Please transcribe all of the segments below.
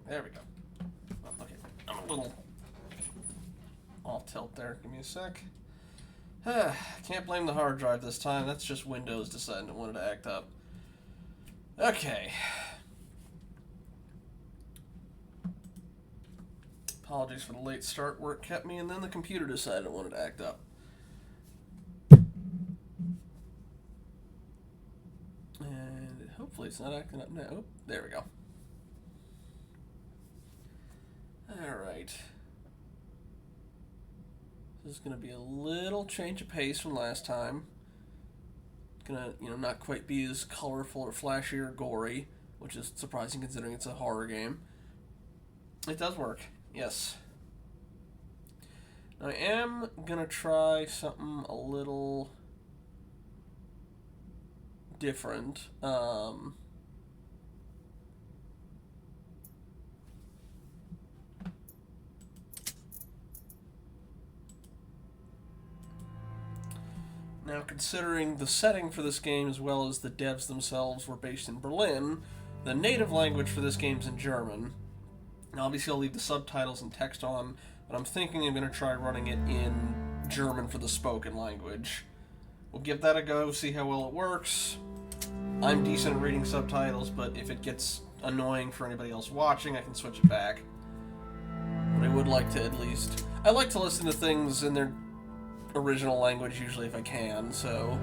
There we go. Oh, okay, I'm a little off tilt there. Give me a sec. Can't blame the hard drive this time. That's just Windows deciding it wanted to act up. Okay. Apologies for the late start. Work kept me, and then the computer decided it wanted to act up. And hopefully it's not acting up now. Oh, there we go. Alright. This is going to be a little change of pace from last time. It's going to, not quite be as colorful or flashy or gory, which is surprising considering it's a horror game. It does work, yes. Now I am going to try something a little different. Now, considering the setting for this game as well as the devs themselves were based in Berlin, the native language for this game's in German. Now, obviously I'll leave the subtitles and text on, but I'm thinking I'm going to try running it in German for the spoken language. We'll give that a go, see how well it works. I'm decent at reading subtitles, but if it gets annoying for anybody else watching, I can switch it back. But I would like to at least... I like to listen to things in their original language usually if I can, so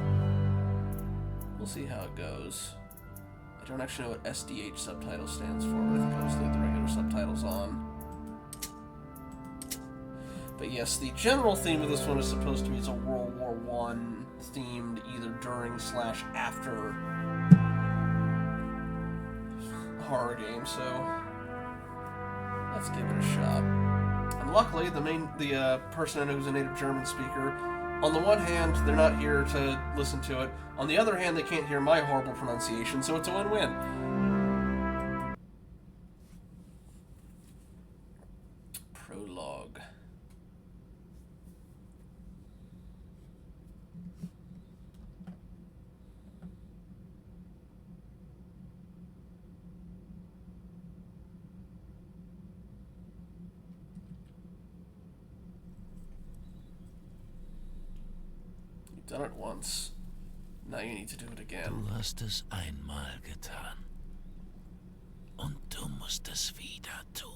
we'll see how it goes. I don't actually know what SDH subtitle stands for, but I think I'll just leave the regular subtitles on. But yes, the general theme of this one is supposed to be it's a World War I themed either during/after horror game, so let's give it a shot. And luckily, the person I know who's a native German speaker, on the one hand, they're not here to listen to it. On the other hand, they can't hear my horrible pronunciation, so it's a win-win. Prologue. Done it once. Now you need to do it again. Du hast es einmal getan. Und du musst es wieder tun.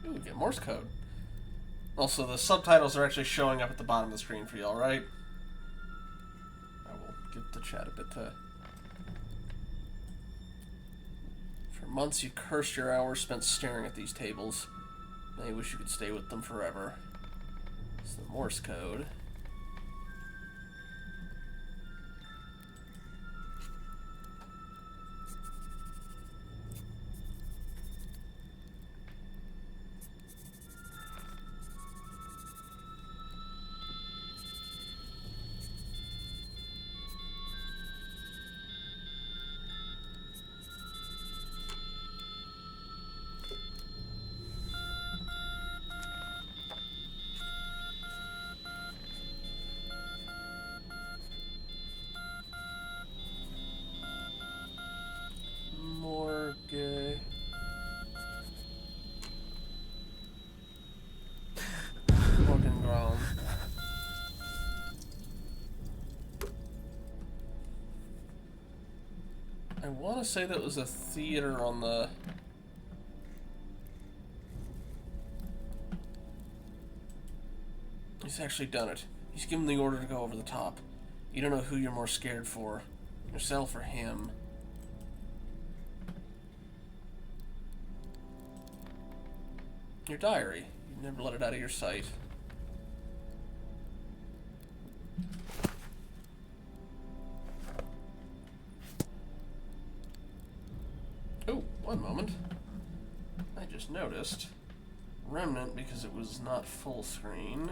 Ooh, get Morse code. Also, the subtitles are actually showing up at the bottom of the screen for y'all, right? I will give the chat a bit to... For months, you cursed your hours spent staring at these tables. Now you wish you could stay with them forever. It's the Morse code. I want to say that was a theater on the... He's actually done it. He's given the order to go over the top. You don't know who you're more scared for. Yourself or him. Your diary. You never let it out of your sight. Oh, one moment. I just noticed. Remnant, because it was not full screen,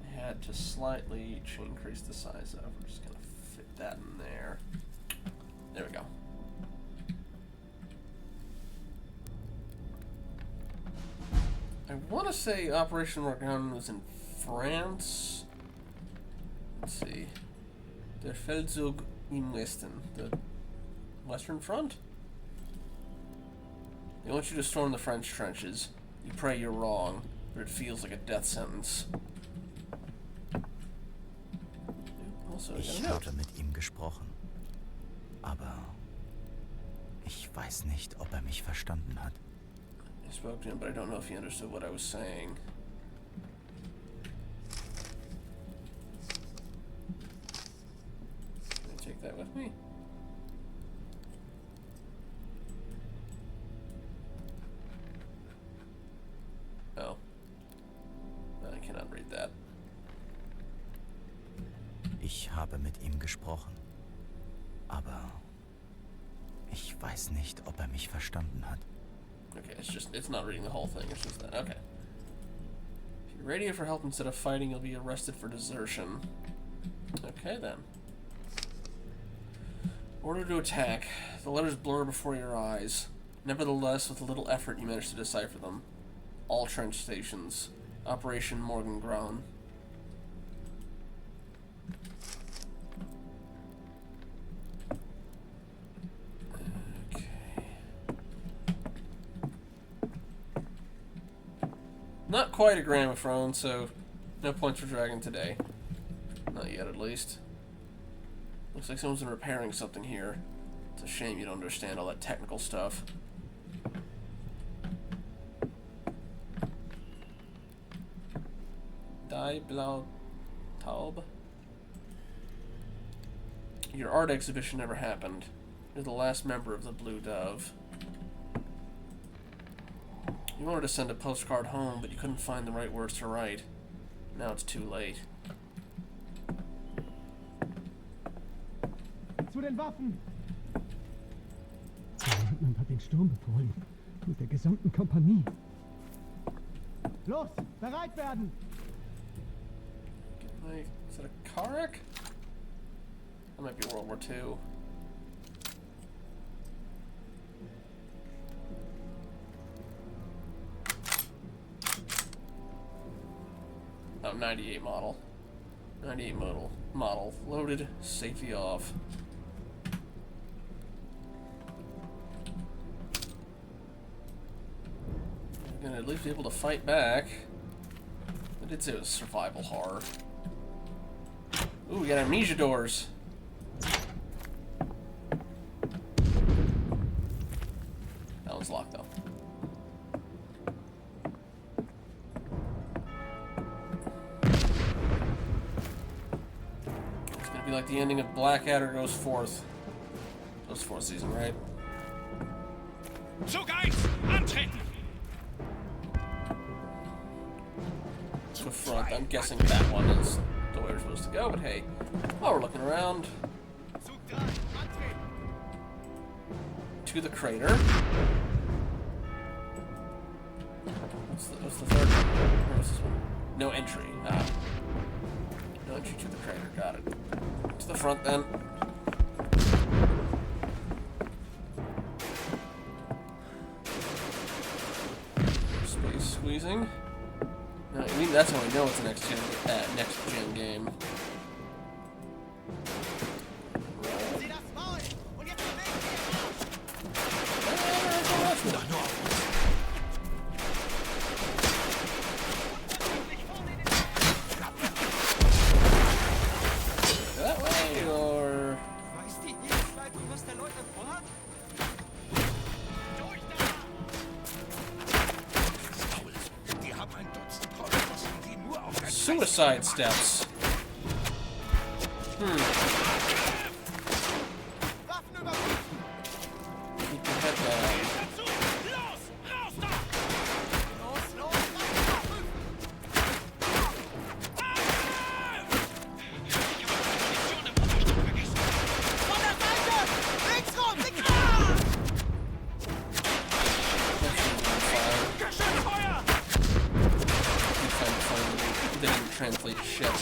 I had to slightly increase the size of. We're just going to fit that in there. There we go. I want to say Operation Morgan was in France. Let's see. Der Feldzug im Westen. The Western Front? They want you to storm the French trenches. You pray you're wrong, but it feels like a death sentence. Also, Ich habe mit ihm gesprochen, aber ich weiß nicht, ob er mich verstanden hat. I spoke to him, but I don't know if he understood what I was saying. Can I take that with me? Oh. I cannot read that. Ich habe mit ihm gesprochen, aber ich weiß nicht, ob er mich verstanden hat. Okay, it's not reading the whole thing, it's just that. Okay. If you radio for help instead of fighting, you'll be arrested for desertion. Okay, then. Order to attack. The letters blur before your eyes. Nevertheless, with a little effort, you manage to decipher them. All trench stations. Operation Morgengrauen. Not quite a gramophone, so no points for Dragon today. Not yet, at least. Looks like someone's been repairing something here. It's a shame you don't understand all that technical stuff. Die Blau Taub. Your art exhibition never happened. You're the last member of the Blue Dove. You wanted to send a postcard home, but you couldn't find the right words to write. Now it's too late. Zu den Waffen! Der Leutnant hat den Sturm befohlen. Mit der gesamten Kompanie. Los, bereit werden! Is that a Karek? That might be World War II. Oh, 98 model. 98 model. Loaded, safety off. You're gonna at least be able to fight back. I did say it was survival horror. Ooh, we got amnesia doors. That one's locked though. It's gonna be like the ending of Blackadder Goes Forth. Goes Forth season, right? Zug 1, antreten! To front, I'm guessing that one is the way we're supposed to go, but hey, while we're looking around, to the crater. What's the third one? Or what's this one? No entry. No entry to the crater. Got it. To the front then. Space squeezing. No, I mean that's how we know it's a next gen game. That way, or Weiß die Dienstleitung, was der Leutnant vorhat? Durch da! Die haben ein Dutzend Treueposten, die nur auf ein suicide steps. Waffen überprüfen! Keep your head down. dazu! Los! Raus da! Los, los, Waffen überprüfen! Ich habe die Munition im Unterstand vergessen. Von der Seite! Links rum! Links Geschützfeuer! They didn't translate shit.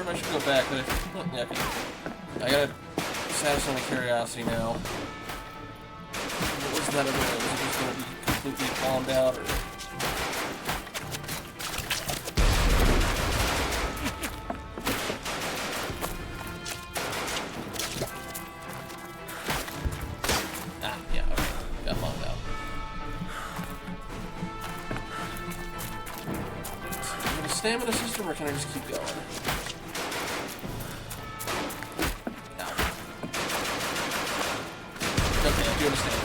if I should go back, but yeah, okay. I gotta satisfy my curiosity now. What was that other one? Was it just gonna be completely bombed out, or? Ah, yeah, okay. Got bombed out. Stamina system, or can I just keep going? No. Okay, I do understand.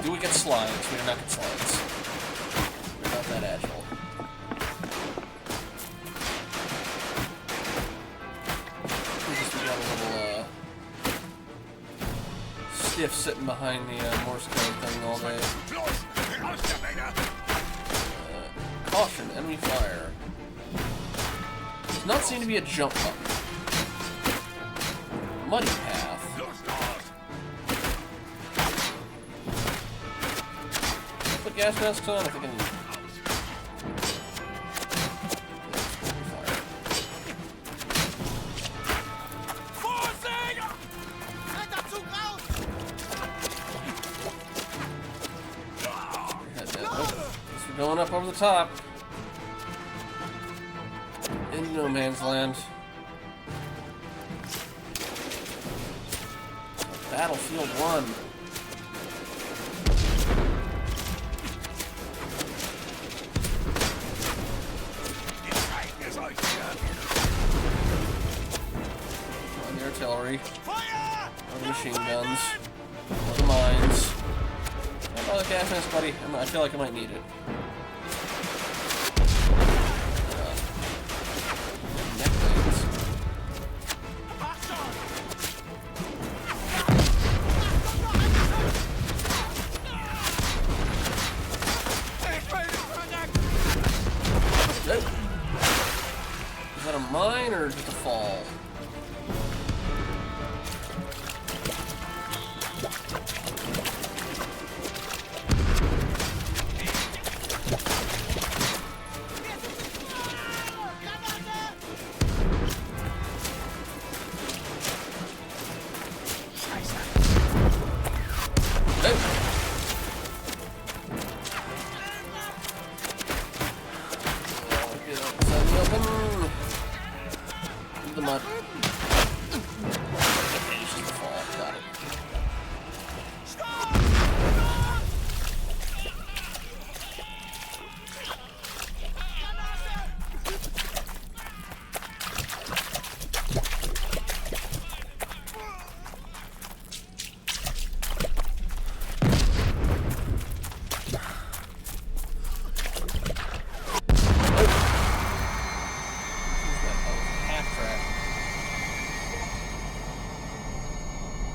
Do we get slides? We do not get slides. We're not that agile. We got a little, stiff sitting behind the Morse code thing all day. Caution, enemy fire. Does not seem to be a jump button. Muddy path. Put gas masks on, I think I need. Going up over the top. In no man's land. Battlefield 1. On the artillery. On the machine guns. On the mines. Oh, the gas mask, buddy. I feel like I might need it. Neck things. Is that a mine or just a fall? The mud. Okay, it's just a fall. Got it.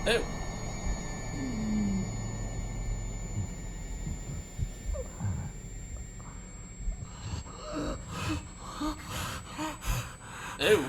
Ew. Ew.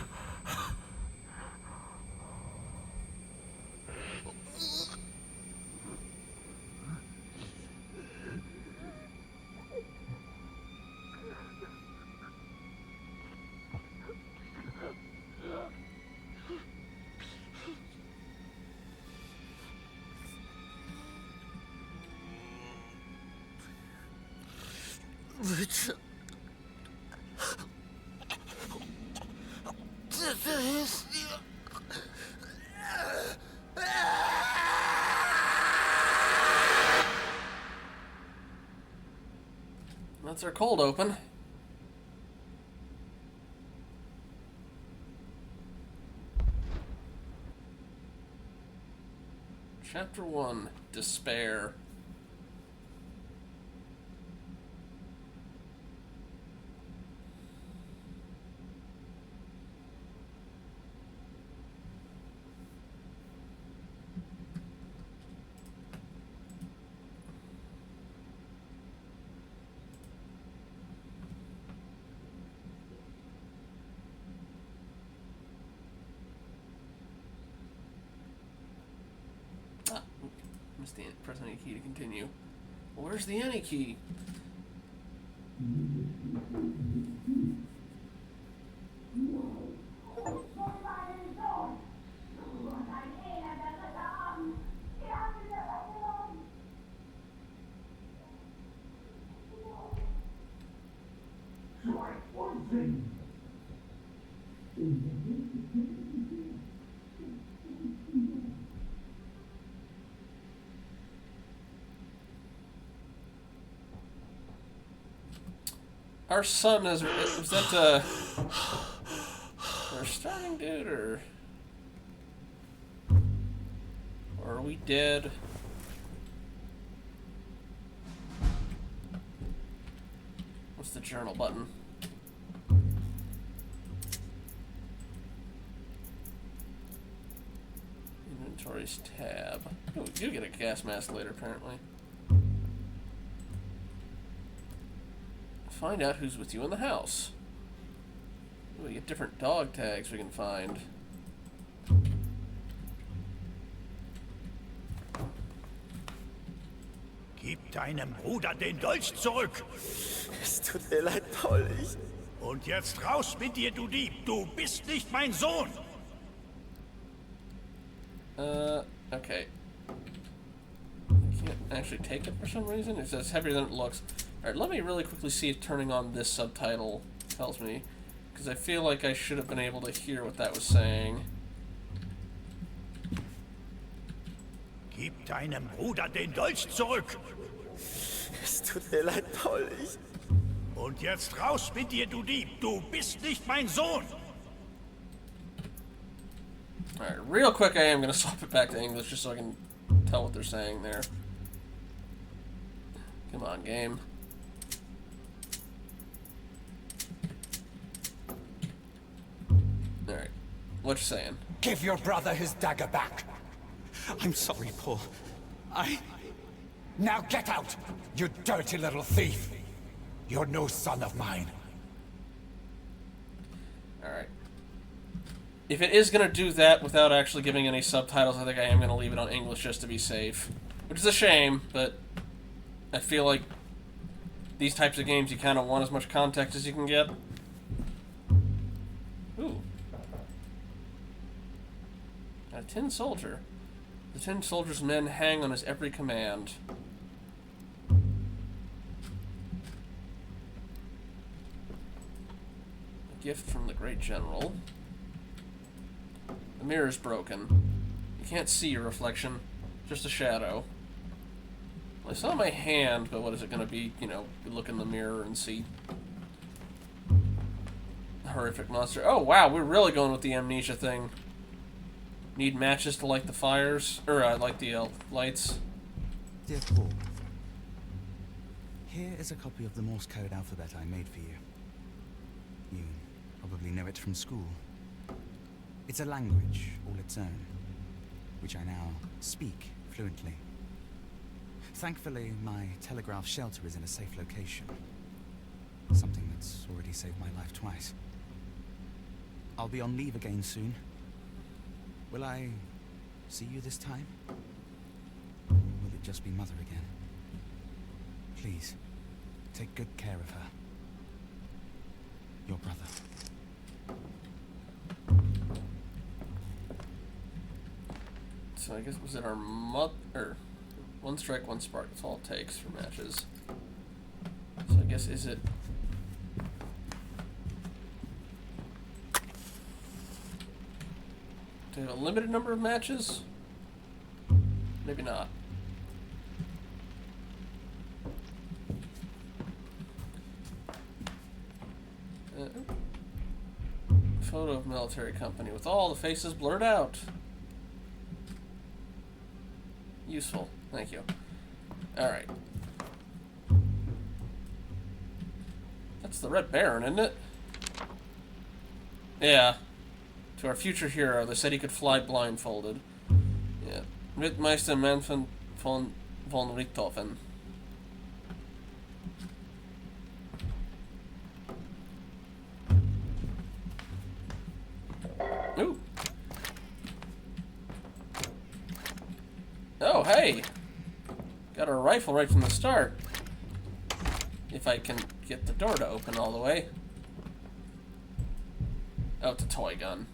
That's our cold open. Chapter 1, Despair. Press any key to continue. Where's the any key? Our son is that our starting dude, or are we dead? What's the journal button? Inventories tab. Oh, we do get a gas mask later, apparently. Find out who's with you in the house. Ooh, we get different dog tags we can find. Gib deinem Bruder den Dolch zurück. Es tut mir leid, Paul. Und jetzt raus mit dir, du Dieb. Du bist nicht mein Sohn. Okay. I can't actually take it for some reason. It says heavier than it looks. Alright, let me really quickly see if turning on this subtitle tells me. Because I feel like I should have been able to hear what that was saying. Gib deinem Bruder den Dolch zurück. Es tut mir leid, Paul. Und jetzt raus mit dir, du Dieb. Du bist nicht mein Sohn. Alright, real quick I am going to swap it back to English just so I can tell what they're saying there. Come on, game. Alright, what you saying? Give your brother his dagger back. I'm sorry, Paul. Now get out, you dirty little thief. You're no son of mine. Alright. If it is going to do that without actually giving any subtitles, I think I am going to leave it on English just to be safe. Which is a shame, but I feel like these types of games you kind of want as much context as you can get. Ooh. A tin soldier. The tin soldier's men hang on his every command. A gift from the great general. The mirror's broken. You can't see your reflection, just a shadow. Well, I saw my hand, but what is it going to be? You know, you look in the mirror and see a horrific monster. Oh, wow, we're really going with the amnesia thing. Need matches to light the fires, or light the lights. Dear Paul, here is a copy of the Morse code alphabet I made for you. You probably know it from school. It's a language all its own, which I now speak fluently. Thankfully, my telegraph shelter is in a safe location. Something that's already saved my life twice. I'll be on leave again soon. Will I see you this time? Or will it just be Mother again? Please, take good care of her. Your brother. So I guess, was it our mother? One strike, one spark. That's all it takes for matches. So I guess, is it... Do we have a limited number of matches? Maybe not. Photo of military company with all the faces blurred out. Useful. Thank you. Alright. That's the Red Baron, isn't it? Yeah. To our future hero, they said he could fly blindfolded. Yeah. Rittmeister Manfred von Richthofen. Ooh. Oh, hey! Got a rifle right from the start. If I can get the door to open all the way. Oh, it's a toy gun.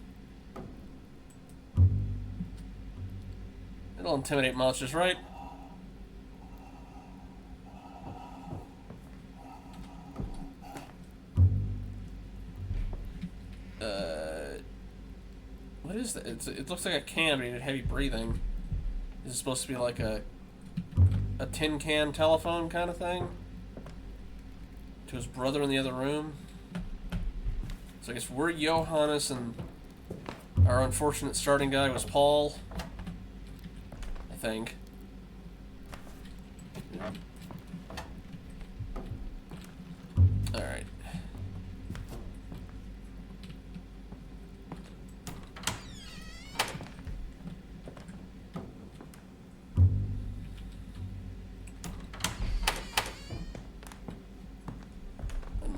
It'll intimidate monsters, right? What is that? It looks like a can, but it had heavy breathing. Is it supposed to be like a tin can telephone kind of thing? To his brother in the other room? So I guess we're Johannes and our unfortunate starting guy was Paul. I think. Alright.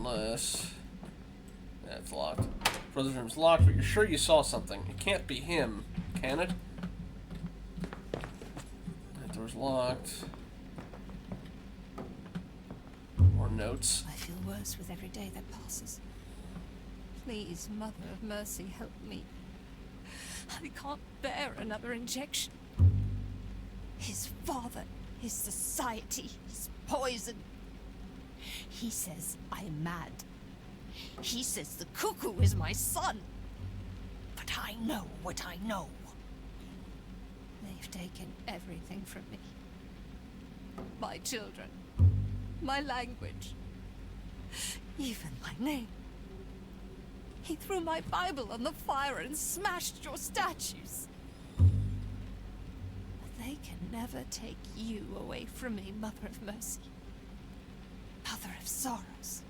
Unless... That's locked. Brother's room's locked, but you're sure you saw something. It can't be him, can it? That door's locked. More notes. I feel worse with every day that passes. Please, Mother of Mercy, help me. I can't bear another injection. His father, his society, his poison. He says I'm mad. He says the cuckoo is my son. But I know what I know. They've taken everything from me. My children. My language. Even my name. He threw my Bible on the fire and smashed your statues. But they can never take you away from me, Mother of Mercy. Mother of Sorrows.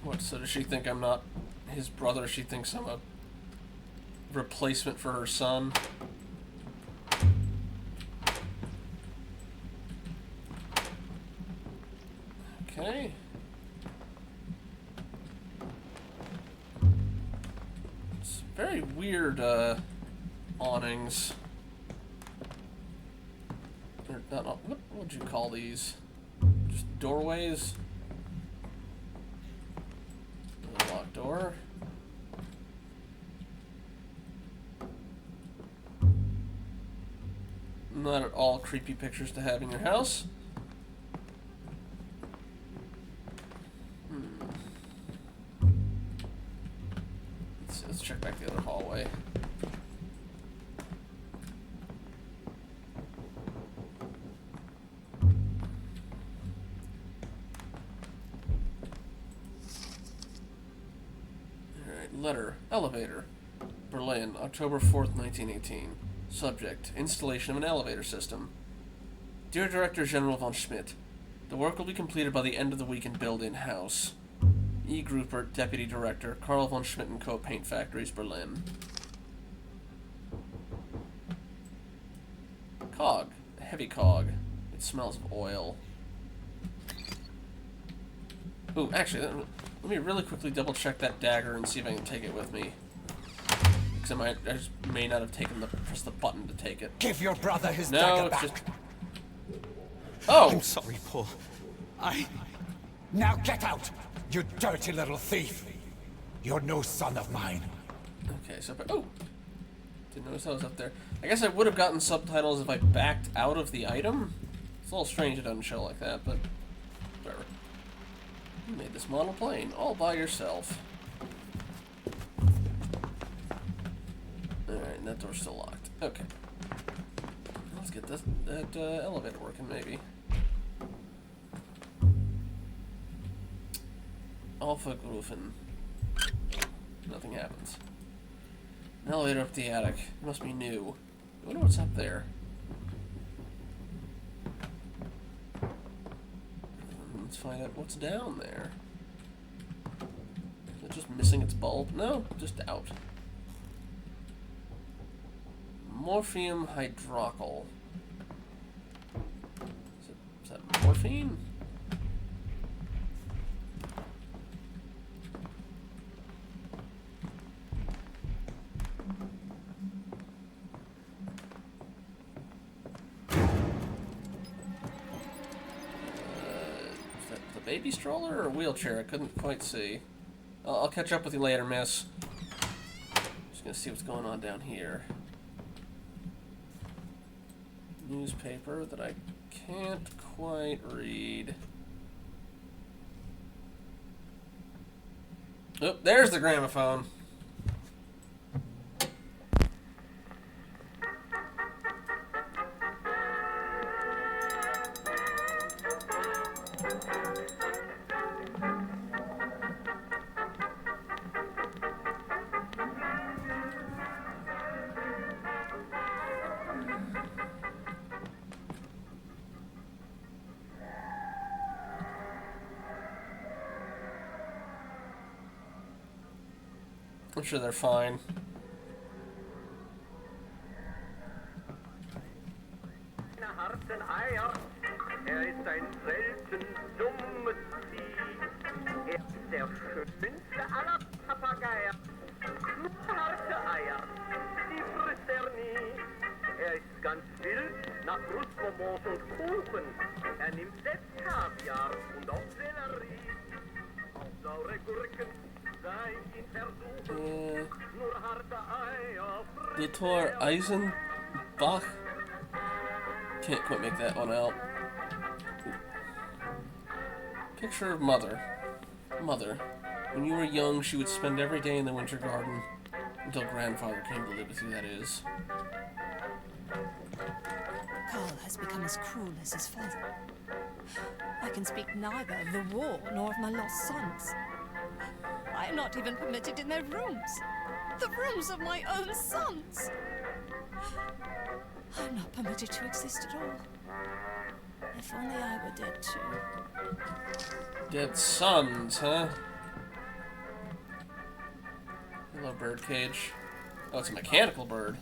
What, so does she think I'm not his brother? She thinks I'm a replacement for her son? Okay. It's very weird, awnings. Or not, what would you call these? Just doorways? Locked door. Not at all creepy pictures to have in your house. Let's check back the other hallway. Alright, letter. Elevator. Berlin, October 4th, 1918. Subject, installation of an elevator system. Dear Director General von Schmidt, the work will be completed by the end of the week and built in-house. E. Grouper, Deputy Director, Karl von Schmidt & Co. Paint Factories, Berlin. Cog. A heavy cog. It smells of oil. Ooh, actually, let me really quickly double check that dagger and see if I can take it with me. Because I just may not have pressed the button to take it. Give your brother his No, dagger it's back. just... Oh! I'm sorry, Paul. Now get out, you dirty little thief. You're no son of mine. Okay, so... Oh! Didn't notice I was up there. I guess I would have gotten subtitles if I backed out of the item. It's a little strange it doesn't show like that, but... Whatever. You made this model plane all by yourself. Alright, and that door's still locked. Okay. Let's get that elevator working, maybe. Alpha Grufen. Nothing happens. An elevator up the attic. It must be new. I wonder what's up there. Let's find out what's down there. Is it just missing its bulb? No, just out. Morphium hydroxyl. Is that morphine? baby stroller or a wheelchair? I couldn't quite see. I'll catch up with you later, miss. Just gonna see what's going on down here. Newspaper that I can't quite read. Oh, there's the gramophone. I'm sure they're fine. Harten Eier, ist ein selten dummes Vieh. Ist der schönste aller Papageier. Nur harte Eier, die frisst nie. Ist ganz wild nach Brustbonbons und Kuchen. Nimmt selbst Kaviar und auch Sellerie. Auch saure Gurken. Dr. Eisenbach? Can't quite make that one out. Picture of Mother. Mother. When you were young, she would spend every day in the winter garden. Until grandfather came to live with you, that is. Carl has become as cruel as his father. I can speak neither of the war nor of my lost sons. I am not even permitted in their rooms. The rooms of my own sons. I'm not permitted to exist at all. If only I were dead too. Dead sons, huh? Hello, birdcage. Oh, it's a mechanical bird.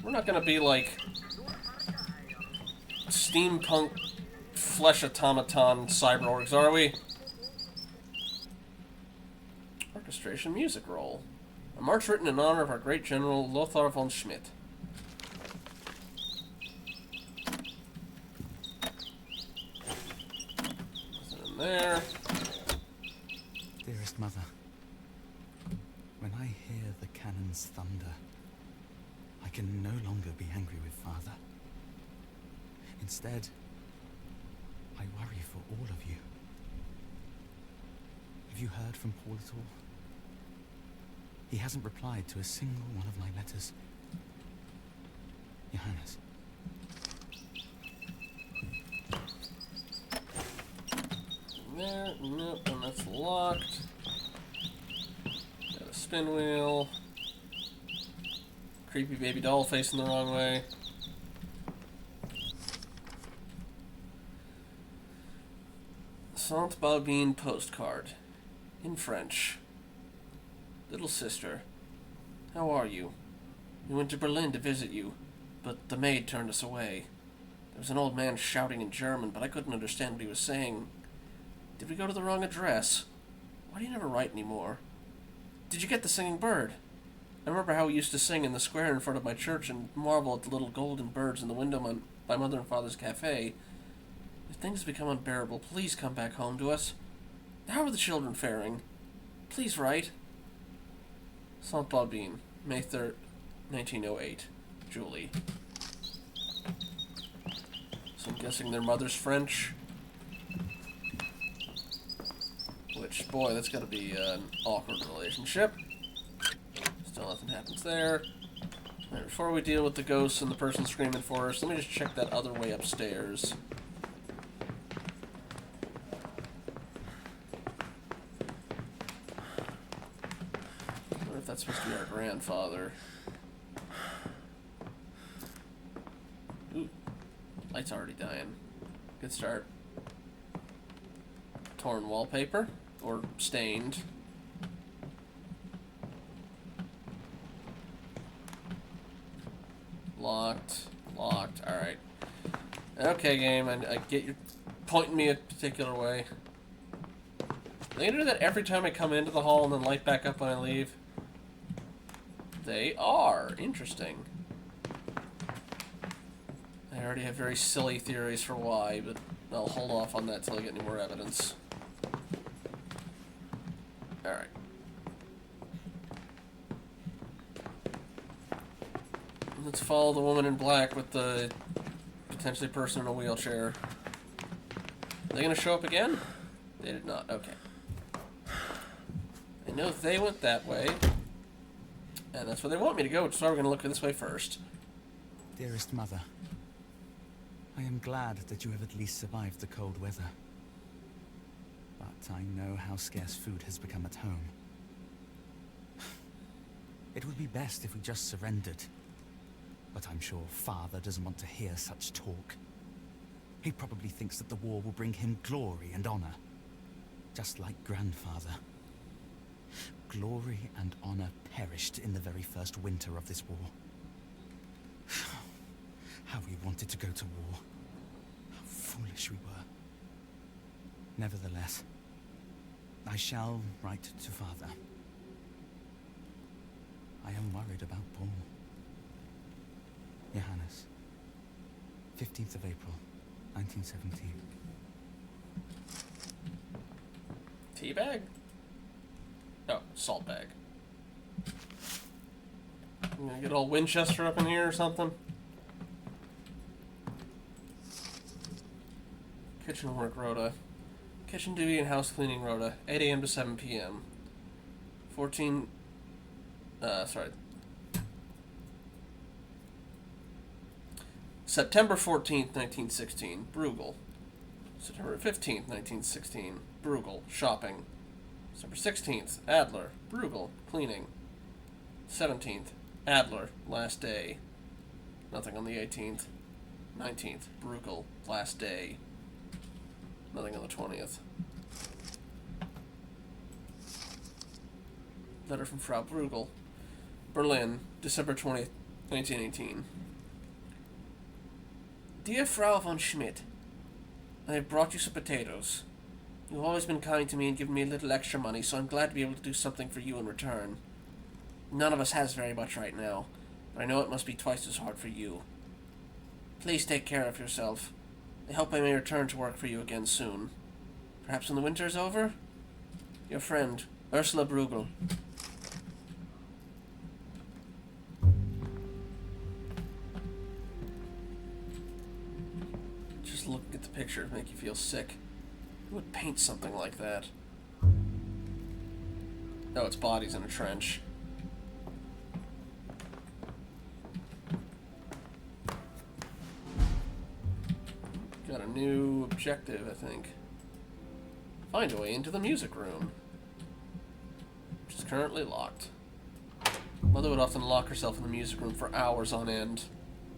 We're not gonna be like steampunk flesh automaton cyborgs, are we? Orchestration music roll. A march written in honor of our great general Lothar von Schmidt. Nothing in there. Dearest mother, when I hear the cannon's thunder, I can no longer be angry with father. Instead, I worry for all of you. Have you heard from Paul at all? He hasn't replied to a single one of my letters. Johannes. There, nope, and that's locked. Got a spin wheel. Creepy baby doll facing the wrong way. Saint Balbine postcard. In French. Little sister, how are you? We went to Berlin to visit you, but the maid turned us away. There was an old man shouting in German, but I couldn't understand what he was saying. Did we go to the wrong address? Why do you never write anymore? Did you get the singing bird? I remember how we used to sing in the square in front of my church and marvel at the little golden birds in the window of my mother and father's cafe. If things become unbearable, please come back home to us. How are the children faring? Please write. Saint Balbine, May 3rd, 1908. Julie. So I'm guessing their mother's French. Which, boy, that's gotta be an awkward relationship. Still nothing happens there. Right, before we deal with the ghosts and the person screaming for us, let me just check that other way upstairs. I wonder if that's supposed to be our grandfather. Ooh, light's already dying. Good start. Torn wallpaper, or stained. Locked. Locked. Alright. Okay, game. I get you pointing me a particular way. Are they gonna do that every time I come into the hall and then light back up when I leave? They are. Interesting. I already have very silly theories for why, but I'll hold off on that till I get any more evidence. Alright. Let's follow the woman in black with the potentially person in a wheelchair. Are they gonna show up again? They did not. Okay. I know they went that way. And that's where they want me to go, which is why we're gonna look this way first. Dearest mother, I am glad that you have at least survived the cold weather. But I know how scarce food has become at home. It would be best if we just surrendered. But I'm sure Father doesn't want to hear such talk. He probably thinks that the war will bring him glory and honor. Just like Grandfather. Glory and honor perished in the very first winter of this war. How we wanted to go to war. How foolish we were. Nevertheless, I shall write to Father. I am worried about Paul. Johannes, 15th of April, 1917. Tea bag? Oh, salt bag. I'm gonna get old Winchester up in here or something. Kitchen work rota. Kitchen duty and house cleaning rota. 8 a.m. to 7 p.m. 14... September 14th, 1916. Bruegel. September 15th, 1916. Bruegel. Shopping. December 16th. Adler. Bruegel. Cleaning. 17th. Adler. Last day. Nothing on the 18th. 19th. Bruegel. Last day. Nothing on the 20th. Letter from Frau Bruegel. Berlin. December 20th, 1918. Dear Frau von Schmidt, I have brought you some potatoes. You've always been kind to me and given me a little extra money, so I'm glad to be able to do something for you in return. None of us has very much right now, but I know it must be twice as hard for you. Please take care of yourself. I hope I may return to work for you again soon. Perhaps when the winter is over? Your friend, Ursula Bruegel. Just looking at the picture would make you feel sick. Who would paint something like that? Oh, it's bodies in a trench. Got a new objective, I think. Find a way into the music room, which is currently locked. Mother would often lock herself in the music room for hours on end,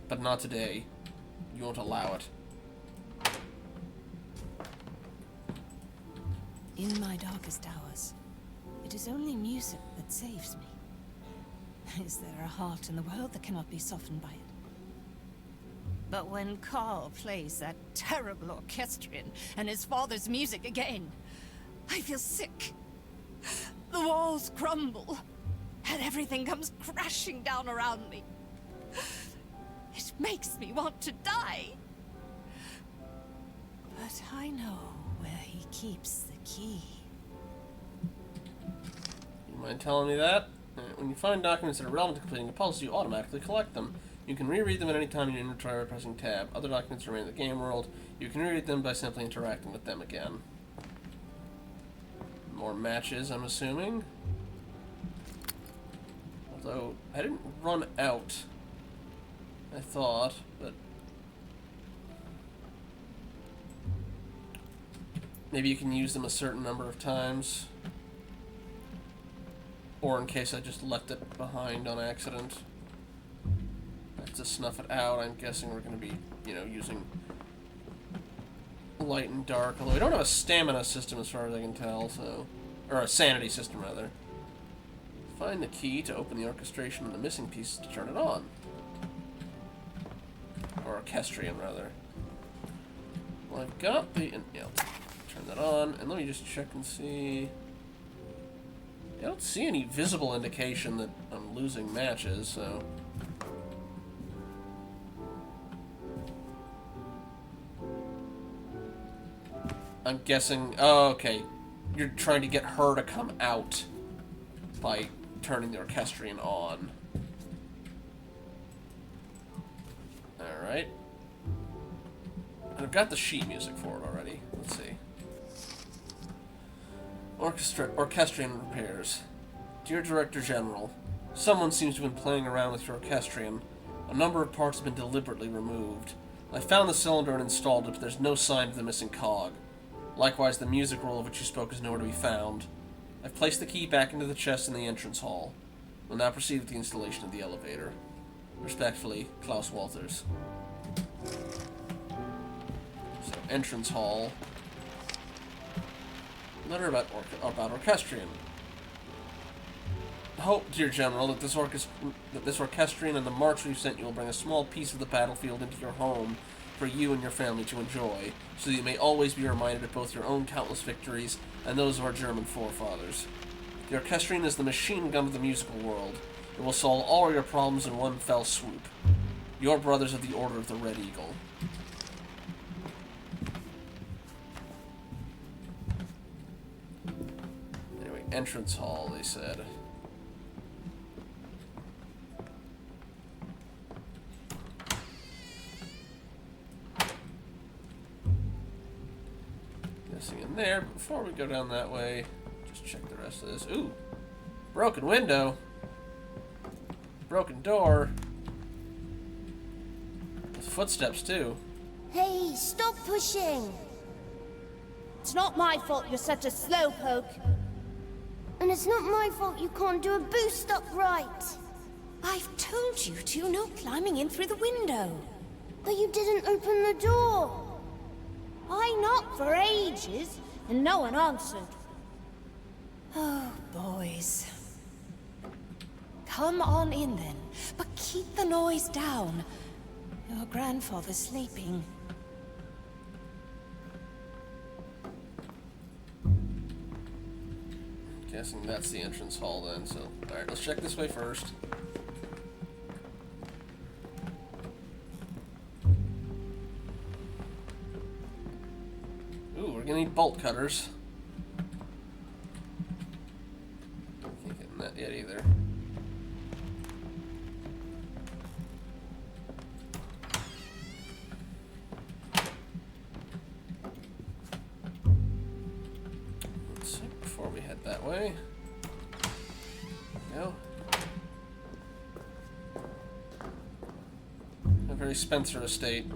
but not today. You won't allow it. In my darkest hours, it is only music that saves me. Is there a heart in the world that cannot be softened by it? But when Carl plays that terrible orchestrion and his father's music again, I feel sick. The walls crumble, and everything comes crashing down around me. It makes me want to die. But I know where he keeps the key. You mind telling me that? When you find documents that are relevant to completing a puzzle, you automatically collect them. You can reread them at any time in your inventory by pressing tab. Other documents remain in the game world. You can reread them by simply interacting with them again. More matches, I'm assuming. Although, I didn't run out, I thought, but... maybe you can use them a certain number of times. Or in case I just left it behind on accident. To snuff it out, I'm guessing we're going to be, using light and dark. Although we don't have a stamina system as far as I can tell, so... or a sanity system, rather. Find the key to open the orchestration and the missing pieces to turn it on. Or orchestrion, rather. Well, I've got the... yeah, turn that on, and let me just check and see... I don't see any visible indication that I'm losing matches, so... I'm guessing... Oh, okay. You're trying to get her to come out by turning the orchestrion on. Alright. I've got the sheet music for it already. Let's see. Orchestrion repairs. Dear Director General, someone seems to have been playing around with your orchestrion. A number of parts have been deliberately removed. I found the cylinder and installed it, but there's no sign of the missing cog. Likewise, the music roll of which you spoke is nowhere to be found. I've placed the key back into the chest in the entrance hall. We'll now proceed with the installation of the elevator. Respectfully, Klaus Walters. So, entrance hall. Letter about orchestrion. Hope, dear General, that this orchestrion and the march we've sent you will bring a small piece of the battlefield into your home for you and your family to enjoy, so that you may always be reminded of both your own countless victories and those of our German forefathers. The orchestrion is the machine gun of the musical world. It will solve all your problems in one fell swoop. Your brothers of the Order of the Red Eagle. Anyway, entrance hall, they said. In there, but before we go down that way, just check the rest of this. Ooh! Broken window! Broken door! With footsteps, too. Hey, stop pushing! It's not my fault you're such a slowpoke. And it's not my fault you can't do a boost up right. I've told you to, no climbing in through the window. But you didn't open the door. I knocked for ages, and no one answered. Oh, boys. Come on in then, but keep the noise down. Your grandfather's sleeping. Guessing that's the entrance hall then, so... Alright, let's check this way first. Ooh, we're gonna need bolt cutters. Can't get in that yet either. Let's see, before we head that way. There we go. A very Spencer estate.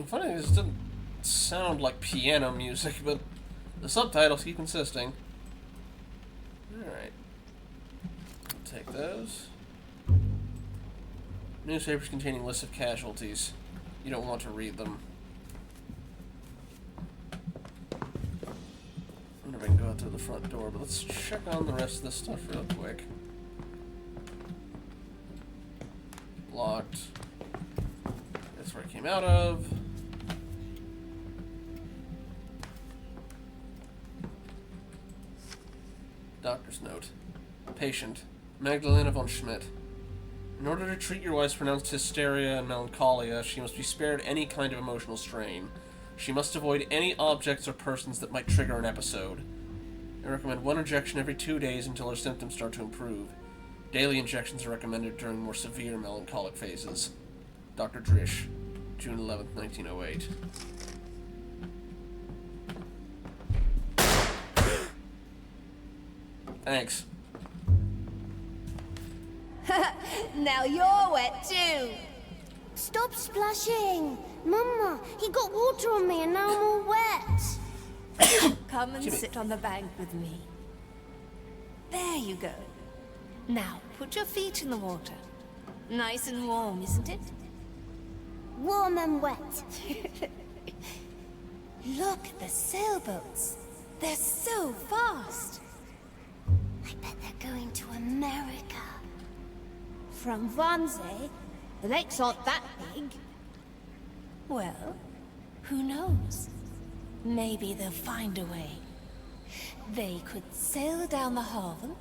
Funny, this didn't sound like piano music, but the subtitles keep insisting. Alright. Take those. Newspapers containing lists of casualties. You don't want to read them. I wonder if I can go out through the front door, but let's check on the rest of this stuff real quick. Locked. That's where I came out of. Doctor's note. Patient, Magdalena von Schmidt. In order to treat your wife's pronounced hysteria and melancholia, she must be spared any kind of emotional strain. She must avoid any objects or persons that might trigger an episode. I recommend 1 injection every 2 days until her symptoms start to improve. Daily injections are recommended during more severe melancholic phases. Dr. Drish, June 11th, 1908. Thanks. Now you're wet too. Stop splashing. Mama, he got water on me and now I'm all wet. Come and sit on the bank with me. There you go. Now, put your feet in the water. Nice and warm, isn't it? Warm and wet. Look at the sailboats. They're so fast. I bet they're going to America. From Wannsee, the lakes aren't that big. Well, who knows? Maybe they'll find a way. They could sail down the Havel,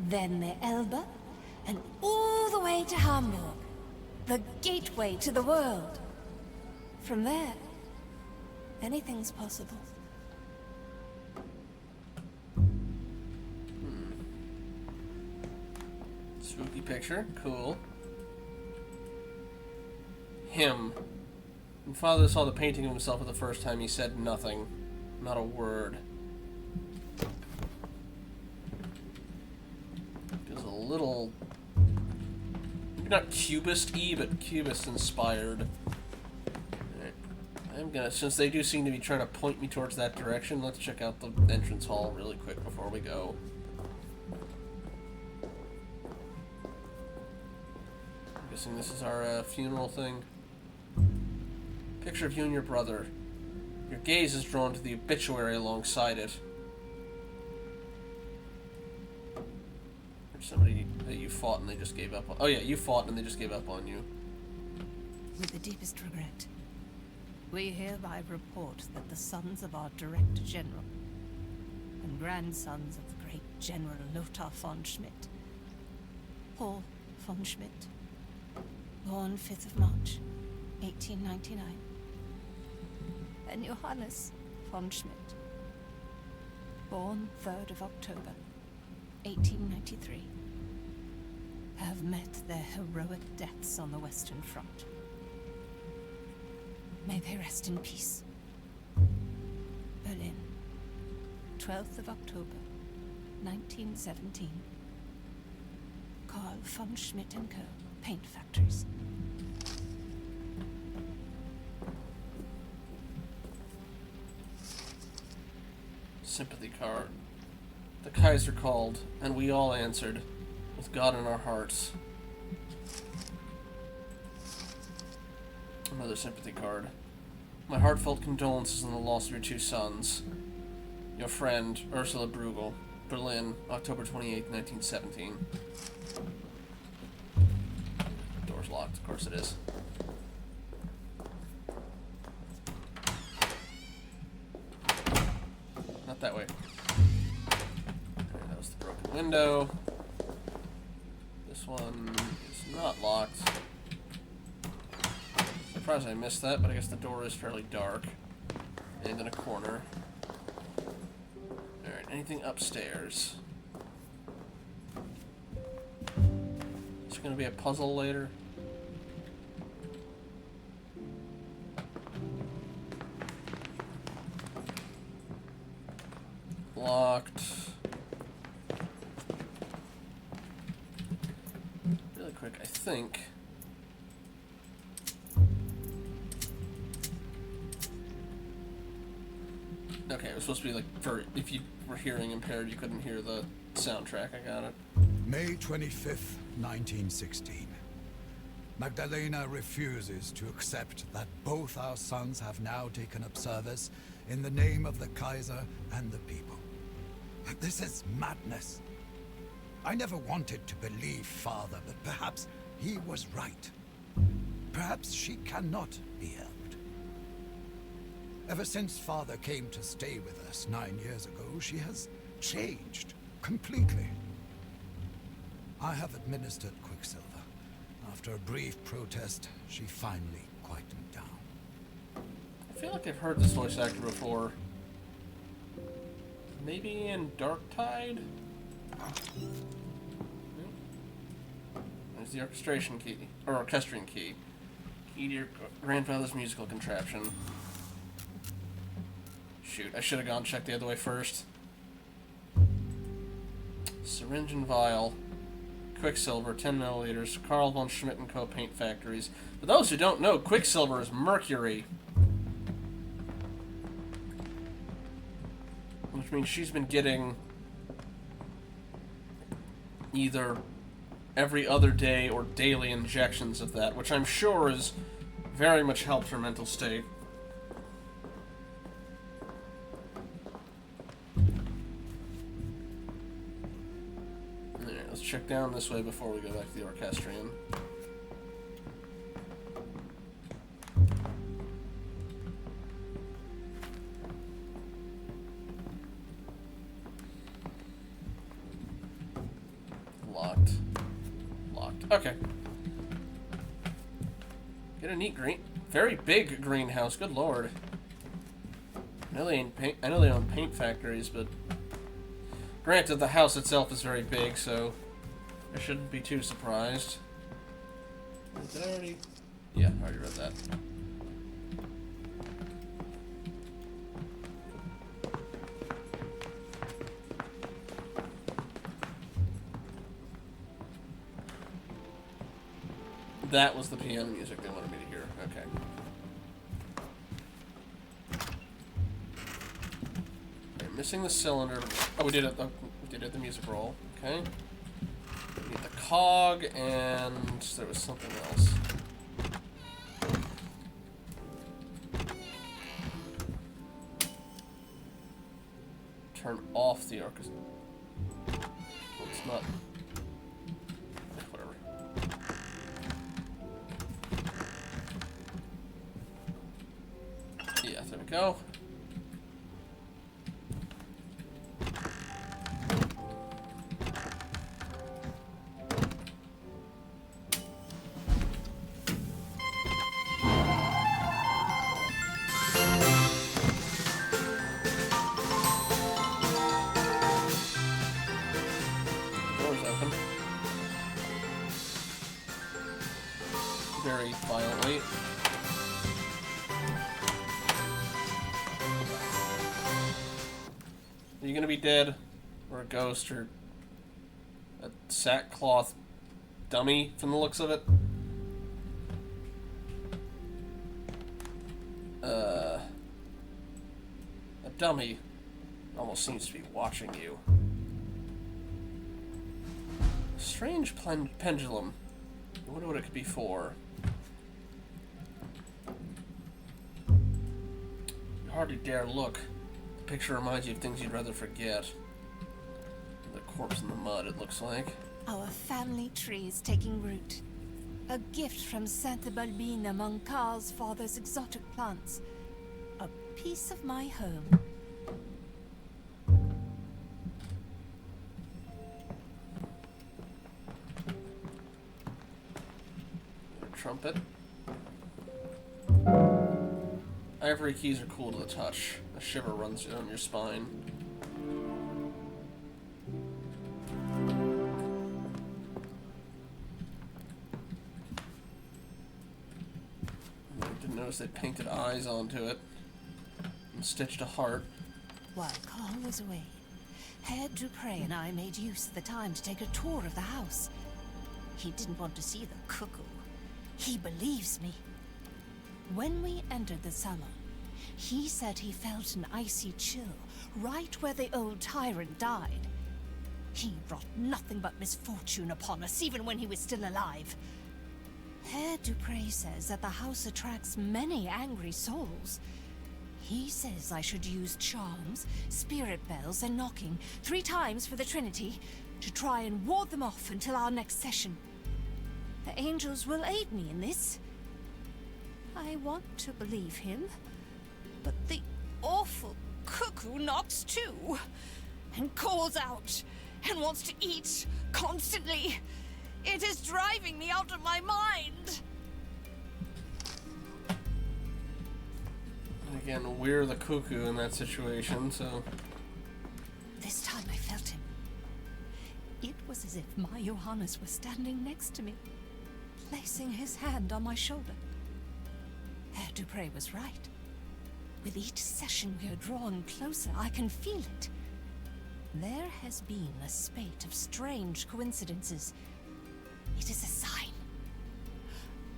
then the Elbe, and all the way to Hamburg. The gateway to the world. From there, anything's possible. Spooky picture. Cool. Him. When Father saw the painting of himself for the first time, he said nothing. Not a word. It was a little... maybe not Cubist-y, but Cubist-inspired. I'm gonna... since they do seem to be trying to point me towards that direction, let's check out the entrance hall really quick before we go. I'm guessing this is our funeral thing. Picture of you and your brother. Your gaze is drawn to the obituary alongside it. Or somebody that you fought and they just gave up on. Oh yeah, you fought and they just gave up on you. With the deepest regret, we hereby report that the sons of our Director General and grandsons of the great General Lothar von Schmidt, Paul von Schmidt, born 5th of March, 1899, and Johannes von Schmidt, born 3rd of October, 1893, have met their heroic deaths on the Western Front. May they rest in peace. Berlin, 12th of October, 1917. Carl von Schmidt & Co. Paint Factories. Sympathy card. The Kaiser called, and we all answered, with God in our hearts. Another sympathy card. My heartfelt condolences on the loss of your 2 sons. Your friend, Ursula Brugel. Berlin, October 28, 1917. Door's locked, of course it is. Not that way. Alright, that was the broken window. This one is not locked. Surprised I missed that, but I guess the door is fairly dark. And in a corner. Alright, anything upstairs? Is there gonna be a puzzle later? Locked. Really quick, I think. Okay, it was supposed to be like for if you were hearing impaired, you couldn't hear the soundtrack. I got it. May 25th, 1916. Magdalena refuses to accept that both our sons have now taken up service in the name of the Kaiser and the people. This is madness. I never wanted to believe Father, but perhaps he was right. Perhaps she cannot be helped. Ever since Father came to stay with us 9 years ago, she has changed completely. I have administered Quicksilver. After a brief protest, she finally quietened down. I feel like I've heard this voice actor before. Maybe in Dark Tide? There's the orchestration key, or orchestrion key. Key to your grandfather's musical contraption. Shoot, I should have gone check the other way first. Syringe and vial. Quicksilver, 10 milliliters. Carl von Schmidt & Co. Paint Factories. For those who don't know, Quicksilver is mercury. Which means she's been getting either every other day or daily injections of that, which I'm sure has very much helped her mental state. Alright, let's check down this way before we go back to the orchestrion. Locked. Locked. Okay. Get a neat green... Very big greenhouse. Good lord. I know they own paint factories, but... Granted, the house itself is very big, so... I shouldn't be too surprised. Did I already... Yeah, I already read that. That was the piano music they wanted me to hear. Okay. Okay, missing the cylinder. Oh, we did it. Oh, we did it. The music roll. Okay. We need the cog, and there was something else. Turn off the orchestra. It's not. Whatever. Yeah, there we go. Door's open. Very violently. Are you gonna be dead? Or a ghost? Or a sackcloth dummy from the looks of it? A dummy almost seems to be watching you. Strange pendulum. I wonder what it could be for. You hardly dare look. The picture reminds you of things you'd rather forget. The corpse in the mud, it looks like. Our family tree is taking root. A gift from Santa Balbina among Carl's father's exotic plants. A piece of my home. Trumpet. Ivory keys are cool to the touch. A shiver runs down your spine. I didn't notice they painted eyes onto it and stitched a heart. While Carl was away, Herr Dupre and I made use of the time to take a tour of the house. He didn't want to see the cuckoo. He believes me. When we entered the salon, he said he felt an icy chill right where the old tyrant died. He brought nothing but misfortune upon us, even when he was still alive. Herr Dupre says that the house attracts many angry souls. He says I should use charms, spirit bells, and knocking 3 times for the Trinity to try and ward them off until our next session. The angels will aid me in this. I want to believe him, but the awful cuckoo knocks too, and calls out, and wants to eat constantly. It is driving me out of my mind. Again, we're the cuckoo in that situation, so... This time I felt him. It was as if my Johannes was standing next to me, placing his hand on my shoulder. Herr Dupre was right. With each session we are drawn closer, I can feel it. There has been a spate of strange coincidences. It is a sign.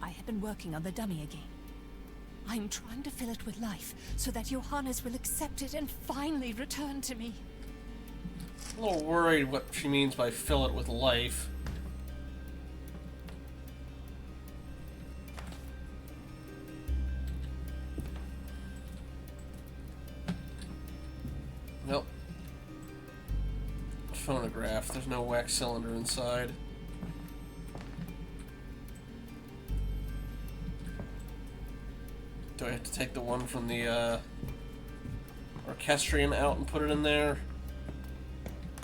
I have been working on the dummy again. I'm trying to fill it with life, so that Johannes will accept it and finally return to me. I'm a little worried what she means by fill it with life. Nope. Phonograph. There's no wax cylinder inside. Do I have to take the one from the orchestrion out and put it in there?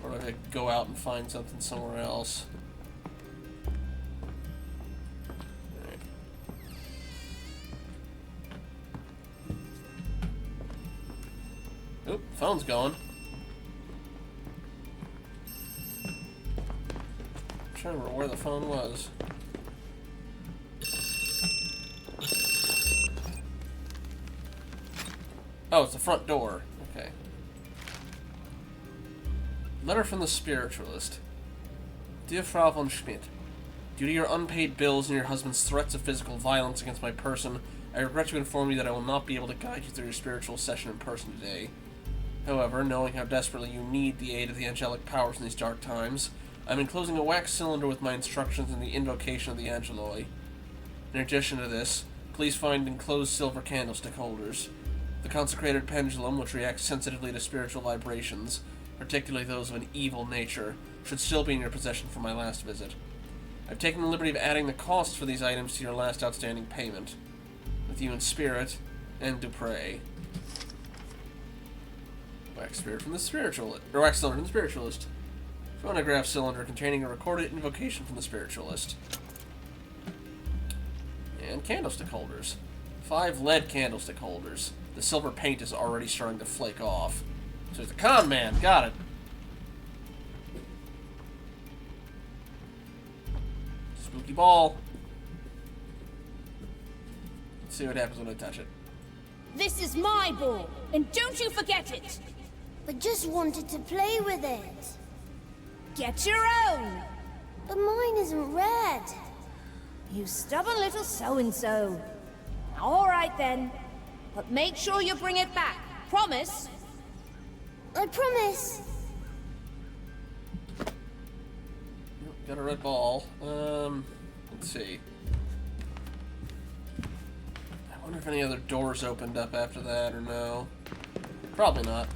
Or do I have to go out and find something somewhere else? Phone's going. I'm trying to remember where the phone was. Oh, it's the front door. Okay. Letter from the Spiritualist. Dear Frau von Schmidt, due to your unpaid bills and your husband's threats of physical violence against my person, I regret to inform you that I will not be able to guide you through your spiritual session in person today. However, knowing how desperately you need the aid of the angelic powers in these dark times, I'm enclosing a wax cylinder with my instructions and the invocation of the Angeloi. In addition to this, please find enclosed silver candlestick holders. The consecrated pendulum, which reacts sensitively to spiritual vibrations, particularly those of an evil nature, should still be in your possession from my last visit. I've taken the liberty of adding the cost for these items to your last outstanding payment. With you in spirit, and Dupre. Wax spirit from the spiritualist, or wax cylinder from the spiritualist. Phonograph cylinder containing a recorded invocation from the spiritualist. And candlestick holders. 5 lead candlestick holders. The silver paint is already starting to flake off. So it's a con man. Got it. Spooky ball. Let's see what happens when I touch it. This is my ball, and don't you forget it! I just wanted to play with it. Get your own! But mine isn't red. You stubborn little so-and-so. All right then. But make sure you bring it back. Promise? I promise. Got a red ball. Let's see. I wonder if any other doors opened up after that or no. Probably not.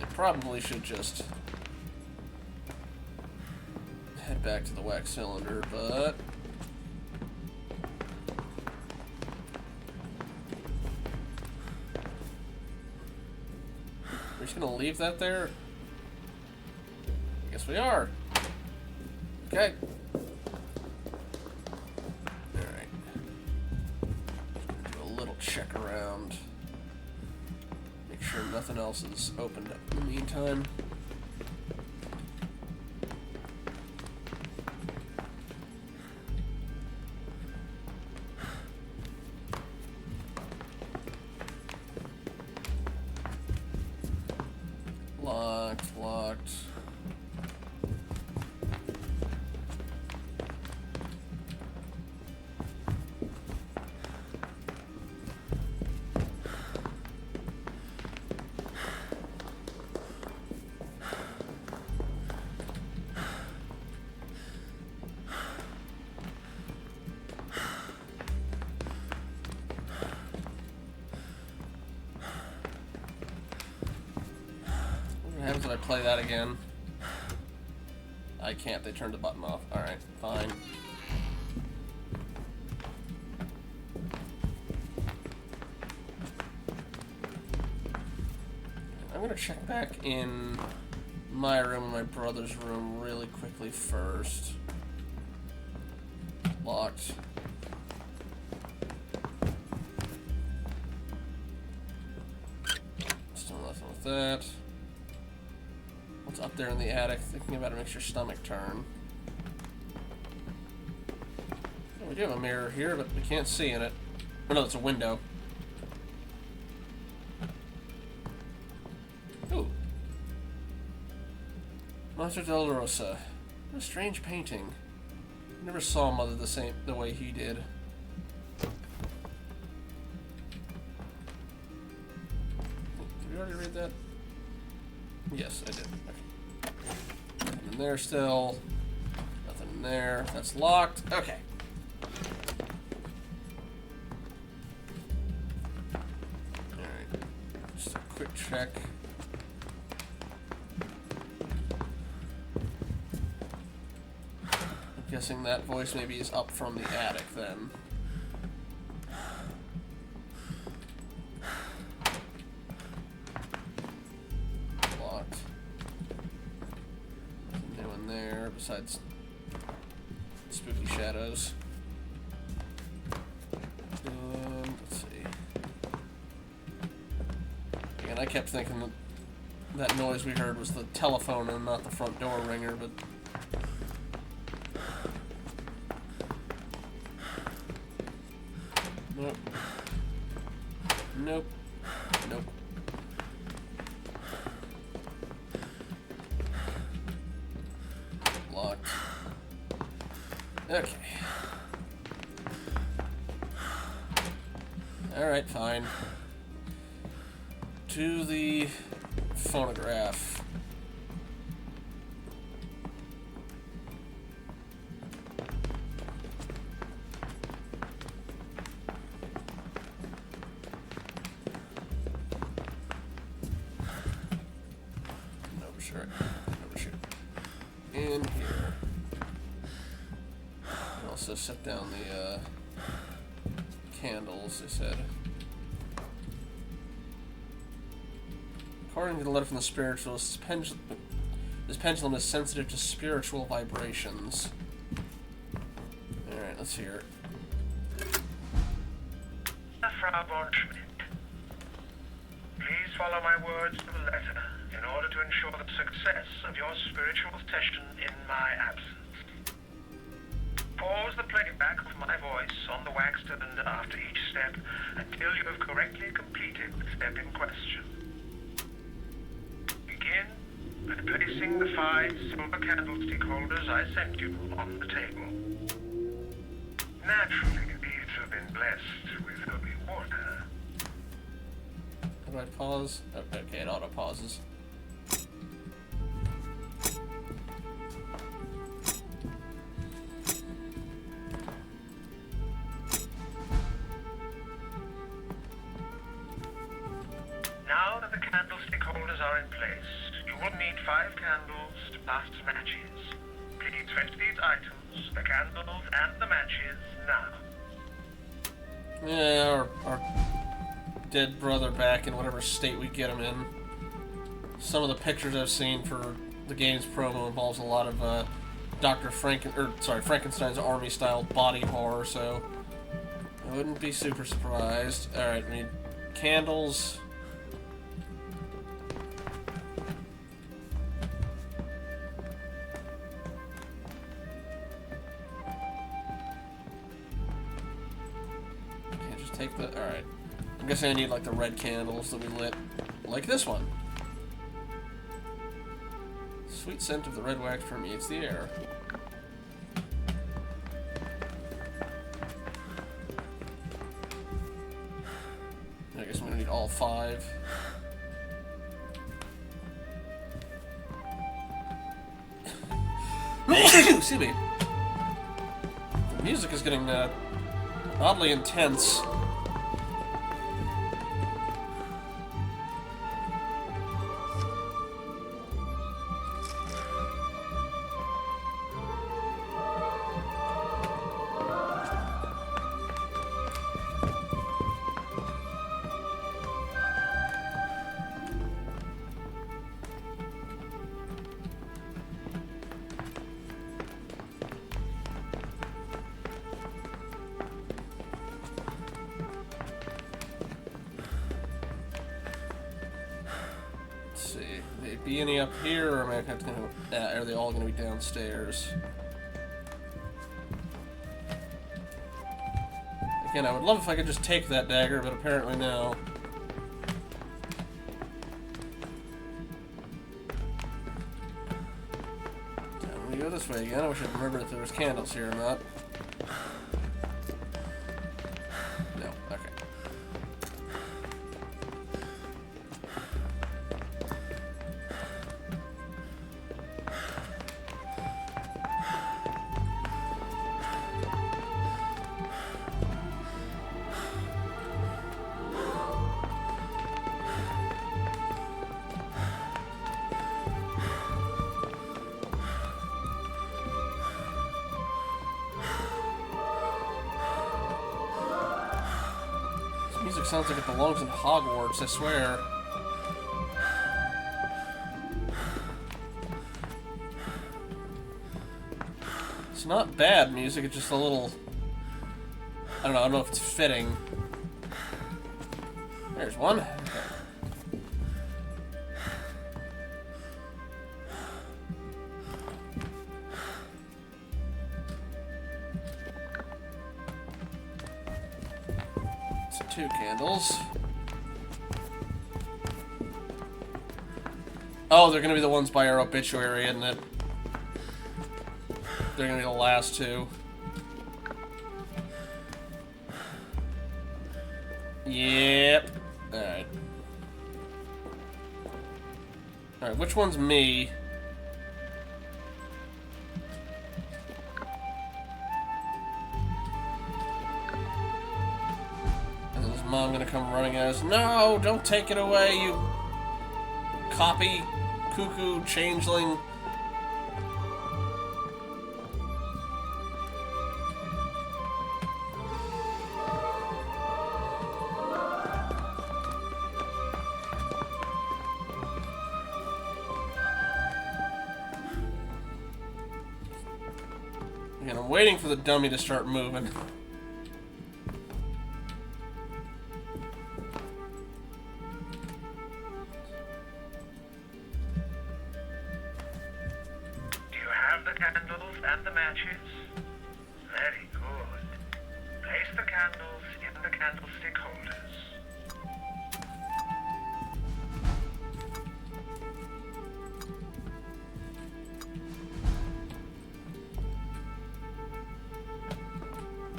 They probably should just head back to the wax cylinder, but we're just gonna leave that there? I guess we are. Okay. Alright. Do a little check around. Make sure nothing else is opened up in the meantime. Locked. What happens when I play that again? I can't. They turned the button off. Alright, fine. I'm gonna check back in my room and my brother's room really quickly first. Locked. Still nothing with that. What's up there in the attic? Thinking about it makes your stomach turn. Oh, we do have a mirror here, but we can't see in it. Oh no, it's a window. Ooh. Monster del Rosa. What a strange painting. I never saw Mother the way he did. Did we already read that? Yes, I did. Okay. Nothing in there still. Nothing in there. That's locked. Okay. Alright. Just a quick check. I'm guessing that voice maybe is up from the attic then. Besides spooky shadows. Let's see. Again, I kept thinking that that noise we heard was the telephone and not the front door ringer, but... Nope. Nope. Nope. Locked. Okay. Alright, fine. To the phonograph. No, sure. No, shoot. In here. Also set down the candles, they said. According to the letter from the spiritualist, this pendulum is sensitive to spiritual vibrations. Alright, let's hear it. Frau von Schmidt, please follow my words to the letter in order to ensure the success of your spiritual session in my absence. Pause the playback of my voice on the wax cylinder after each step until you have correctly completed the step in question. Begin by placing the 5 silver candlestick holders I sent you on the table. Naturally, these have been blessed with holy water. How do I pause? Oh, okay, it auto pauses. Now that the candlestick holders are in place, you will need 5 candles to pass matches. Please fetch these items, the candles and the matches, now. Yeah, our dead brother back in whatever state we get him in. Some of the pictures I've seen for the game's promo involves a lot of Frankenstein's army-style body horror, so I wouldn't be super surprised. Alright, we need candles. Can't just take the... Alright. I'm guessing I need like the red candles that we lit. Like this one. Sweet scent of the red wax permeates the air. I guess I'm gonna need all 5. Excuse me. The music is getting oddly intense. Be any up here, or am I have to are they all going to be downstairs? Again, I would love if I could just take that dagger, but apparently no. Let me go this way again. I wish I'd remembered if there was candles here or not. No, okay. Music sounds like it belongs in Hogwarts, I swear. It's not bad music, it's just a little... I don't know if it's fitting. There's one. Okay. 2 candles. Oh, they're gonna be the ones by our obituary, isn't it? They're gonna be the last 2. Yep. Alright. Alright, which one's me? And is Mom gonna come running at us? No! Don't take it away, you copy, cuckoo, changeling. Again, I'm waiting for the dummy to start moving. Candles and the matches. Very good. Place the candles in the candlestick holders.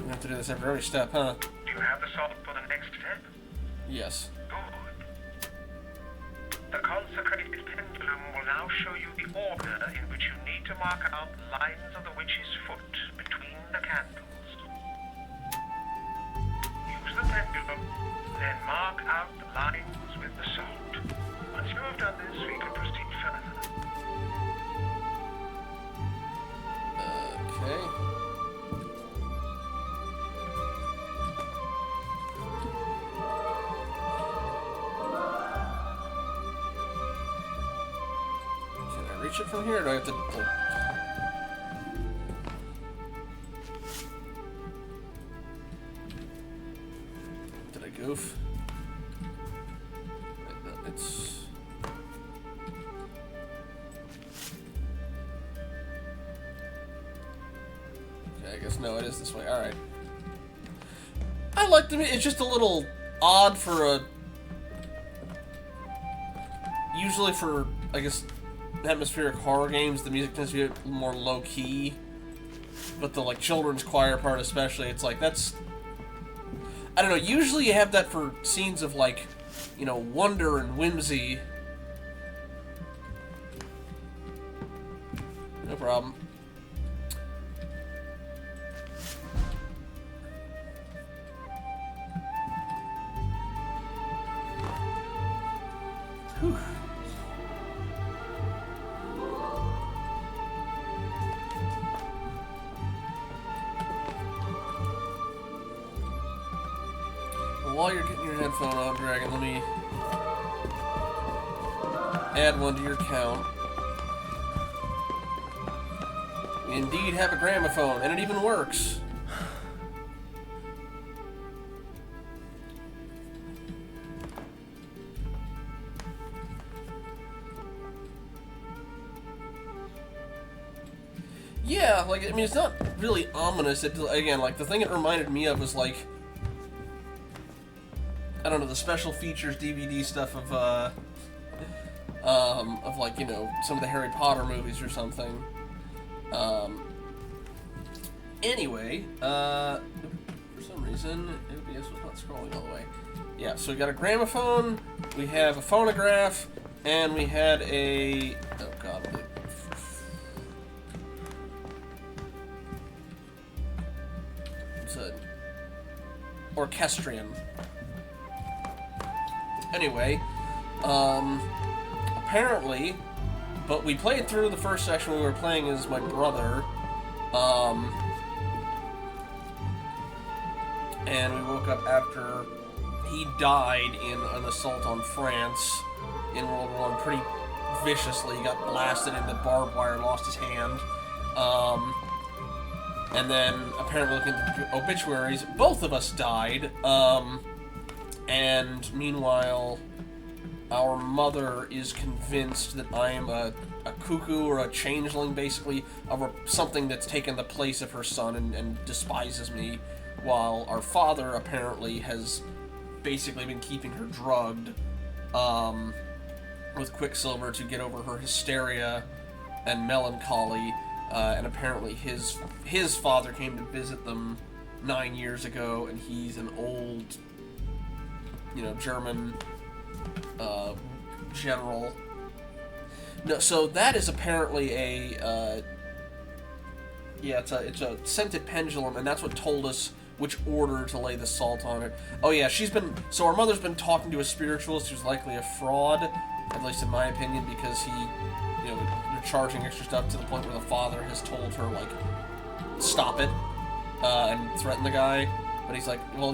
We have to do this after every step, huh? Do you have the salt for the next step? Yes. Good. The consecrated pendulum will now show you the order in which you need to mark out lines of the witch's foot between the candles. Use the pendulum, then mark out the lines with the salt. Once you have done this, we can proceed further. Okay. Reach it from here, or do I have to... Did I goof? It's... Okay, I guess no, it is this way. Alright. I like to... It's just a little odd for a... Usually for, I guess... atmospheric horror games, the music tends to be more low-key, but the like children's choir part especially, it's like that's, I don't know, usually you have that for scenes of like, you know, wonder and whimsy. No problem. Whew. While you're getting your headphone on, Dragon, let me add one to your count. We indeed have a gramophone, and it even works. Yeah, like, I mean, it's not really ominous. It, again, like, the thing it reminded me of was, like, I don't know, the special features DVD stuff of like, you know, some of the Harry Potter movies or something. Anyway, for some reason, OBS was not scrolling all the way. Yeah, so we got a gramophone, we have a phonograph, and we had a... Oh, God. It's an orchestrion. Anyway, apparently, but we played through the first section. We were playing as my brother, and we woke up after he died in an assault on France in World War I pretty viciously. He got blasted into barbed wire, lost his hand, and then apparently looking at the obituaries, both of us died, and meanwhile, our mother is convinced that I am a cuckoo or a changeling, basically, of something that's taken the place of her son and despises me, while our father apparently has basically been keeping her drugged with Quicksilver to get over her hysteria and melancholy, and apparently his father came to visit them 9 years ago, and he's an old, German general. No, so that is apparently it's a scented pendulum, and that's what told us which order to lay the salt on it. Oh yeah, so our mother's been talking to a spiritualist who's likely a fraud, at least in my opinion, because they're charging extra stuff to the point where the father has told her, like, stop it, and threaten the guy. But he's like, well,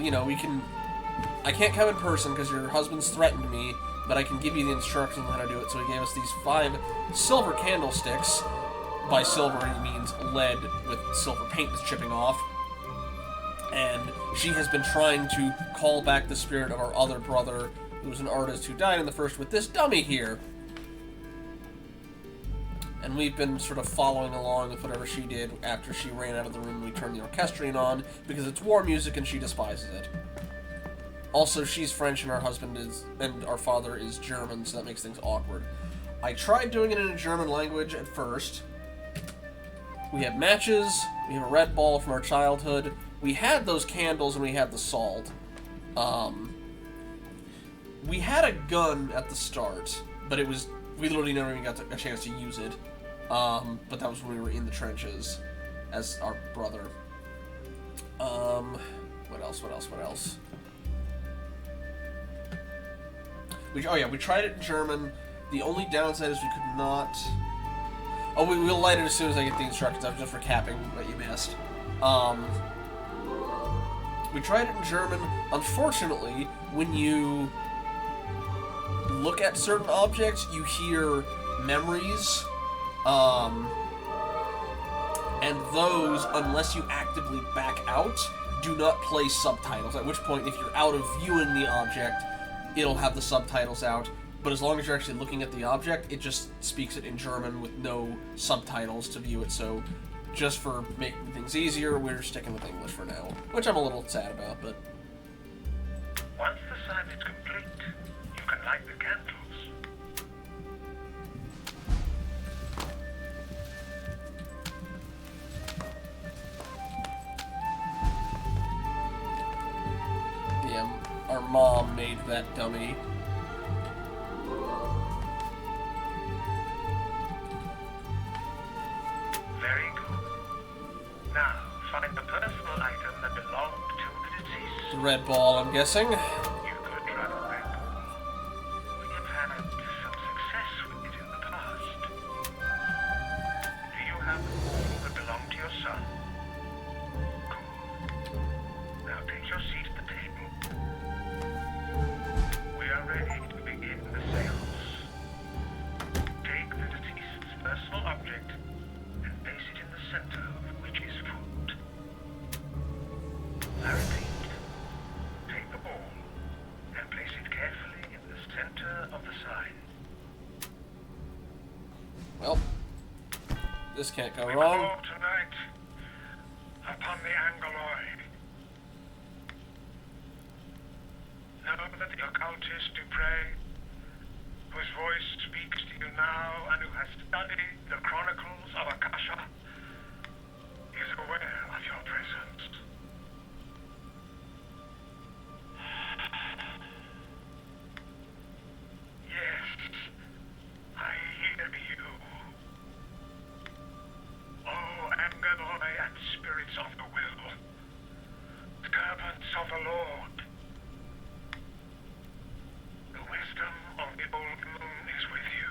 I can't come in person because your husband's threatened me, but I can give you the instructions on how to do it. So he gave us these 5 silver candlesticks. By silver, he means lead with silver paint that's chipping off. And she has been trying to call back the spirit of our other brother, who was an artist who died in the first, with this dummy here. And we've been sort of following along with whatever she did after she ran out of the room. We turned the orchestrion on, because it's war music and she despises it. Also, she's French and our father is German, so that makes things awkward. I tried doing it in a German language at first. We have matches, we have a red ball from our childhood, we had those candles, and we had the salt. We had a gun at the start, but we literally never even got a chance to use it. But that was when we were in the trenches as our brother. What else? We tried it in German. The only downside is we could not... Oh, we'll light it as soon as I get the instructions. I'm just recapping what you missed. We tried it in German. Unfortunately, when you look at certain objects, you hear memories. And those, unless you actively back out, do not play subtitles. At which point, if you're out of viewing the object, it'll have the subtitles out. But as long as you're actually looking at the object, it just speaks it in German with no subtitles to view it. So, just for making things easier, we're sticking with English for now. Which I'm a little sad about, but... Once the sign is complete, you can light the candles. Yeah, our mom made that dummy. Very good. Now, find the personal item that belonged to the deceased. The red ball, I'm guessing. You could try the red ball. We have had some success with it in the past. Do you have the ball that belonged to your son? Good. Now take your seat at the table. We are ready to begin the seance. Take the deceased's personal object and place it in the center of which is food. I repeat, take the ball and place it carefully in the center of the sign. Well, this can't go We wrong. call tonight upon the Angoloi. Know that the occultist Dupre, whose voice speaks to you now and who has studied the chronicles of Akasha, is aware of your presence. Yes, I hear you. Oh, Angoloi and spirits of the will, servants of the Lord. The wisdom of the old moon is with you.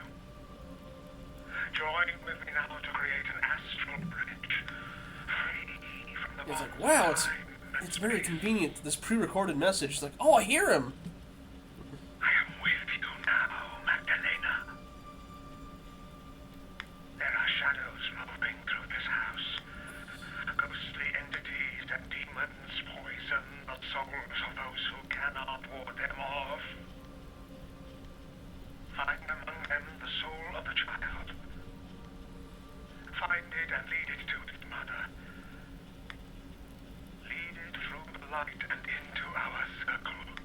Join with me now to create an astral bridge, free from the It's like, bonds of wow, time and it's very space. convenient, this pre-recorded message. It's like, oh, I hear him. I am with you now, Magdalena. There are shadows moving through this house. Ghostly entities and demons poison the souls of those who cannot ward them off. Find among them the soul of the child. Find it and lead it to its mother. Lead it through the light and into our circle.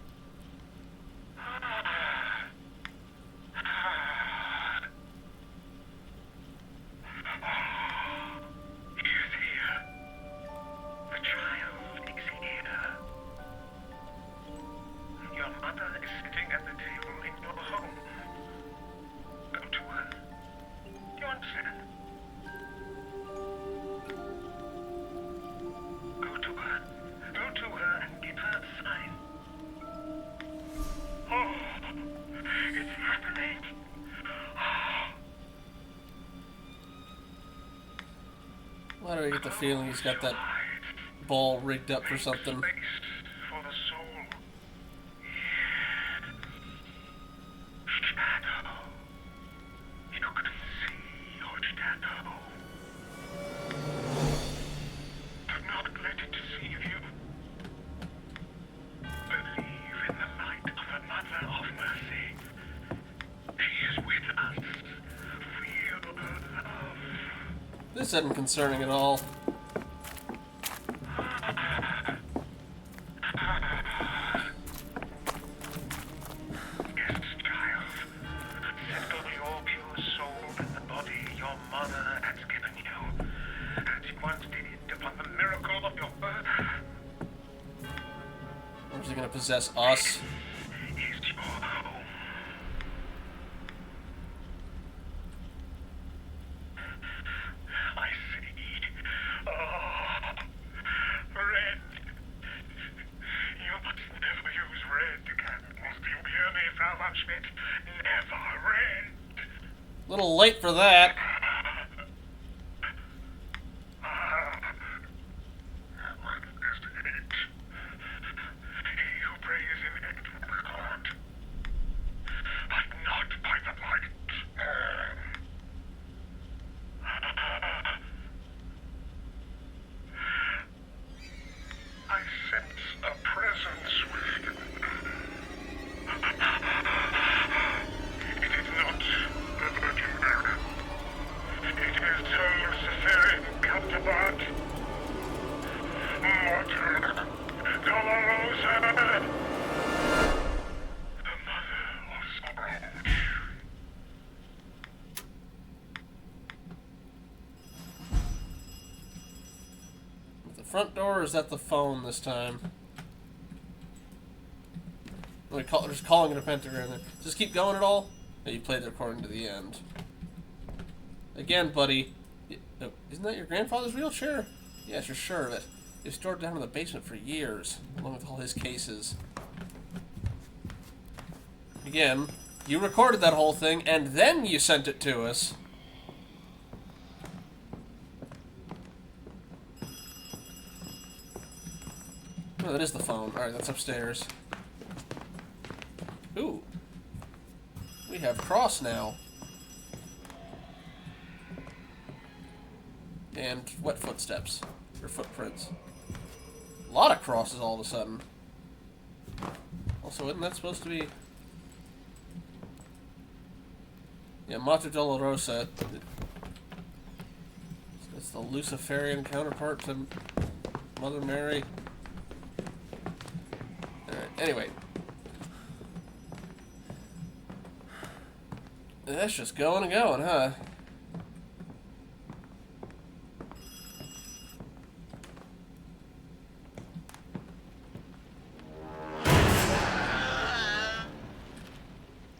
Why do I get the feeling he's got that ball rigged up for something? Place for the soul. Shadow. You can see your shadow. Do not let it deceive you. Believe in the light of the Mother of Mercy. She is with us. Feel her love. This isn't concerning at all. Yes, child. Settle your pure soul in the body your mother has given you, as you once did upon the miracle of your birth. Or is he gonna possess us? Is your home. I see. Oh, red. You must never use red, candles. Do you hear me, Frau von Schmidt? Never red. Little late for that. What is hate? He who prays in hate will be caught, but not by the light. I sense a presence with you. It is not the Virgin Mary. It is her Luciferian counterpart. Mother Dolorosa. The Mother of Sorrow. The front door, or is that the phone this time? Just calling it a pentagram there. Just keep going at all? No, you played it according to the end. Again, buddy. Isn't that your grandfather's wheelchair? Yes, you're sure of it. It was stored down in the basement for years, along with all his cases. Again, you recorded that whole thing, and then you sent it to us. Oh, that is the phone. Alright, that's upstairs. Ooh. We have cross now. And wet footsteps. Or footprints. A lot of crosses all of a sudden. Also, isn't that supposed to be... Yeah, Mater Dolorosa. It's the Luciferian counterpart to Mother Mary. Alright, anyway. That's just going and going, huh?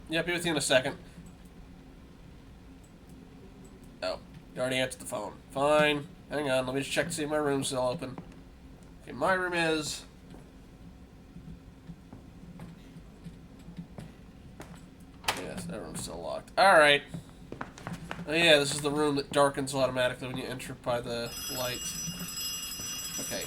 Yeah, be with you in a second. Oh, you already answered the phone. Fine. Hang on, let me just check to see if my room's still open. Okay, my room is... Yes, that room's still locked. Alright. Oh yeah, this is the room that darkens automatically when you enter by the light. Okay.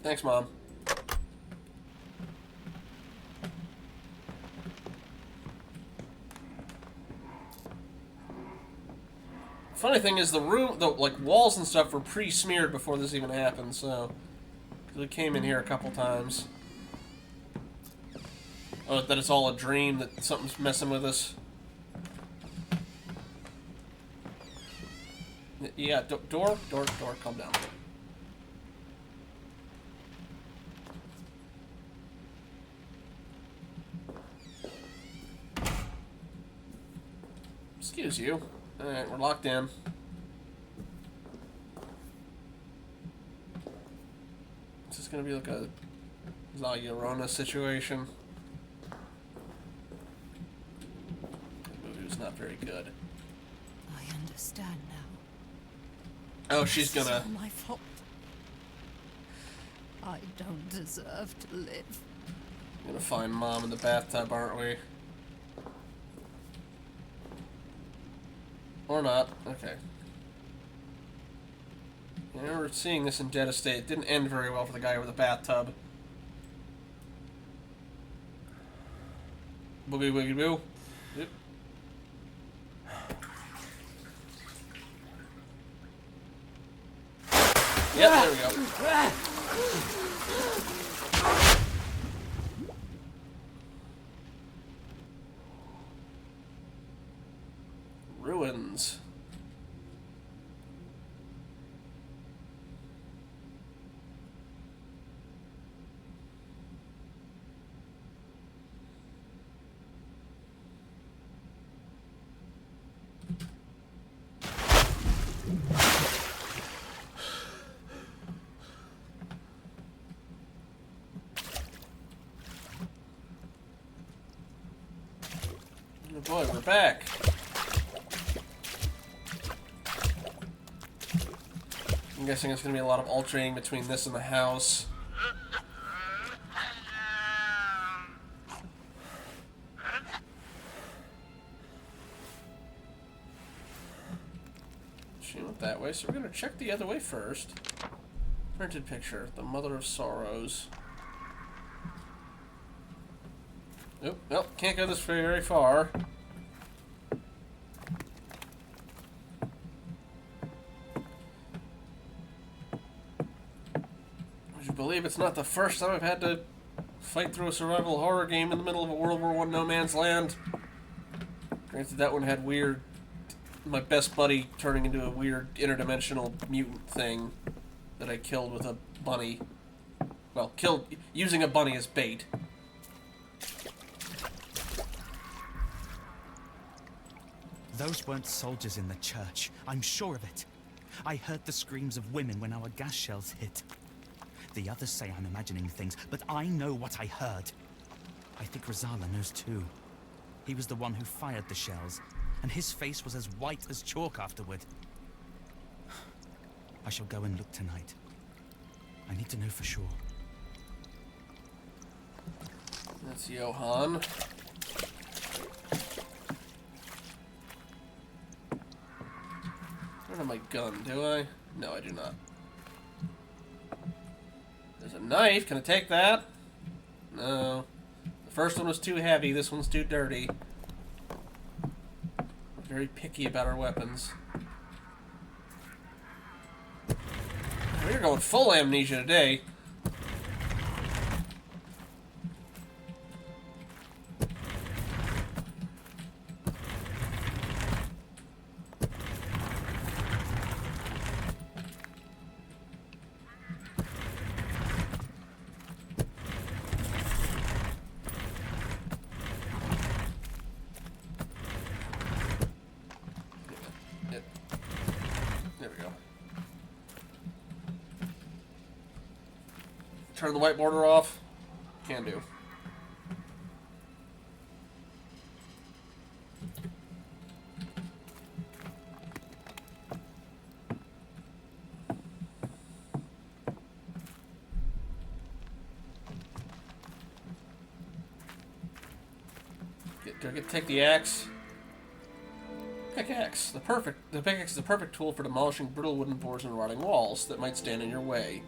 Thanks, Mom. Funny thing is, the room, the walls and stuff were pre-smeared before this even happened, so we came in here a couple times. Oh, that it's all a dream, that something's messing with us. Yeah, door, calm down. Excuse you. Alright, we're locked in. Is this gonna be like a La Llorona situation? not very good. I understand now. Oh, she's gonna... It's all my fault. I don't deserve to live. We're gonna find Mom in the bathtub, aren't we? Or not. Okay. I remember seeing this in Dead Estate. It didn't end very well for the guy with the bathtub. Boogie woogie boo. Yep. Yep, there we go. Ruins. Oh boy, we're back. I'm guessing it's going to be a lot of alternating between this and the house. She went that way, so we're going to check the other way first. Printed picture, the Mother of Sorrows. Nope, nope, can't go this way very far. Would you believe it's not the first time I've had to fight through a survival horror game in the middle of a World War I no man's land? Granted, that one had weird... my best buddy turning into a weird interdimensional mutant thing that I killed with a bunny. Well, killed using a bunny as bait. Those weren't soldiers in the church. I'm sure of it. I heard the screams of women when our gas shells hit. The others say I'm imagining things, but I know what I heard. I think Rosala knows too. He was the one who fired the shells, and his face was as white as chalk afterward. I shall go and look tonight. I need to know for sure. That's Johann. I don't have my gun, do I? No, I do not. There's a knife. Can I take that? No. The first one was too heavy. This one's too dirty. We're very picky about our weapons. We're going full amnesia today. Turn the white border off. Can do. Do I get to take the axe? Pickaxe. The pickaxe is the perfect tool for demolishing brittle wooden boards and rotting walls that might stand in your way.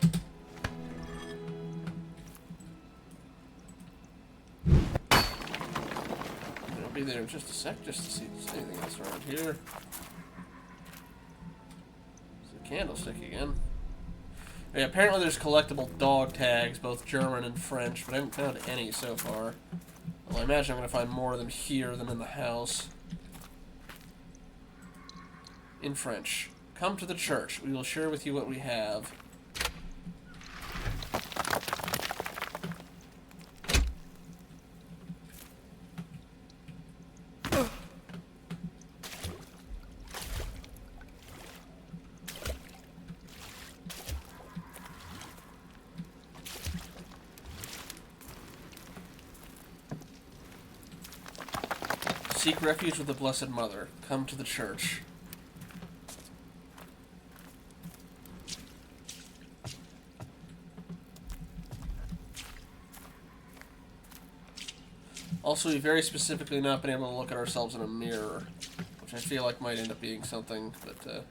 Be there in just a sec, just to see if there's anything else around here. There's a candlestick again. Yeah, apparently there's collectible dog tags, both German and French, but I haven't found any so far. Well, I imagine I'm going to find more of them here than in the house. In French. Come to the church. We will share with you what we have. Seek refuge with the Blessed Mother. Come to the church. Also, we've very specifically not been able to look at ourselves in a mirror, which I feel like might end up being something, but,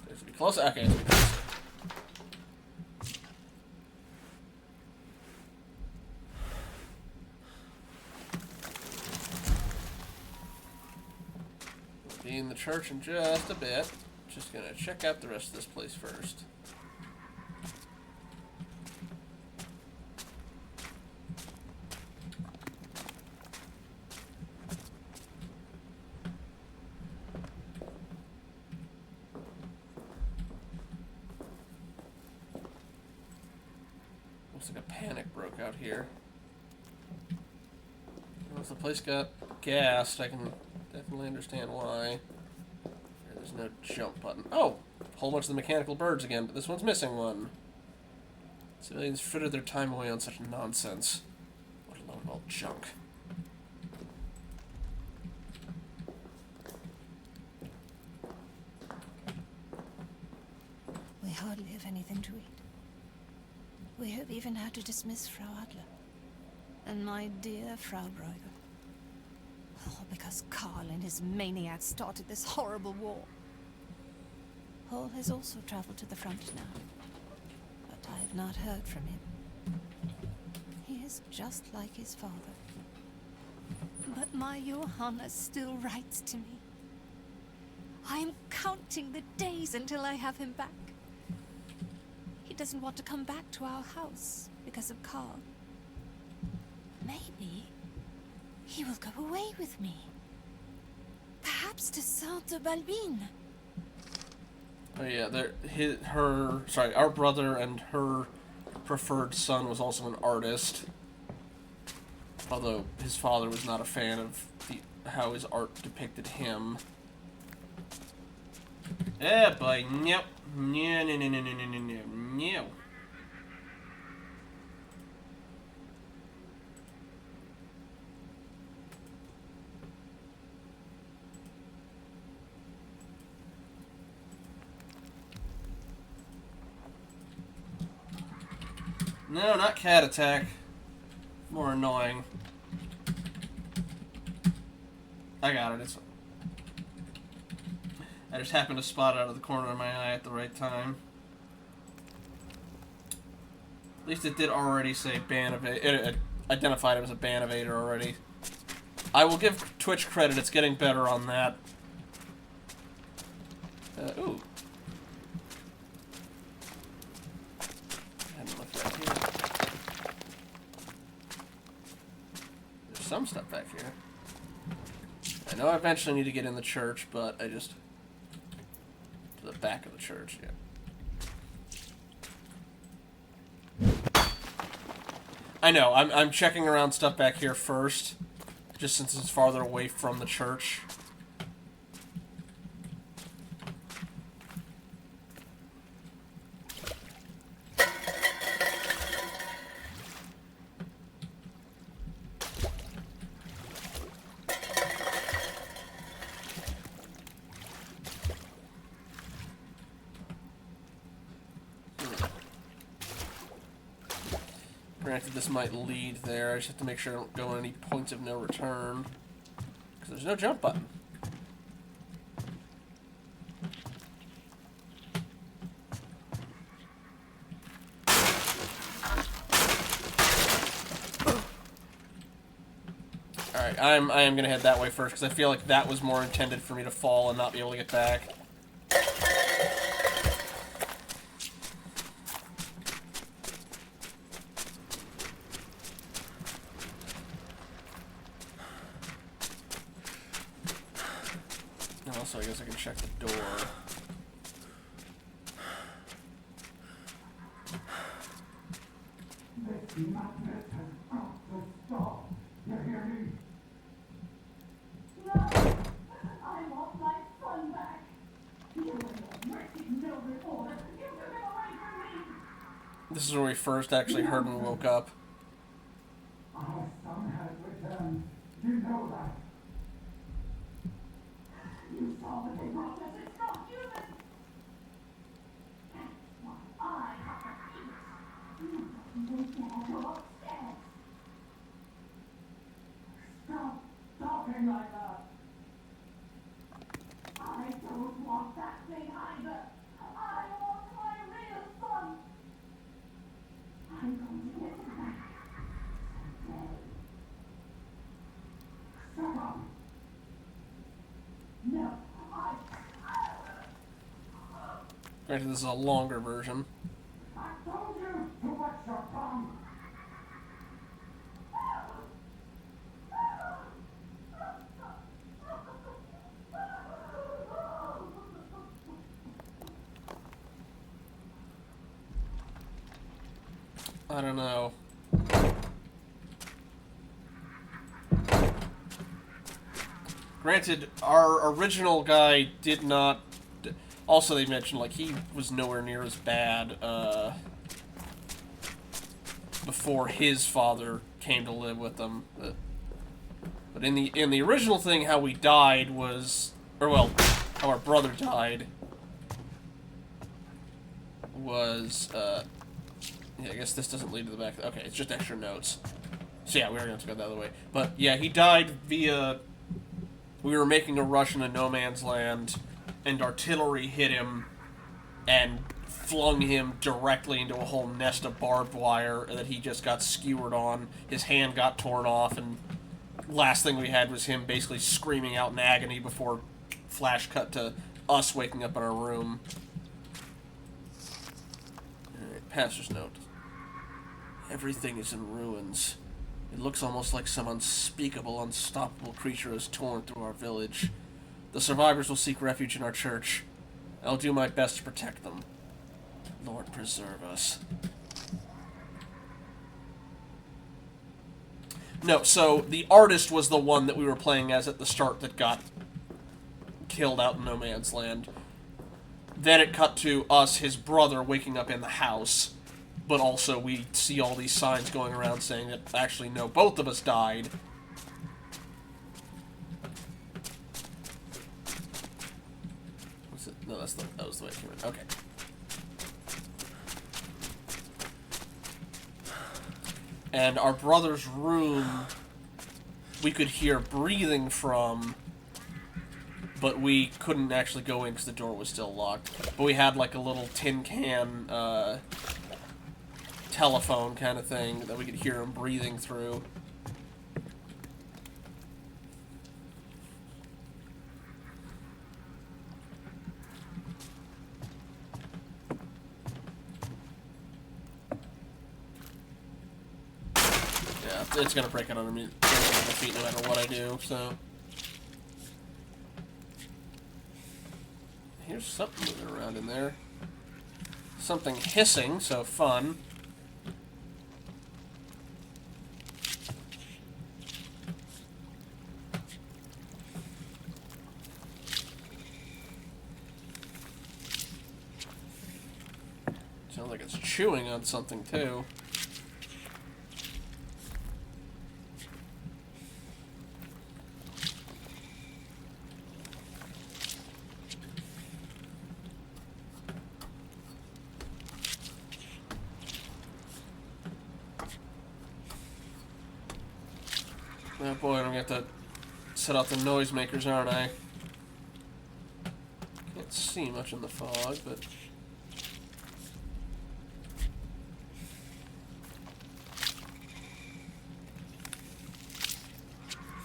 there's to be close. Okay, it's close. We'll be in the church in just a bit. Just gonna check out the rest of this place first. Looks like a panic broke out here. Once the place got gassed, I can definitely understand why. There's no jump button. Oh! A whole bunch of the mechanical birds again, but this one's missing one. Civilians frittered their time away on such nonsense. What a load of old junk. We hardly have anything to eat. We have even had to dismiss Frau Adler. And my dear Frau Breuger. All because Karl and his maniacs started this horrible war. Hall has also traveled to the front now. But I have not heard from him. He is just like his father. But my Johanna still writes to me. I am counting the days until I have him back. He doesn't want to come back to our house because of Karl. Maybe he will go away with me. Perhaps to Sainte-Balbine. Oh yeah, our brother and her preferred son was also an artist. Although his father was not a fan of how his art depicted him. Eh, boy, nope. No. No, not cat attack. More annoying. I got it. I just happened to spot it out of the corner of my eye at the right time. At least it did already say ban evade. It identified him as a ban evader already. I will give Twitch credit. It's getting better on that. Ooh. Some stuff back here. I know I eventually need to get in the church, but I just... to the back of the church, yeah. I know, I'm checking around stuff back here first, just since it's farther away from the church. Granted, this might lead there. I just have to make sure I don't go on any points of no return. Because there's no jump button. Alright, I am going to head that way first, because I feel like that was more intended for me to fall and not be able to get back. Also, I guess I can check the door. I want my son back. You and your wicked noble order This is where we first actually heard when we woke up. Our son has returned. You know that. You saw the big process. It's not human. That's why I have to eat. You don't dare go upstairs. Stop talking like that. I don't want that thing either. I want my real son. I'm going to get him back someday. Shut up. No, Granted, this is a longer version. I told you to watch your tongue. I don't know. Granted, our original guy did not... Also, they mentioned, like, he was nowhere near as bad, before his father came to live with them. But in the original thing, how we died was... Or, well, how our brother died was, yeah, I guess this doesn't lead to the back. Okay, it's just extra notes. So yeah, we were going to go the other way. But yeah, he died via... We were making a rush into no man's land, and artillery hit him and flung him directly into a whole nest of barbed wire that he just got skewered on. His hand got torn off, and last thing we had was him basically screaming out in agony before flash cut to us waking up in our room. Alright, pastor's note. Everything is in ruins. It looks almost like some unspeakable, unstoppable creature has torn through our village. The survivors will seek refuge in our church. I'll do my best to protect them. Lord preserve us. No, so the artist was the one that we were playing as at the start that got killed out in no man's land. Then it cut to us, his brother, waking up in the house. But also, we see all these signs going around saying that, actually, no, both of us died. What's it? No, that was the way it came in. Okay. And our brother's room, we could hear breathing from, but we couldn't actually go in because the door was still locked. But we had, like, a little tin can, telephone kind of thing that we could hear him breathing through. Yeah, it's gonna break out under me, my feet no matter what I do, so. Here's something moving around in there. Something hissing, so fun. Sounds like it's chewing on something, too. Oh boy, I'm gonna have to set out the noisemakers, aren't I? Can't see much in the fog, but...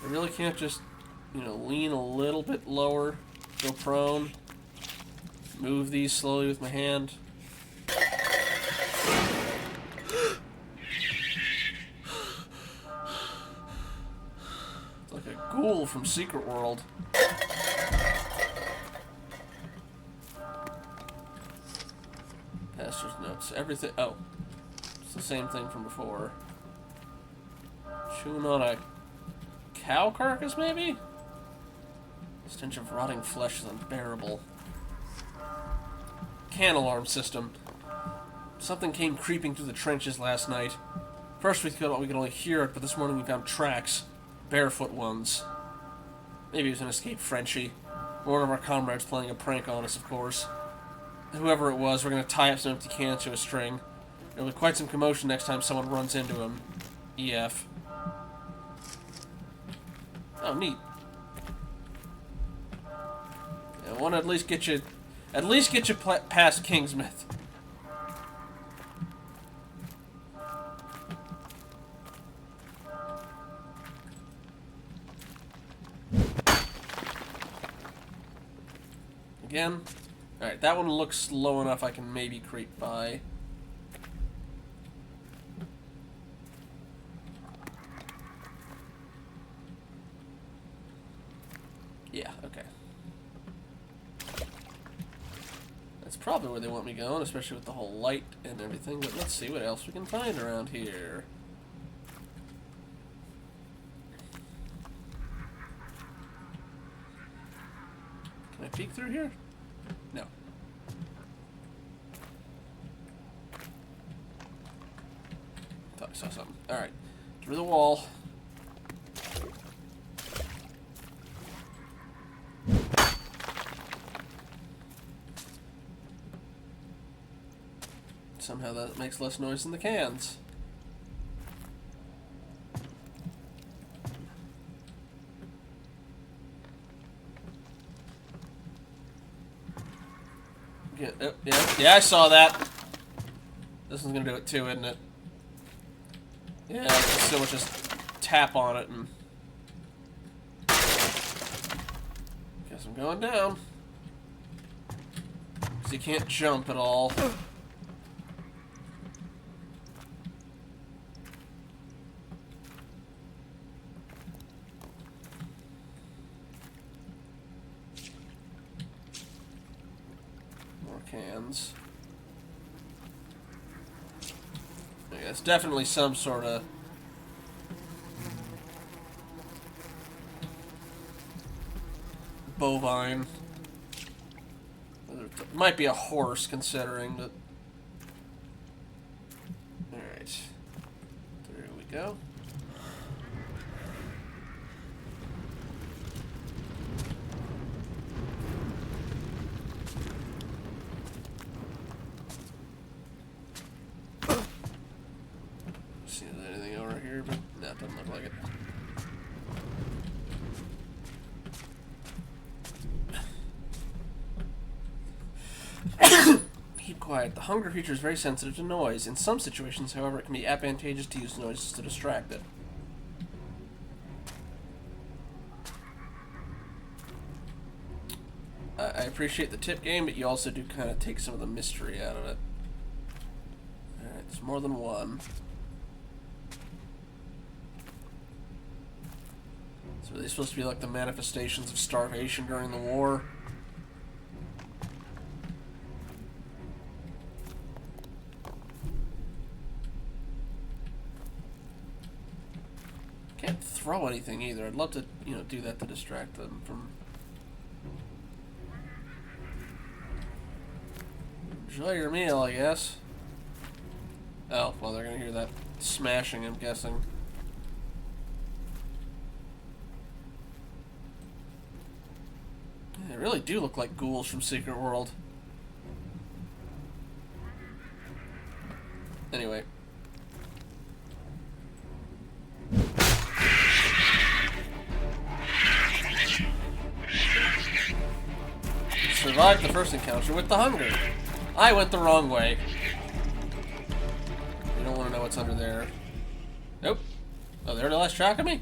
I really can't just, you know, lean a little bit lower, go prone, move these slowly with my hand. It's like a ghoul from Secret World. Pastor's notes. Everything. Oh. It's the same thing from before. Chewing on a cow carcass, maybe? The stench of rotting flesh is unbearable. Can alarm system. Something came creeping through the trenches last night. First we thought we could only hear it, but this morning we found tracks. Barefoot ones. Maybe it was an escaped Frenchie. Or one of our comrades playing a prank on us, of course. Whoever it was, we're going to tie up some empty cans to a string. There'll be quite some commotion next time someone runs into him. EF. Oh, neat. I want to at least get you past Kingsmith. Again. Alright, that one looks low enough I can maybe creep by. Yeah, okay. That's probably where they want me going, especially with the whole light and everything, but let's see what else we can find around here. Can I peek through here? No. Thought I saw something. Alright. Through the wall. Somehow that makes less noise than the cans. Yeah, I saw that. This one's gonna do it too, isn't it? Yeah, so much just tap on it and... Guess I'm going down. Because you can't jump at all. Cans. Yeah, it's definitely some sort of bovine. It might be a horse, considering that. Alright. There we go. See if there's anything over here, but no, it doesn't look like it. Keep quiet. The hunger creature is very sensitive to noise. In some situations, however, it can be advantageous to use noises to distract it. I appreciate the tip game, but you also do kind of take some of the mystery out of it. Alright, there's more than one. So are they supposed to be like the manifestations of starvation during the war? Can't throw anything either. I'd love to, you know, do that to distract them from... Enjoy your meal, I guess. Oh, well, they're gonna hear that smashing, I'm guessing. They really do look like ghouls from Secret World. Anyway. Survived the first encounter with the hunger. I went the wrong way. You don't want to know what's under there. Nope. Oh, they already lost track of me?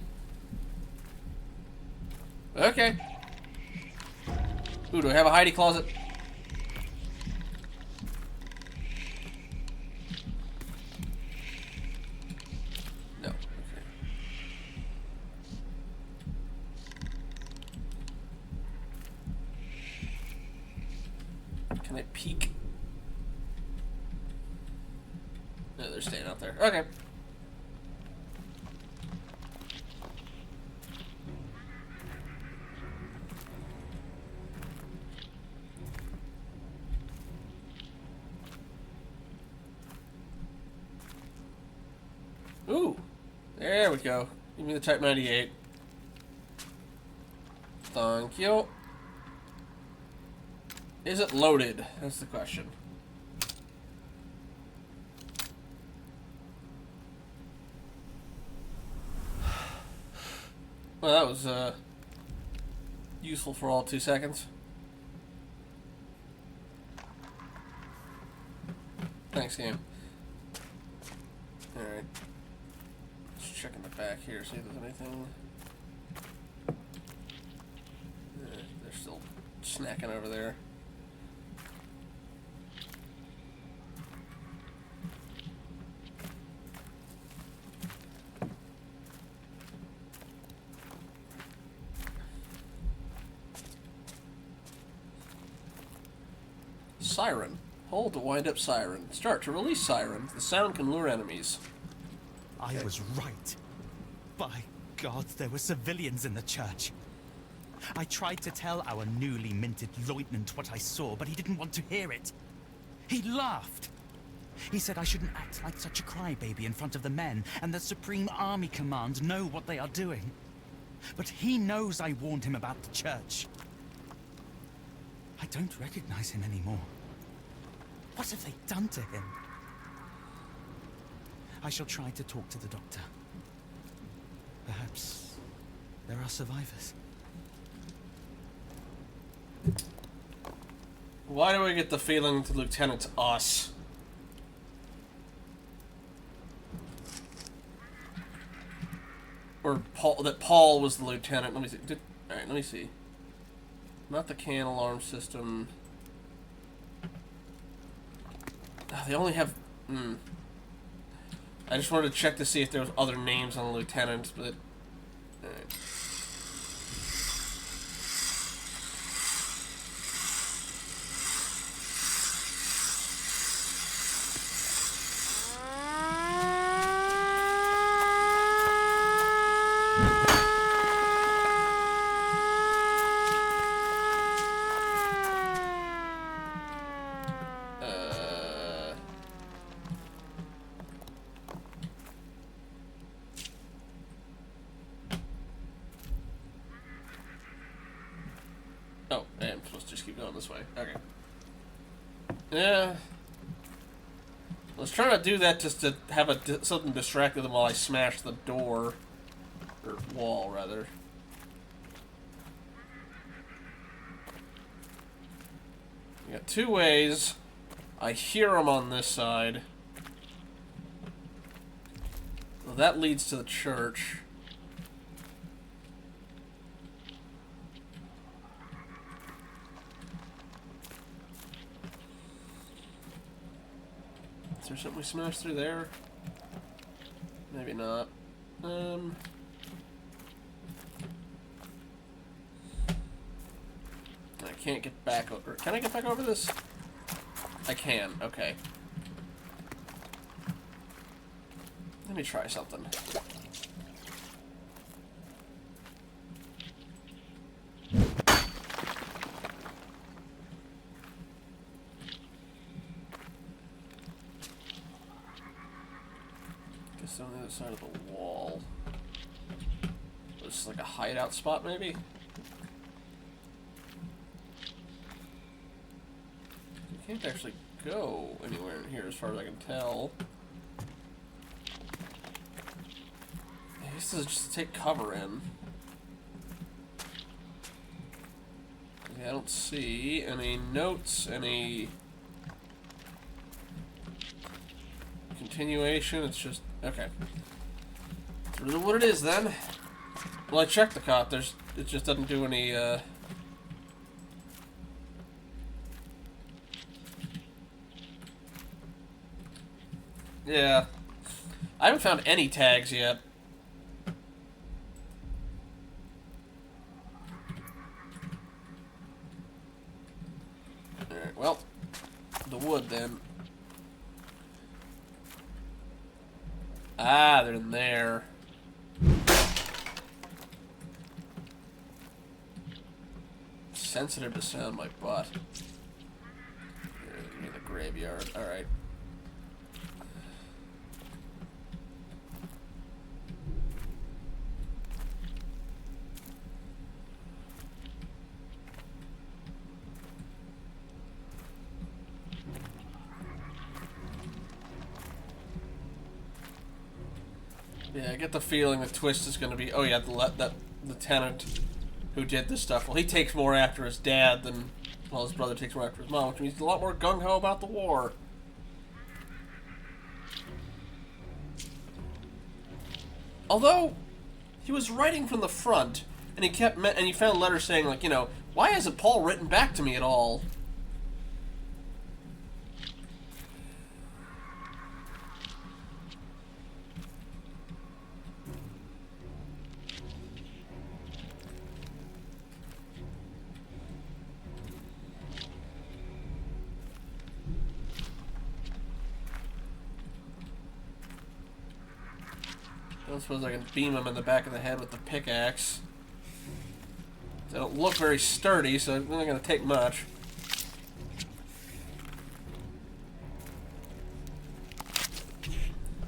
Okay. Ooh, do I have a hidey closet? No. Okay. Can I peek? No, they're staying out there. Okay. Ooh, there we go. Give me the Type 98. Thank you. Is it loaded? That's the question. Well, that was useful for all 2 seconds. Thanks, game. Alright. Just checking the back here, see if there's anything. They're still snacking over there. Siren. Hold to wind up siren. Start to release siren. The sound can lure enemies. I was right. By God, there were civilians in the church. I tried to tell our newly minted lieutenant what I saw, but he didn't want to hear it. He laughed. He said I shouldn't act like such a crybaby in front of the men, and the Supreme Army Command know what they are doing. But he knows I warned him about the church. I don't recognize him anymore. What have they done to him? I shall try to talk to the doctor. Perhaps there are survivors. Why do I get the feeling the lieutenant's us? Or that Paul was the lieutenant. Let me see. Alright, let me see. Not the can alarm system. Oh, they only have... I just wanted to check to see if there was other names on the lieutenant, but... Alright. Oh, I'm supposed to just keep going this way. Okay. Yeah. I was trying to do that just to have something distracted them while I smash the door. Or wall, rather. We got 2 ways. I hear them on this side. Well, that leads to the church. Is there something we smashed through there? Maybe not. I can't get back over. Can I get back over this? I can. Okay. Let me try something. Guess on the other side of the wall. This is like a hideout spot, maybe? You can't actually go anywhere in here as far as I can tell. I guess this is just to take cover in. Okay, I don't see any notes, any continuation. It's just okay. That's really what it is then. Well, I checked the cot. It just doesn't do any. Yeah, I haven't found any tags yet. Alright, well, the wood then. Ah, they're in there. Sensitive to sound, my butt. Here, in the graveyard. Alright. Yeah, I get the feeling the twist is going to be, oh yeah, that lieutenant who did this stuff, well, he takes more after his dad than, well, his brother takes more after his mom, which means he's a lot more gung-ho about the war. Although, he was writing from the front, and he found letters saying, like, you know, why hasn't Paul written back to me at all? I don't suppose I can beam him in the back of the head with the pickaxe. They don't look very sturdy, so it's not going to take much.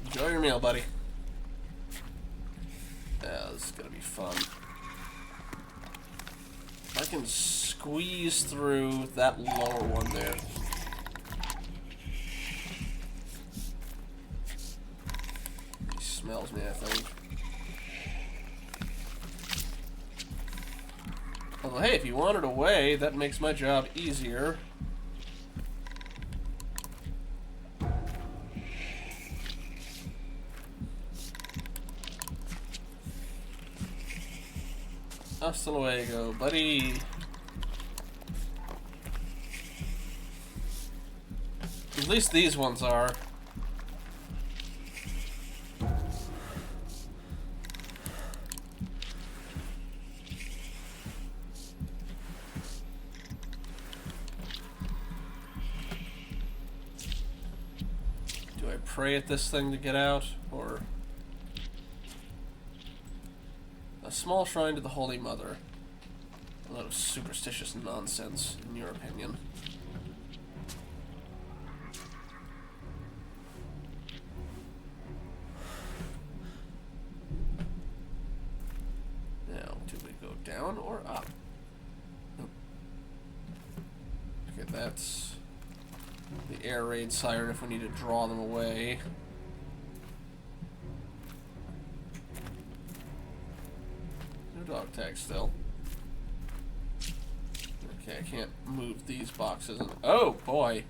Enjoy your meal, buddy. Yeah, this is going to be fun. If I can squeeze through that lower one there. He smells me, I think. Although, hey, if you want it away, that makes my job easier. Hasta luego, buddy. At least these ones are. Do I pray at this thing to get out, or... A small shrine to the Holy Mother. A lot of superstitious nonsense, in your opinion. Now, do we go down or up? Nope. Okay, that's the air raid siren if we need to draw them away. Dog tag still. Okay, I can't move these boxes. Oh boy!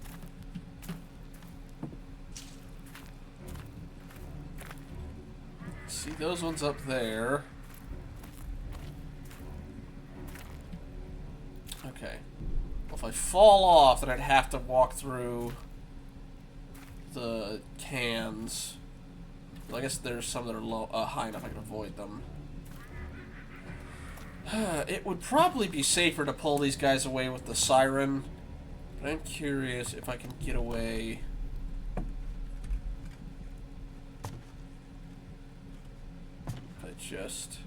See those ones up there. Okay. Well, if I fall off, then I'd have to walk through the cans. Well, I guess there's some that are low, high enough I can avoid them. It would probably be safer to pull these guys away with the siren, but I'm curious if I can get away. If I just...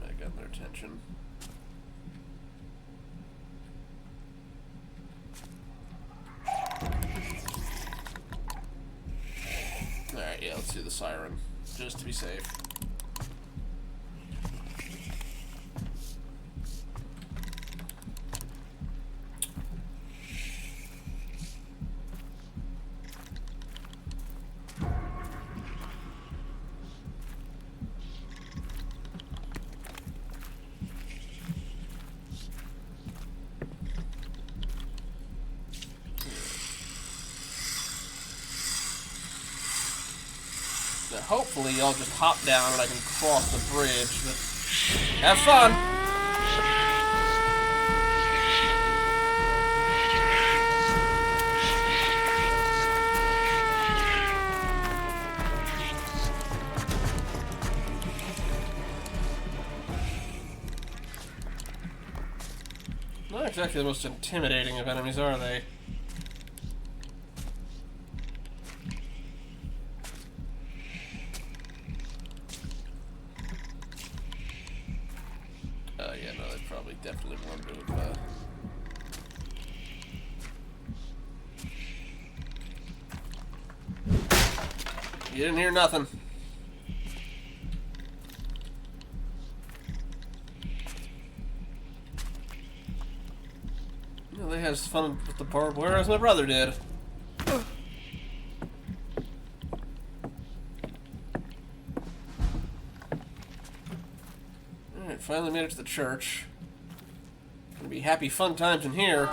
I got their attention. Alright, yeah, let's do the siren, just to be safe. Now, hopefully y'all just hop down and I can cross the bridge, but have fun! Not exactly the most intimidating of enemies, are they? Yeah, no, they probably definitely want to have, You didn't hear nothing. Well, they had fun with the barbed wire as my brother did. Alright, finally made it to the church. Gonna be happy fun times in here.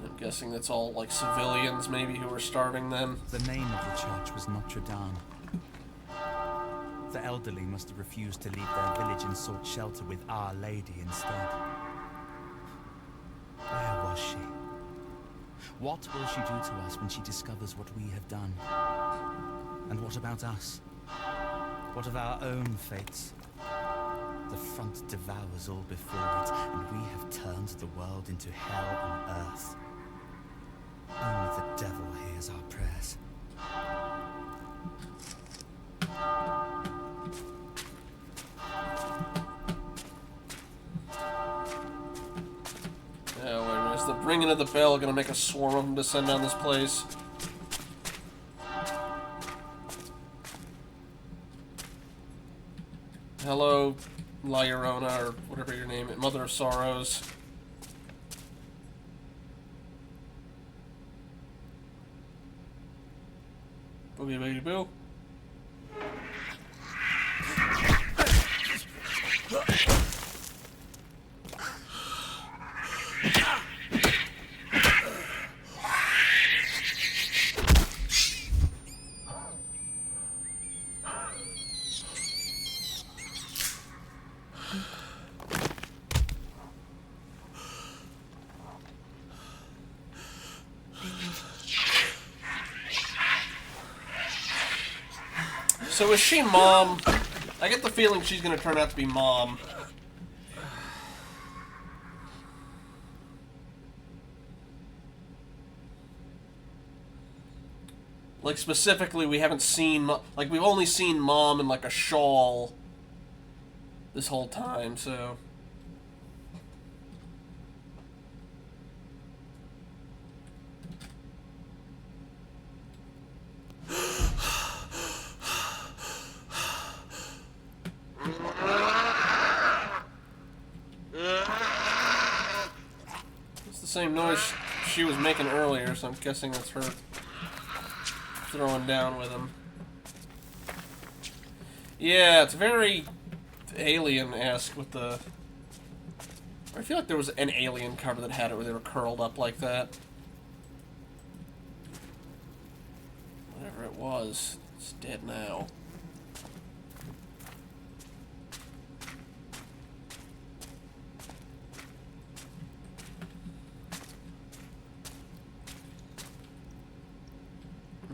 I'm guessing that's all like civilians maybe who were starving then. The name of the church was Notre Dame. The elderly must have refused to leave their village and sought shelter with Our Lady instead. Where was she? What will she do to us when she discovers what we have done? And what about us? What of our own fates? The front devours all before it, and we have turned the world into hell on earth. Only the devil hears our prayers. Oh, wait a minute. Is the ringing of the bell gonna make a swarm of them descend on this place? Hello, La Llorona, or whatever your name is, Mother of Sorrows. Boogie boogie boo. So is she Mom? I get the feeling she's gonna turn out to be Mom. Like, specifically, we haven't seen... Like, we've only seen Mom in, like, a shawl this whole time, so... It's the same noise she was making earlier, so I'm guessing that's her throwing down with him. Yeah, it's very Alien-esque with the... I feel like there was an Alien cover that had it where they were curled up like that. Whatever it was, it's dead now.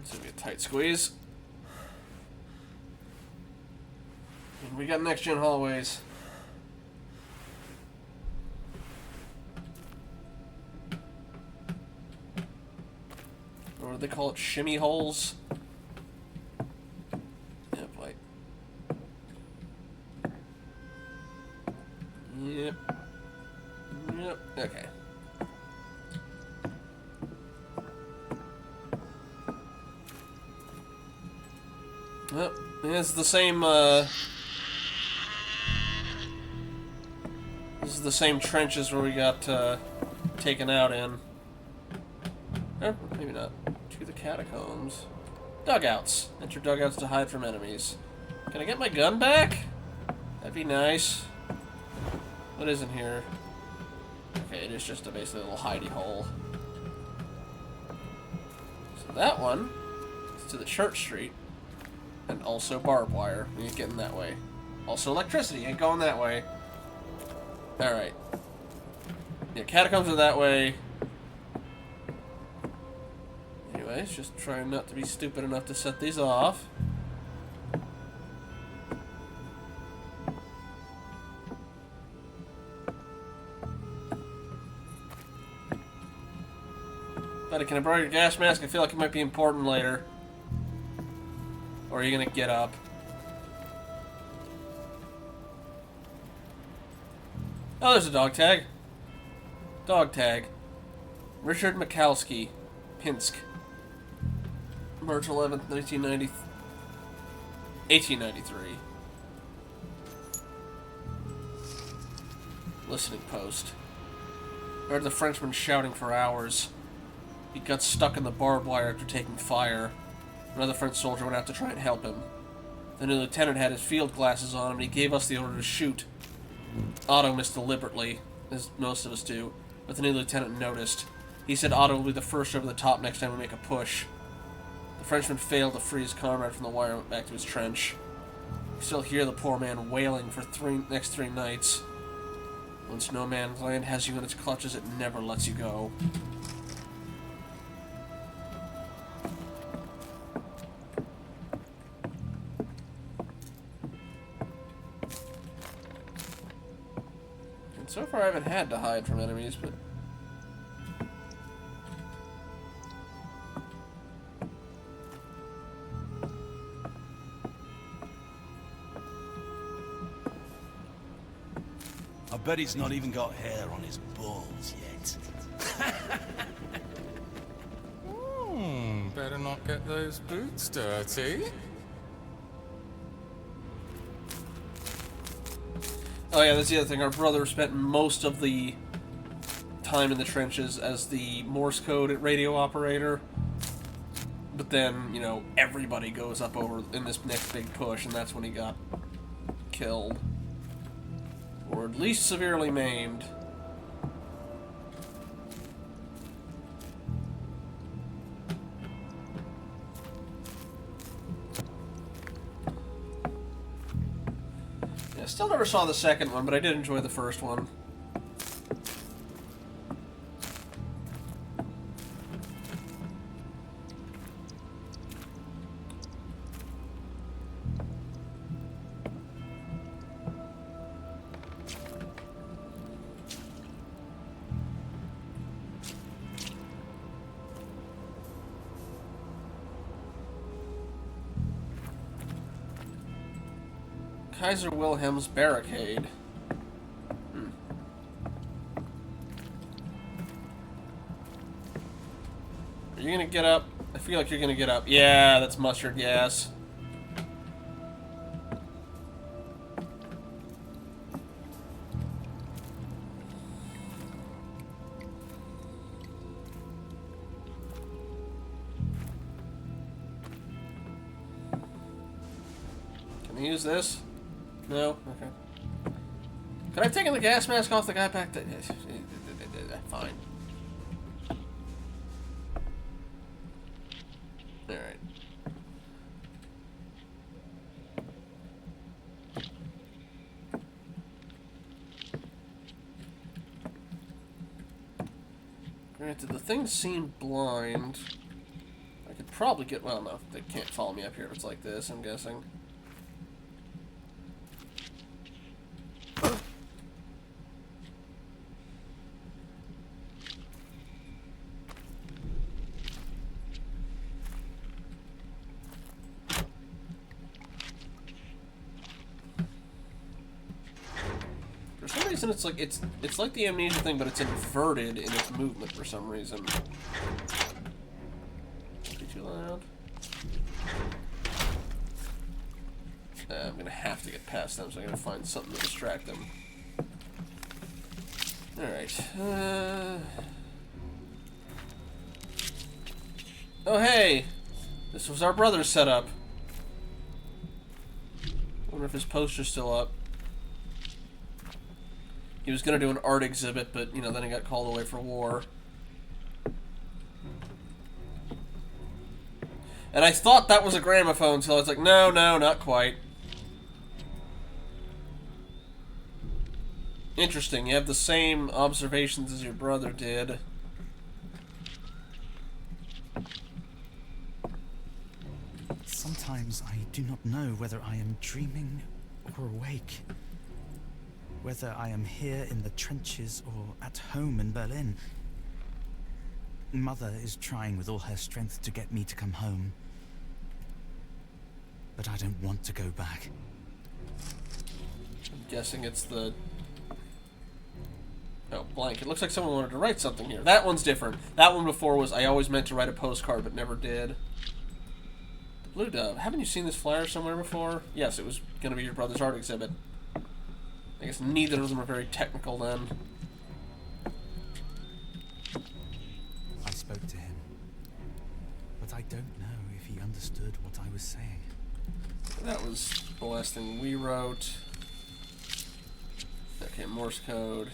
It's gonna be a tight squeeze. And we got next-gen hallways. Or what do they call it? Shimmy holes? Yep, like... Yep. Yep, okay. Yep, it's the same, this is the same trenches where we got, taken out in. Oh, maybe not. To the catacombs. Dugouts. Enter dugouts to hide from enemies. Can I get my gun back? That'd be nice. What is in here? Okay, it is just a basically little hidey hole. So that one is to the Church Street. And also barbed wire. We ain't getting that way. Also electricity. Ain't going that way. Alright. Yeah, catacombs are that way. Anyways, just trying not to be stupid enough to set these off. Buddy, can I borrow your gas mask? I feel like it might be important later. Or are you gonna get up? Oh, there's a dog tag. Dog tag. Richard Mikowski. Pinsk. March 11th, 1990. 1893. Listening post. I heard the Frenchman shouting for hours. He got stuck in the barbed wire after taking fire. Another French soldier went out to try and help him. The new lieutenant had his field glasses on and he gave us the order to shoot. Otto missed deliberately, as most of us do, but the new lieutenant noticed. He said Otto will be the first over the top next time we make a push. The Frenchman failed to free his comrade from the wire and went back to his trench. You still hear the poor man wailing for next three nights. Once no man's land has you in its clutches, it never lets you go. And so far I haven't had to hide from enemies, but... I bet he's not even got hair on his balls yet. Better not get those boots dirty. Oh yeah, that's the other thing. Our brother spent most of the time in the trenches as the Morse code radio operator. But then, you know, everybody goes up over in this next big push, and that's when he got killed. Or at least severely maimed. Yeah, still never saw the second one, but I did enjoy the first one. Kaiser Wilhelm's Barricade. Are you gonna get up? I feel like you're gonna get up. Yeah, that's mustard gas. Can I use this? No? Okay. Could I have taken the gas mask off the guy back there? Fine. Alright. Granted, the things seem blind. I could probably get... Well, no. They can't follow me up here if it's like this, I'm guessing. For some reason, it's like the amnesia thing, but it's inverted in its movement for some reason. Be too loud. I'm gonna have to get past them, so I'm gonna find something to distract them. All right. Oh hey, this was our brother's setup. Wonder if his poster's still up. He was gonna do an art exhibit, but you know, then he got called away for war. And I thought that was a gramophone, so I was like, no, not quite. Interesting, you have the same observations as your brother did. Sometimes I do not know whether I am dreaming or awake. Whether I am here in the trenches or at home in Berlin. Mother is trying with all her strength to get me to come home. But I don't want to go back. I'm guessing it's the... Oh, blank. It looks like someone wanted to write something here. That one's different. That one before was, I always meant to write a postcard but never did. Blue Dove. Haven't you seen this flyer somewhere before? Yes, it was going to be your brother's art exhibit. I guess neither of them are very technical then. I spoke to him, but I don't know if he understood what I was saying. That was the last thing we wrote. Okay, Morse code.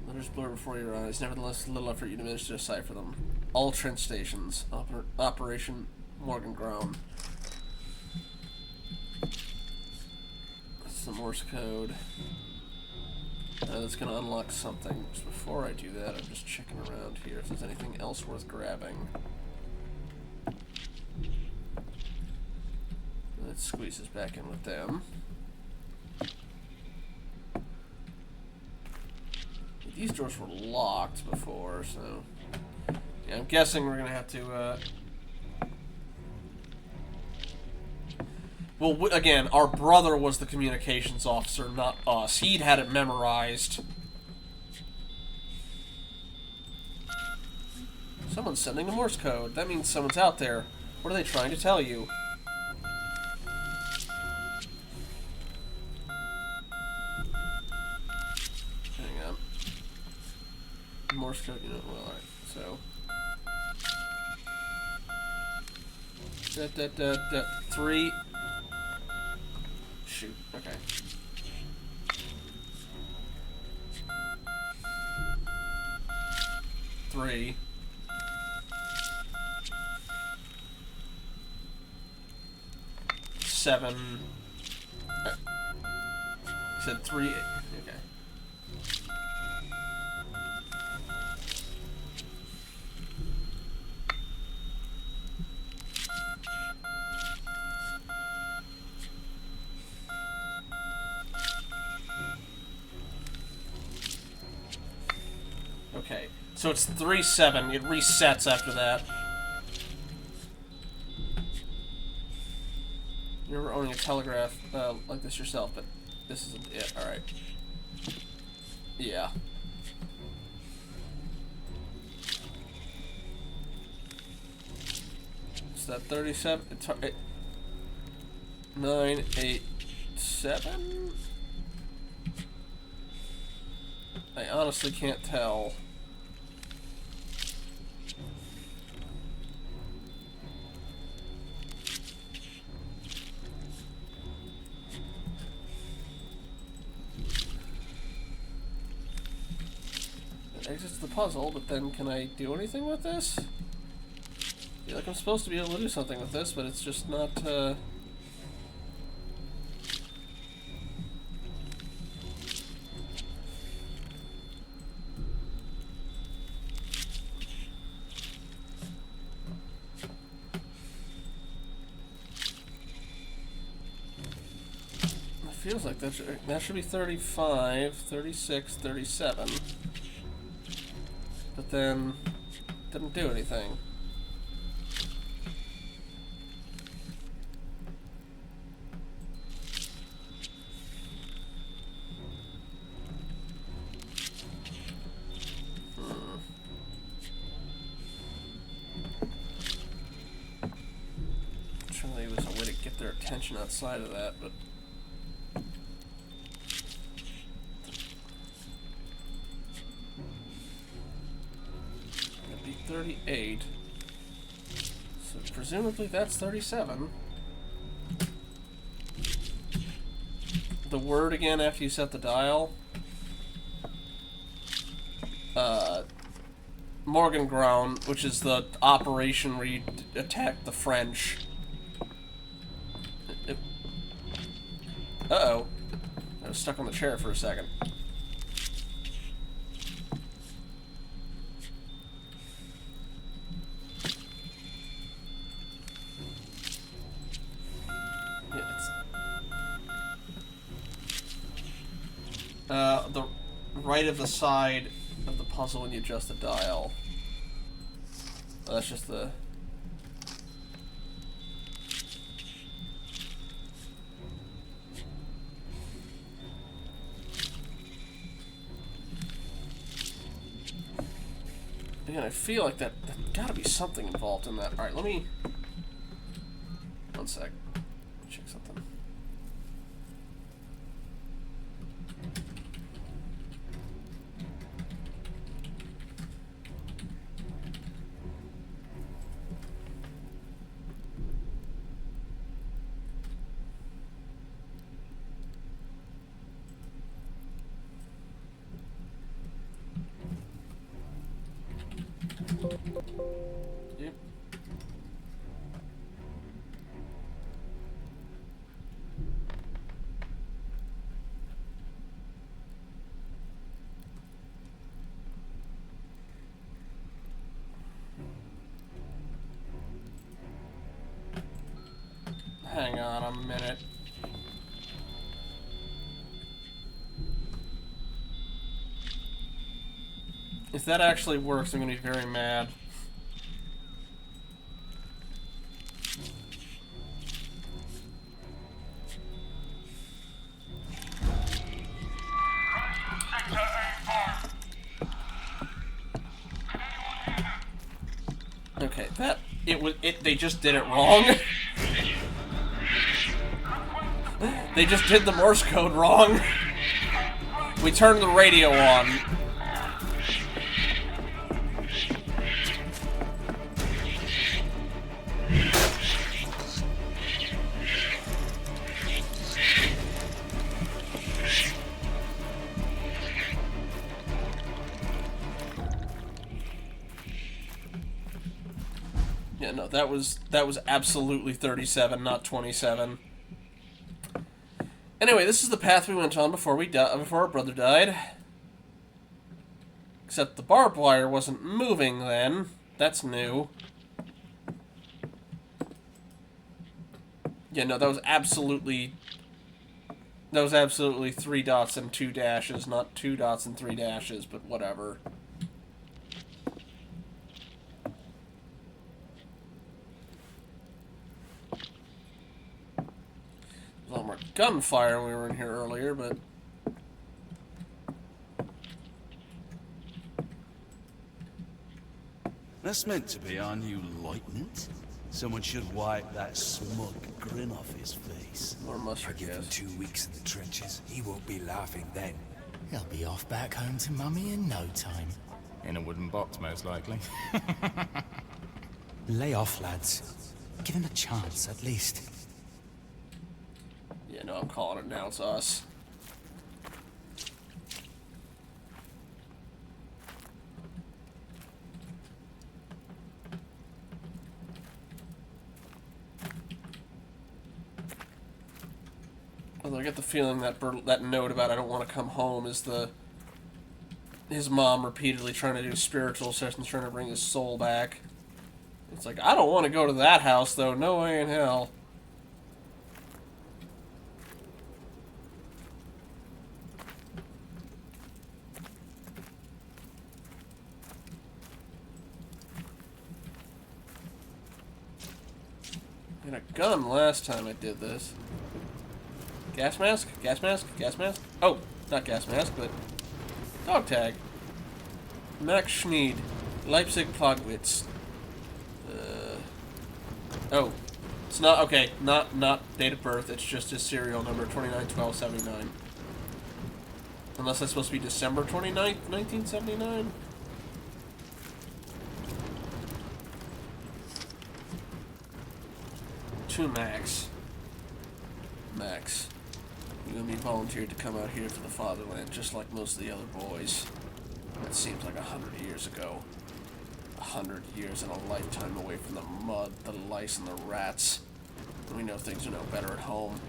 Letters blur before your eyes. Nevertheless, little effort you managed to decipher them. All trench stations. Operation Morgan Ground. That's the Morse code. That's going to unlock something. Just before I do that, I'm just checking around here if there's anything else worth grabbing. That squeezes back in with them. These doors were locked before, so... Yeah, I'm guessing we're going to have to, Well, again, our brother was the communications officer, not us. He'd had it memorized. Someone's sending the Morse code. That means someone's out there. What are they trying to tell you? Hang on. Morse code, you know, well, alright, so... 3... Shoot, okay. Three. Seven. Said 3. Okay. Okay, so it's 3-7. It resets after that. You remember owning a telegraph like this yourself, but this isn't it. All right. Yeah. Is that 37? 9, 8, 7? I honestly can't tell. It exits the puzzle, but then can I do anything with this? I feel like I'm supposed to be able to do something with this, but it's just not, feels like that should be 35, 36, 37. But then didn't do anything. Surely there was a way to get their attention outside of that, but that'd be 38. So presumably that's 37. The word again after you set the dial. Morgan Ground, which is the operation where you attack the French. Uh-oh. I was stuck on the chair for a second. Yeah, it's... the right of the side of the puzzle when you adjust the dial. Oh, that's just the... Again, I feel like there's gotta be something involved in that. Alright, let me... One sec. Check something. Yep. Hang on a minute. If that actually works, I'm gonna be very mad. Okay, they just did it wrong. They just did the Morse code wrong. We turned the radio on. Yeah, no, that was absolutely 37, not 27. Anyway, this is the path we went on before our brother died. Except the barbed wire wasn't moving then. That's new. Yeah, no, that was absolutely 3 dots and 2 dashes, not 2 dots and 3 dashes, but whatever. A lot more gunfire when we were in here earlier, but... That's meant to be our new lieutenant. Someone should wipe that smug grin off his face. Or mustard Give him gas. 2 weeks in the trenches. He won't be laughing then. He'll be off back home to Mummy in no time. In a wooden box, most likely. Lay off, lads. Give him a chance, at least. Yeah, no, I'm calling it now. It's us. Although I get the feeling that that note about I don't want to come home is his mom repeatedly trying to do spiritual sessions, trying to bring his soul back. It's like, I don't want to go to that house, though. No way in hell. I had a gun last time I did this. Gas mask? Gas mask? Gas mask? Oh, not gas mask, but dog tag. Max Schmied. Leipzig Plogwitz. Oh. It's not, okay, not date of birth, it's just his serial number, 291279. Unless that's supposed to be December 29th, 1979? To Max. Max. You and me volunteered to come out here for the fatherland, just like most of the other boys. It seems like 100 years ago. 100 years and a lifetime away from the mud, the lice, and the rats. We know things are no better at home.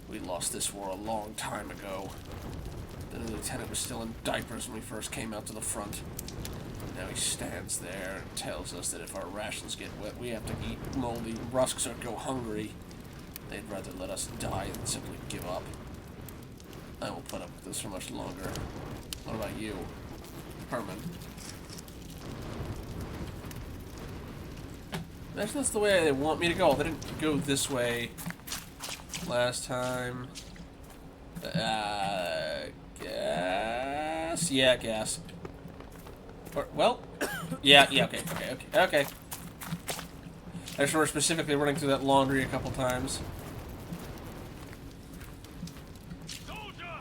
We lost this war a long time ago. The lieutenant was still in diapers when we first came out to the front. Now he stands there and tells us that if our rations get wet, we have to eat moldy rusks or go hungry. They'd rather let us die than simply give up. I won't put up with this for much longer. What about you, Herman? Imagine that's the way they want me to go. They didn't go this way last time. Gas? Yeah, gas. Or, well, Yeah, okay. I just remember specifically running through that laundry a couple times. Soldier!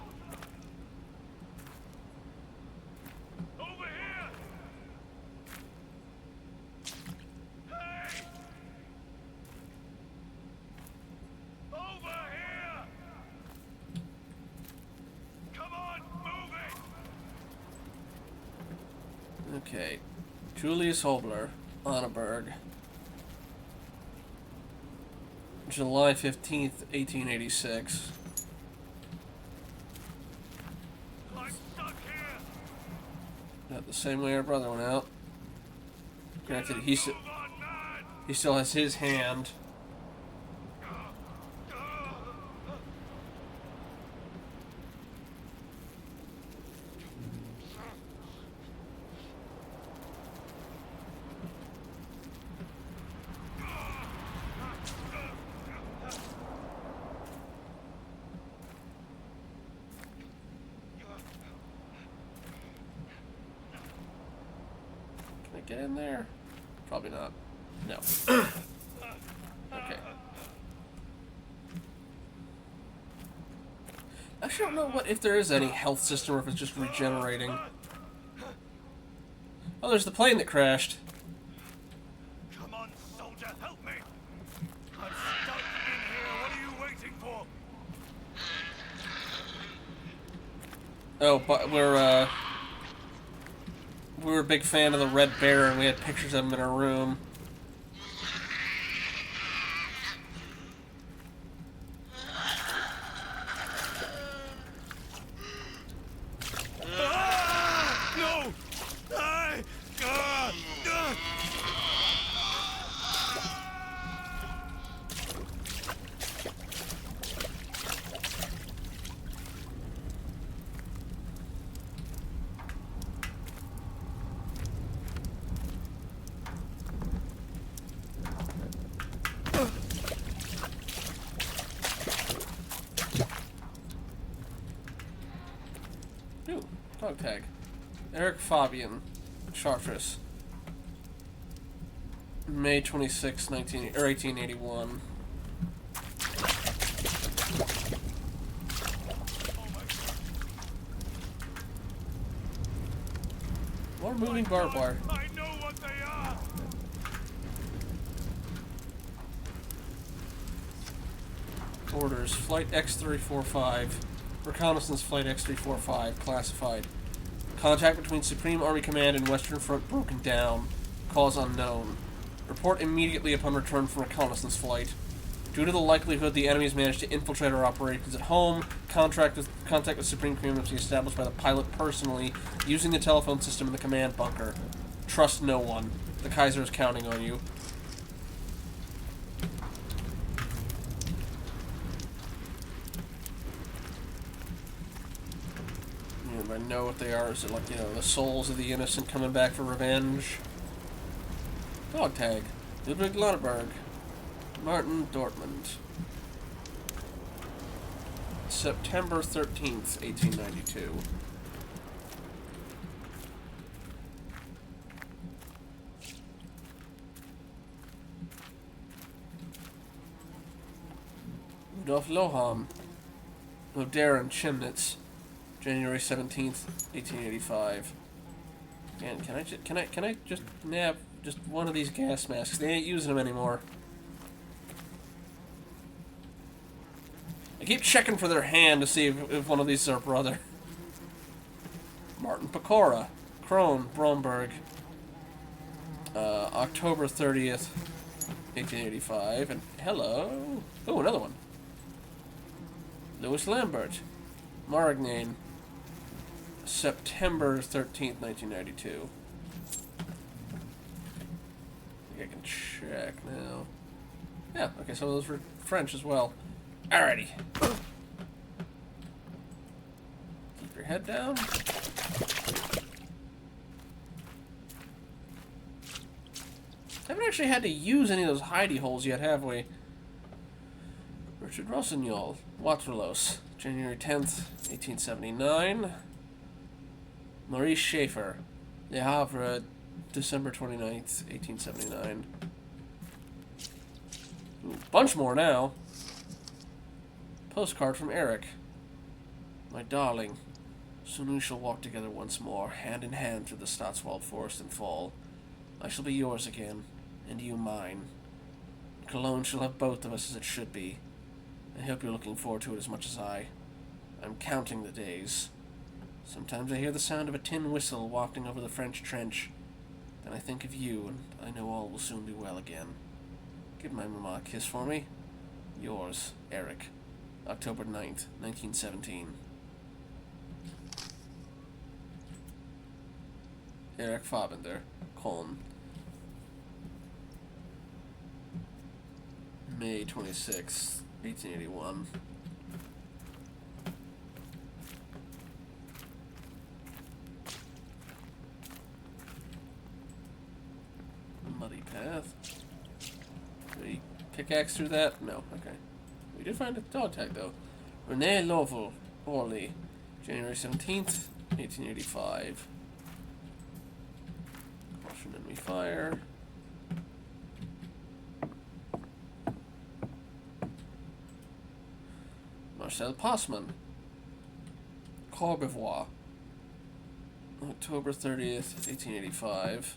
Over here! Hey! Over here! Come on, move it! Okay. Julius Hobler, Annaberg. July 15th, 1886. I'm stuck here! Not the same way our brother went out. Granted, he still has his hand. Can I get in there? Probably not. No. Okay. I actually don't know what if there is any health system or if it's just regenerating. Oh, there's the plane that crashed. Come on, soldier, help me! I'm stuck in here. What are you waiting for? Oh, but we were a big fan of the Red Bear, and we had pictures of him in our room. No! Ooh, dog tag. Eric Fabian, Chartres. May 26, 1881. More moving barbed wire. I know what they are! Orders. Flight X-345. Reconnaissance Flight X-345. Classified. Contact between Supreme Army Command and Western Front broken down. Cause unknown. Report immediately upon return from reconnaissance flight. Due to the likelihood the enemy has managed to infiltrate our operations at home, contact with Supreme Command must be established by the pilot personally, using the telephone system in the command bunker. Trust no one. The Kaiser is counting on you. I know what they are. Is it like, you know, the souls of the innocent coming back for revenge? Dog tag. Ludwig Lanneberg. Martin Dortmund. September 13th, 1892. Rudolf Loham. Darren Chemnitz. January 17th, 1885. Again, can I just nab just one of these gas masks? They ain't using them anymore. I keep checking for their hand to see if one of these is our brother. Martin Pecora, Krone, Bromberg. October 30th, 1885. And hello. Oh, another one. Louis Lambert, Marignane. September 13th, 1992. I think I can check now. Yeah, okay, so those were French as well. Alrighty. Keep your head down. Haven't actually had to use any of those hidey holes yet, have we? Richard Rossignol, Waterlos, January 10th, 1879. Maurice Schaefer, Le Havre, December 29th, 1879. Ooh, bunch more now. Postcard from Eric. My darling, soon we shall walk together once more, hand in hand through the Stotswald forest and fall. I shall be yours again, and you mine. Cologne shall have both of us as it should be. I hope you're looking forward to it as much as I. I'm counting the days. Sometimes I hear the sound of a tin whistle wafting over the French trench. Then I think of you, and I know all will soon be well again. Give my mamma a kiss for me. Yours, Eric. October 9th, 1917. Eric Fabender, Colne. May 26th, 1881. Muddy path. Did we pickaxe through that? No, okay. We did find a dog tag though. Renee Lovell, Orley, January 17th, 1885. Caution enemy fire. Marcel Passmann, Courbevoie, October 30th, 1885.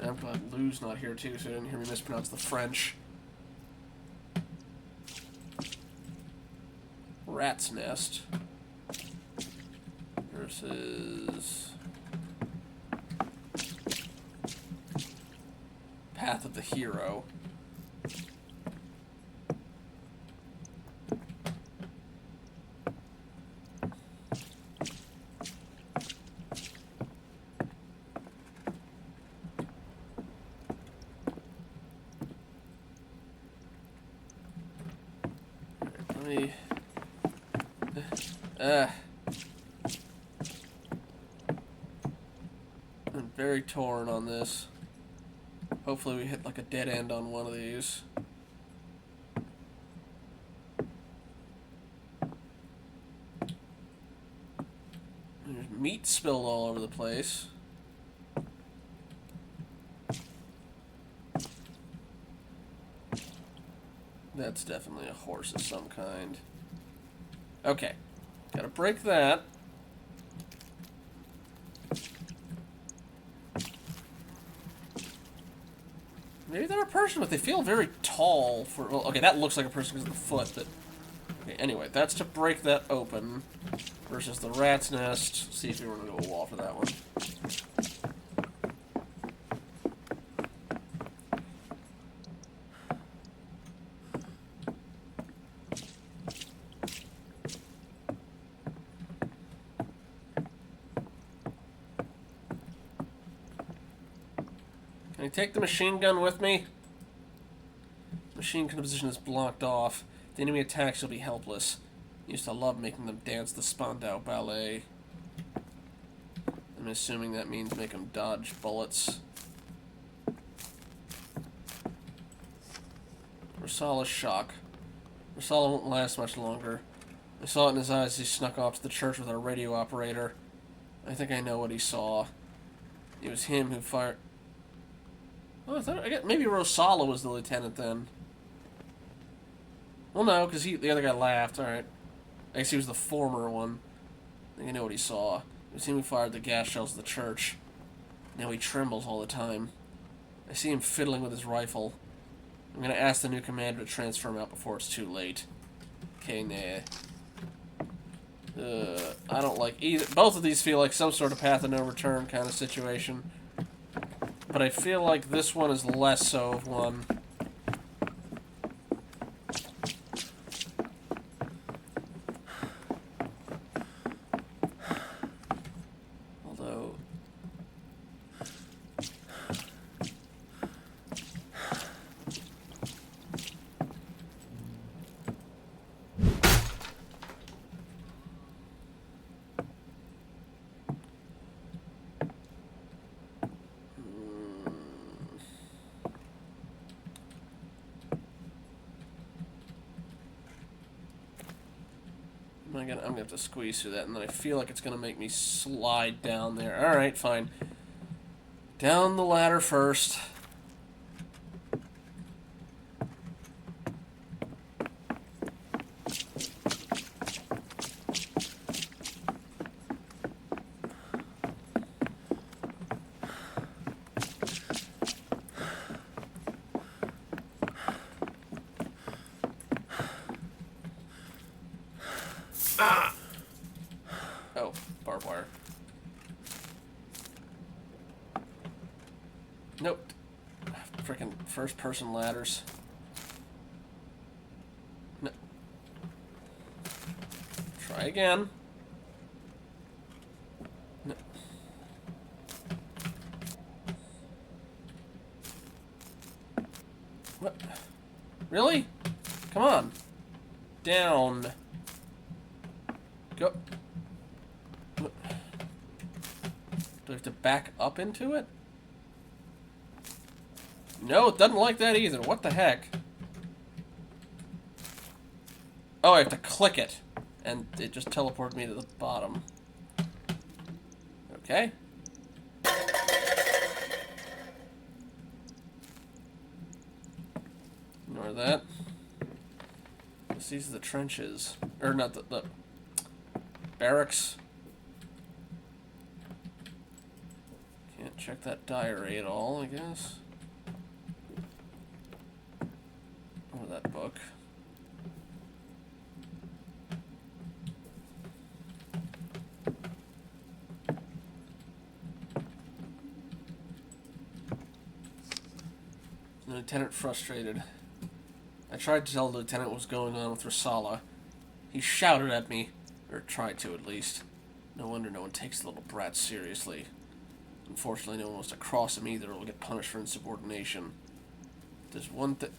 I'm glad Lou's not here too, so I didn't hear me mispronounce the French. Rat's Nest versus Path of the Hero. I'm very torn on this. Hopefully we hit like a dead end on one of these. There's meat spilled all over the place. That's definitely a horse of some kind. Okay. Gotta break that. Maybe they're a person, but they feel very tall for... Well, okay, that looks like a person because of the foot, but... Okay, anyway, that's to break that open. Versus the rat's nest. See if we run into a wall for that one. Can I take the machine gun with me? Machine gun position is blocked off. If the enemy attacks, you'll be helpless. I used to love making them dance the Spandau Ballet. I'm assuming that means make them dodge bullets. Rosala's shock. Rosala won't last much longer. I saw it in his eyes as he snuck off to the church with our radio operator. I think I know what he saw. It was him who fired... Oh, I guess maybe Rosala was the lieutenant then. Well, no, because the other guy laughed. Alright. I guess he was the former one. I think I know what he saw. It was him who fired the gas shells at the church. Now he trembles all the time. I see him fiddling with his rifle. I'm going to ask the new commander to transfer him out before it's too late. Okay, nah. I don't like either. Both of these feel like some sort of path of no return kind of situation. But I feel like this one is less so of one. Although... I'm gonna have to squeeze through that, and then I feel like it's gonna make me slide down there. Alright, fine. Down the ladder first. Oh, barbed wire. Nope. Freaking first-person ladders. No. Try again. No. What? Really? Come on. Down. Go. What? Do I have to back up into it? No, it doesn't like that either. What the heck? Oh, I have to click it. And it just teleported me to the bottom. Okay. Ignore that. These are the trenches. Or not the barracks. Can't check that diary at all, I guess. Or that book. The lieutenant frustrated. I tried to tell the lieutenant what was going on with Rosala. He shouted at me, or tried to at least. No wonder no one takes the little brat seriously. Unfortunately, no one wants to cross him either, or will get punished for insubordination. There's one thing.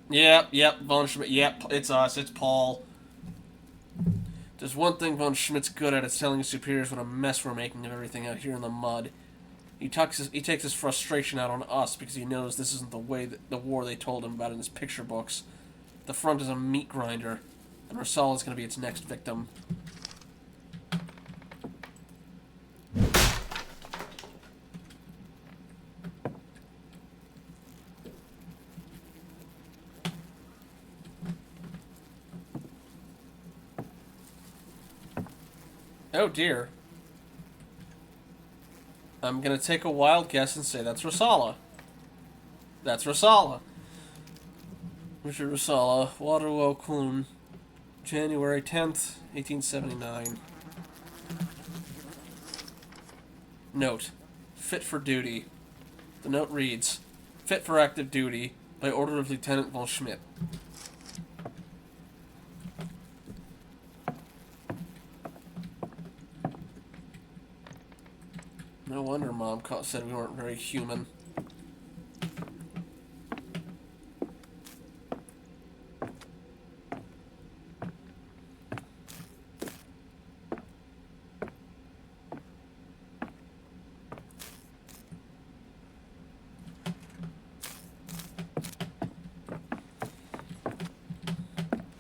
Yep, von Schmidt. Yep, it's us. It's Paul. There's one thing von Schmidt's good at. It's telling his superiors what a mess we're making of everything out here in the mud. He takes his frustration out on us because he knows this isn't the war they told him about in his picture books. The front is a meat grinder, and Rosala's going to be its next victim. Oh dear. I'm gonna take a wild guess and say that's Rosala. That's Rosala. Richard Rosala, Waterloo, Clun, January 10th, 1879. Note: fit for duty. The note reads, fit for active duty by order of Lieutenant von Schmidt. No wonder Mom said we weren't very human.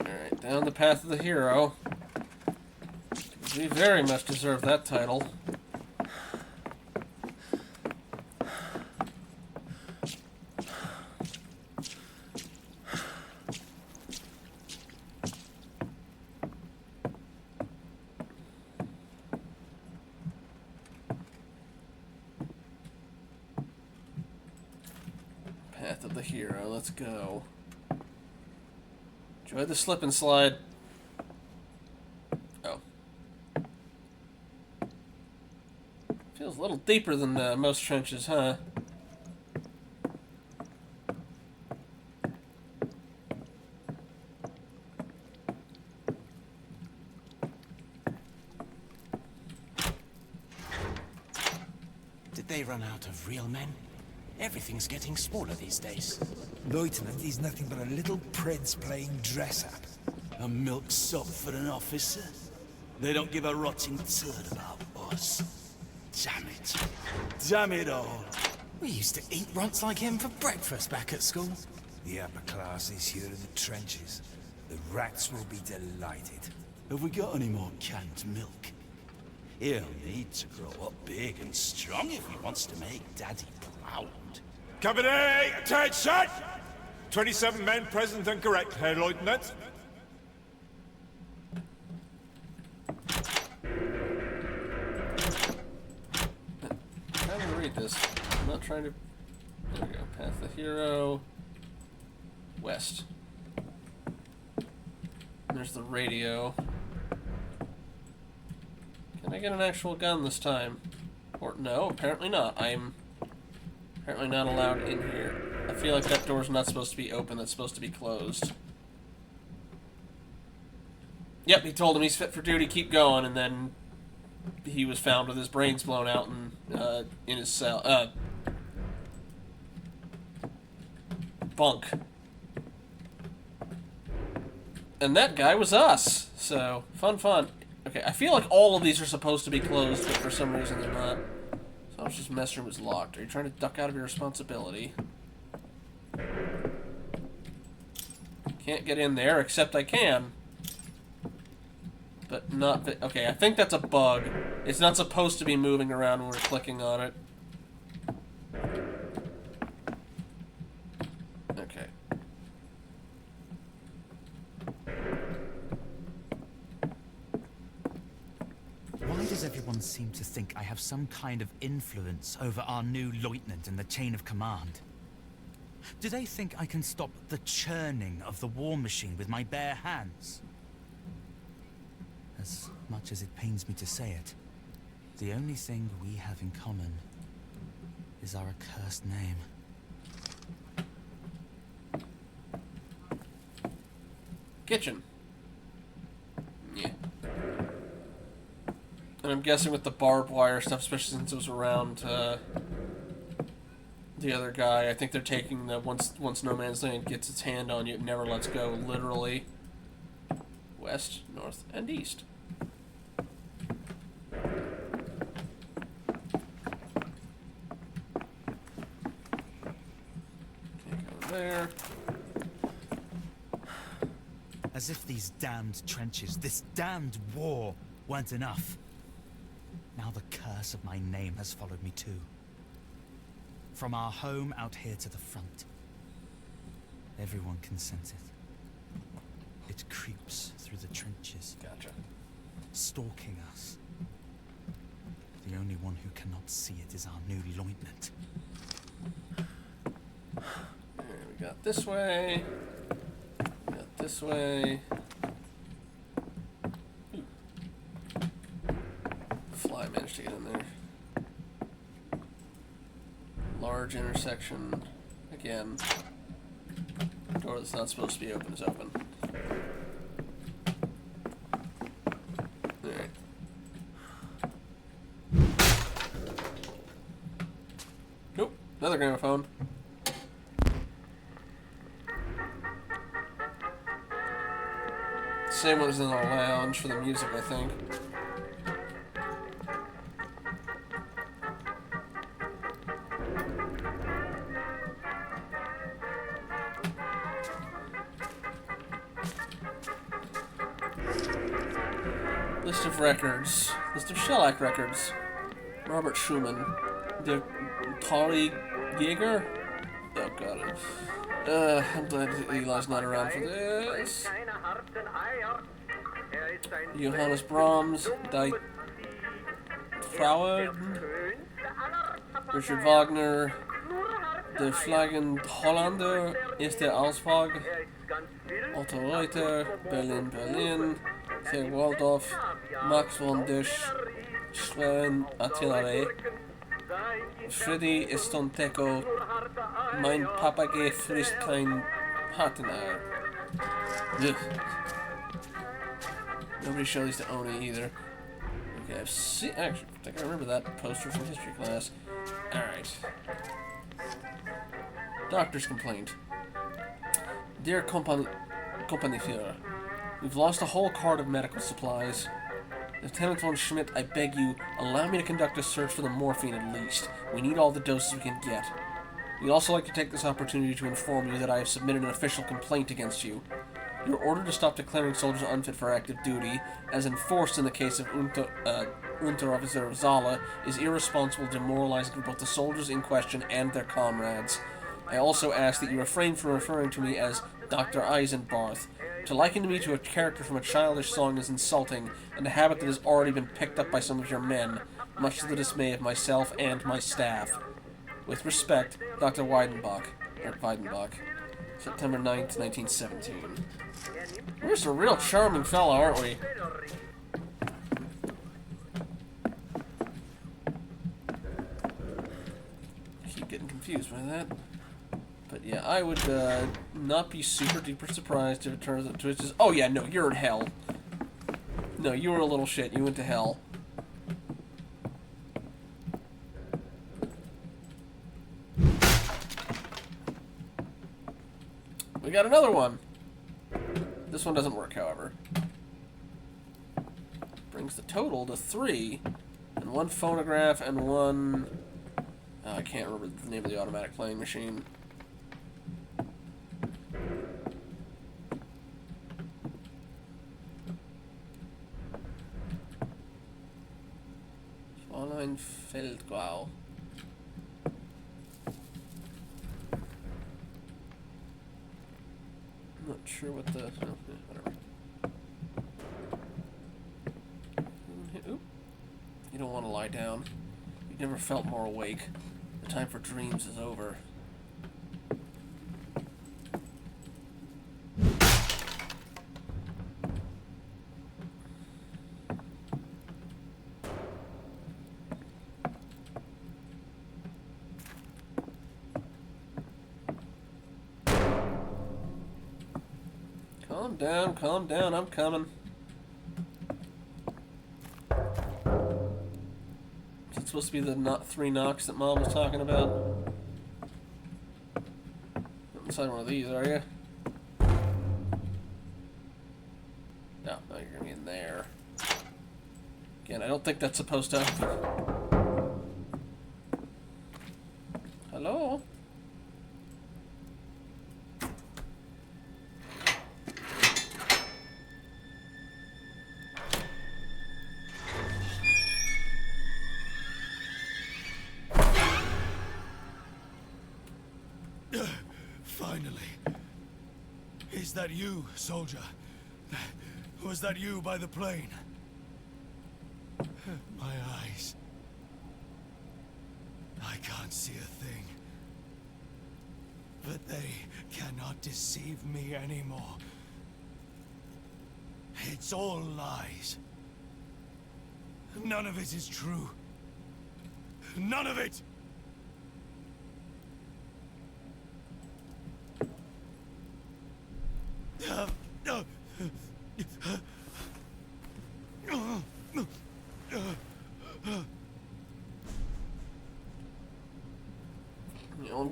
Alright, down the path of the hero. We very much deserve that title. Path of the hero, let's go. Enjoy the slip and slide. Oh. Feels a little deeper than most trenches, huh? Did they run out of real men? Everything's getting smaller these days. Lieutenant, he's nothing but a little prince playing dress-up. A milksop for an officer? They don't give a rotting turd about us. Damn it. Damn it all. We used to eat runts like him for breakfast back at school. The upper classes here in the trenches. The rats will be delighted. Have we got any more canned milk? He'll need to grow up big and strong if he wants to make Daddy proud. Company, attention! 27 men present and correct, Herr Lieutenant. I'm trying to read this. I'm not trying to... There we go. Path the hero. West. There's the radio. Can I get an actual gun this time? Or no, apparently not. I'm apparently not allowed in here. I feel like that door's not supposed to be open, that's supposed to be closed. Yep, he told him he's fit for duty, keep going, and then he was found with his brains blown out and in his cell bunk. And that guy was us. So, fun. Okay, I feel like all of these are supposed to be closed, but for some reason they're not. So I was just messing room was locked. Are you trying to duck out of your responsibility? Can't get in there, except I can. But not... Okay, I think that's a bug. It's not supposed to be moving around when we're clicking on it. Okay. Why does everyone seem to think I have some kind of influence over our new lieutenant in the chain of command? Do they think I can stop the churning of the war machine with my bare hands? As much as it pains me to say it, the only thing we have in common is our accursed name. Kitchen. Yeah. And I'm guessing with the barbed wire stuff, especially since it was around the other guy, I think they're taking the once No Man's Land gets its hand on you, it never lets go, literally. West, north, and east. Can't go there. As if these damned trenches, this damned war, weren't enough. Now the curse of my name has followed me too. From our home out here to the front. Everyone can sense it. It creeps through the trenches. Gotcha. Stalking us. The only one who cannot see it is our new lieutenant. There we got this way. Got this way. Ooh. Fly managed to get in there. Large intersection. Again. Door that's not supposed to be open is open. Alright. Nope. Another gramophone. Same one as in our lounge for the music, I think. List of records. List of shellac records. Robert Schumann. The Tari Jaeger? Oh god. I'm glad Eli's not around for this. Johannes Brahms. Die Frauen. Richard Wagner. Der Flagen Hollander ist der Ausflug. Otto Reuter. Berlin, Berlin. Theo Waldorf, Max von der Schweren Artillerie, Freddy Estonteco, mein Papagei frisst kein Partner. Ugh. Nobody showed these to Oni either. Okay, I've seen. Actually, I think I remember that poster from history class. Alright. Doctor's complaint. Dear Company Führer, we've lost a whole cart of medical supplies. Lieutenant von Schmidt, I beg you, allow me to conduct a search for the morphine at least. We need all the doses we can get. We'd also like to take this opportunity to inform you that I have submitted an official complaint against you. You're ordered to stop declaring soldiers unfit for active duty, as enforced in the case of Unteroffizier Zala, is irresponsible, demoralizing for both the soldiers in question and their comrades. I also ask that you refrain from referring to me as Dr. Eisenbarth. To liken me to a character from a childish song is insulting, and a habit that has already been picked up by some of your men, much to the dismay of myself and my staff. With respect, Dr. Weidenbach. September 9th, 1917. We're just a real charming fellow, aren't we? I keep getting confused by that. But yeah, I would not be super duper surprised if it turns out to it's just, oh yeah, no, you're in hell. No, you were a little shit. You went to hell. We got another one. This one doesn't work, however. Brings the total to 3. And 1 phonograph and 1... I can't remember the name of the automatic playing machine. Fräulein Feldgrau. I'm not sure what the... Oh, yeah, whatever. Oop. You don't want to lie down. You never felt more awake. The time for dreams is over. Calm down, I'm coming. Is it supposed to be the 3 knocks that Mom was talking about? Not inside one of these, are you? No, you're gonna be in there. Again, I don't think that's supposed to... Hello? Finally. Is that you, soldier? Was that you by the plane? My eyes. I can't see a thing. But they cannot deceive me anymore. It's all lies. None of it is true. None of it!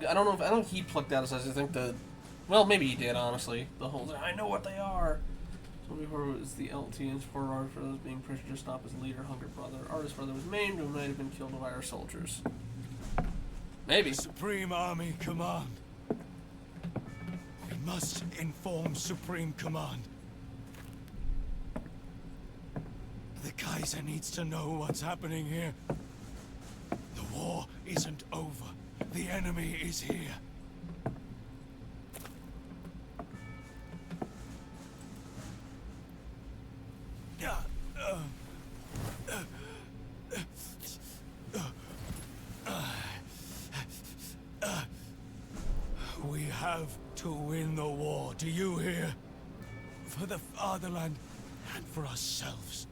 I don't know if he plucked out his eyes. I think well, maybe he did. Honestly, the whole thing. I know what they are. So before it was the LT and for artist brothers being pressured to stop his leader, Hunger brother. Artist brother was maimed and might have been killed by our soldiers. Maybe. Supreme Army Command. We must inform Supreme Command. The Kaiser needs to know what's happening here. The war isn't over. The enemy is here. We have to win the war. Do you hear? For the fatherland and for ourselves.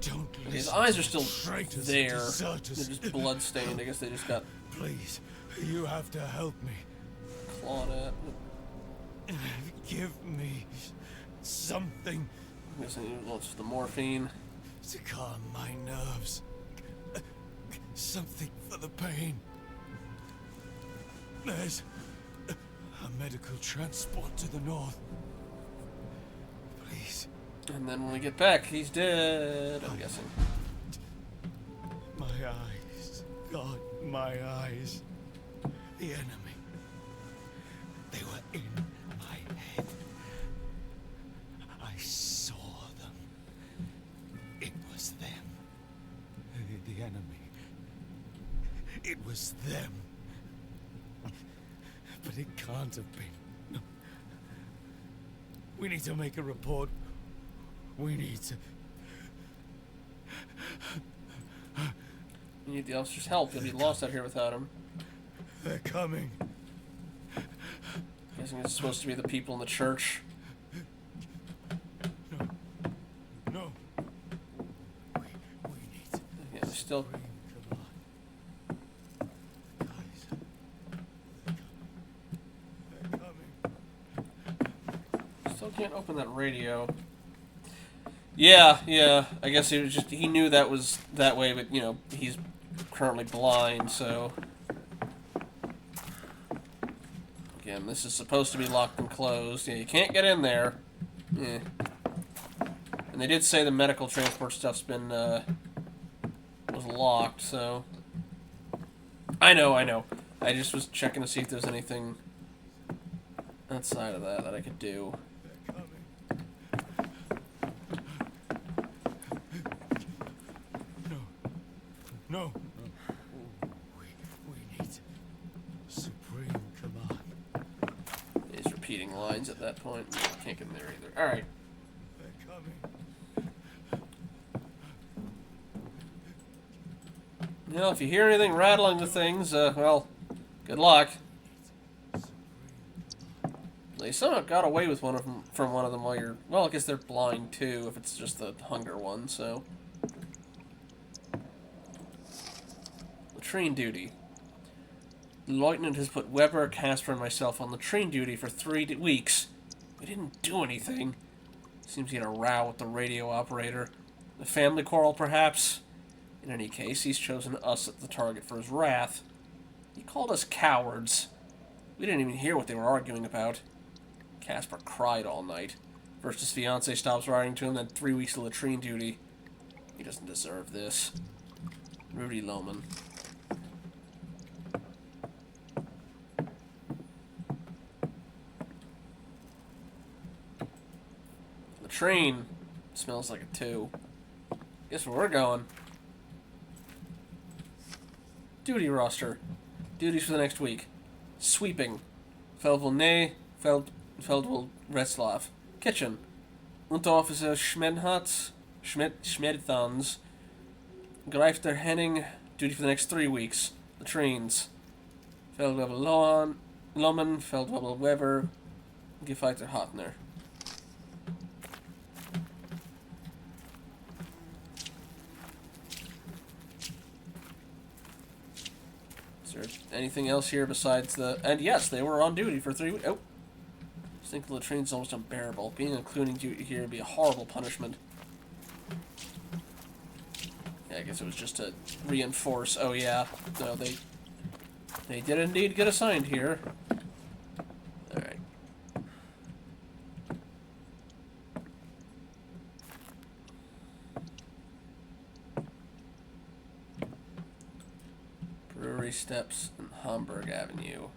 Don't listen. His eyes are still traitors, there. deserters. They're just blood-stained. I guess they just got... Please, you have to help me. Clawed at. Give me something. I'm guessing he wants the morphine. To calm my nerves. Something for the pain. There's a medical transport to the north. Please. And then when we get back, he's dead, I'm guessing. My eyes. God, my eyes. The enemy. They were in my head. I saw them. It was them. The enemy. It was them. But it can't have been. No. We need to make a report. We need to... You need the officer's help. You'll be lost out here without him. They're coming. Guessing it's supposed to be the people in the church. No. We need to... Yeah, they're still... Still can't open that radio. Yeah. I guess he knew that was that way, but, you know, he's currently blind, so... Again, this is supposed to be locked and closed. Yeah, you can't get in there. Yeah. And they did say the medical transport stuff's been, was locked, so... I know. I just was checking to see if there's anything outside of that I could do. No. We need supreme command. He's repeating lines at that point. Can't get in there either. Alright. They're coming. Well, if you hear anything rattling the things, well, good luck. They somehow got away with one of them from one of them while you're... Well, I guess they're blind too, if it's just the hunger one, so... Latrine duty. The lieutenant has put Weber, Casper, and myself on latrine duty for 3 weeks. We didn't do anything. Seems he had a row with the radio operator. A family quarrel, perhaps? In any case, he's chosen us as the target for his wrath. He called us cowards. We didn't even hear what they were arguing about. Casper cried all night. First his fiancée stops writing to him, then 3 weeks of latrine duty. He doesn't deserve this. Rudy Lohman. Latrine smells like a 2. Guess where we're going. Duty roster. Duties for the next week. Sweeping. Feldwell Feldwell Retzlaff. Kitchen. Unterofficer Schmedthans. Greifter Henning. Duty for the next 3 weeks. Latrines. Feldwebel Lohmann. Feldwebel Weber. Gefeiter Hotner. Anything else here besides the... And yes, they were on duty for 3 weeks. Oh. I think the latrine's almost unbearable. Being including duty here would be a horrible punishment. Yeah, I guess it was just to reinforce... Oh, yeah. No, they did indeed get assigned here. Alright. Brewery Steps and Hamburg Avenue.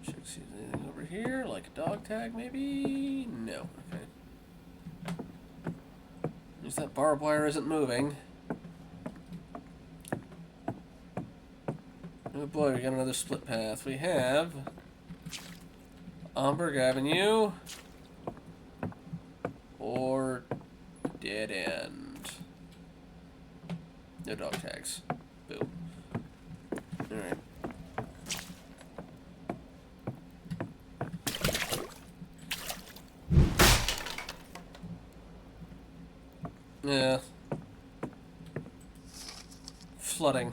Check see if there's anything over here, like a dog tag maybe? No, okay. At least that barbed wire isn't moving. Oh boy, we got another split path. We have Hamburg Avenue or dead end. No dog tags. Boo. Alright. Yeah. Flooding.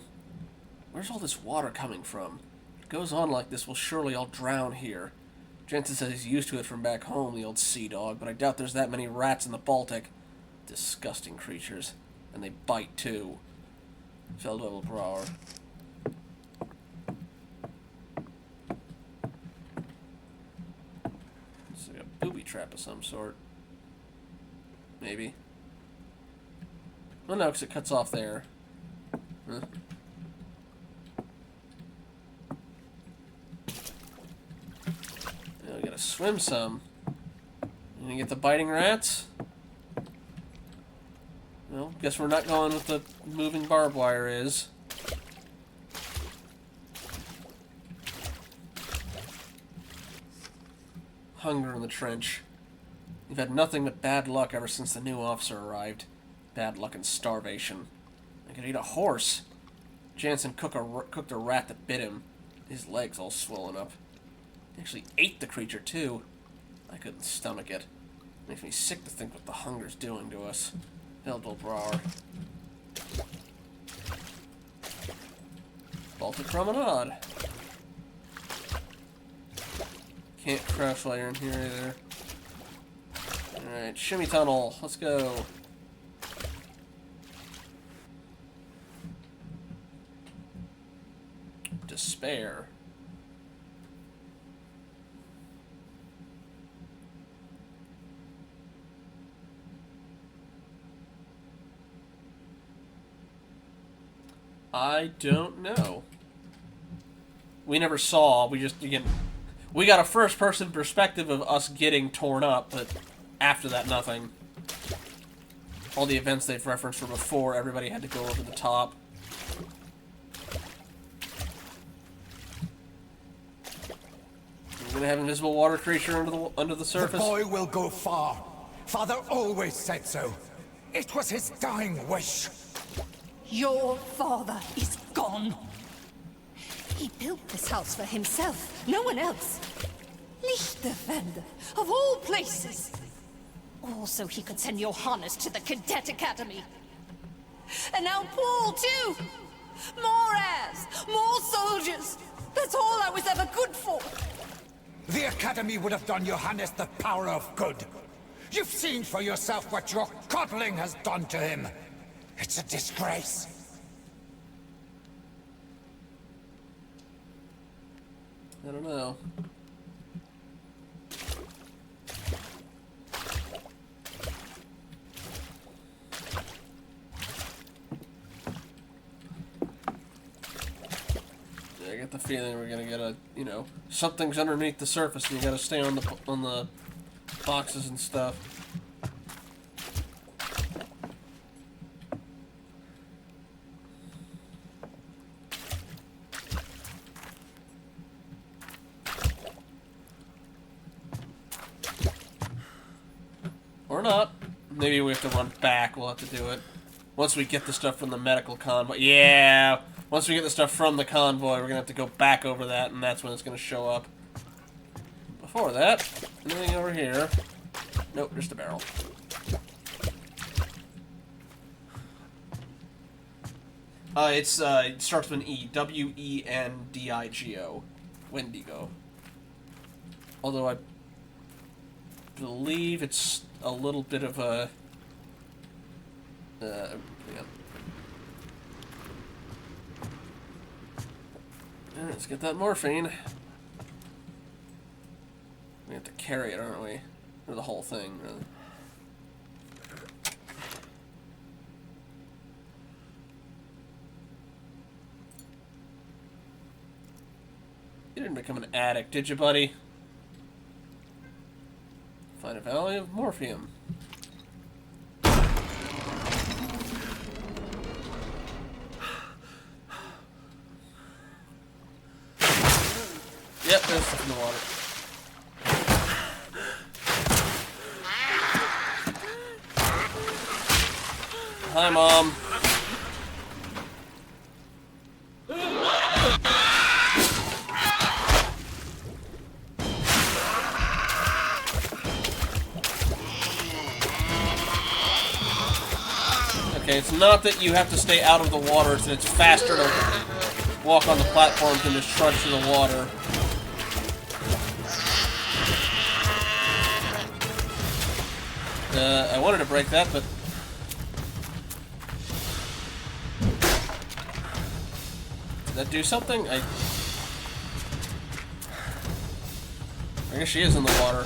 Where's all this water coming from? If it goes on like this, we'll surely all drown here. Jensen says he's used to it from back home, the old sea dog, but I doubt there's that many rats in the Baltic. Disgusting creatures. And they bite, too. Feldwebel Brauer. It's like a booby trap of some sort. Maybe. Well, no, because it cuts off there. Huh? Now we gotta swim some. You gonna get the biting rats? Well, guess we're not going with the moving barbed wire is. Hunger in the trench. You've had nothing but bad luck ever since the new officer arrived. Bad luck and starvation. I could eat a horse. Jansen cooked a rat that bit him. His legs all swollen up. He actually ate the creature, too. I couldn't stomach it. Makes me sick to think what the hunger's doing to us. Heldel Baltic Promenade. Can't crouch while you're in here either. Alright, shimmy tunnel. Let's go. Despair. I don't know. We never saw. We just, again, we got a first-person perspective of us getting torn up, but after that, nothing. All the events they've referenced were before everybody had to go over the top. We're gonna have an invisible water creature under the surface. The boy will go far. Father always said so. It was his dying wish. Your father is gone. He built this house for himself, no one else. Lichterfelde, of all places. All so he could send Johannes to the Cadet Academy. And now Paul, too. More heirs, more soldiers. That's all I was ever good for. The Academy would have done Johannes the power of good. You've seen for yourself what your coddling has done to him. It's a disgrace. I don't know. I get the feeling we're gonna get a, you know, something's underneath the surface and you gotta stay on the boxes and stuff. Or not. Maybe we have to run back. We'll have to do it. Once we get the stuff from the medical convoy. Yeah! Once we get the stuff from the convoy, we're gonna have to go back over that, and that's when it's gonna show up. Before that, anything over here? Nope, just a barrel. It starts with an E. W-E-N-D-I-G-O. Wendigo. Although I believe it's a little bit of a... yeah. Let's get that morphine. We have to carry it, aren't we? Or the whole thing, really. You didn't become an addict, did you, buddy? Find a value of morphium. Yep, there's stuff in the water. Hi, Mom. Okay, it's not that you have to stay out of the water, it's that it's faster to walk on the platforms than just trudge through the water. I wanted to break that, but... Did that do something? I guess she is in the water.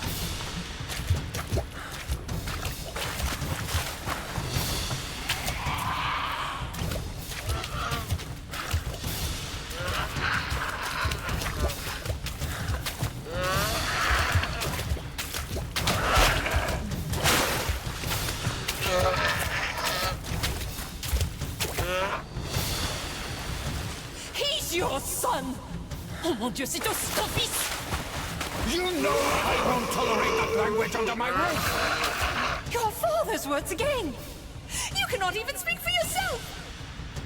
He's your son! Oh mon Dieu, c'est ton fils! You know I won't tolerate that language under my roof! Your father's words again! You cannot even speak for yourself!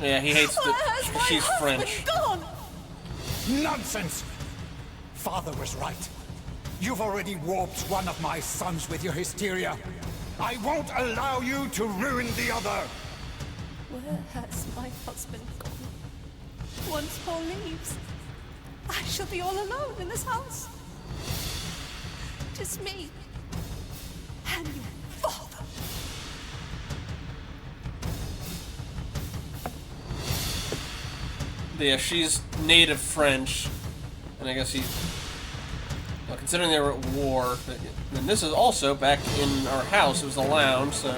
Yeah, he hates Where has my she's husband French. gone? Nonsense! Father was right. You've already warped one of my sons with your hysteria. I won't allow you to ruin the other! Where has my husband gone? Once Paul leaves, I shall be all alone in this house. Just me and your father. Yeah, she's native French, and I guess well, considering they were at war, and this is also back in our house. It was a lounge, so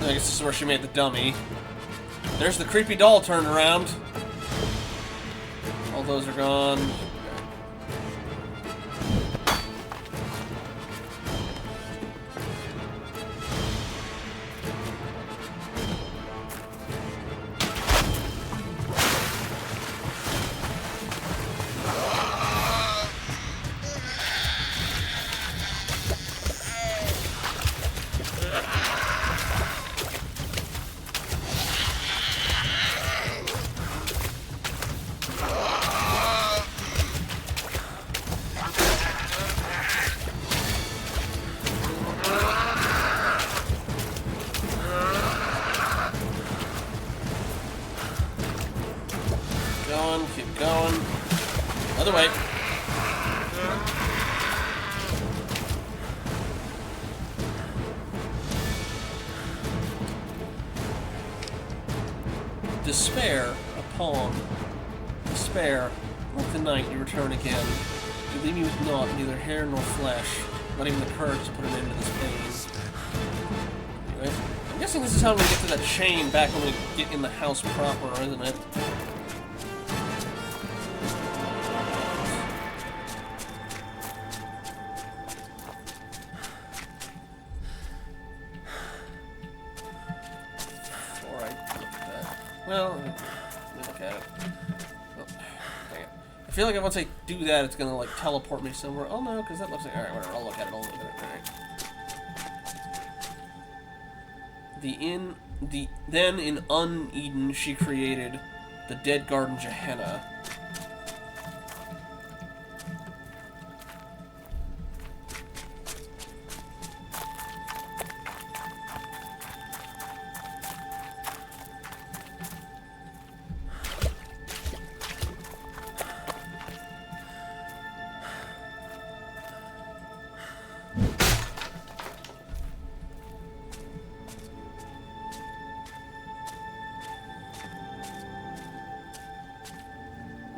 I guess this is where she made the dummy. There's the creepy doll turned around. All those are gone. Keep going. Other way. Despair, a poem. Despair, like the night you return again. You leave me with naught, neither hair nor flesh. Not even the courage to put an end to this pain. Anyway, I'm guessing this is how we get to that chain back when we get in the house proper, isn't it? Well, let me look at it. Oh, dang it. I feel like once I do that, it's gonna like teleport me somewhere. Oh no, because that looks like, alright, whatever, I'll look at it, I'll look at it, alright. Then in Un-Eden she created the dead garden Gehenna.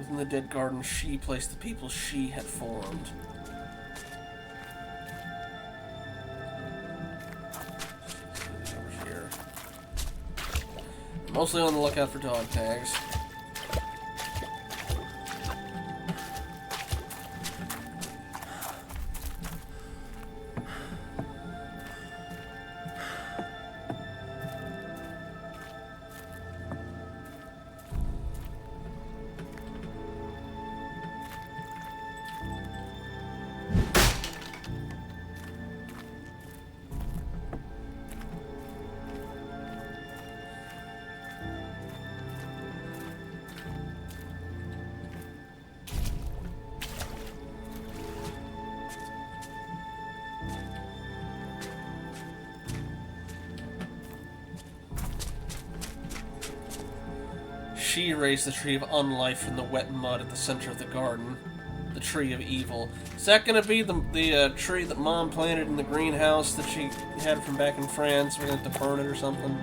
In the dead garden, she placed the people she had formed. Over here. Mostly on the lookout for dog tags. She raised the tree of unlife from the wet mud at the center of the garden. The tree of evil. Is that gonna be the tree that Mom planted in the greenhouse that she had from back in France? We're gonna have to burn it or something?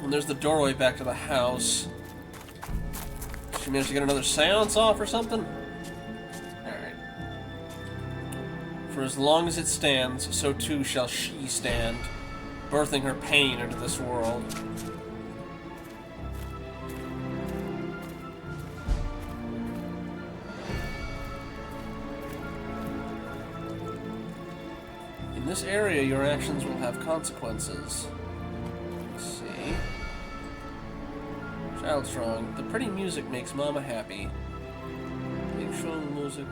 And there's the doorway back to the house. She managed to get another seance off or something? Alright. For as long as it stands, so too shall she stand, birthing her pain into this world. In this area, your actions will have consequences. Let's see. Child strong. The pretty music makes Mama happy. Big strong music.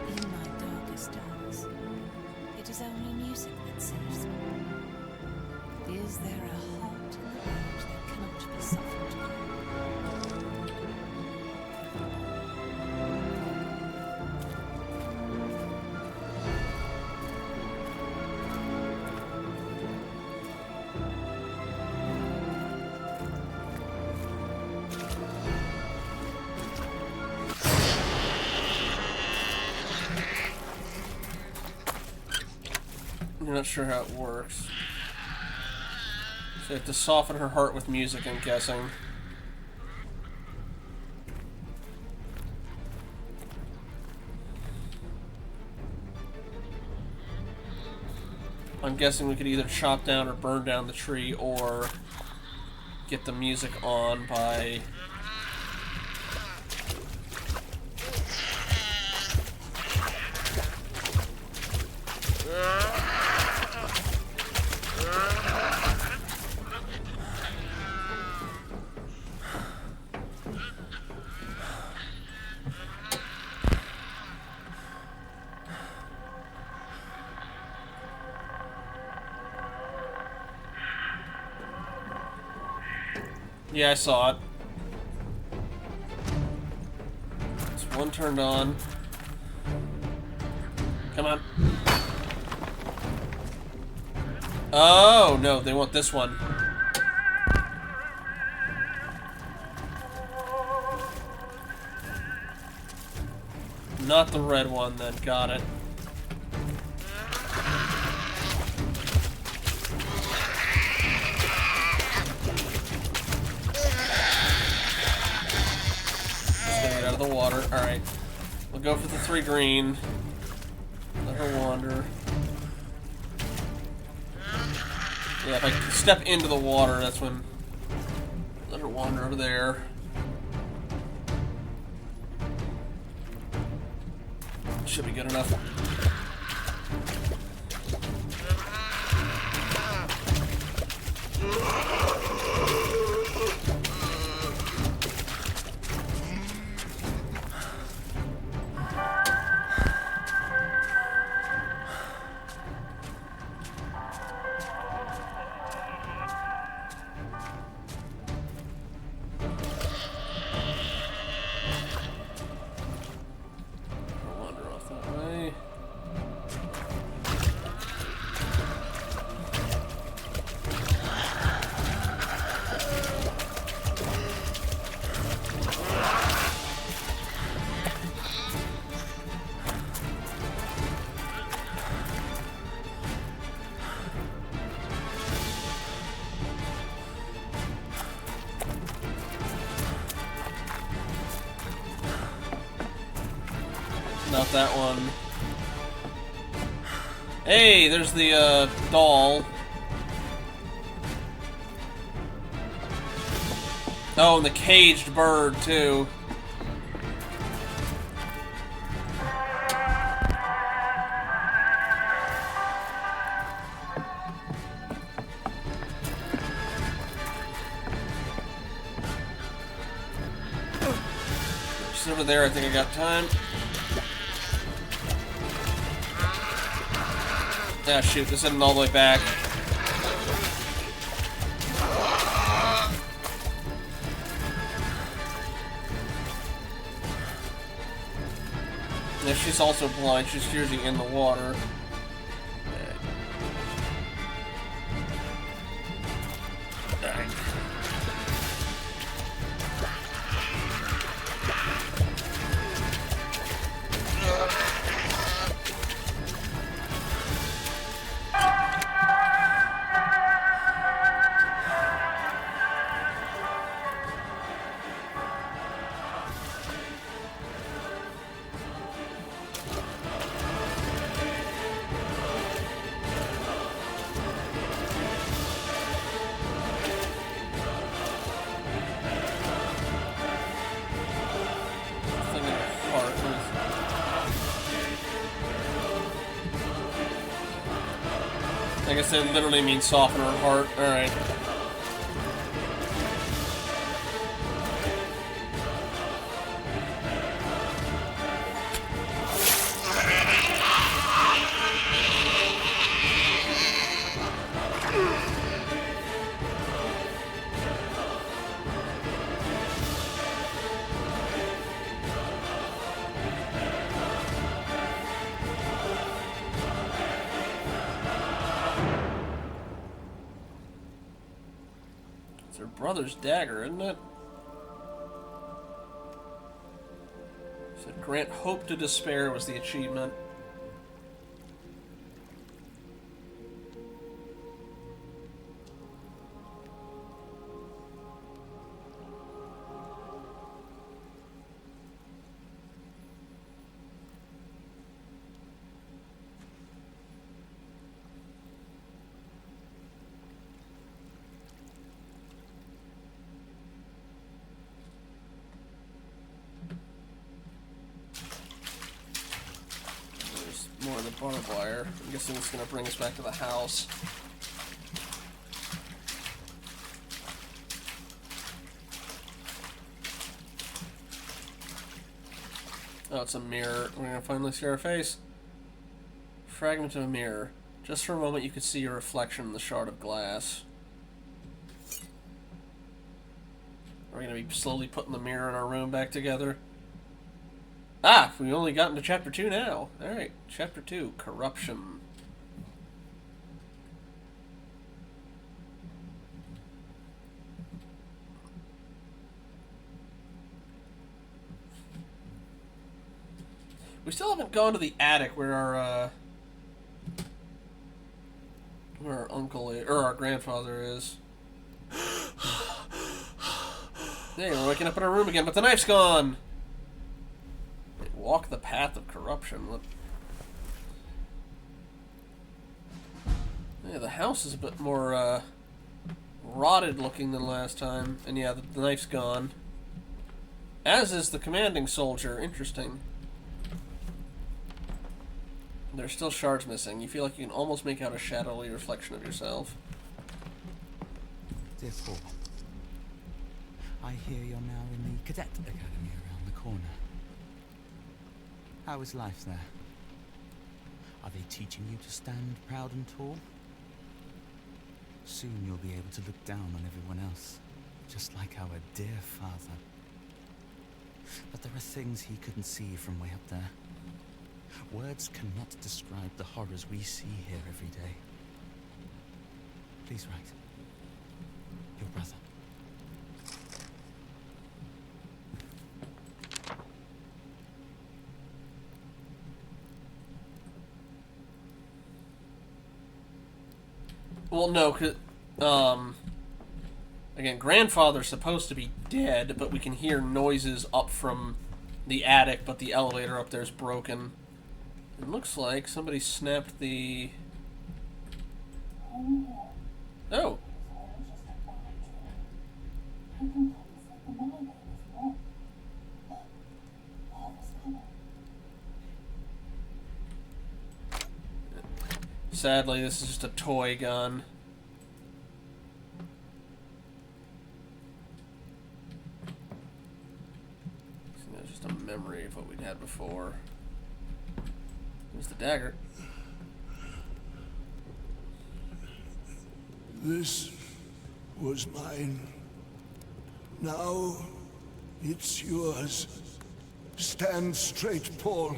In my darkest hours, it is only music that saves me. Is there a heart in the world that cannot be softened by? I'm not sure how it works. So you have to soften her heart with music, I'm guessing. I'm guessing we could either chop down or burn down the tree, or get the music on by... Yeah, I saw it. It's one turned on. Come on. Oh, no, they want this one. Not the red one, then. Got it. Out of the water. Alright. We'll go for the 3 green. Let her wander. Yeah, if I step into the water, that's when... Let her wander over there. Should be good enough. Not that one. Hey, there's the doll. Oh, and the caged bird too. She's over there. I think I got time. Ah, shoot, this isn't all the way back. Yeah, she's also blind. She's usually in the water. Alright. I guess that literally means soften her heart. Alright. It's her brother's dagger, isn't it? Said grant hope to despair was the achievement. More of the barbed wire. I'm guessing it's going to bring us back to the house. Oh, it's a mirror. We're going to finally see our face. Fragment of a mirror. Just for a moment you could see your reflection in the shard of glass. Are we going to be slowly putting the mirror in our room back together? Ah, we only got into Chapter 2 now. Alright, Chapter 2, Corruption. We still haven't gone to the attic where our uncle is, or our grandfather is. Hey, we're waking up in our room again, but the knife's gone! Walk the path of corruption. What? Yeah, the house is a bit more rotted looking than last time. And yeah, the knife's gone. As is the commanding soldier. Interesting. There's still shards missing. You feel like you can almost make out a shadowy reflection of yourself. Dear Paul, I hear you're now in the Cadet Academy around the corner. How is life there? Are they teaching you to stand proud and tall? Soon you'll be able to look down on everyone else, just like our dear father. But there are things he couldn't see from way up there. Words cannot describe the horrors we see here every day. Please write. Your brother. Well, no, 'cause, again, grandfather's supposed to be dead, but we can hear noises up from the attic, but the elevator up there's broken. It looks like somebody snapped the... Oh! Sadly, this is just a toy gun. That's just a memory of what we'd had before. There's the dagger. This was mine. Now it's yours. Stand straight, Paul.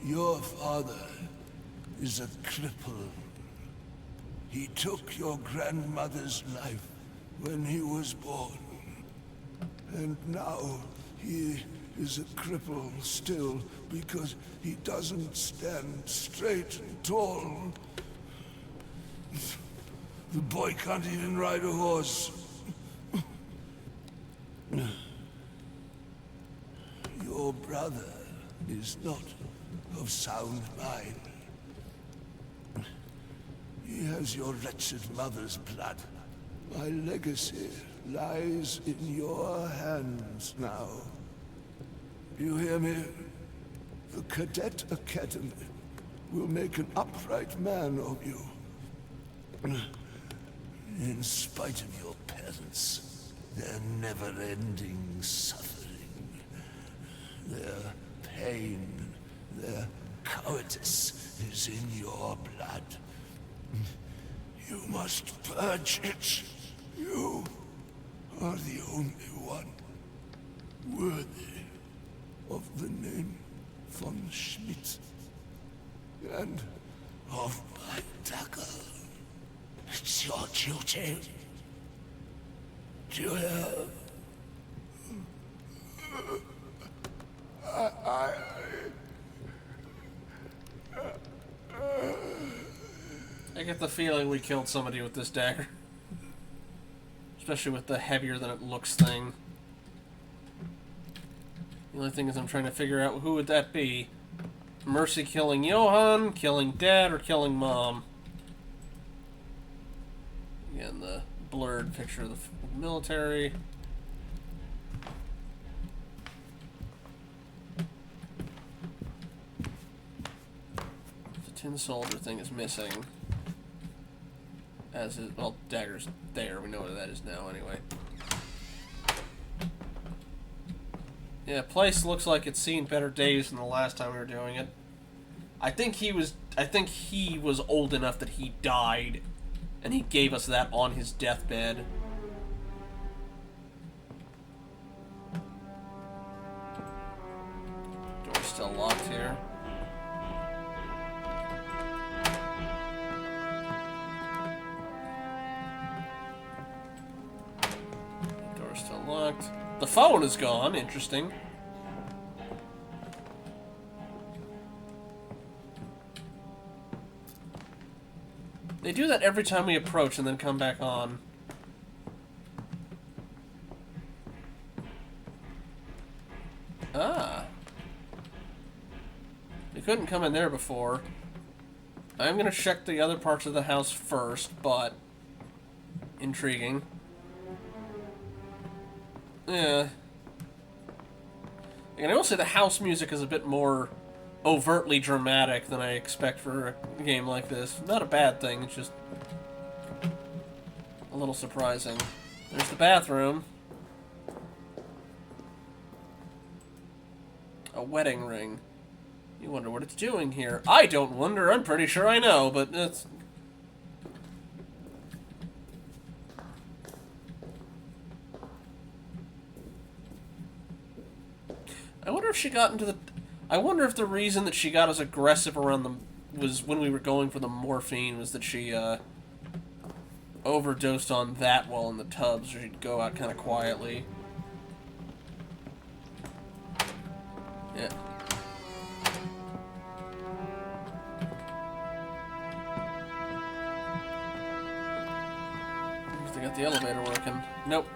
Your father is a cripple. He took your grandmother's life when he was born. And now he is a cripple still because he doesn't stand straight and tall. The boy can't even ride a horse. Your brother is not of sound mind. He has your wretched mother's blood. My legacy lies in your hands now. You hear me? The Cadet Academy will make an upright man of you. In spite of your parents, their never-ending suffering, their pain, their cowardice is in your blood. You must purge it. You are the only one worthy of the name von Schmidt and of my dagger. It's your duty. Do you hear? I get the feeling we killed somebody with this dagger. Especially with the heavier than it looks thing. The only thing is I'm trying to figure out who would that be. Mercy killing Johann, killing Dad, or killing Mom. Again, the blurred picture of the military. The tin soldier thing is missing. As is, well, dagger's there. We know what that is now, anyway. Yeah, place looks like it's seen better days than the last time we were doing it. I think he was old enough that he died, and he gave us that on his deathbed. Door's still locked here. Door's still locked. The phone is gone. Interesting. They do that every time we approach and then come back on. Ah. We couldn't come in there before. I'm gonna check the other parts of the house first, but... intriguing. Yeah. And I will say the house music is a bit more overtly dramatic than I expect for a game like this. Not a bad thing, it's just a little surprising. There's the bathroom. A wedding ring. You wonder what it's doing here. I don't wonder, I'm pretty sure I know, but it's... I wonder if she got into the... I wonder if the reason that she got as aggressive around them was when we were going for the morphine was that she, overdosed on that while in the tubs, or she'd go out kind of quietly. Yeah. They got the elevator working. Nope.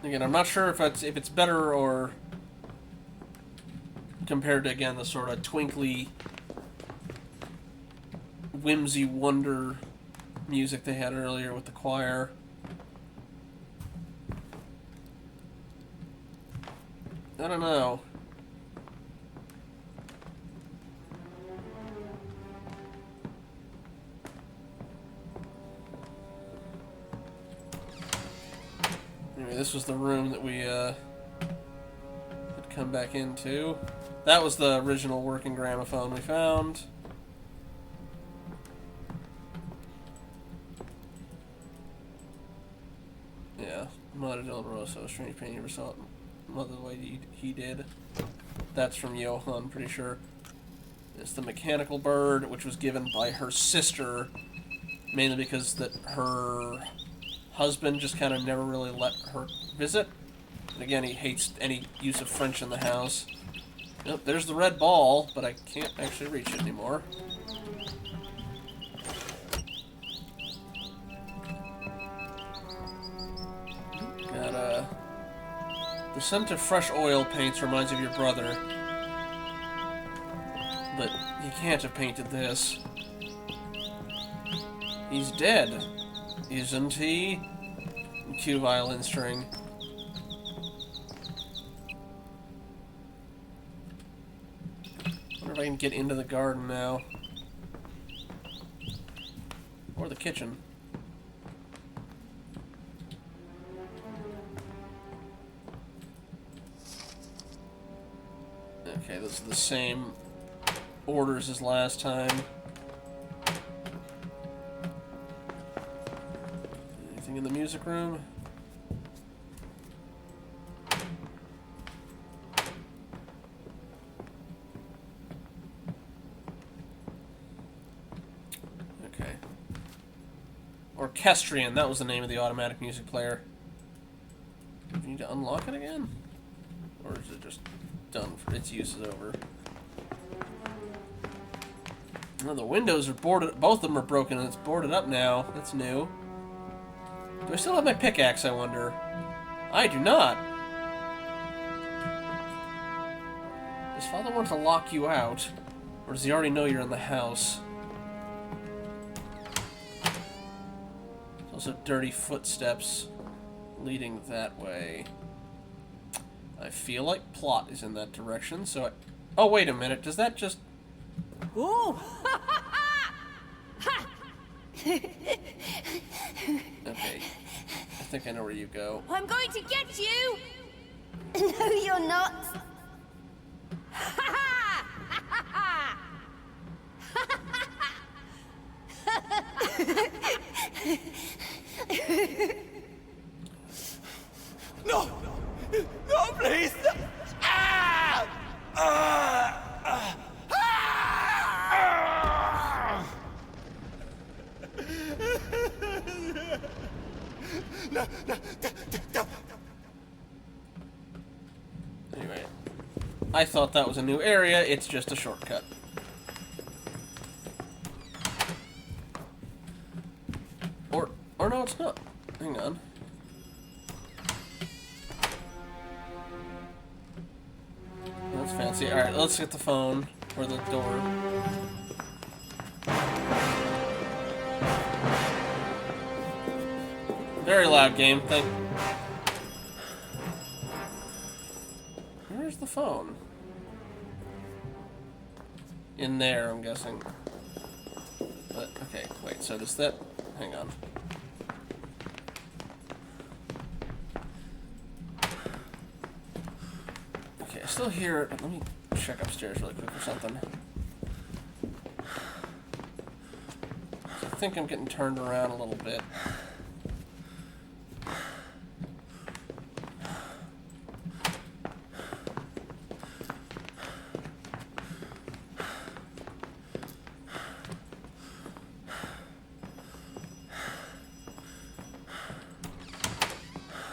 Again, I'm not sure if it's better or compared to, again, the sort of twinkly, whimsy wonder music they had earlier with the choir. I don't know. Anyway, this was the room that we had come back into. That was the original working gramophone we found. Yeah, Mother del Rosso, strange pain, you ever saw it Mother the way he did. That's from Johann, pretty sure. It's the mechanical bird, which was given by her sister, mainly because that her husband just kind of never really let her visit. And again, he hates any use of French in the house. Yep, there's the red ball, but I can't actually reach it anymore. Got the scent of fresh oil paints reminds you of your brother. can't have painted this. He's dead, isn't he? Cue violin string. Wonder if I can get into the garden now. Or the kitchen. Okay, this is the same orders as last time. Anything in the music room? Okay. Orchestrion, that was the name of the automatic music player. Do you need to unlock it again? Or is it just done for its use is over? Oh, the windows are boarded. Both of them are broken and it's boarded up now. That's new. Do I still have my pickaxe, I wonder? I do not. Does Father want to lock you out? Or does he already know you're in the house? There's also dirty footsteps leading that way. I feel like plot is in that direction, so I... Oh, wait a minute. Does that just... Ooh! Okay. I think I know where you go. I'm going to get you! No, you're not. No! No, please! Ah! Ah! Ah! No, no, don't. Anyway. I thought that was a new area, it's just a shortcut. Or no, it's not. Hang on. That's fancy. Alright, let's get the phone. Or the door. Very loud game. Where's the phone? In there, I'm guessing. But, okay, wait, so does that... Hang on. Okay, I still hear it, but let me check upstairs really quick or something. So I think I'm getting turned around a little bit.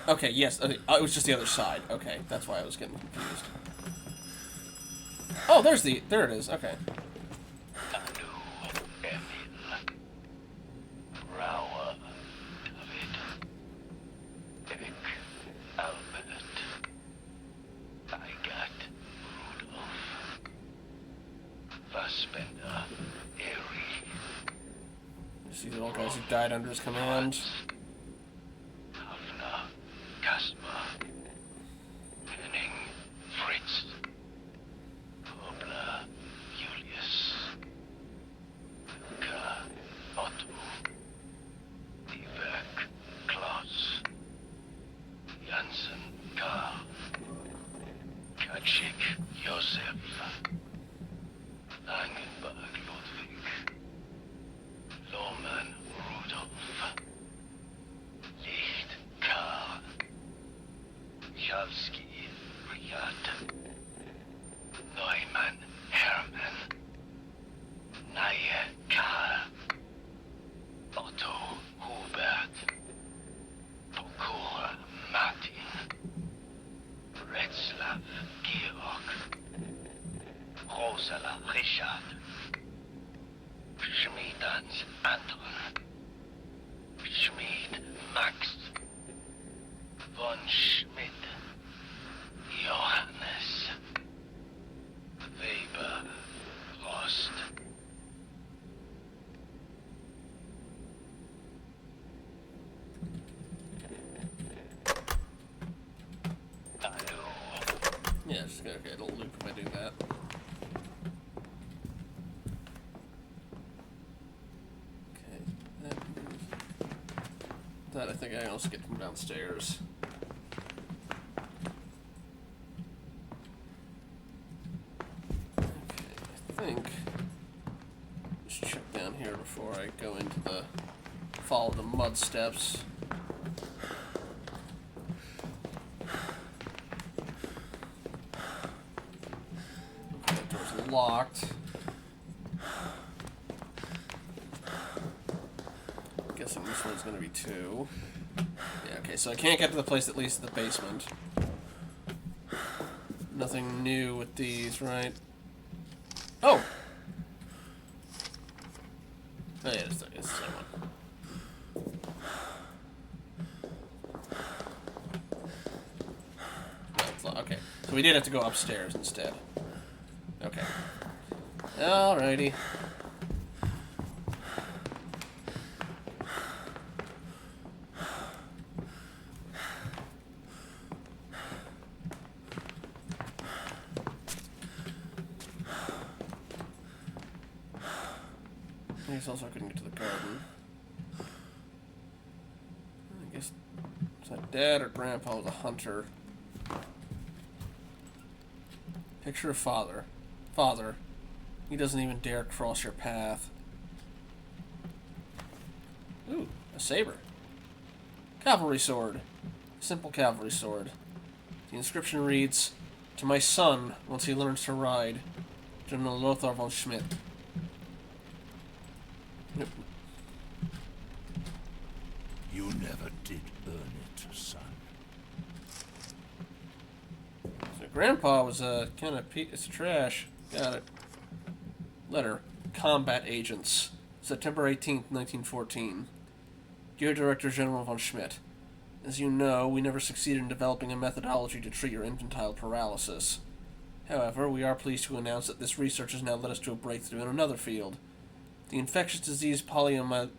Okay, yes, okay. Oh, it was just the other side. Okay, that's why I was getting confused. Oh, there it is, okay. You see the old guys who died under his command. Richard. Schmiedans Anton. Schmied Max. Von Schmidt. Johannes. Weber Rost. Yeah, just gonna get a loop if I do that. Okay, that I think I also get from downstairs. Okay, I think just check down here before I go into the follow the mud steps. Okay, that door's locked. Guessing this one's gonna be 2. Yeah, okay, so I can't get to the place that leads to the basement. Nothing new with these, right? Oh! Oh yeah, it's the same one. No, it's not. Okay, so we did have to go upstairs instead. Okay. Alrighty. I guess also I couldn't get to the garden. I guess it's my dad or grandpa was a hunter. Picture of father. Father. He doesn't even dare cross your path. Ooh, a saber. Cavalry sword. Simple cavalry sword. The inscription reads, "To my son, once he learns to ride, General Lothar von Schmidt." Yep. You never did earn it, son. So Grandpa was a kind of piece of trash. Got it. Letter. Combat Agents. September 18th, 1914. Dear Director General von Schmidt, as you know, we never succeeded in developing a methodology to treat your infantile paralysis. However, we are pleased to announce that this research has now led us to a breakthrough in another field. The infectious disease poliomyelitis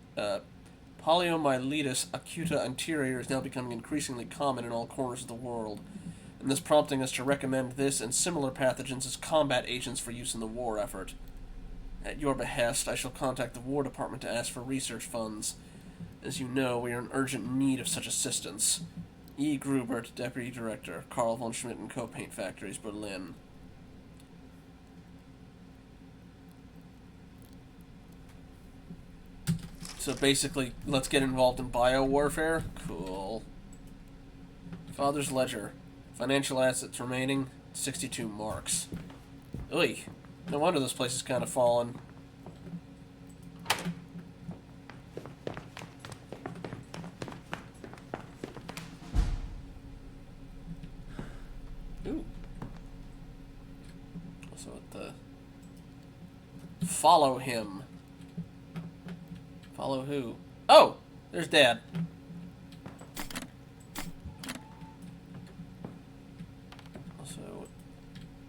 acuta anterior is now becoming increasingly common in all corners of the world, and this prompting us to recommend this and similar pathogens as combat agents for use in the war effort. At your behest, I shall contact the War Department to ask for research funds. As you know, we are in urgent need of such assistance. E. Grubert, Deputy Director, Karl von Schmidt and Co. Paint Factories, Berlin. So basically, let's get involved in biowarfare? Cool. Father's ledger. Financial assets remaining, 62 marks. Oy. No wonder this place is kind of fallen. Ooh. Also at the... Follow him. Follow who? Oh! There's Dad. Also,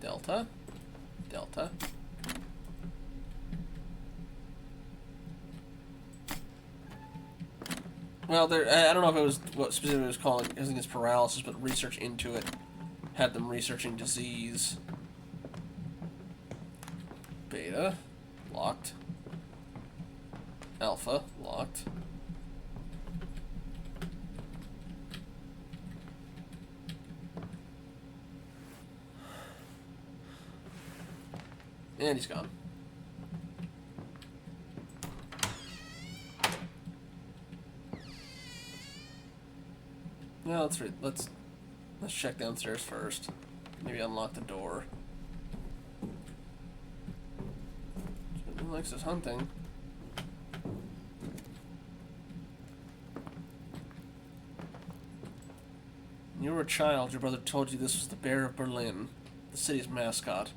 Delta. Delta. Well, there. I don't know if it was what specifically it was calling. I think it's paralysis, but research into it had them researching disease. Beta. Locked. Alpha. Locked. And he's gone. Well, let's check downstairs first. Maybe unlock the door. He likes his hunting. When you were a child, your brother told you this was the Bear of Berlin, the city's mascot.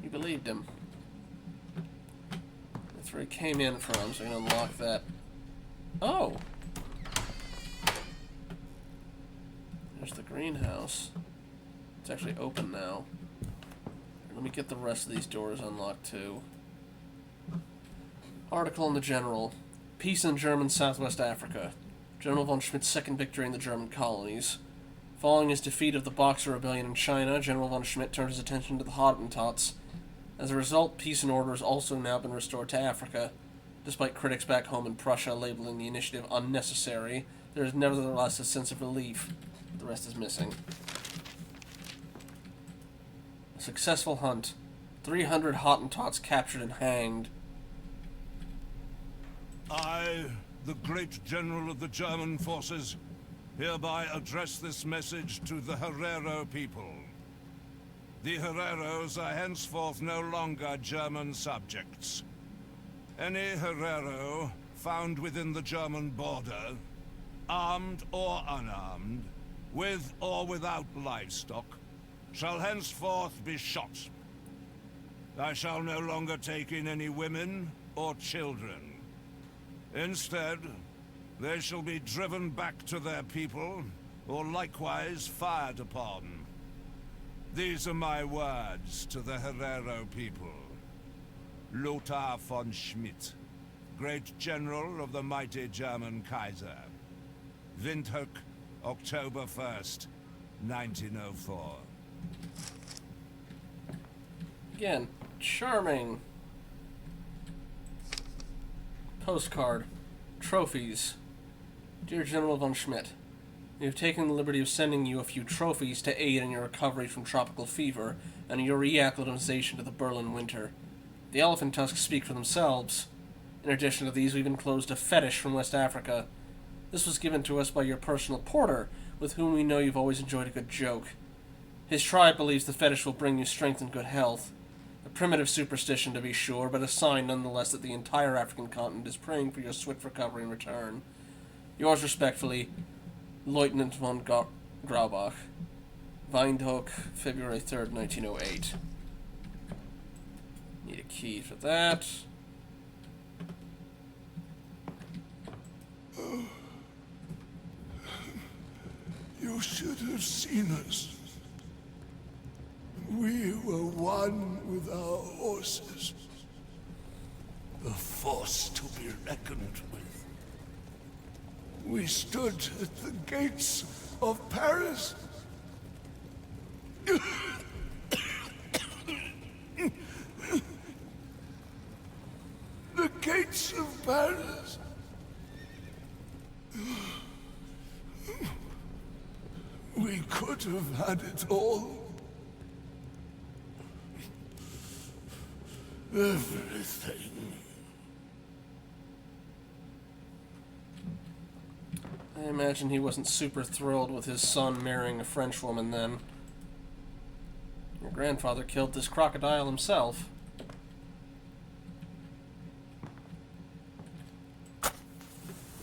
You believed him. That's where he came in from, so I can unlock that. Oh! There's the greenhouse. It's actually open now. Let me get the rest of these doors unlocked too. Article in the General. Peace in German Southwest Africa. General von Schmidt's second victory in the German colonies. Following his defeat of the Boxer Rebellion in China, General von Schmidt turned his attention to the Hottentots. As a result, peace and order has also now been restored to Africa. Despite critics back home in Prussia labeling the initiative unnecessary, there is nevertheless a sense of relief. The rest is missing. A successful hunt. 300 Hottentots captured and hanged. I, the great general of the German forces, hereby address this message to the Herero people. The Hereros are henceforth no longer German subjects. Any Herero found within the German border, armed or unarmed, with or without livestock, shall henceforth be shot. I shall no longer take in any women or children. Instead, they shall be driven back to their people, or likewise fired upon. These are my words to the Herero people. Lothar von Schmidt, Great General of the mighty German Kaiser. Windhoek, October 1st, 1904. Again, charming. Postcard. Trophies. Dear General von Schmidt, we have taken the liberty of sending you a few trophies to aid in your recovery from tropical fever and your reacclimatization to the Berlin winter. The elephant tusks speak for themselves. In addition to these, we've enclosed a fetish from West Africa. This was given to us by your personal porter, with whom we know you've always enjoyed a good joke. His tribe believes the fetish will bring you strength and good health. A primitive superstition, to be sure, but a sign nonetheless that the entire African continent is praying for your swift recovery and return. Yours respectfully, Lieutenant von Graubach. Windhoek, February 3rd, 1908. Need a key for that. You should have seen us. We were one with our horses. A force to be reckoned with. We stood at the gates of Paris. The gates of Paris. We could have had it all. Everything. I imagine he wasn't super thrilled with his son marrying a French woman then. Your grandfather killed this crocodile himself.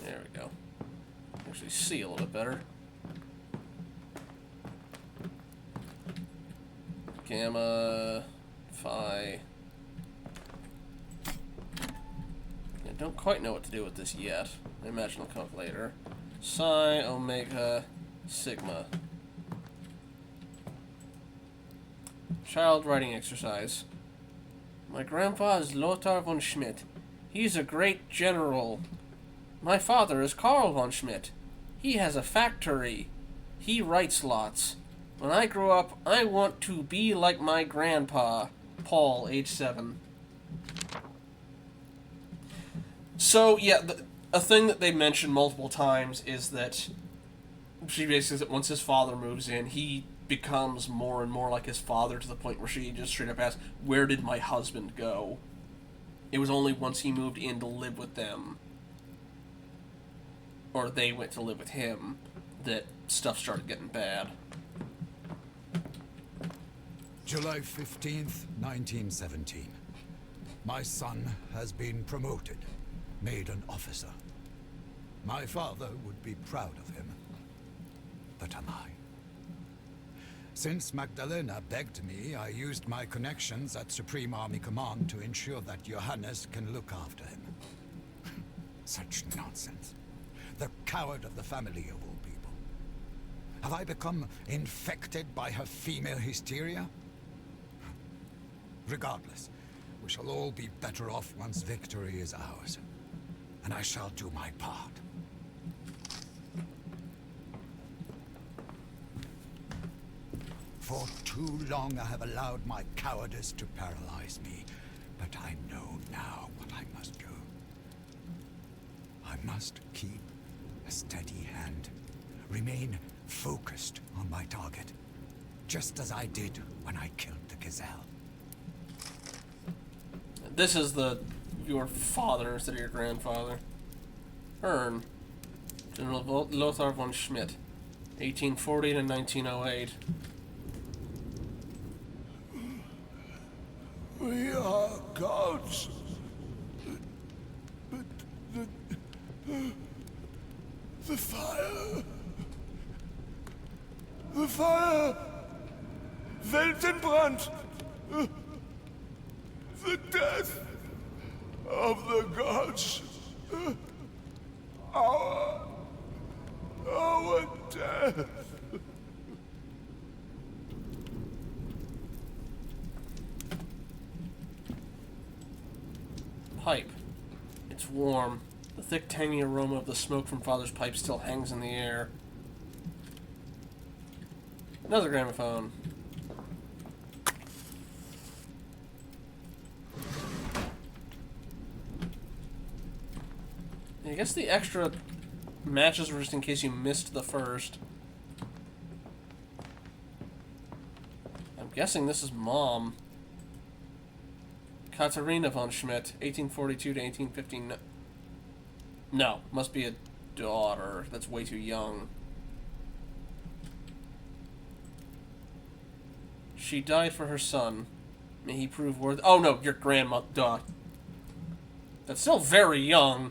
There we go. Actually see a little bit better. Gamma, Phi. I don't quite know what to do with this yet. I imagine it'll come up later. Psi, Omega, Sigma. Child writing exercise. My grandpa is Lothar von Schmidt. He's a great general. My father is Karl von Schmidt. He has a factory. He writes lots. When I grow up, I want to be like my grandpa. Paul, age 7. So, yeah, a thing that they mention multiple times is that she basically says that once his father moves in, he becomes more and more like his father to the point where she just straight up asks, where did my husband go? It was only once he moved in to live with them, or they went to live with him, that stuff started getting bad. July 15th, 1917. My son has been promoted, made an officer. My father would be proud of him. But am I? Since Magdalena begged me, I used my connections at Supreme Army Command to ensure that Johannes can look after him. Such nonsense. The coward of the family of all people. Have I become infected by her female hysteria? Regardless, we shall all be better off once victory is ours. And I shall do my part. For too long I have allowed my cowardice to paralyze me, but I know now what I must do. I must keep a steady hand, remain focused on my target, just as I did when I killed the gazelle. This is your father instead of your grandfather. Ern. General Lothar von Schmidt. 1840 to 1908. We are gods. But the fire. The fire. Weltenbrand. The death of the gods. Our death. Pipe. It's warm. The thick, tangy aroma of the smoke from Father's pipe still hangs in the air. Another gramophone. I guess the extra matches were just in case you missed the first. I'm guessing this is Mom. Katharina von Schmidt, 1842 to 1815. No, must be a daughter. That's way too young. She died for her son. May he prove worthy. Oh no, your grandma. Duh. That's still very young.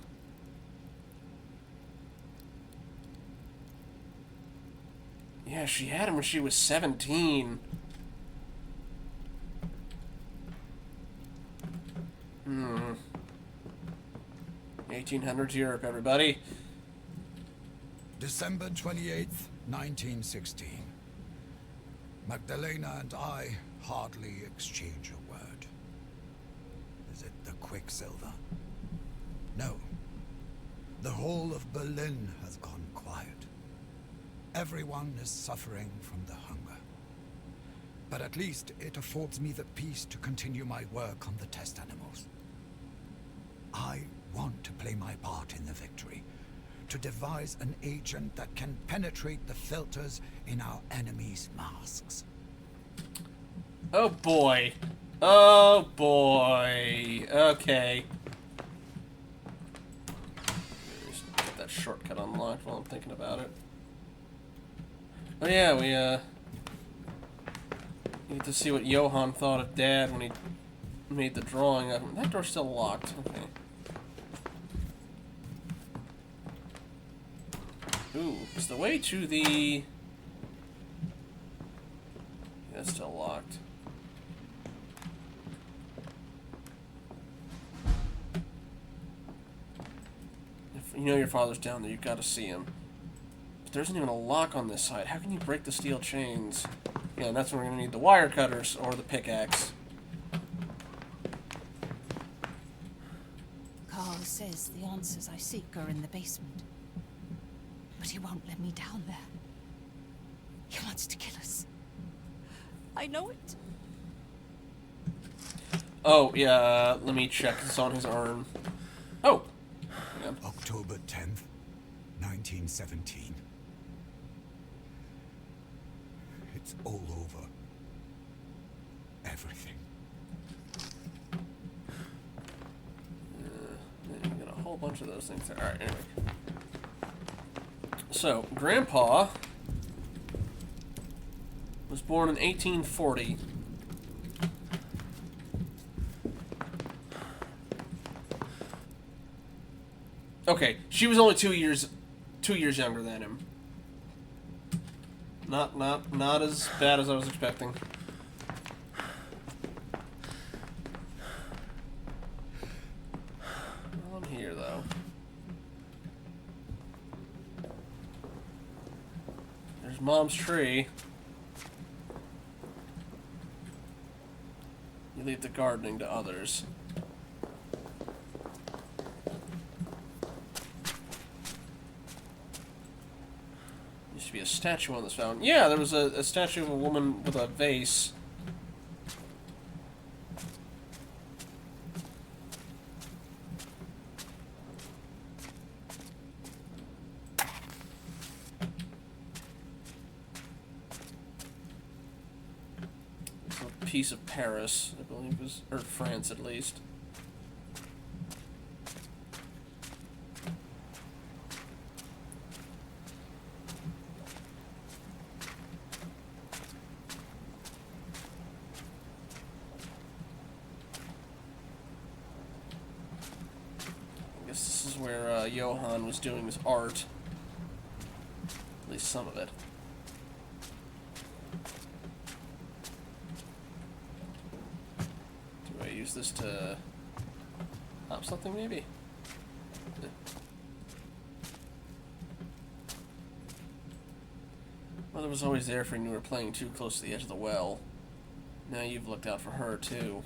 Yeah, she had him when she was 17. 1800s Europe, everybody. December 28th, 1916. Magdalena and I hardly exchange a word. Is it the Quicksilver? No. The whole of Berlin has gone quiet. Everyone is suffering from the hunger. But at least it affords me the peace to continue my work on the test animals. I want to play my part in the victory, to devise an agent that can penetrate the filters in our enemies' masks. Oh boy. Oh boy. Okay. Just get that shortcut unlocked while I'm thinking about it. Oh yeah, we need to see what Johann thought of Dad when he made the drawing of him. That door's still locked. Okay. Ooh, is the way to the... That's still locked. If you know your father's down there, you've got to see him. But there isn't even a lock on this side. How can you break the steel chains? Yeah, and that's when we're going to need the wire cutters or the pickaxe. Carl says the answers I seek are in the basement. But he won't let me down there. He wants to kill us. I know it. Oh, yeah, let me check. It's on his arm. Oh! Yeah. October 10th, 1917. It's all over. Everything. You got a whole bunch of those things there. Alright, anyway. So, Grandpa was born in 1840. Okay, she was only 2 years younger than him. Not as bad as I was expecting. On here though. There's Mom's tree. You leave the gardening to others. Used to be a statue on this fountain. Yeah, there was a statue of a woman with a vase. A piece of Paris, I believe, was, or France at least. This is where Johann was doing his art. At least some of it. Do I use this to pop something, maybe? Yeah. Mother was always there for when you were playing too close to the edge of the well. Now you've looked out for her, too.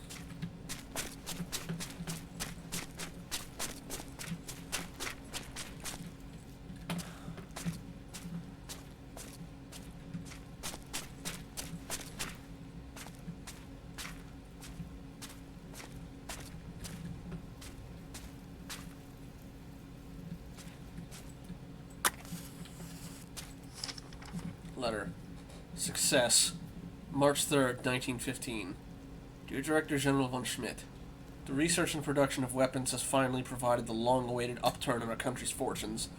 Letter. Success. March 3rd, 1915. Dear Director General von Schmidt, the research and production of weapons has finally provided the long-awaited upturn in our country's fortunes.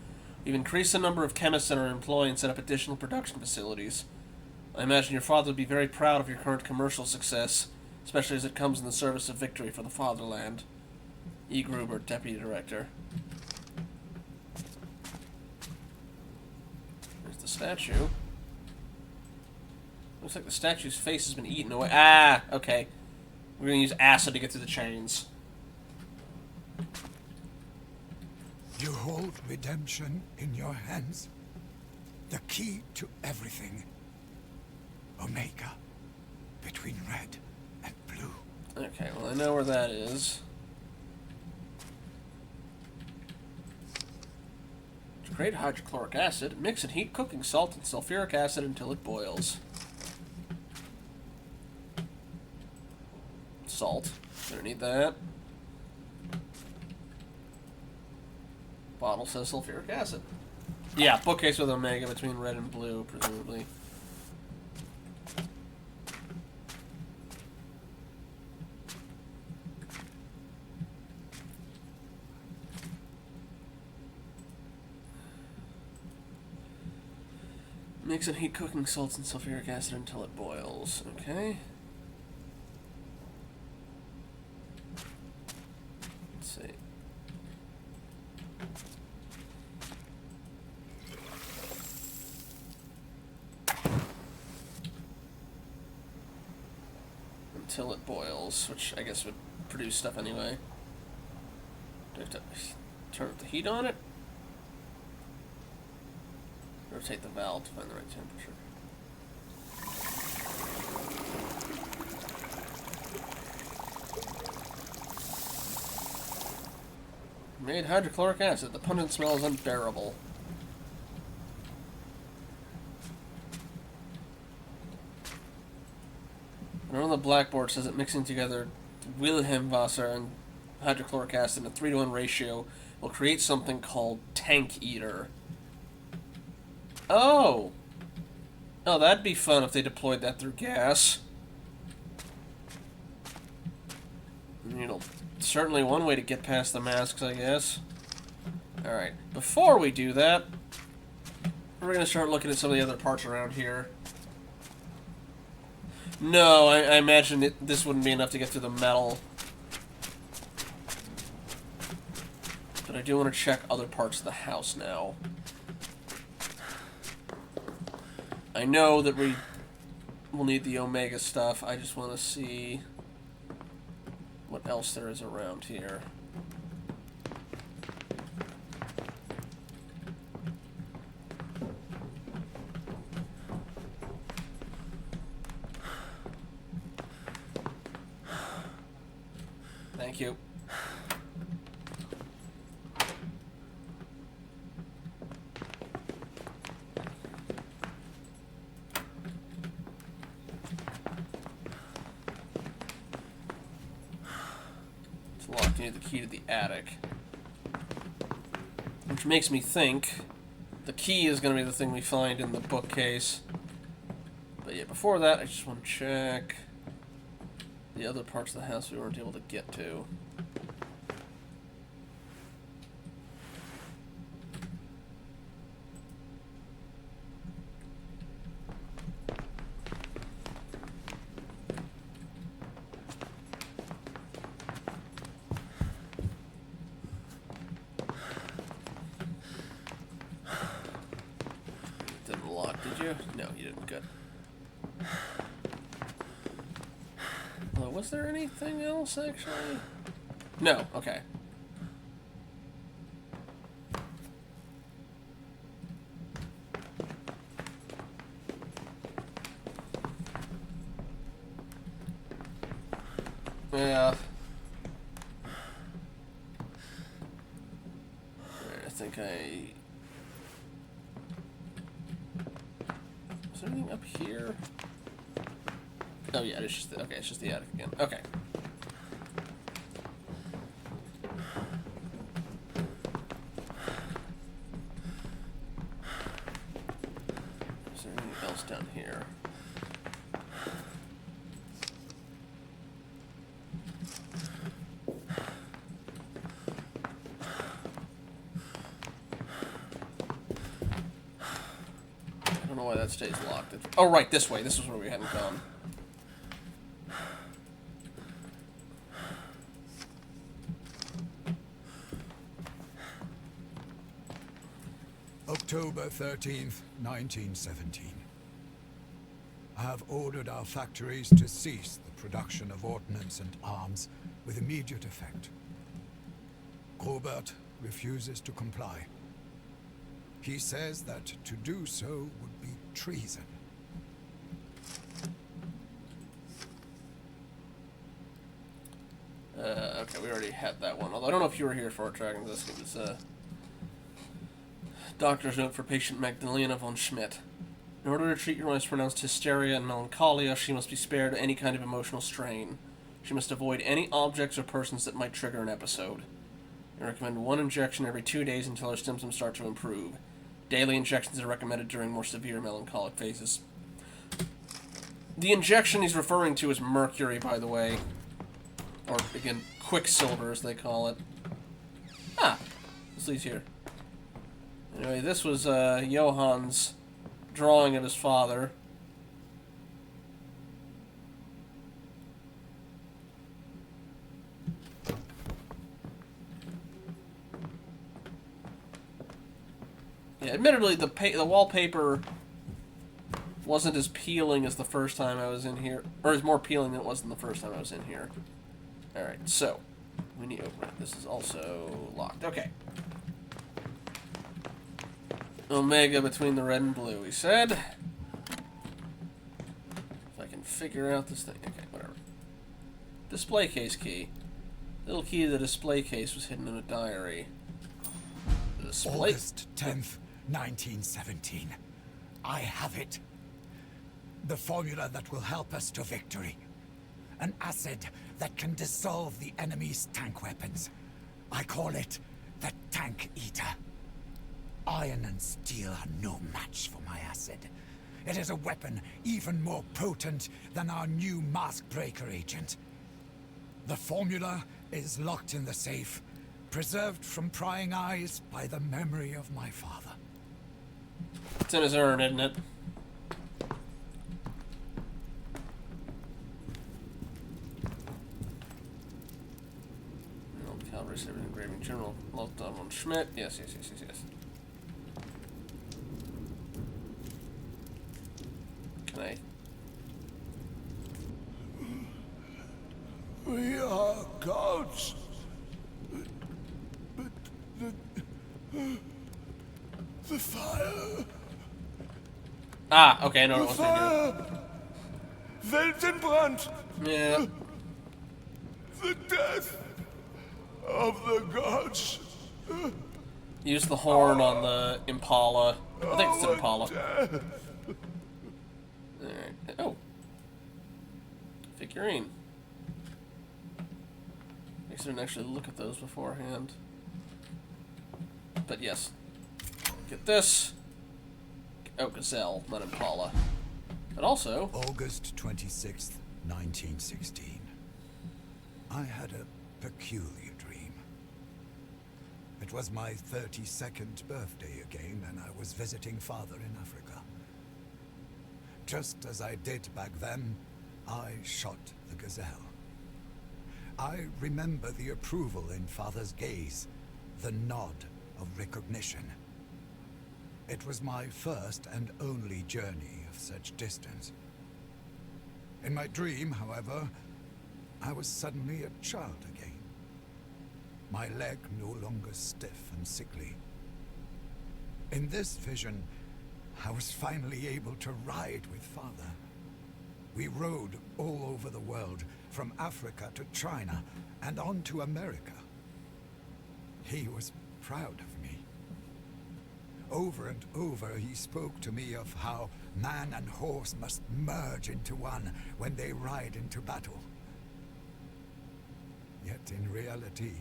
We've increased the number of chemists in our employ and set up additional production facilities. I imagine your father would be very proud of your current commercial success, especially as it comes in the service of victory for the fatherland. E. Gruber, Deputy Director. There's the statue. Looks like the statue's face has been eaten away. Ah, okay. We're gonna use acid to get through the chains. You hold redemption in your hands. The key to everything. Omega. Between red and blue. Okay, well I know where that is. To create hydrochloric acid, mix and heat cooking salt and sulfuric acid until it boils. Salt. Gonna need that. Bottle says sulfuric acid. Yeah, bookcase with omega between red and blue, presumably. Mix and heat cooking salts and sulfuric acid until it boils. Okay. Let's see. Until it boils, which I guess would produce stuff anyway. Do I have to turn up the heat on it? Rotate the valve to find the right temperature. Made hydrochloric acid. The pungent smell is unbearable. And on the blackboard says that mixing together Wilhelmwasser and hydrochloric acid in a 3-to-1 ratio will create something called Tank Eater. Oh! Oh, that'd be fun if they deployed that through gas. You know, certainly one way to get past the masks, I guess. Alright, before we do that, we're gonna start looking at some of the other parts around here. No, I imagine this wouldn't be enough to get through the metal. But I do want to check other parts of the house now. I know that we will need the Omega stuff. I just want to see what else there is around here. Thank you. you need the key to the attic. Which makes me think the key is going to be the thing we find in the bookcase. But yeah, before that, I just want to check the other parts of the house we weren't able to get to. Didn't lock, did you? No, you didn't. Good. Was there anything else, actually? No, okay. Yeah. I think is there anything up here? Oh yeah, it's just okay. It's just the attic again. Okay. Is there anything else down here? I don't know why that stays locked. Oh right, this way. This is where we hadn't gone. October 13th, 1917. I have ordered our factories to cease the production of ordnance and arms with immediate effect. Robert refuses to comply. He says that to do so would be treason. Okay, we already had that one. Although I don't know if you were here for it, Dragon. This was doctor's note for patient Magdalena von Schmidt. In order to treat your wife's pronounced hysteria and melancholia, she must be spared any kind of emotional strain. She must avoid any objects or persons that might trigger an episode. I recommend 1 injection every 2 days until her symptoms start to improve. Daily injections are recommended during more severe melancholic phases. The injection he's referring to is mercury, by the way. Or, again, quicksilver, as they call it. Ah! This leads here. Anyway, this was Johann's drawing of his father. Yeah, admittedly, the wallpaper wasn't as peeling as the first time I was in here, or is more peeling than it was than the first time I was in here. Alright, so, we need to open it. This is also locked. Okay. Omega between the red and blue, he said. If I can figure out this thing. Okay, whatever. Display case key. Little key to the display case was hidden in a diary. The display... August 10th, 1917. I have it. The formula that will help us to victory. An acid that can dissolve the enemy's tank weapons. I call it the Tank Eater. Iron and steel are no match for my acid. It is a weapon even more potent than our new mask breaker agent. The formula is locked in the safe, preserved from prying eyes by the memory of my father. It's in his urn, isn't it? Old Calvary Service Engraving General Lothar von Schmidt. Yes. Can I? We are gods. But the fire. Ah, okay, no, it wasn't fire. Weltenbrand. Yeah. The death of the gods. Use the horn on the Impala. I think it's an Impala. Alright. Oh. Figurine. I guess I didn't actually look at those beforehand. But yes. Get this. Oh, gazelle, not impala. But also... August 26th, 1916. I had a peculiar dream. It was my 32nd birthday again, and I was visiting Father in Africa. Just as I did back then, I shot the gazelle. I remember the approval in Father's gaze, the nod of recognition. It was my first and only journey of such distance. In my dream, however, I was suddenly a child again. My leg no longer stiff and sickly. In this vision, I was finally able to ride with Father. We rode all over the world, from Africa to China, and on to America. He was proud of me. Over and over he spoke to me of how man and horse must merge into one when they ride into battle. Yet in reality,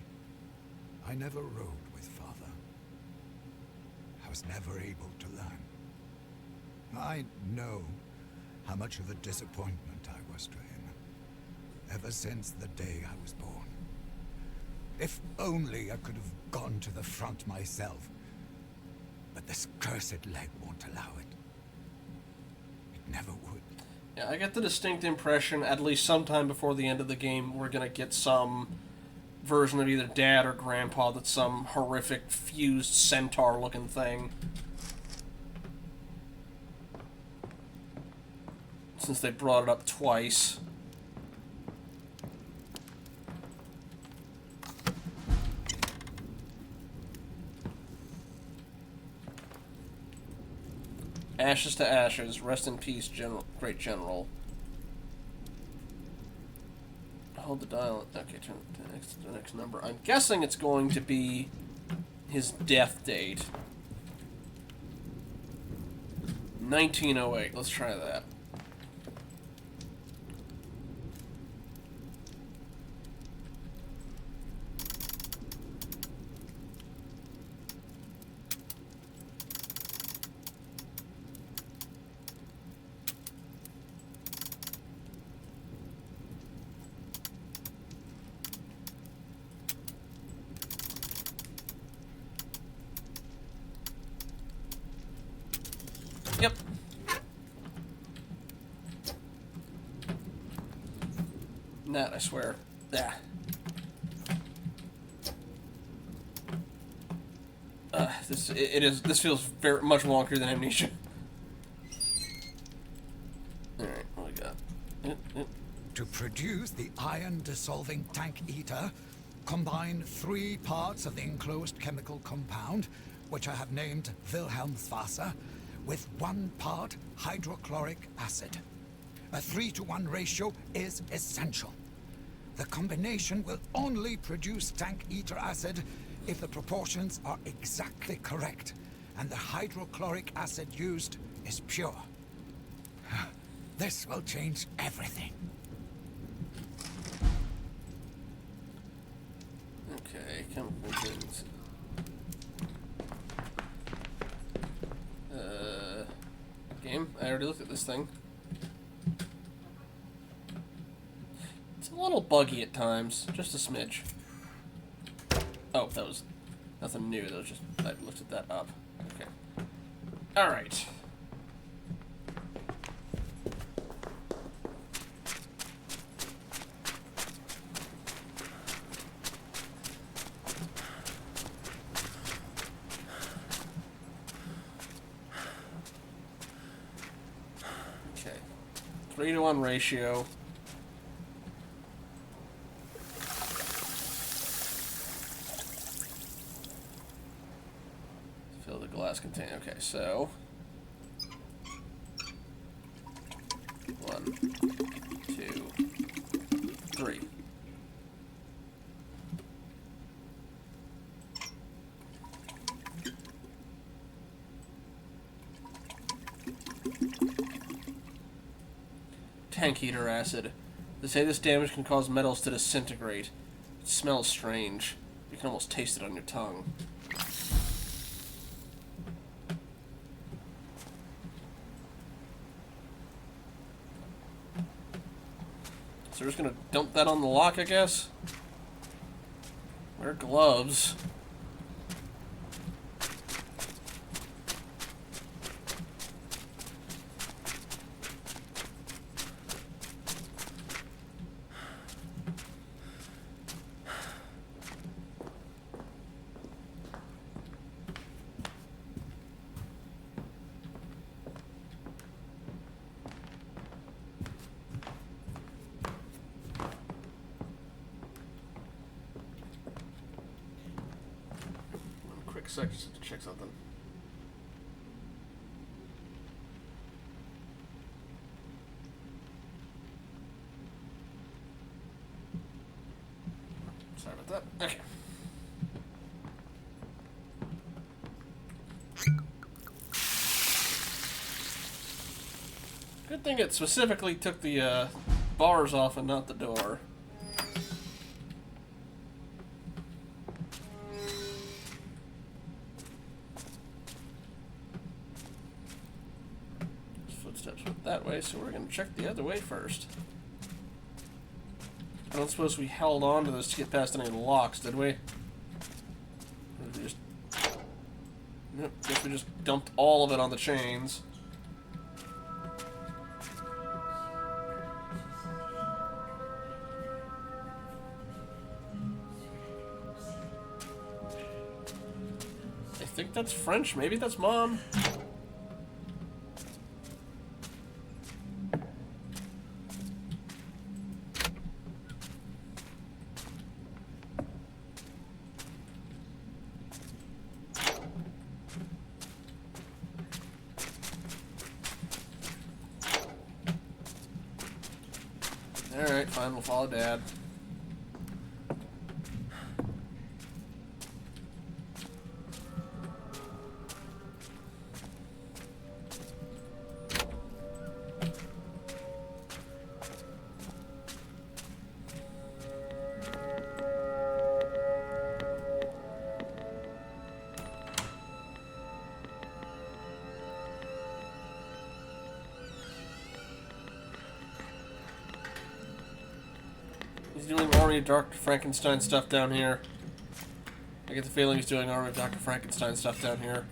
I never rode with Father. I was never able to learn. I know how much of a disappointment I was to him, ever since the day I was born. If only I could have gone to the front myself. But this cursed leg won't allow it. It never would. Yeah, I get the distinct impression, at least sometime before the end of the game, we're gonna get some version of either Dad or Grandpa that's some horrific, fused centaur-looking thing. Since they brought it up twice. Ashes to ashes. Rest in peace, great general. Hold the dial. Okay, turn to the next number. I'm guessing it's going to be his death date. 1908. Let's try that. Yep. That, I swear. Yeah. This feels very much longer than Amnesia. Alright, what we got? To produce the iron-dissolving tank eater, combine 3 parts of the enclosed chemical compound, which I have named Wilhelmswasser, with 1 part hydrochloric acid. A 3-to-1 ratio is essential. The combination will only produce tank eater acid if the proportions are exactly correct and the hydrochloric acid used is pure. This will change everything. Okay, chemical things. Game? I already looked at this thing. It's a little buggy at times, just a smidge. Oh, that was nothing new, that was just, I looked at that up. Okay. Alright. Okay. 3-to-1 ratio. Fill the glass container. Okay, so 1, 2, 3. Tank heater acid. They say this damage can cause metals to disintegrate. It smells strange. You can almost taste it on your tongue. So we're just gonna dump that on the lock, I guess? Wear gloves. Quick sec, just to check something. Sorry about that. Okay. Good thing it specifically took the bars off and not the door. Footsteps went that way, so we're going to check the other way first. I don't suppose we held on to this to get past any of the locks, did we? Or did we just... Nope, guess we just dumped all of it on the chains. I think that's French. Maybe that's Mom. Alright, fine, we'll follow Dad. He's doing Army of Dr. Frankenstein stuff down here. I get the feeling he's doing Army of Dr. Frankenstein stuff down here.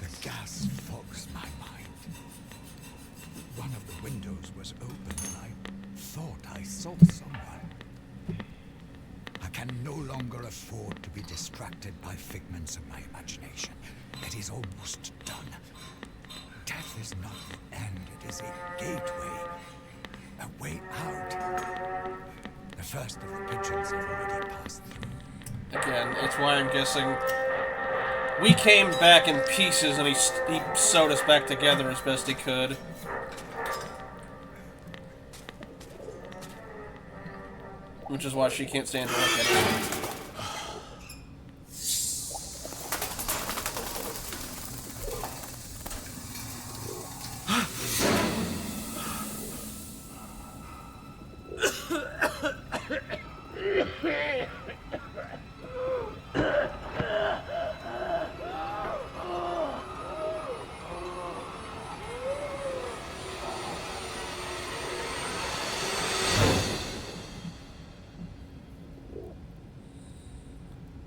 The gas fogs my mind. One of the windows was open and I thought I saw someone. I can no longer afford to be distracted by figments of my imagination. It is almost done. Death is not the end, it is a gateway. A way out. The first of the pigeons have already passed through. Again, that's why I'm guessing we came back in pieces and he sewed us back together as best he could. Which is why she can't stand to look at it.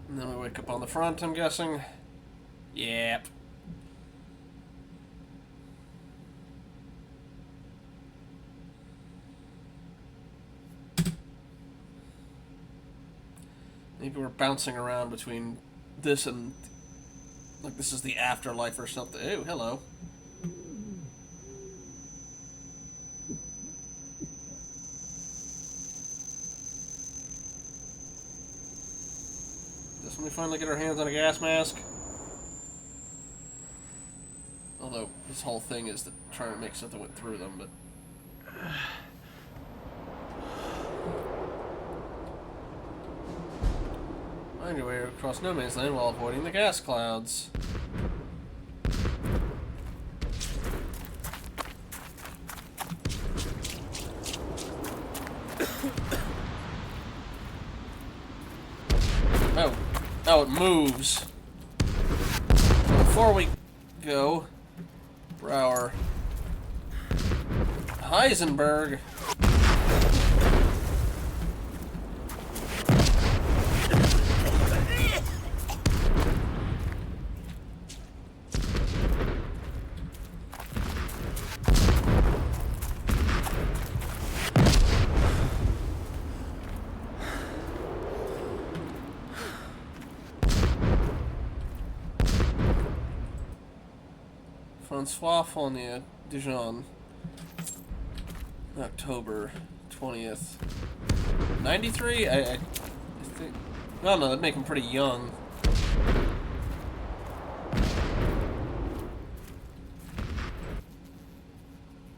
And then we wake up on the front, I'm guessing. Yep. Maybe we're bouncing around between this and... like this is the afterlife or something. Ooh, hello. This when we finally get our hands on a gas mask. Although, this whole thing is to try to make something went through them, but... Find your way across no man's land while avoiding the gas clouds. Oh. Oh, it moves. So before we go, Brower. Heisenberg. Francois Fournier, Dijon, October 20th. 93? I think... Well, no, that'd make him pretty young.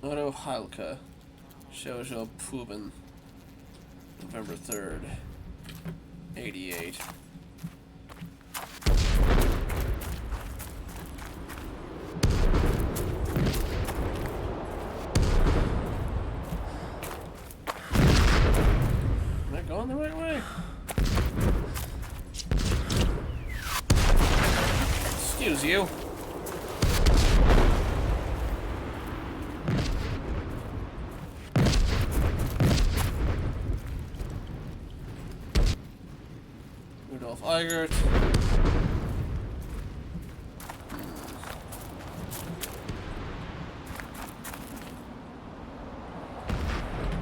Otto Heilke, Shoujo Puben, November 3rd, 88. Going the right way. Excuse you. Rudolf Eigert.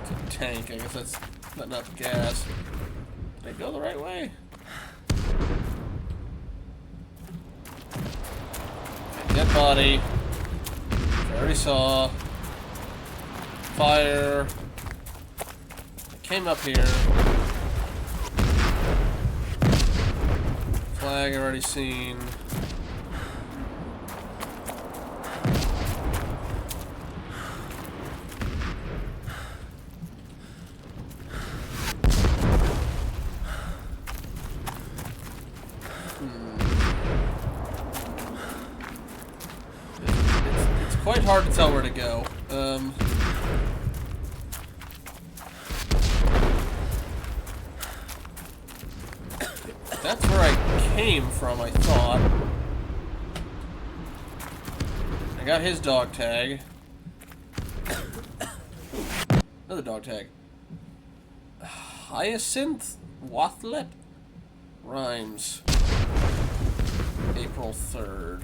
It's a tank, I guess that's letting out the gas. Did I go the right way? Okay, dead body. Which I already saw. Fire. I came up here. Flag I've already seen. Quite hard to tell where to go. That's where I came from, I thought. I got his dog tag. Another dog tag. Hyacinth Wathlet Rhymes. April 3rd.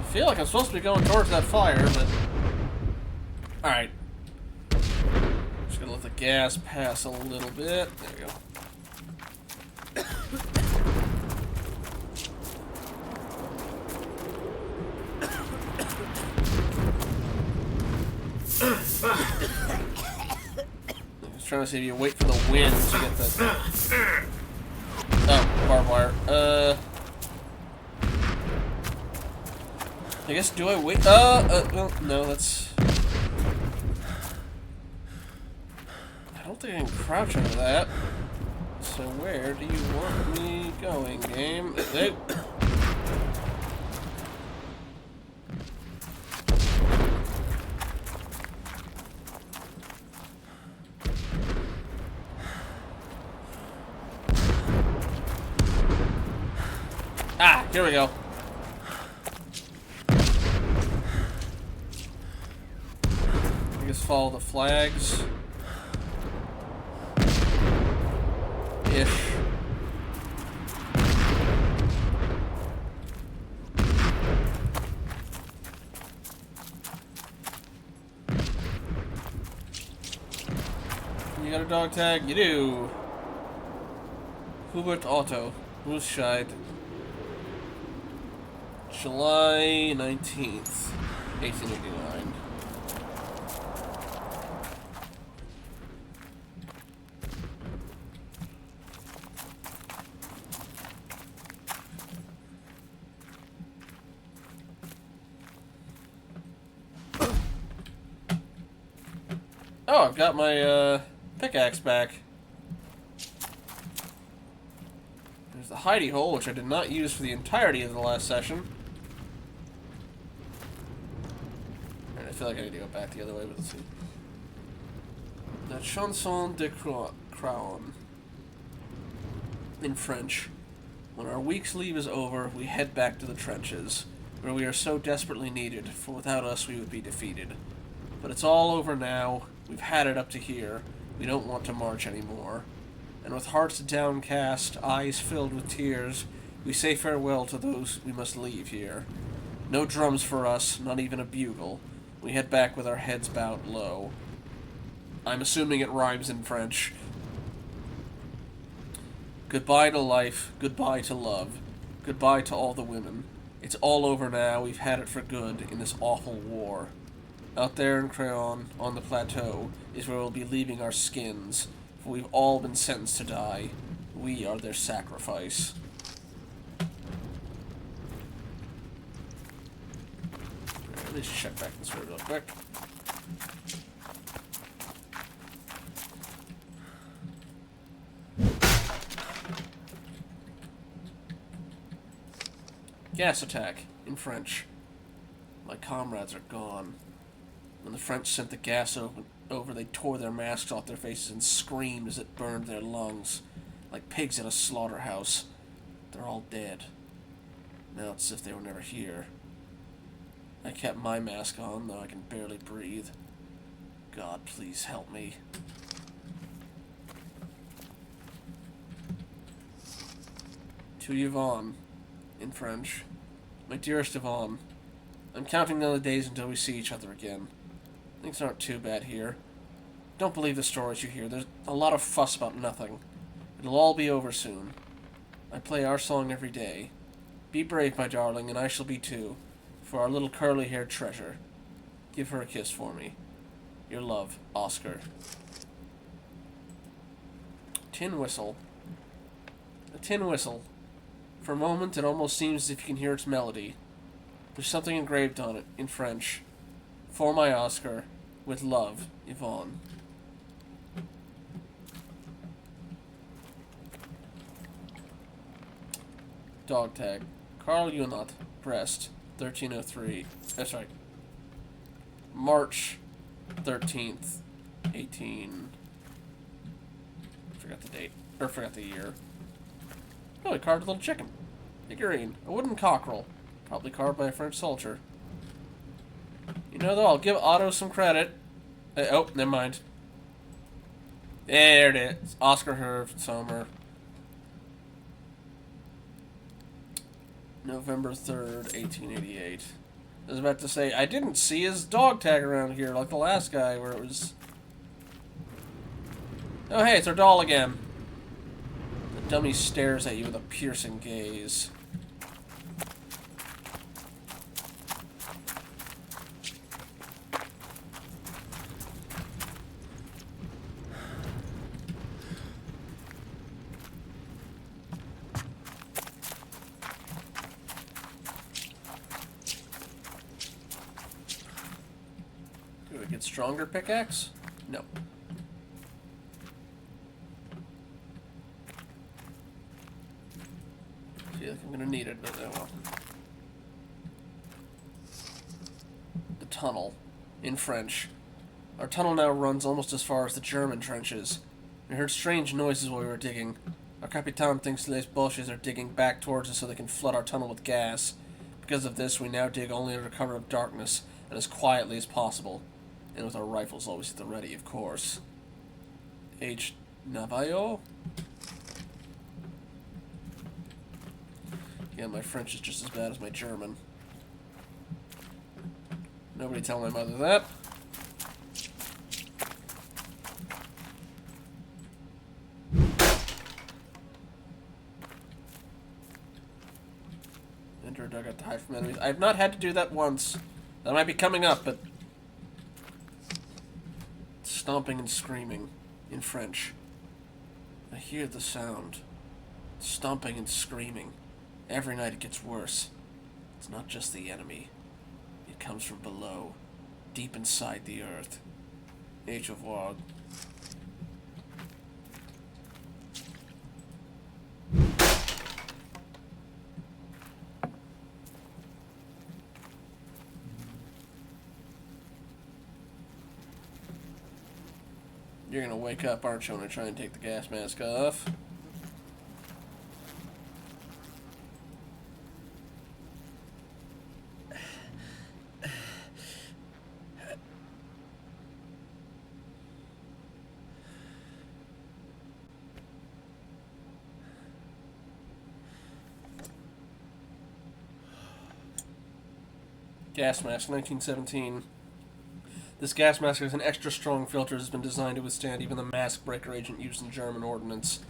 I feel like I'm supposed to be going towards that fire, but... Alright. Just gonna let the gas pass a little bit. There we go. Just trying to see if you wait for the wind to get the... Oh, barbed wire. I guess, do I wait? Well, no, that's... I don't think I can crouch under that. So where do you want me going, game? Hey. Ah, here we go. Just follow the flags. Ish. You got a dog tag? You do. Hubert Otto. Ruscheid. July 19th, 1889. Oh, I've got my pickaxe back. There's the hidey hole, which I did not use for the entirety of the last session. And I feel like I need to go back the other way, but let's see. La chanson de Crown. In French. When our week's leave is over, we head back to the trenches, where we are so desperately needed, for without us we would be defeated. But it's all over now. We've had it up to here. We don't want to march anymore. And with hearts downcast, eyes filled with tears, we say farewell to those we must leave here. No drums for us, not even a bugle. We head back with our heads bowed low. I'm assuming it rhymes in French. Goodbye to life, goodbye to love, goodbye to all the women. It's all over now, we've had it for good in this awful war. Out there in Crayon, on the plateau, is where we'll be leaving our skins, for we've all been sentenced to die. We are their sacrifice. Right, let's check back this way real quick. Gas attack, in French. My comrades are gone. When the French sent the gas over, they tore their masks off their faces and screamed as it burned their lungs, like pigs in a slaughterhouse. They're all dead. Now it's as if they were never here. I kept my mask on, though I can barely breathe. God, please help me. To Yvonne, in French. My dearest Yvonne, I'm counting down the days until we see each other again. Things aren't too bad here. Don't believe the stories you hear. There's a lot of fuss about nothing. It'll all be over soon. I play our song every day. Be brave, my darling, and I shall be too, for our little curly-haired treasure. Give her a kiss for me. Your love, Oscar. Tin whistle. A tin whistle. For a moment, it almost seems as if you can hear its melody. There's something engraved on it, in French. For my Oscar, with love, Yvonne. Dog tag. Carl Junot, Brest, 1303. That's right. March 13th, 18... Forgot the date. Or forgot the year. Oh, he carved a little chicken. Figurine. A wooden cockerel. Probably carved by a French soldier. You know, though, I'll give Otto some credit. Oh, never mind. There it is. Oscar Herb Sommer. November 3rd, 1888. I was about to say, I didn't see his dog tag around here like the last guy where it was... Oh, hey, it's our doll again. The dummy stares at you with a piercing gaze. Do we get stronger pickaxe? No. Feel like I'm gonna need it, but oh well. The tunnel, in French. Our tunnel now runs almost as far as the German trenches. We heard strange noises while we were digging. Our Capitan thinks les Boches are digging back towards us so they can flood our tunnel with gas. Because of this, we now dig only under cover of darkness, and as quietly as possible. And with our rifles always at the ready, of course. H. Navajo? Yeah, my French is just as bad as my German. Nobody tell my mother that. Enter a dugout to hide from enemies. I have not had to do that once. That might be coming up, but... Stomping and screaming in French. I hear the sound. Stomping and screaming. Every night it gets worse. It's not just the enemy. It comes from below, deep inside the earth. Age of War. You're gonna wake up, aren't you, when I try and take the gas mask off? Gas mask, 1917. This gas mask has an extra strong filter that has been designed to withstand even the mask breaker agent used in German ordnance.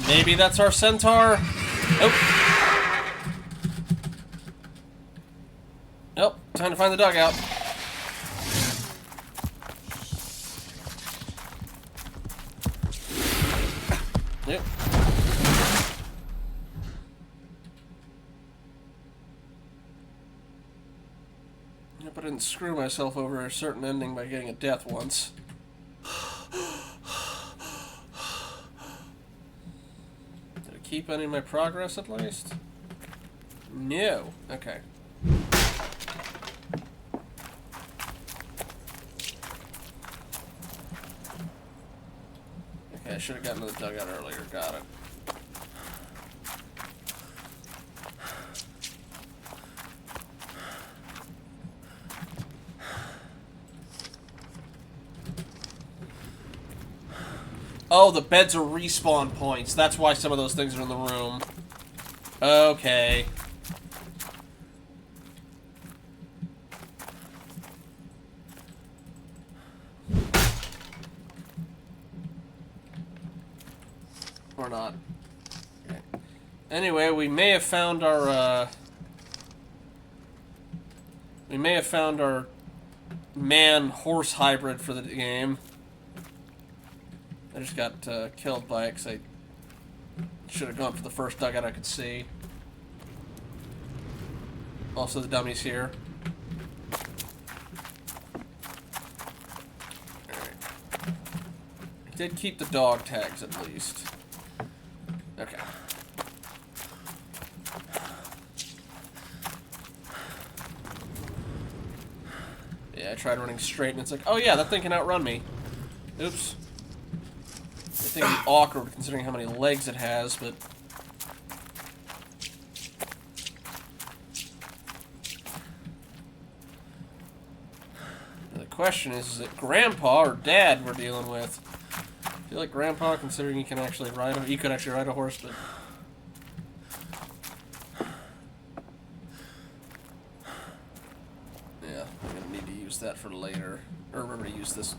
Maybe that's our centaur? Nope. Nope. Time to find the dugout. Yep. Yep, I didn't screw myself over a certain ending by getting a death once. Keep any of my progress at least? No. Okay. Okay, I should have gotten to the dugout earlier. Got it. Oh, the beds are respawn points. That's why some of those things are in the room. Okay. Or not. Okay. Anyway, we may have found our, man-horse hybrid for the game. I just got killed by it because I should have gone for the first dugout I could see. Also, the dummy's here. Alright. I did keep the dog tags at least. Okay. Yeah, I tried running straight and it's like, oh yeah, that thing can outrun me. Oops. I think it's awkward considering how many legs it has, but the question is it Grandpa or Dad we're dealing with? I feel like Grandpa, considering he can actually ride he could actually ride a horse, but yeah, I'm gonna need to use that for later. Or remember to use this.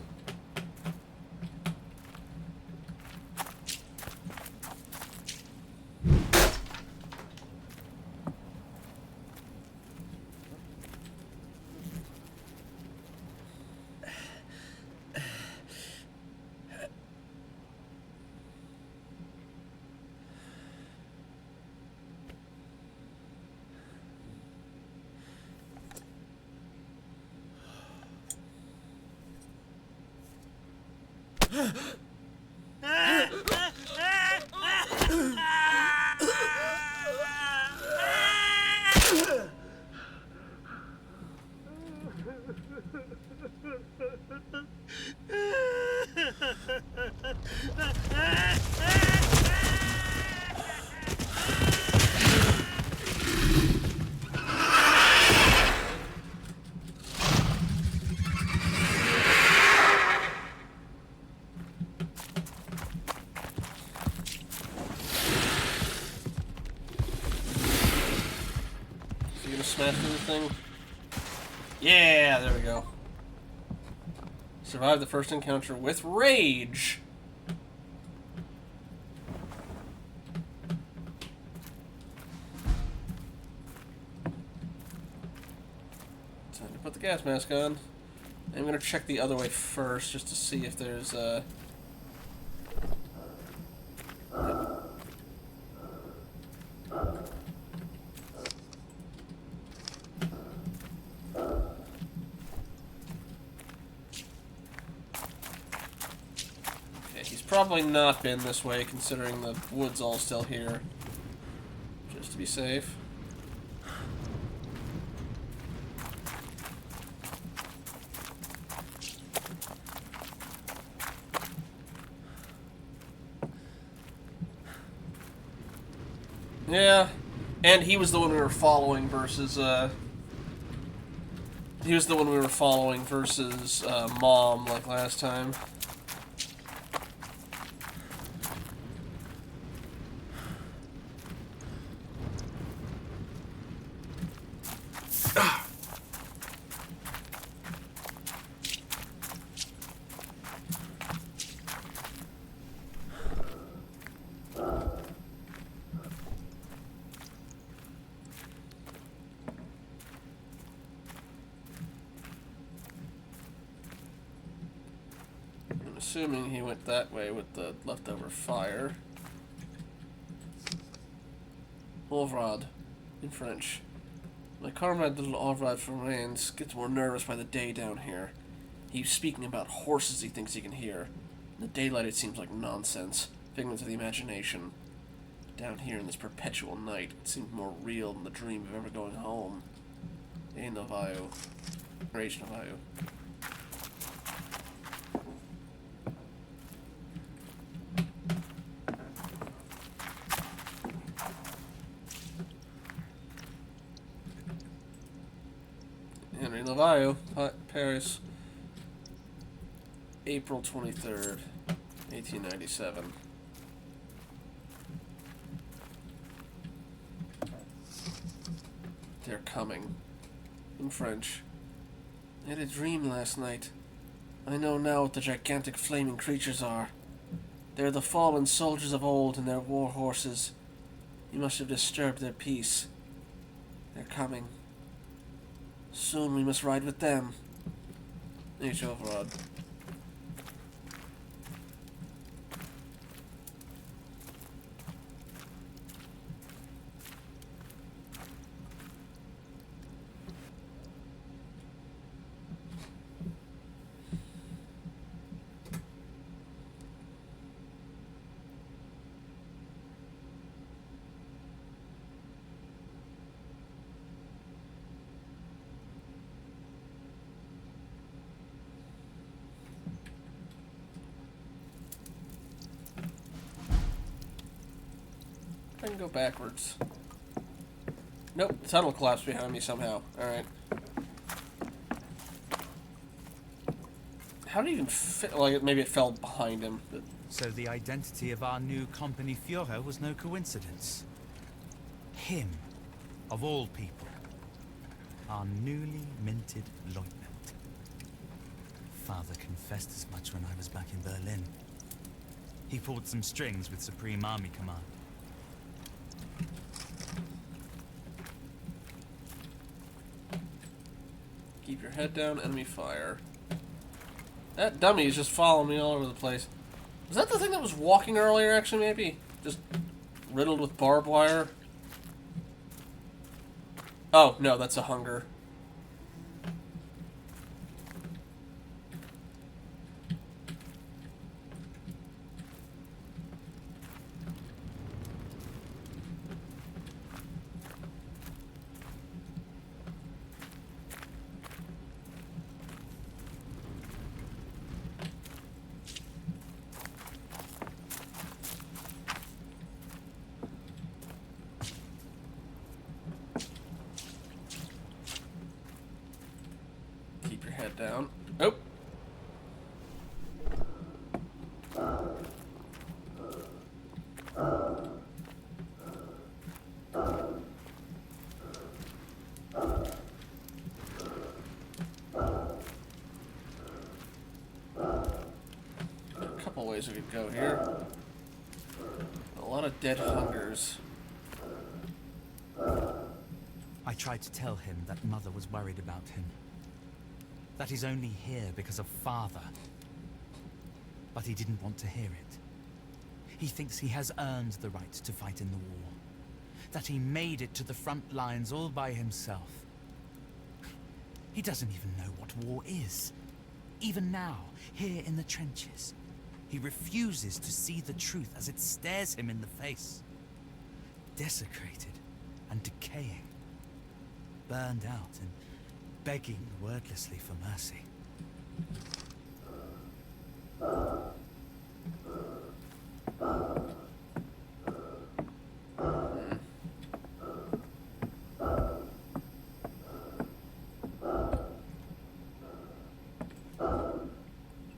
Smash everything. Yeah, there we go. Survive the first encounter with rage. Time to put the gas mask on. I'm gonna check the other way first just to see if there's probably not been this way, considering the wood's all still here. Just to be safe. Yeah, and he was the one we were following versus, he was the one we were following versus, Mom, like last time. Assuming he went that way with the leftover fire. Orvrod, in French. My comrade, little Orvrod from Rains, gets more nervous by the day down here. He's speaking about horses he thinks he can hear. In the daylight it seems like nonsense, figments of the imagination. Down here in this perpetual night, it seems more real than the dream of ever going home. Eh, Novayo. Rage Novayo. Novayo, Paris, April 23rd, 1897. They're coming. In French. I had a dream last night. I know now what the gigantic flaming creatures are. They're the fallen soldiers of old and their war horses. You must have disturbed their peace. They're coming. Soon we must ride with them. H. Overrod. I can go backwards. Nope, the tunnel collapsed behind me somehow. Alright. How did it even fit? Like, maybe it fell behind him. But... So the identity of our new company Führer was no coincidence. Him, of all people. Our newly minted lieutenant. Father confessed as much when I was back in Berlin. He pulled some strings with Supreme Army Command. Keep your head down, enemy fire. That dummy is just following me all over the place. Was that the thing that was walking earlier, actually, maybe? Just riddled with barbed wire? Oh, no, that's a hunger. Down. Nope. A couple ways we could go here. A lot of dead hungers. I tried to tell him that Mother was worried about him. That he's only here because of Father. But he didn't want to hear it. He thinks he has earned the right to fight in the war. That he made it to the front lines all by himself. He doesn't even know what war is. Even now, here in the trenches. He refuses to see the truth as it stares him in the face. Desecrated and decaying. Burned out and begging wordlessly for mercy.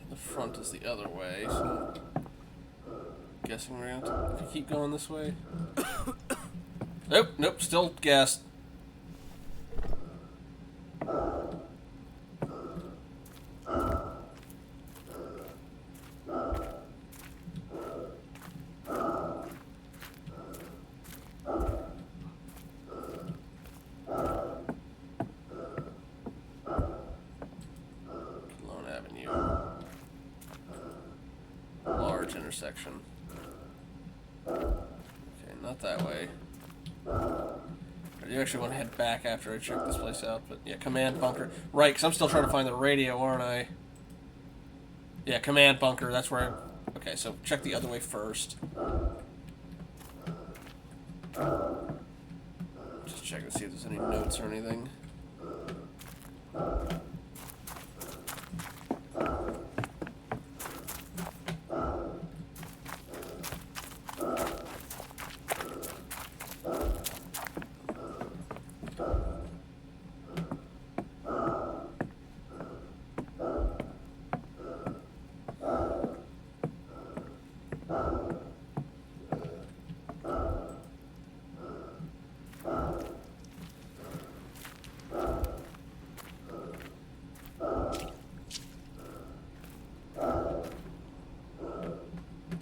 The front is the other way, so guessing we're gonna have to keep going this way. Nope, still gassed. Intersection. Okay, not that way. I do actually want to head back after I check this place out, but yeah, command bunker. Right, because I'm still trying to find the radio, aren't I? Yeah, command bunker, that's where I... Okay, so check the other way first. Just check to see if there's any notes or anything.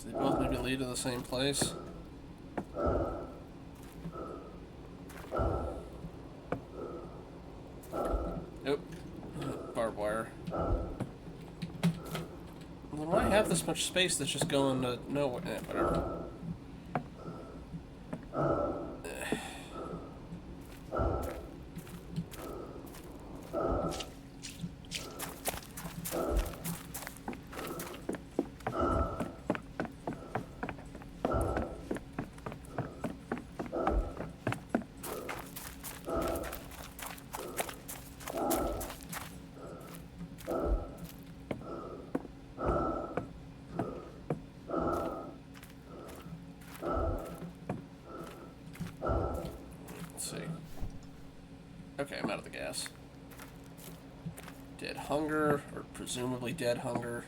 They both maybe lead to the same place. Nope. Barbed wire. Well, then why have this much space that's just going to nowhere? Whatever. Okay, I'm out of the gas. Dead hunger, or presumably dead hunger.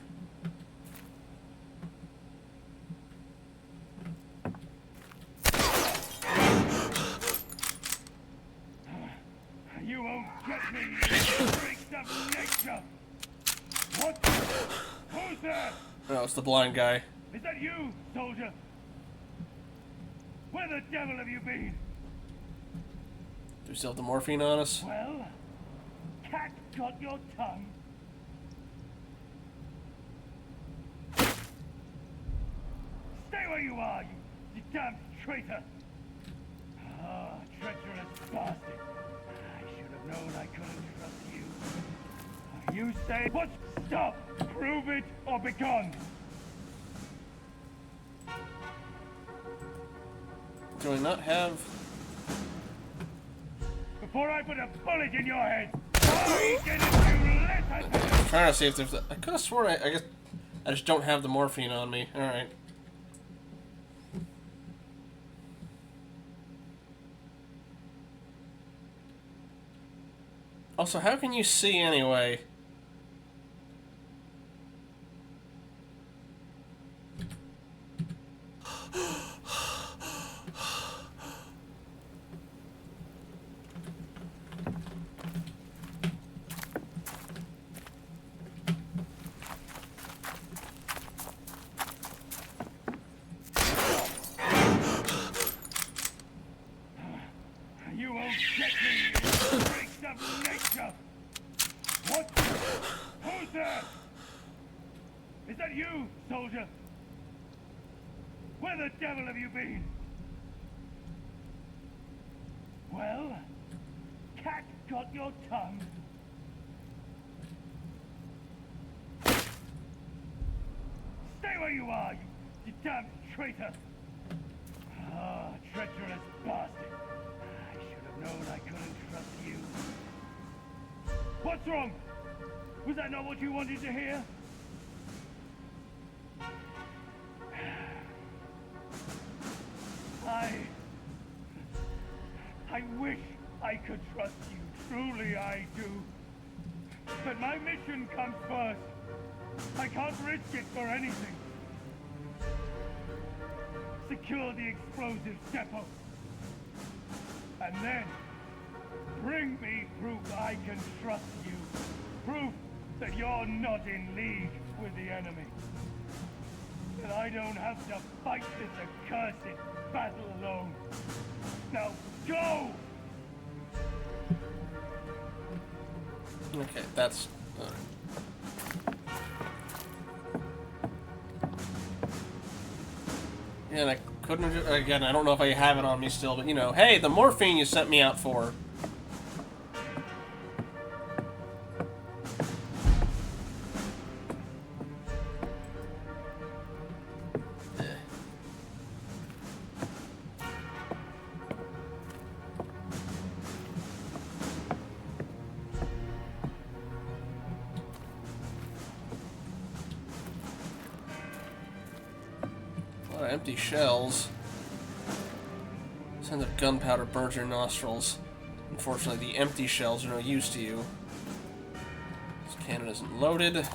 You won't get me, you freaks of nature! What? Who's there? No, it's the blind guy. Is that you, soldier? Where the devil have you been? Do we still have the morphine on us? Well, cat got your tongue. Stay where you are, you damn traitor! Ah, treacherous bastard. I should have known I couldn't trust you. You say what? Stop! Prove it or be gone! Do I not have... Before I put a bullet in your head, I didn't you let I'm trying to see if there's... I could have sworn I guess I just don't have the morphine on me. Alright. Also, how can you see anyway? You won't get me, you freaks of nature! What? Who's there? Is that you, soldier? Where the devil have you been? Well, cat got your tongue. Stay where you are, you damn traitor! Ah, treacherous bastard. I should have known I couldn't trust you. What's wrong? Was that not what you wanted to hear? I wish I could trust you. Truly I do. But my mission comes first. I can't risk it for anything. Secure the explosives depot. And then, bring me proof I can trust you. Proof that you're not in league with the enemy. That I don't have to fight this accursed battle alone. Now, go! Okay, that's... Yeah, and I couldn't... Again, I don't know if I have it on me still, but, you know, hey, the morphine you sent me out for. Empty shells. Sounds of gunpowder burns your nostrils. Unfortunately, the empty shells are no use to you. This cannon isn't loaded.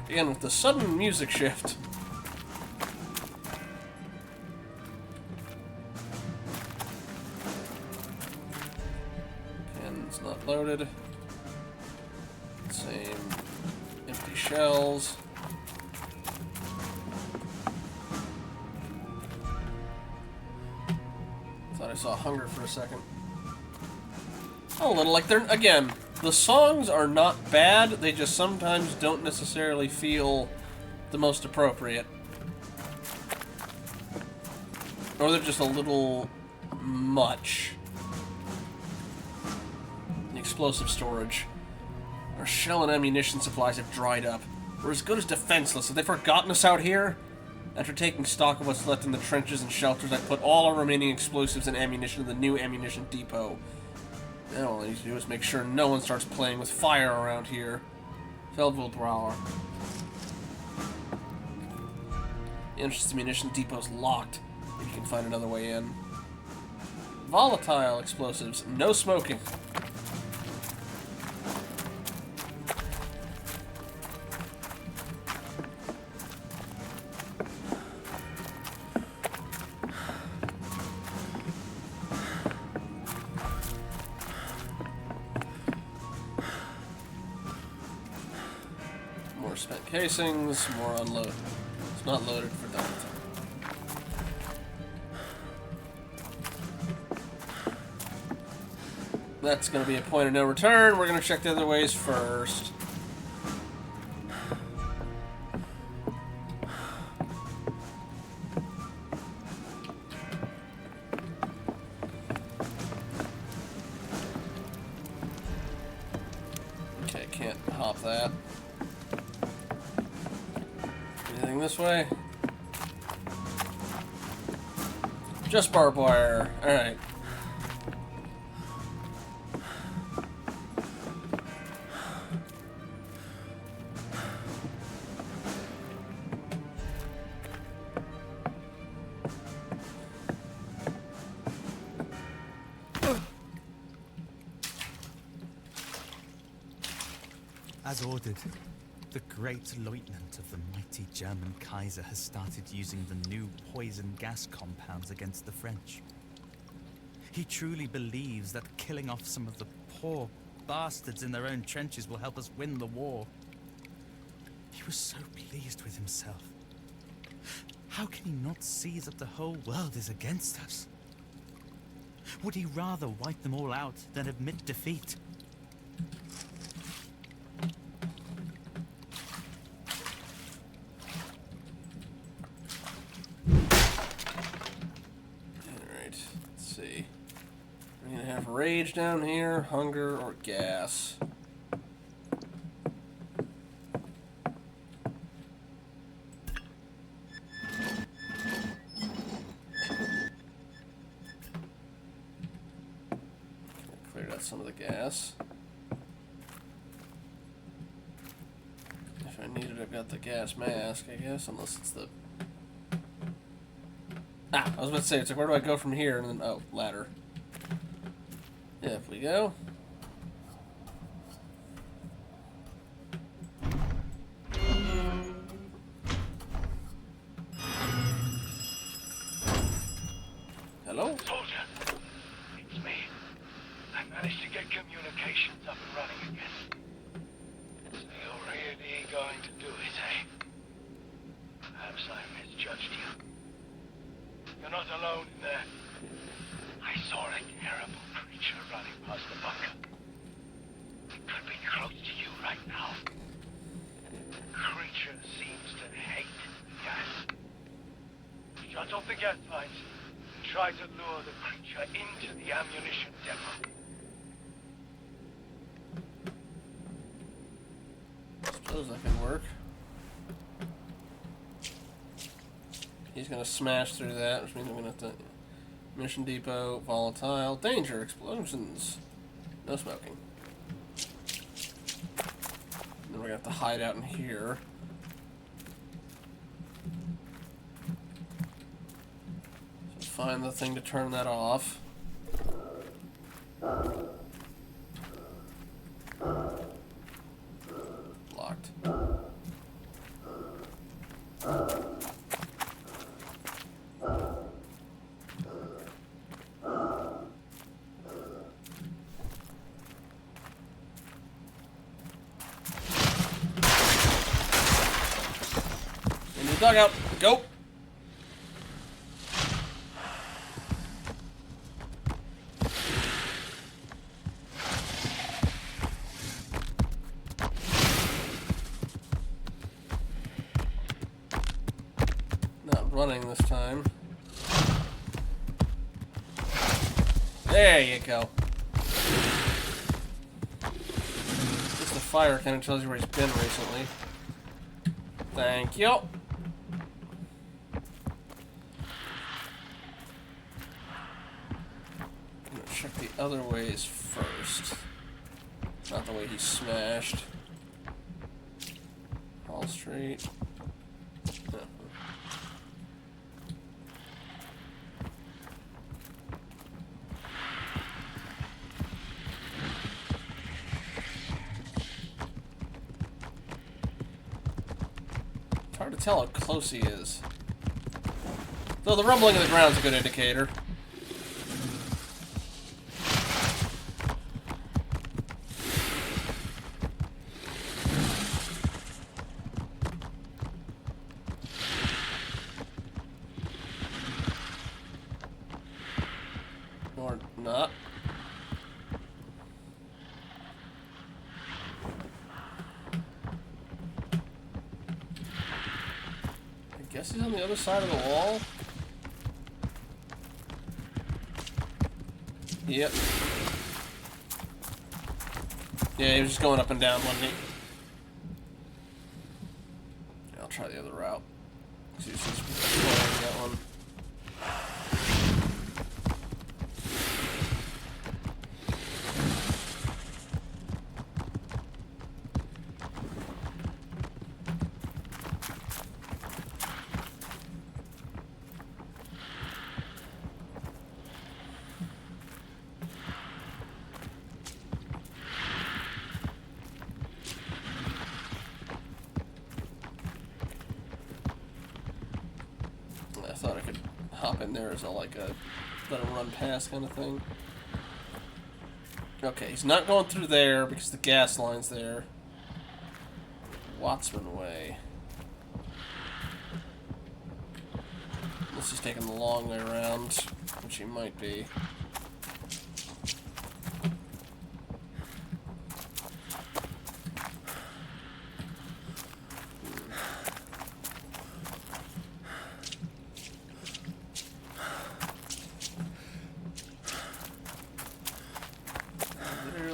Again, with the sudden music shift. Cannon's not loaded. Same. Empty shells. Thought I saw hunger for a second. A little, like they're, again, the songs are not bad, they just sometimes don't necessarily feel the most appropriate. Or they're just a little much. The explosive storage. Our shell and ammunition supplies have dried up. We're as good as defenseless. Have they forgotten us out here? After taking stock of what's left in the trenches and shelters, I put all our remaining explosives and ammunition in the new ammunition depot. Now all I need to do is make sure no one starts playing with fire around here. Feldwildbrauer. The entrance to the munition depot's locked. Maybe you can find another way in. Volatile explosives. No smoking. More spent casings, more unloaded. It's not loaded for that. That's going to be a point of no return. We're going to check the other ways first. Okay, can't hop that. Anything this way? Just barbed wire. Alright. As ordered, the great lieutenant of the mighty German Kaiser has started using the new poison gas compounds against the French. He truly believes that killing off some of the poor bastards in their own trenches will help us win the war. He was so pleased with himself. How can he not see that the whole world is against us? Would he rather wipe them all out than admit defeat? Rage down here, hunger, or gas. some of the gas. If I need it, I've got the gas mask, I guess, unless it's the... Ah, I was about to say, it's like, where do I go from here? And then, oh, ladder. Yeah, if we go. Hello? Soldier, it's me. I managed to get communications up and running again. So you're really going to do it, eh? Perhaps I misjudged you. You're not alone in there. I saw a terrible creature running past the bunker. It could be close to you right now. The creature seems to hate gas. Shut off the gas lines. Try to lure the creature into the ammunition depot. Suppose that can work. He's gonna smash through that, which means I'm gonna have to... Mission depot, volatile, danger, explosions. No smoking. Then we're gonna have to hide out in here. So find the thing to turn that off. Locked. Into the dugout. Go. Not running this time. There you go. Just the fire kind of tells you where he's been recently. Thank you. I'm gonna check the other ways first. Not the way he smashed. Hall Street. No. It's hard to tell how close he is. Though the rumbling of the ground is a good indicator. Or not. I guess he's on the other side of the wall. Yep. Yeah, he was just going up and down, wasn't he? Yeah, I'll try the other route. See if he's playing that one. I thought I could hop in there as a, like a let him run past kind of thing. Okay, he's not going through there because the gas line's there. Wattsman Way. Unless he's taking the long way around, which he might be.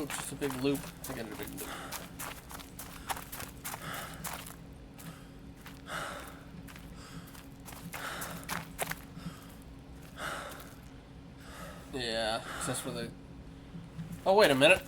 Just a big loop. I got a big loop. Yeah, that's where they... Oh, wait a minute.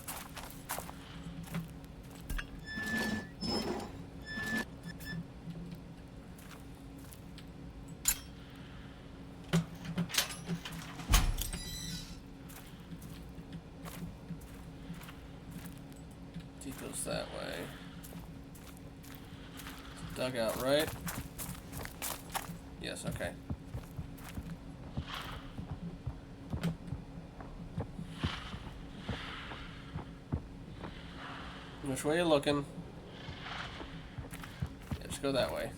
He goes that way. Dugout, right? Yes, okay. Which way are you looking? Yeah, just go that way.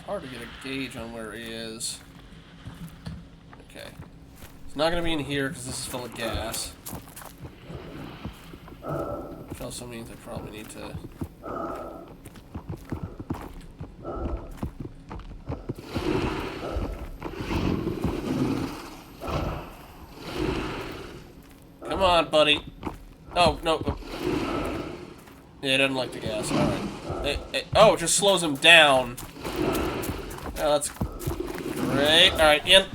Hard to get a gauge on where he is. Okay. It's not going to be in here because this is full of gas. Which also means I probably need to... Come on, buddy. Oh, no. Yeah, he doesn't like the gas. Alright. Oh, it just slows him down. Oh, that's great. Alright, in.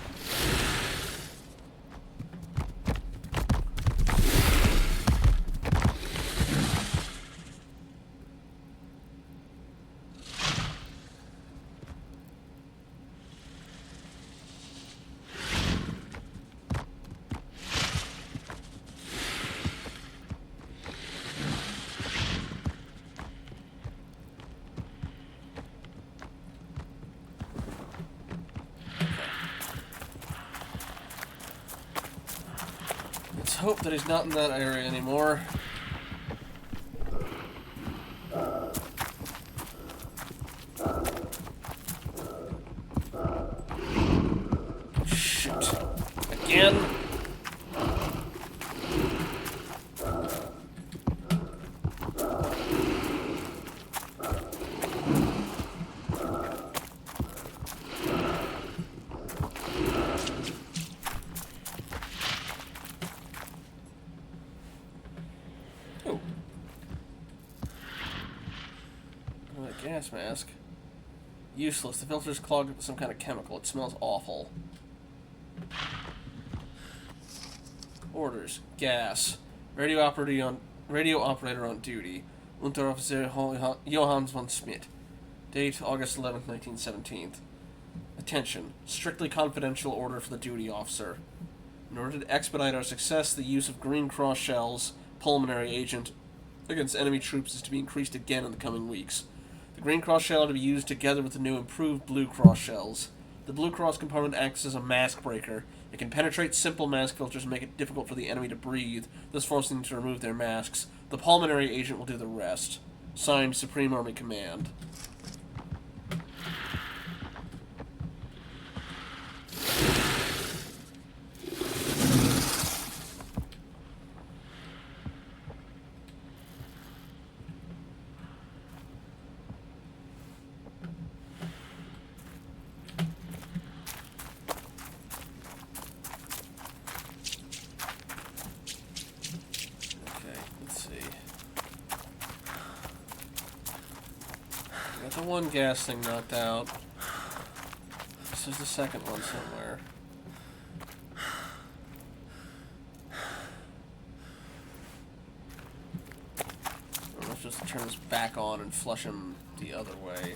Let's hope that he's not in that area anymore. Shoot. Again. Gas mask. Useless. The filter's clogged with some kind of chemical. It smells awful. Orders. Gas. Radio operator on duty. Unteroffizier Johannes von Schmidt. Date August 11th, 1917. Attention. Strictly confidential order for the duty officer. In order to expedite our success, the use of Green Cross shells, pulmonary agent, against enemy troops is to be increased again in the coming weeks. The Green Cross shell are to be used together with the new improved Blue Cross shells. The Blue Cross component acts as a mask breaker. It can penetrate simple mask filters and make it difficult for the enemy to breathe, thus forcing them to remove their masks. The pulmonary agent will do the rest. Signed, Supreme Army Command. Got the one gas thing knocked out. This is the second one somewhere. Let's just turn this back on and flush him the other way.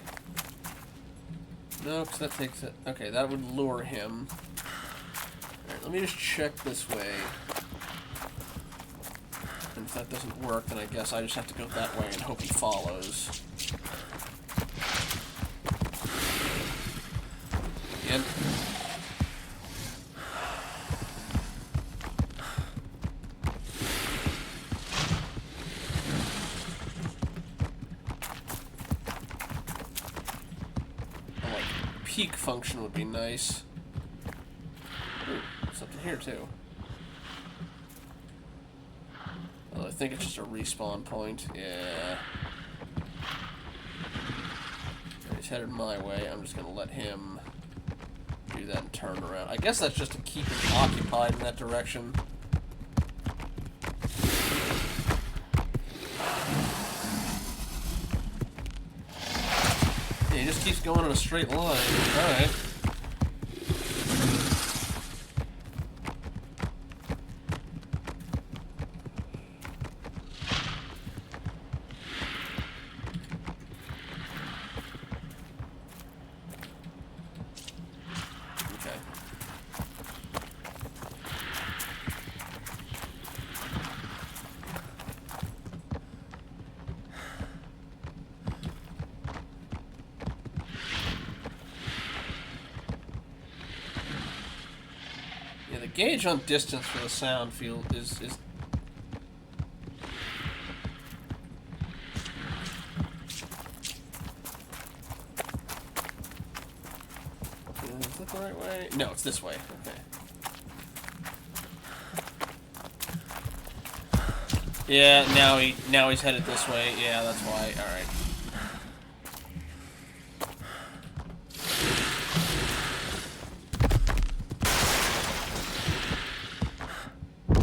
No, because that takes it. Okay, that would lure him. Alright, let me just check this way. And if that doesn't work, then I guess I just have to go that way and hope he follows. Again. Peak function would be nice. Ooh, something here too. Well, I think it's just a respawn point. Yeah. He's headed my way. I'm just gonna let him do that and turn around. I guess that's just to keep him occupied in that direction. Yeah, he just keeps going in a straight line. Alright. Yeah, the gauge on distance for the sound field is Yeah, is that the right way? No, it's this way. Okay. Yeah, now he's headed this way. Yeah, that's why. All right.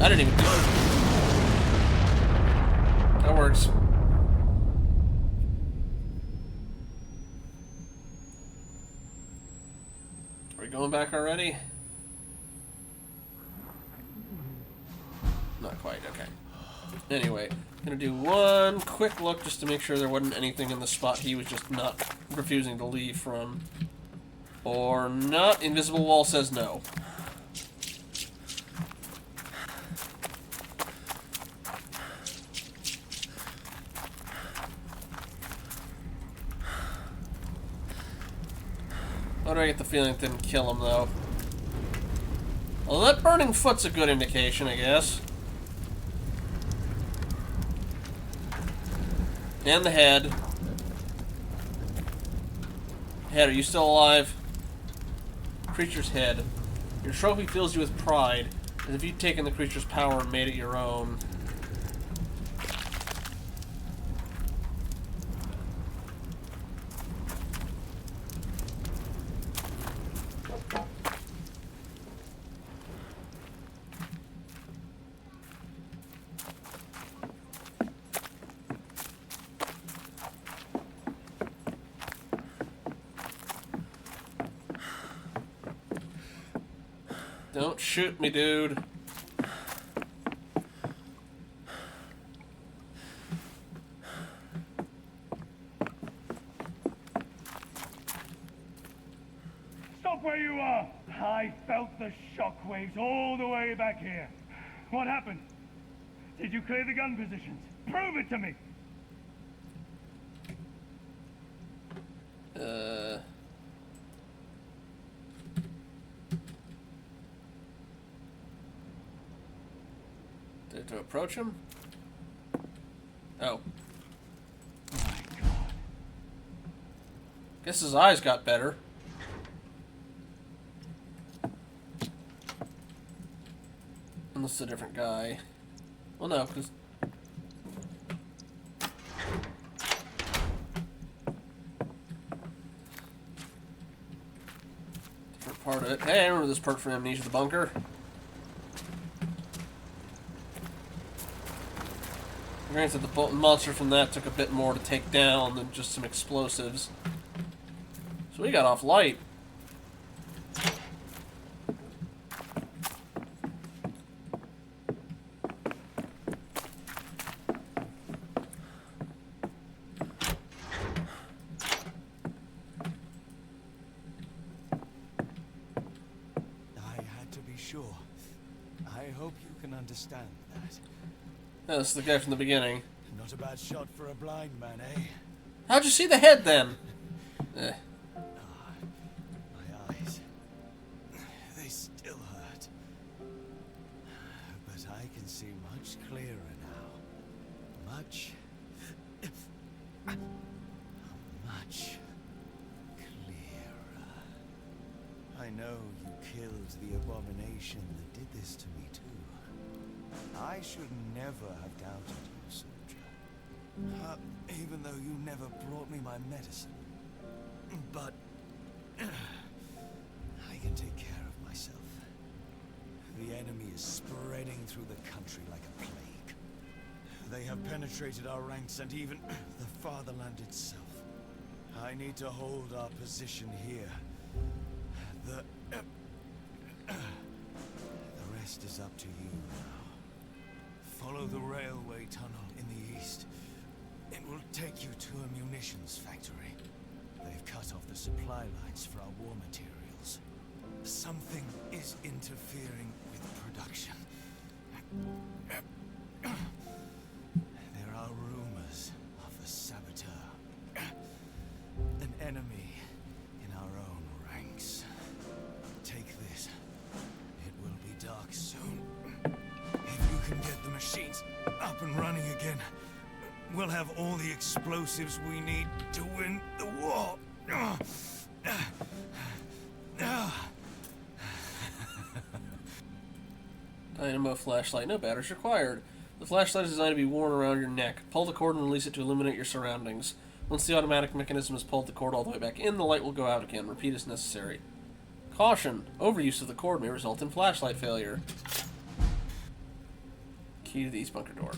I didn't even do it. That works. Are we going back already? Not quite, okay. Anyway, gonna do one quick look just to make sure there wasn't anything in the spot he was just not refusing to leave from. Or not. Invisible wall says no. How do I get the feeling it didn't kill him, though? Well, that burning foot's a good indication, I guess. And the head. Head, are you still alive? Creature's head. Your trophy fills you with pride, as if you'd taken the creature's power and made it your own. Don't shoot me, dude. Stop where you are! I felt the shockwaves all the way back here. What happened? Did you clear the gun positions? Prove it to me! To approach him? Oh. My God. Guess his eyes got better. Unless it's a different guy. Well, no, because... different part of it. Hey, I remember this part from Amnesia the Bunker. Granted, the monster from that took a bit more to take down than just some explosives. So we got off light. I had to be sure. I hope you can understand that. Yeah, this is the guy from the beginning. Not a bad shot for a blind man, eh? How'd you see the head then? Eh. My eyes. They still hurt. But I can see much clearer now. Much clearer. I know you killed the abomination that did this to me too. I should never have doubted you, soldier. Even though you never brought me my medicine. But I can take care of myself. The enemy is spreading through the country like a plague. They have penetrated our ranks and even the fatherland itself. I need to hold our position here. The rest is up to you now. Follow the railway tunnel in the east. It will take you to a munitions factory. They've cut off the supply lines for our war materials. Something is interfering with production. There are rumors of a saboteur. An enemy in our own ranks. Take this. It will be dark soon. If you can get the machines up and running again, we'll have all the explosives we need to win the war. Dynamo flashlight. No batteries required. The flashlight is designed to be worn around your neck. Pull the cord and release it to illuminate your surroundings. Once the automatic mechanism has pulled the cord all the way back in, the light will go out again. Repeat as necessary. Caution! Overuse of the cord may result in flashlight failure. Key to the east bunker door.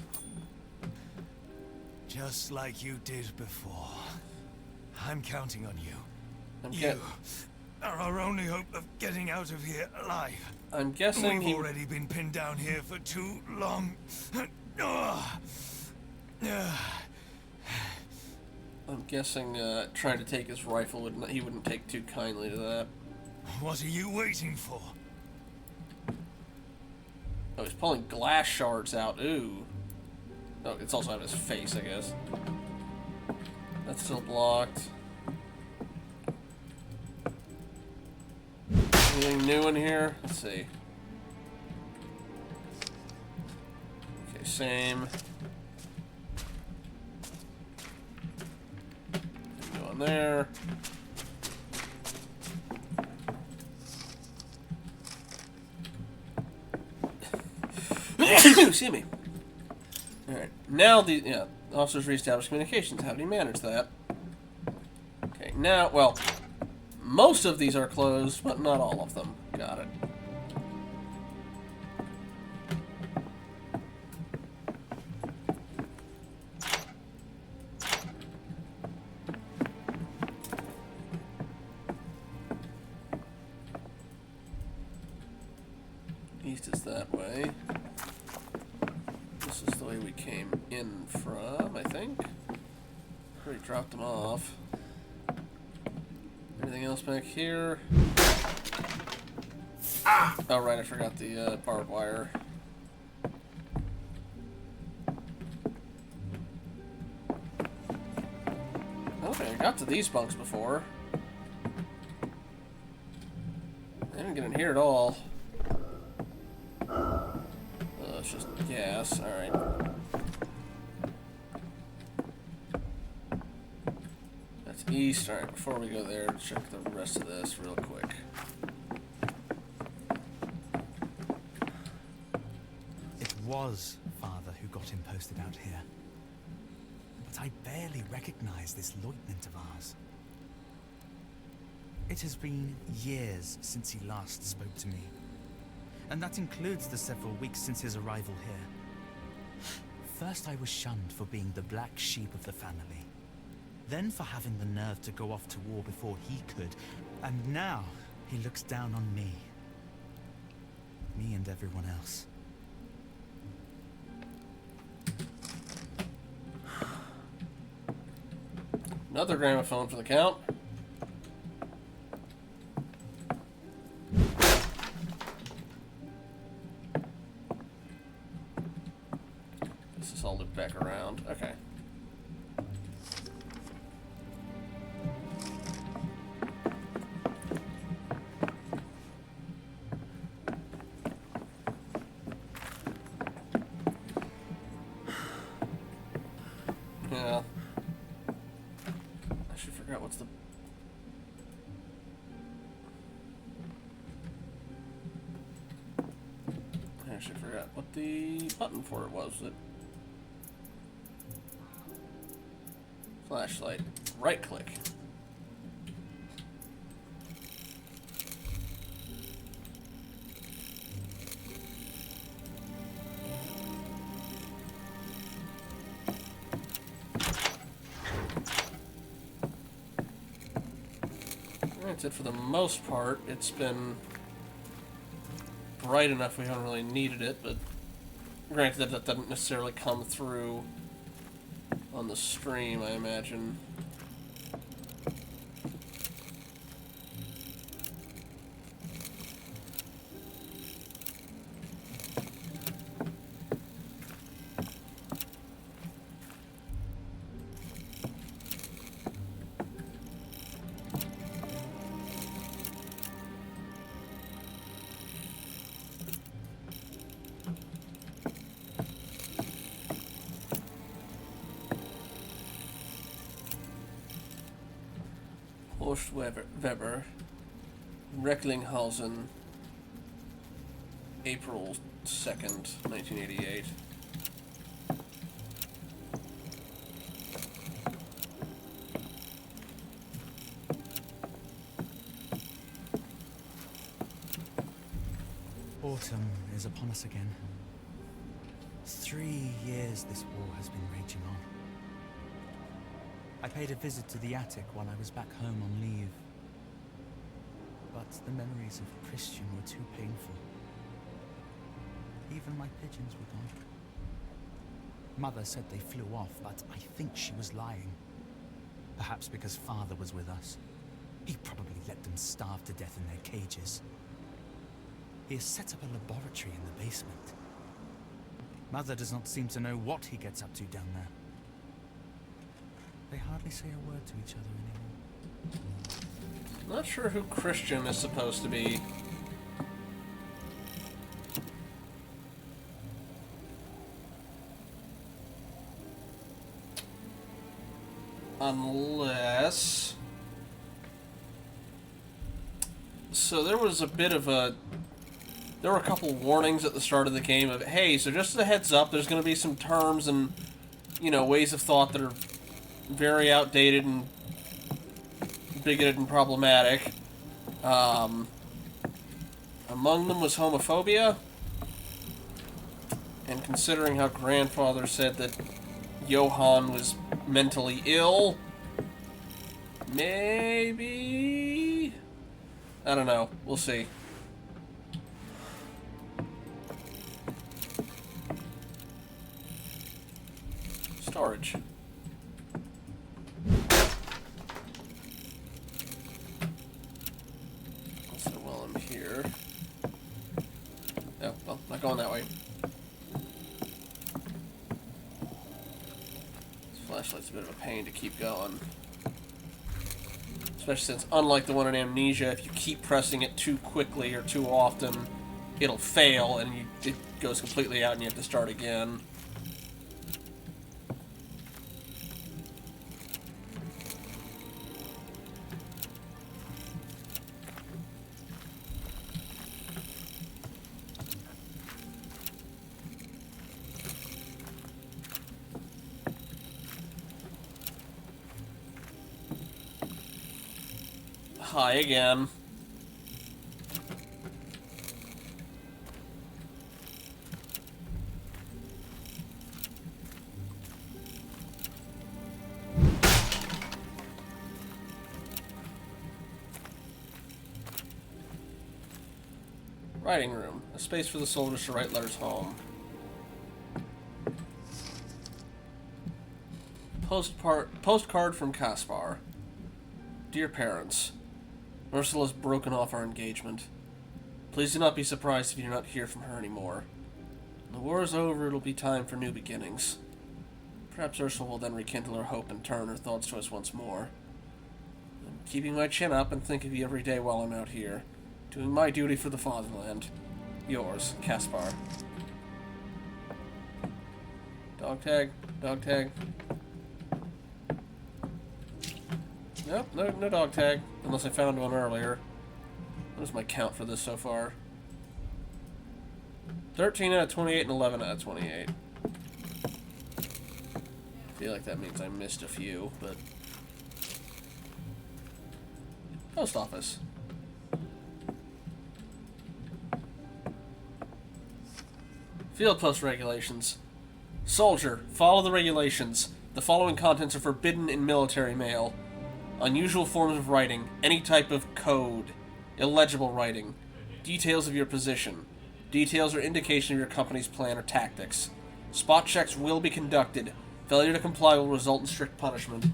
Just like you did before. I'm counting on you. You are our only hope of getting out of here alive. I'm guessing we've already been pinned down here for too long. I'm guessing trying to take his rifle he wouldn't take too kindly to that. What are you waiting for? Oh, he's pulling glass shards out. Ooh. Oh, it's also on his face, I guess. That's still blocked. Anything new in here? Let's see. Okay, same. Go on there. Excuse me. Alright, now the officers reestablish communications. How do you manage that? Okay, now, well, most of these are closed, but not all of them. Got it. East is that way. This is the way we came in from, I think. Already dropped them off. Anything else back here? Oh, right, I forgot the barbed wire. Okay, I got to these bunks before. I didn't get in here at all. It's just gas, alright. That's east. Alright, before we go there, check the rest of this real quick. It was Father who got him posted out here. But I barely recognize this lieutenant of ours. It has been years since he last spoke to me. And that includes the several weeks since his arrival here. First I was shunned for being the black sheep of the family. Then for having the nerve to go off to war before he could. And now he looks down on me. Me and everyone else. Another gramophone for the count. This is all looped back around. Okay. Yeah. I should forget what's the... actually forgot what the button for it was. Was it flashlight? Right click. That's it for the most part. It's been bright enough we haven't really needed it, but granted that doesn't necessarily come through on the stream, I imagine. Horst Weber, Recklinghausen, April 2nd, 1988. Autumn is upon us again. 3 years this war has been raging on. I paid a visit to the attic while I was back home on leave. But the memories of Christian were too painful. Even my pigeons were gone. Mother said they flew off, but I think she was lying. Perhaps because Father was with us. He probably let them starve to death in their cages. He has set up a laboratory in the basement. Mother does not seem to know what he gets up to down there. They hardly say a word to each other anymore. Not sure who Christian is supposed to be. Unless... So there was a bit of a... There were a couple warnings at the start of the game of, hey, so just as a heads up, there's going to be some terms and, you know, ways of thought that are very outdated and bigoted and problematic. Among them was homophobia. And considering how Grandfather said that Johann was mentally ill, maybe... I don't know. We'll see. Storage. Also, while I'm here... Oh, well, not going that way. This flashlight's a bit of a pain to keep going. Especially since, unlike the one in Amnesia, if you keep pressing it too quickly or too often, it'll fail and it goes completely out and you have to start again. Hi again. Writing room. A space for the soldiers to write letters home. Postcard from Kaspar. Dear parents, Ursula's broken off our engagement. Please do not be surprised if you do not hear from her anymore. When the war is over, it'll be time for new beginnings. Perhaps Ursula will then rekindle her hope and turn her thoughts to us once more. I'm keeping my chin up and think of you every day while I'm out here, doing my duty for the fatherland. Yours, Kaspar. Dog tag, dog tag. Nope, no dog tag, unless I found one earlier. What is my count for this so far? 13 out of 28 and 11 out of 28. I feel like that means I missed a few, but... Post office. Field post regulations. Soldier, follow the regulations. The following contents are forbidden in military mail. Unusual forms of writing, any type of code, illegible writing, details of your position, details or indication of your company's plan or tactics. Spot checks will be conducted. Failure to comply will result in strict punishment.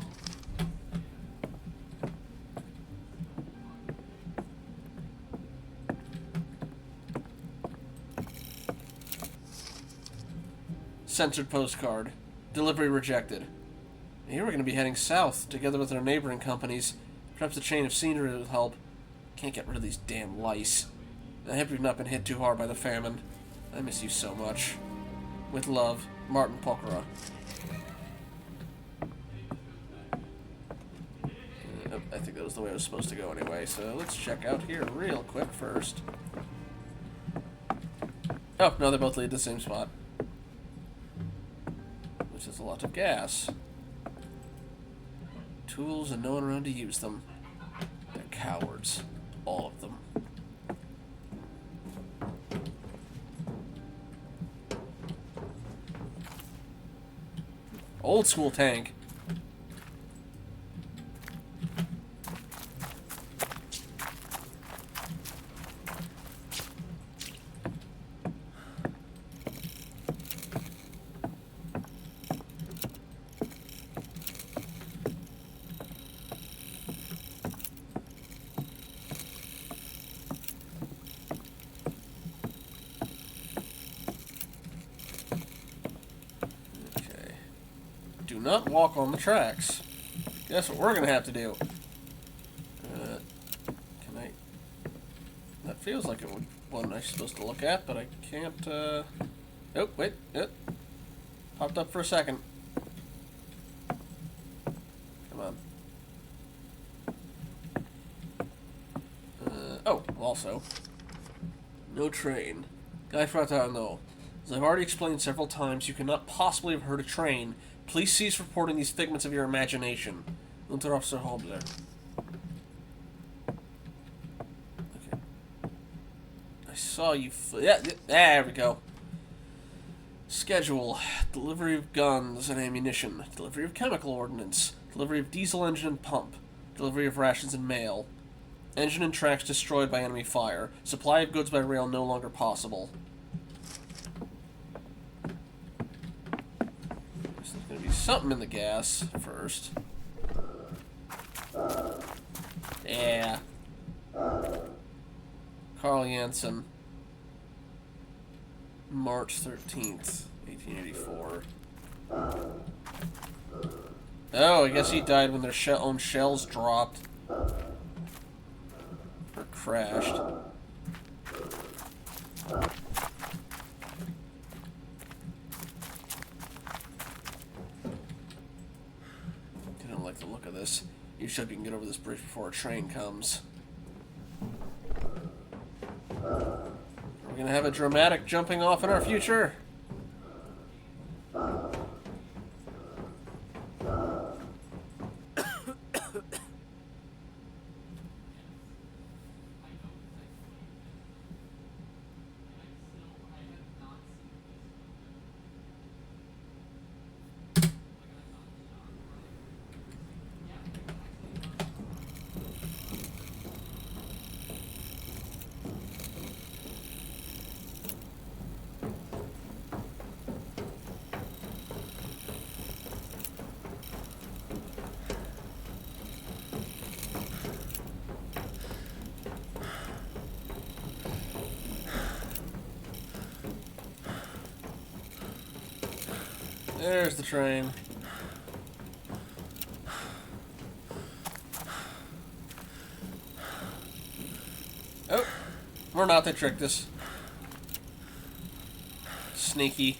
Censored postcard. Delivery rejected. Here we're going to be heading south, together with our neighboring companies. Perhaps a chain of scenery will help. Can't get rid of these damn lice. I hope you've not been hit too hard by the famine. I miss you so much. With love, Martin Pokora. I think that was the way it was supposed to go anyway, so let's check out here real quick first. Oh, no, they both lead to the same spot. Which is a lot of gas. Tools and no one around to use them. They're cowards. All of them. Old school tank. Do not walk on the tracks. Guess what we're gonna have to do? Can I? That feels like it would one I'm supposed to look at, but I can't. Oh wait, it popped up for a second. Come on. Oh, also, no train. Guy Fratano. As I've already explained several times, you cannot possibly have heard a train. Please cease reporting these figments of your imagination. Unterofficer Hobler. Okay. I saw you. Yeah, there we go. Schedule. Delivery of guns and ammunition. Delivery of chemical ordnance. Delivery of diesel engine and pump. Delivery of rations and mail. Engine and tracks destroyed by enemy fire. Supply of goods by rail no longer possible. Something in the gas first. Yeah. Carl Jansen. March 13th, 1884. Oh, I guess he died when their own shells dropped. Or crashed. The look of this. You should can get over this bridge before a train comes. Are we gonna have a dramatic jumping off in our future? There's the train. Oh, we're not. They tricked us. Sneaky.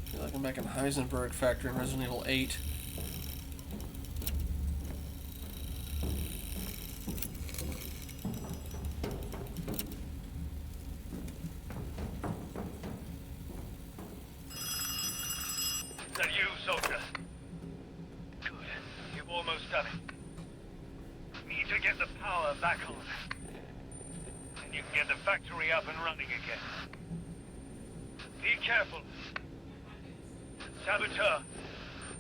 I feel like I'm back in Heisenberg Factory in Resident Evil 8. that you, soldier? Good. You've almost done it. Need to get the power back on. And you can get the factory up and running again. Be careful. Saboteur.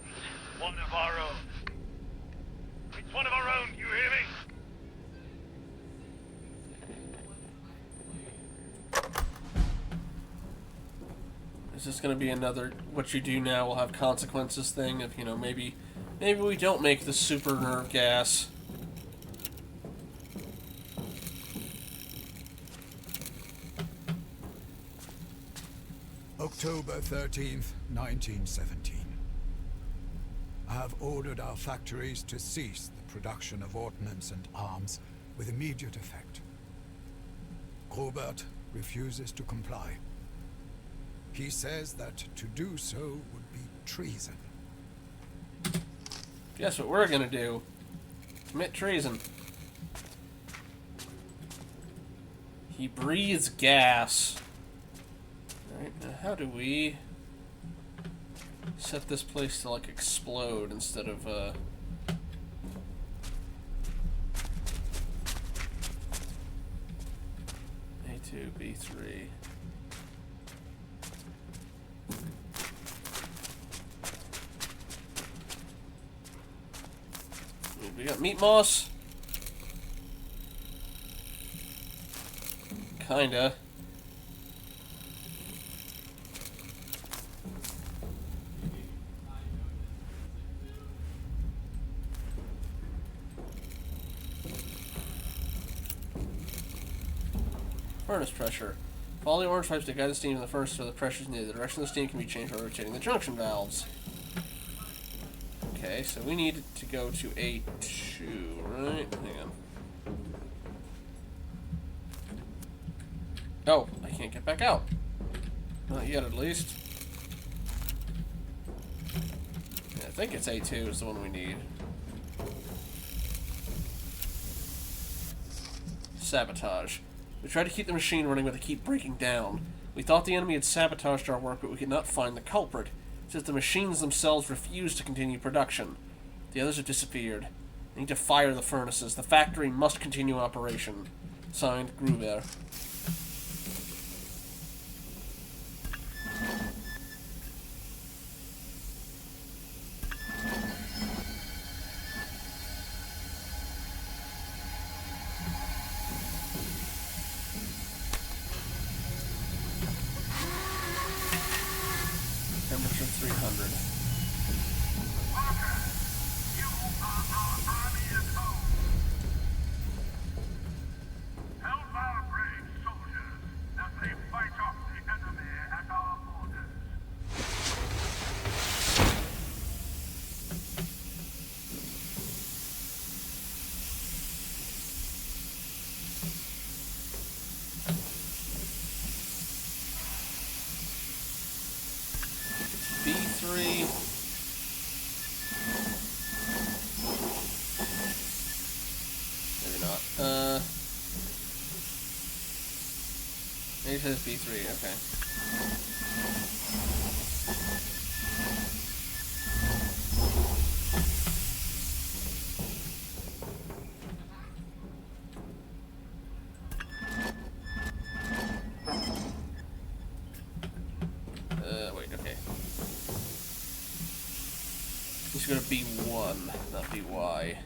It's one of our own. It's one of our own, you hear me? Is this going to be another what you do now will have consequences thing of, you know, maybe we don't make the super nerve gas. October 13th, 1917. I have ordered our factories to cease the production of ordnance and arms with immediate effect. Robert refuses to comply. He says that to do so would be treason. Guess what we're gonna do? Commit treason. He breathes gas. Alright, now how do we set this place to, like, explode instead of, A2, B3. We got meat moss. Kinda. Furnace pressure. Follow the orange pipes to guide the steam in the furnace so the pressure is needed. The direction of the steam can be changed by rotating the junction valves. Okay, so we need to go to A2, right? Hang on. Oh, I can't get back out. Not yet, at least. Yeah, I think it's A2 is the one we need. Sabotage. We tried to keep the machine running, but they keep breaking down. We thought the enemy had sabotaged our work, but we could not find the culprit, since the machines themselves refused to continue production. The others have disappeared. I need to fire the furnaces. The factory must continue operation. Signed, Gruber. Temperature 300. Help our brave soldiers as they fight off the enemy at our borders. B3. Maybe not. Maybe it says B3, okay. Wait, okay. Let's go to B1, not BY.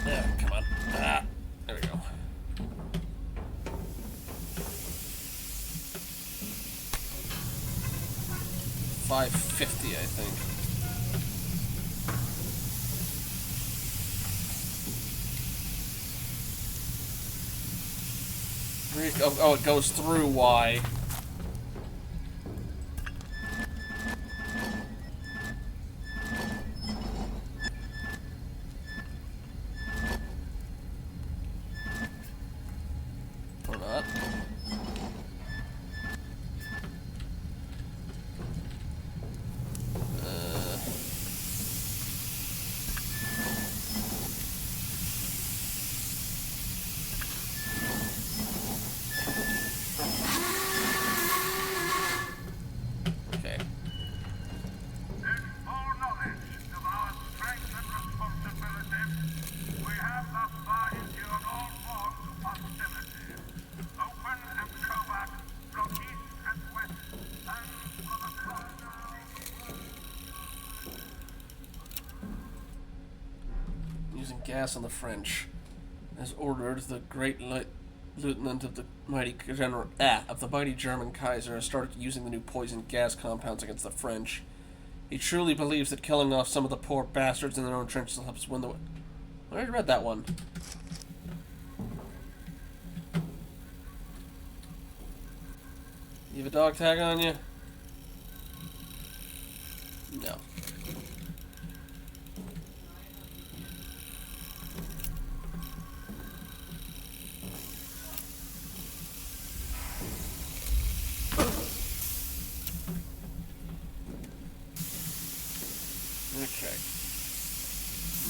Yeah, come on. Ah, there we go. $550, I think. Oh, it goes through Y. Or not. gas on the French. As ordered, the great lieutenant of the mighty German Kaiser has started using the new poison gas compounds against the French. He truly believes that killing off some of the poor bastards in their own trenches will help us win the war. I already read that one. You have a dog tag on you? No. Okay.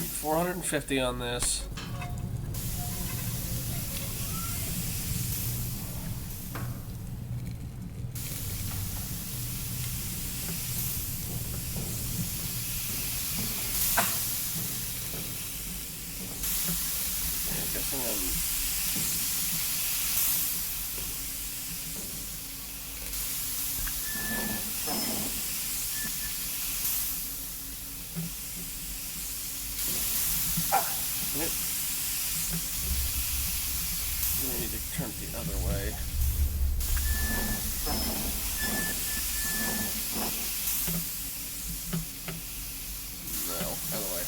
Need 450 on this. We need to turn it the other way. No, other way.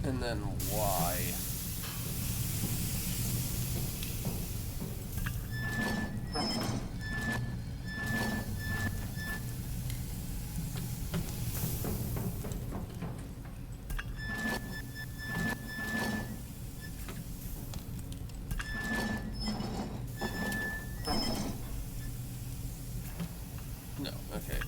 And then Y. No, okay,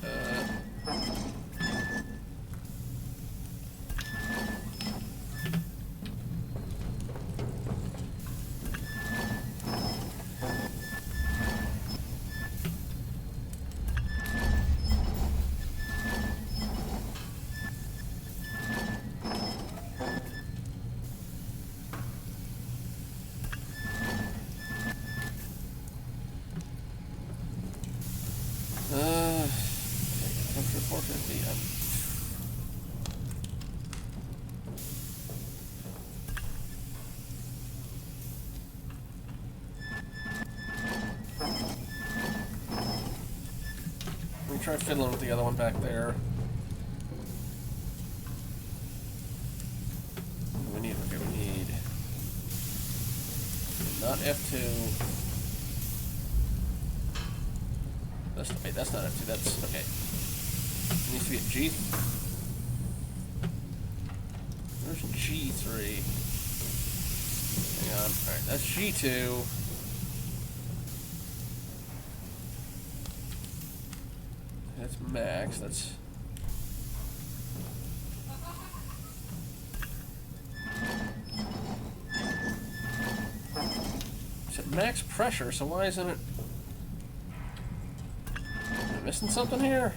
for 450. Let me try fiddling with the other one back there. We need, okay, we need not F2. Wait, that's not F2, that's, okay. It needs to be a G. Where's G3? Hang on, alright, that's G2. That's max, that's... It's at max pressure, so why isn't it... Am I missing something here?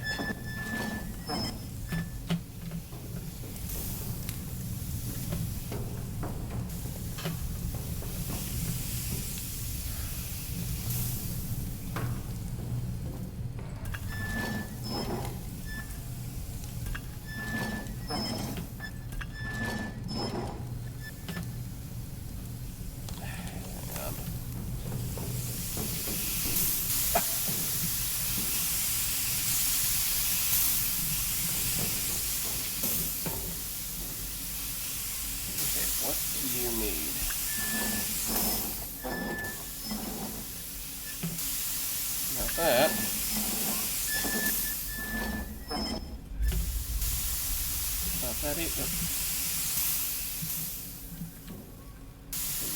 That. Not that either.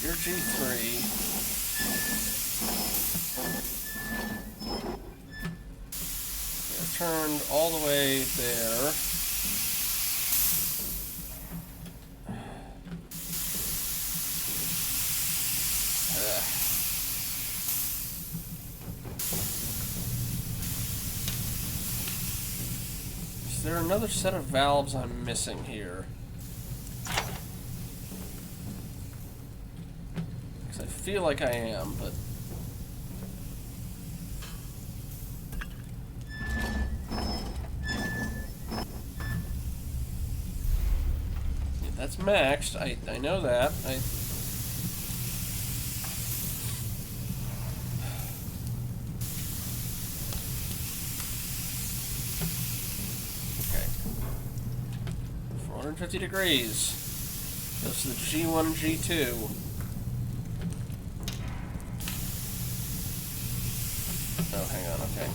You're G3. Okay, let's try turned all the way there. Is there another set of valves I'm missing here? Because I feel like I am, but... Yeah, that's maxed. I know that. Okay. 450 degrees. Goes to the G1 and G2. Oh, hang on, okay.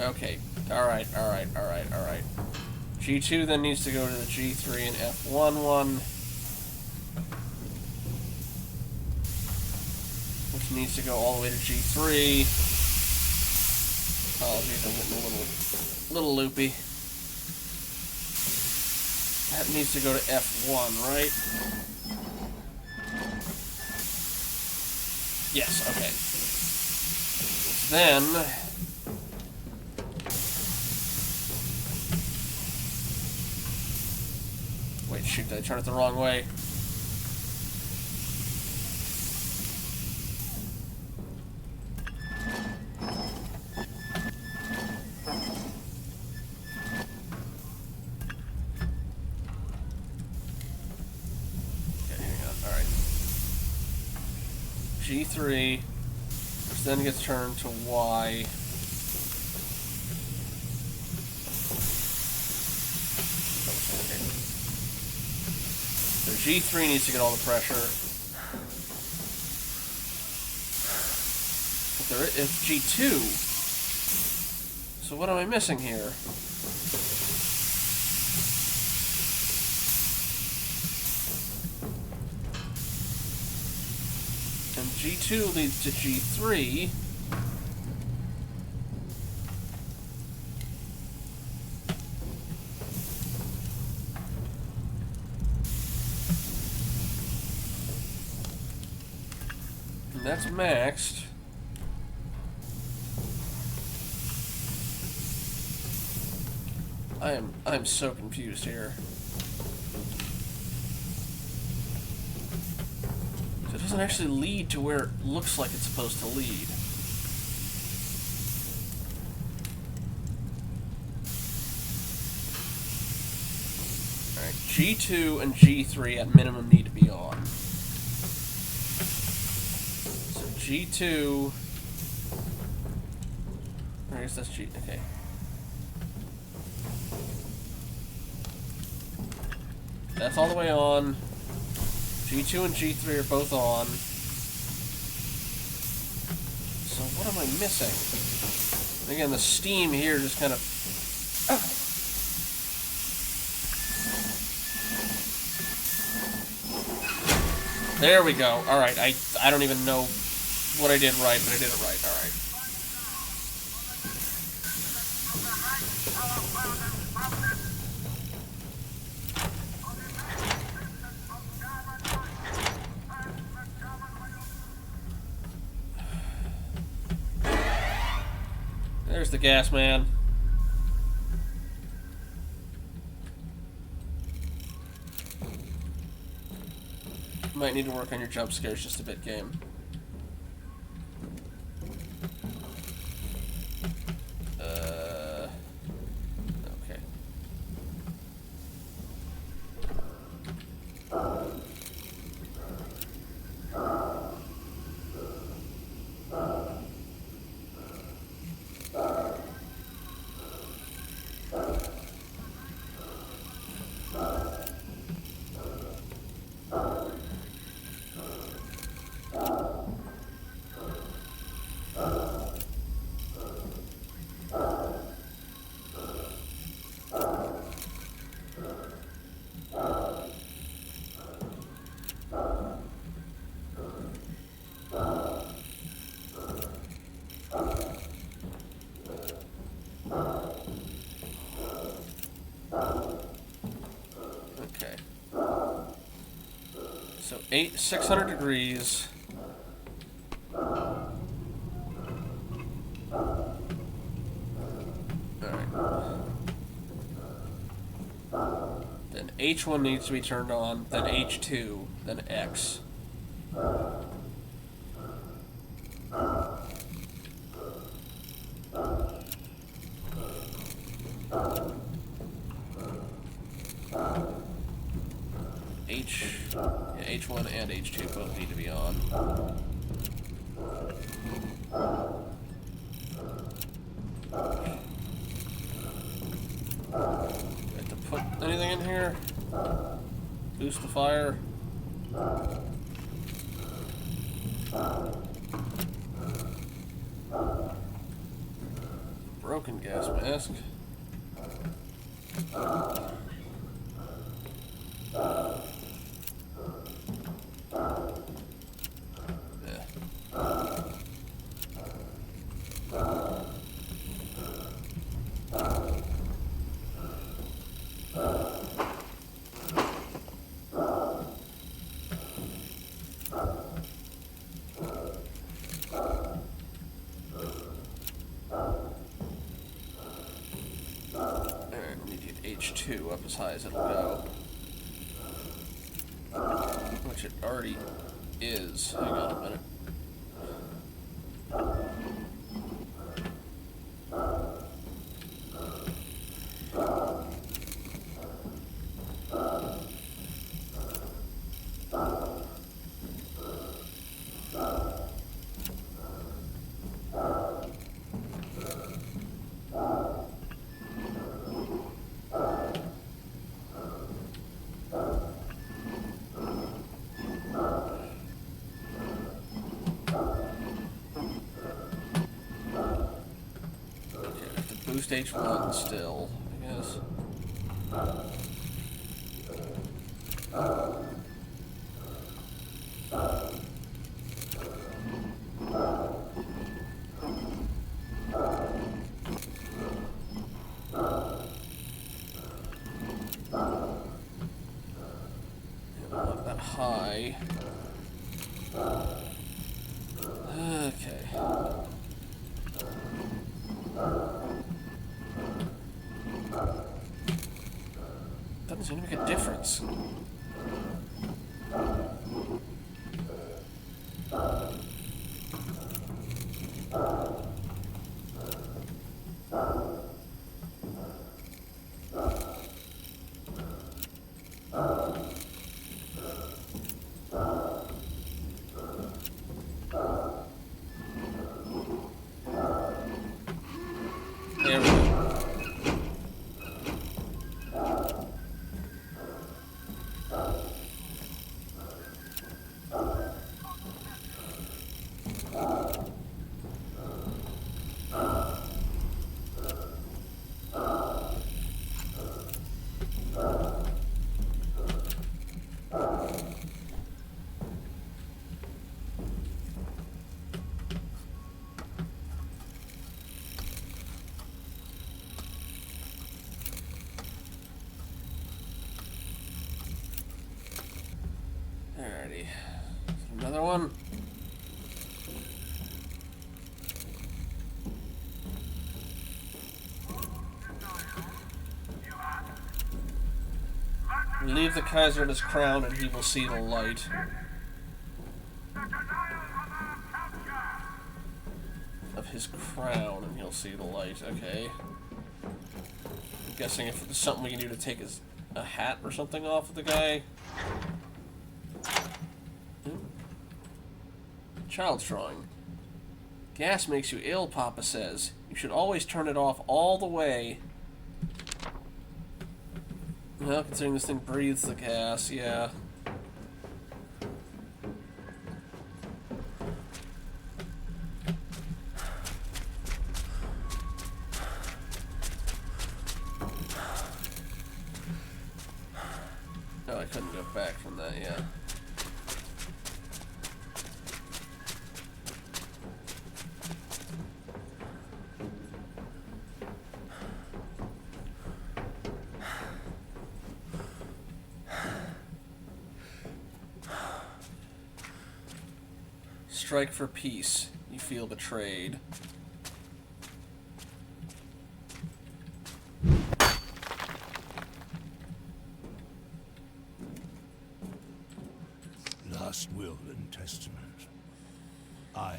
Okay, alright. G2 then needs to go to the G3 and F1 one. Which needs to go all the way to G3. Oh, geez, I'm getting a little loopy. That needs to go to F1, right? Yes, okay. Then... Wait, shoot, did I turn it the wrong way? G3, which then gets turned to Y. So G3 needs to get all the pressure. But there is G2. So what am I missing here? G2 leads to G3. And that's maxed. I'm so confused here. It doesn't actually lead to where it looks like it's supposed to lead. Alright, G2 and G3 at minimum need to be on. So G2... I guess that's G... okay. That's all the way on. G2 and G3 are both on. So what am I missing? Again, the steam here just kind of... There we go. Alright, I don't even know what I did right, but I did it right. Alright. There's the gas man. Might need to work on your jump scares just a bit, game. Okay. So 600 degrees. Then H1 needs to be turned on, then H2, then X. H1 and H2 both need to be on. Have to put anything in here? Boost the fire. Broken gas mask. H2 up as high as it'll go. Which it already is. Hang on a minute. Boost H1 still, I guess. Not that high. Okay. Doesn't seem to make a difference. There we go. Alrighty. Another one. Leave the Kaiser in his crown and he will see the light. Of his crown and he'll see the light. Okay. I'm guessing if there's something we can do to take his a hat or something off of the guy. Child's drawing. Gas makes you ill, Papa says. You should always turn it off all the way. Well, considering this thing breathes the gas, yeah. Oh, I couldn't go back from that, yeah. Strike for peace. You feel betrayed. Last will and testament. I,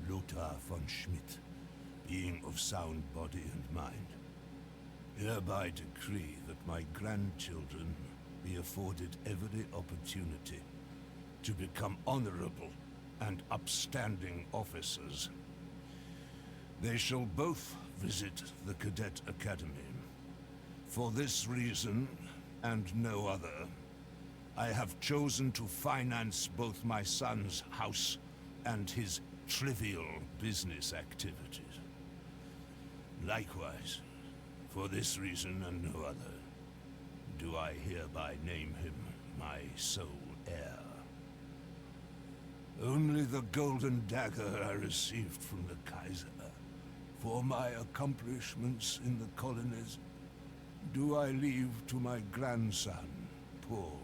Lothar von Schmidt, being of sound body and mind, hereby decree that my grandchildren be afforded every opportunity to become honorable and upstanding officers. They shall both visit the Cadet Academy. For this reason, and no other, I have chosen to finance both my son's house and his trivial business activities. Likewise, for this reason and no other, do I hereby name him my sole heir. Only the golden dagger I received from the Kaiser for my accomplishments in the colonies do I leave to my grandson, Paul.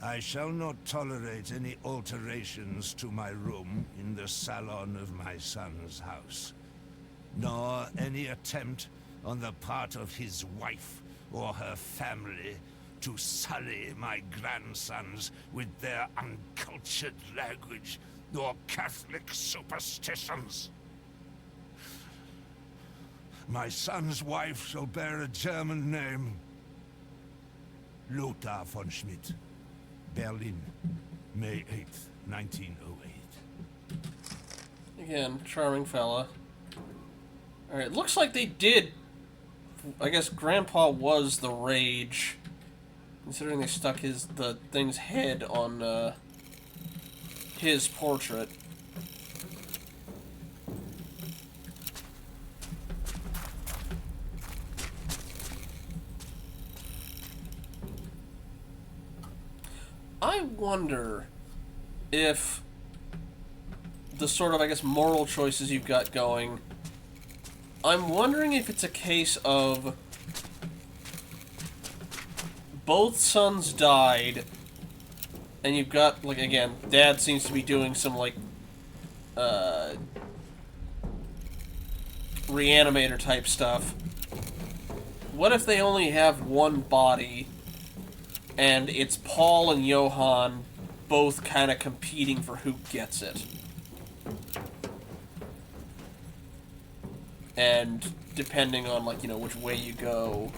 I shall not tolerate any alterations to my room in the salon of my son's house, nor any attempt on the part of his wife or her family to sully my grandsons with their uncultured language or Catholic superstitions. My son's wife shall bear a German name. Lothar von Schmidt. Berlin, May 8th, 1908. Again, charming fella. Alright, looks like they did... I guess Grandpa was the Rage. Considering they stuck the thing's head on his portrait. I wonder if the sort of, I guess, moral choices you've got going, I'm wondering if it's a case of both sons died, and you've got, like, again, Dad seems to be doing some, like, reanimator type stuff. What if they only have one body, and it's Paul and Johann both kind of competing for who gets it? And depending on, like, you know, which way you go...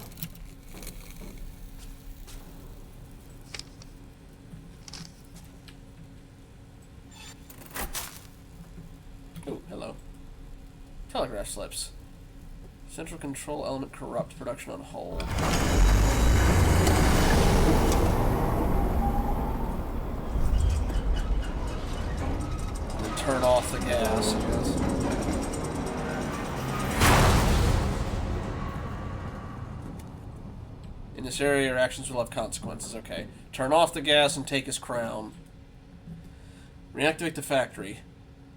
Oh, hello. Telegraph slips. Central control element corrupt. Production on hold. And turn off the gas, I guess. In this area, your actions will have consequences. Okay. Turn off the gas and take his crown. Reactivate the factory.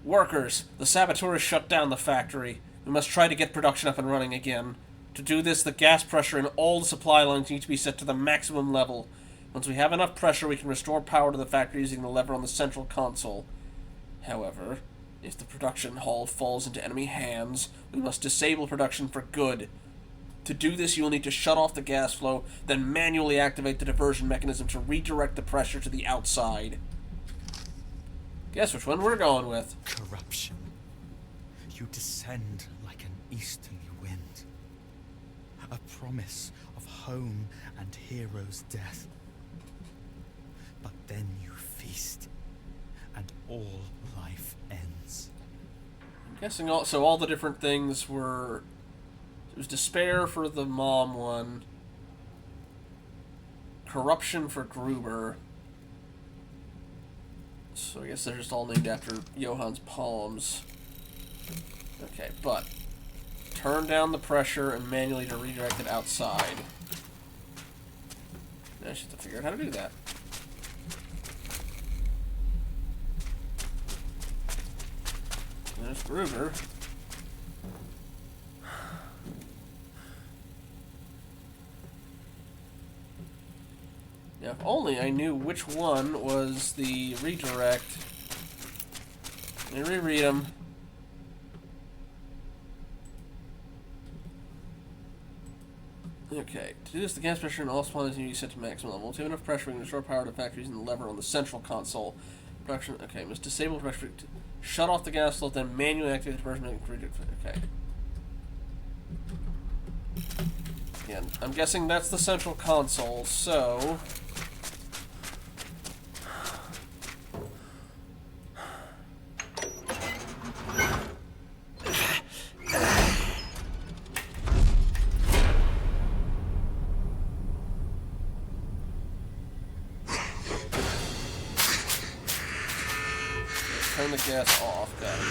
Workers, the saboteurs shut down the factory. We must try to get production up and running again. To do this, the gas pressure in all the supply lines needs to be set to the maximum level. Once we have enough pressure, we can restore power to the factory using the lever on the central console. However, if the production hall falls into enemy hands, we must disable production for good. To do this, you will need to shut off the gas flow, then manually activate the diversion mechanism to redirect the pressure to the outside. Guess which one we're going with. Corruption. You descend like an easterly wind. A promise of home and hero's death. But then you feast, and all life ends. I'm guessing also all the different things were... It was despair for the mom one. Corruption for Gruber. So I guess they're just all named after Johann's poems. Okay, but turn down the pressure and manually to redirect it outside. Now I just have to figure out how to do that. There's Gruber. Now, if only I knew which one was the redirect Let me reread them. Okay, to do this, the gas pressure in all spawn is set to maximum level. To have enough pressure, we can restore power to the factory using the lever on the central console. Production, okay, must disable pressure. Shut off the gas flow, then manually activate the pressure. Okay. Again, I'm guessing that's the central console, so... Turn the gas off, got it.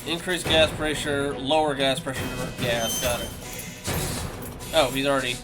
Increase gas pressure, lower gas pressure, gas, got it. Oh, he's already...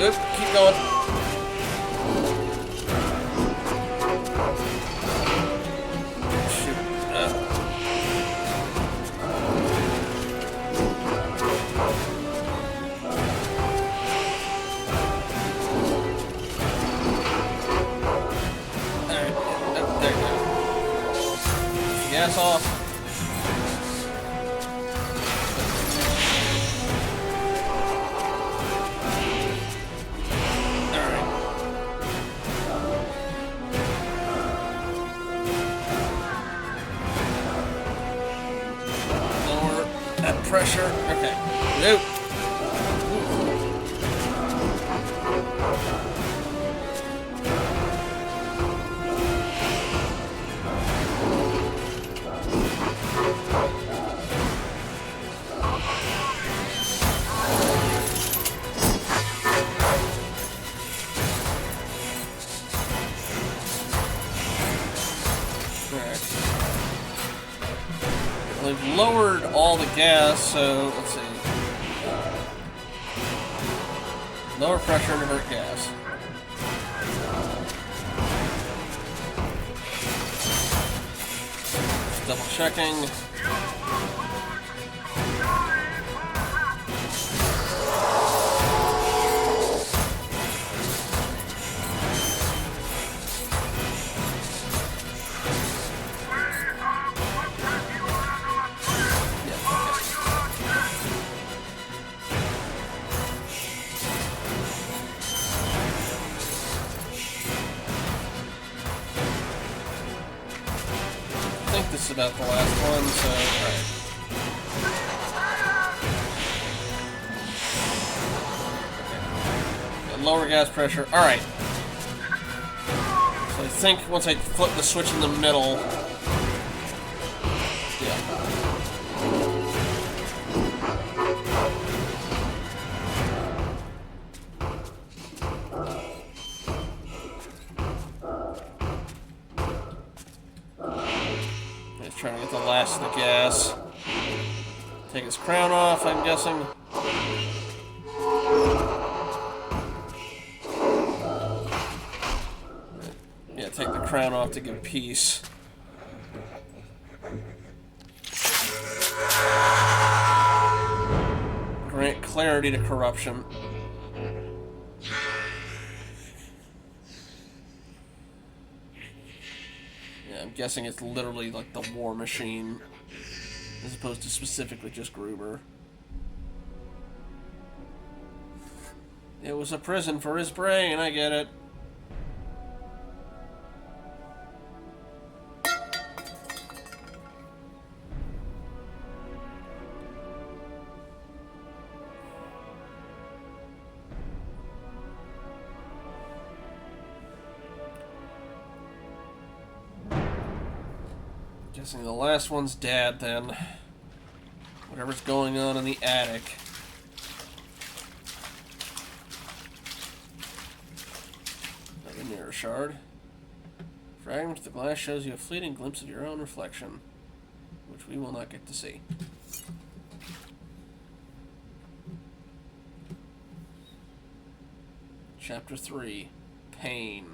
Oop, keep going. Shoot. Alright, there you go. Gas off. Pressure. Okay. Nope. They've lowered all the gas, so let's see. Lower pressure, divert gas. Just double checking. I think this is about the last one, so alright. Okay. Lower gas pressure. Alright. So I think once I flip the switch in the middle. Yeah. Trying to get the last of the gas. Take his crown off, I'm guessing. crown off to give peace. Grant clarity to corruption. Yeah, I'm guessing it's literally like the war machine, as opposed to specifically just Gruber. It was a prison for his brain, I get it. Guessing the last one's Dad, then. Whatever's going on in the attic. Another mirror shard. Fragment of the glass shows you a fleeting glimpse of your own reflection, which we will not get to see. Chapter 3. Pain.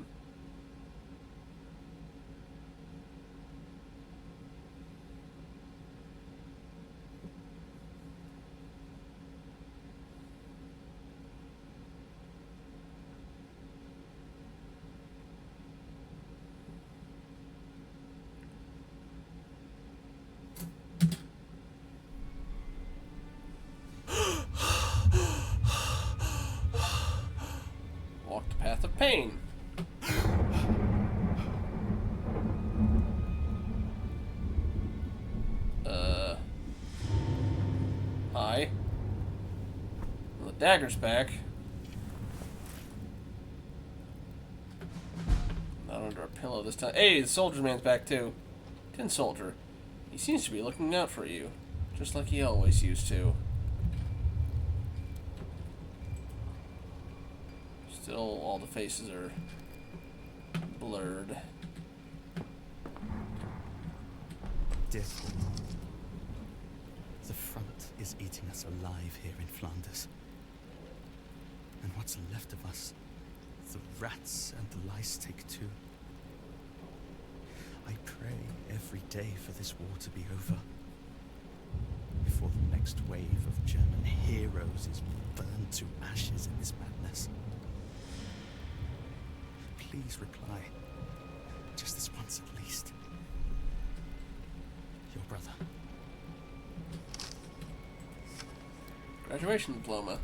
Walk the path of pain. Hi. Well, the dagger's back. Not under a pillow this time. Hey, the soldier man's back too. Tin soldier. He seems to be looking out for you, just like he always used to. Still, all the faces are blurred. Death. The front is eating us alive here in Flanders. And what's left of us, the rats and the lice take too. I pray every day for this war to be over, before the next wave of German heroes is burned to ashes in this madness. Please reply, just this once at least. Your brother. Graduation diploma.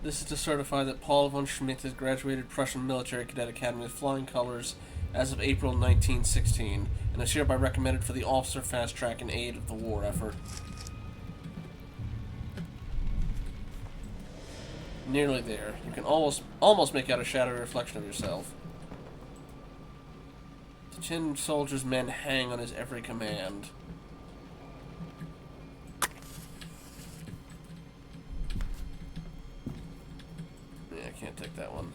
This is to certify that Paul von Schmidt has graduated Prussian Military Cadet Academy with flying colors as of April 1916, and is hereby recommended for the officer fast track in aid of the war effort. Nearly there. You can almost make out a shadowy reflection of yourself. The tin soldier's men hang on his every command. Yeah, I can't take that one.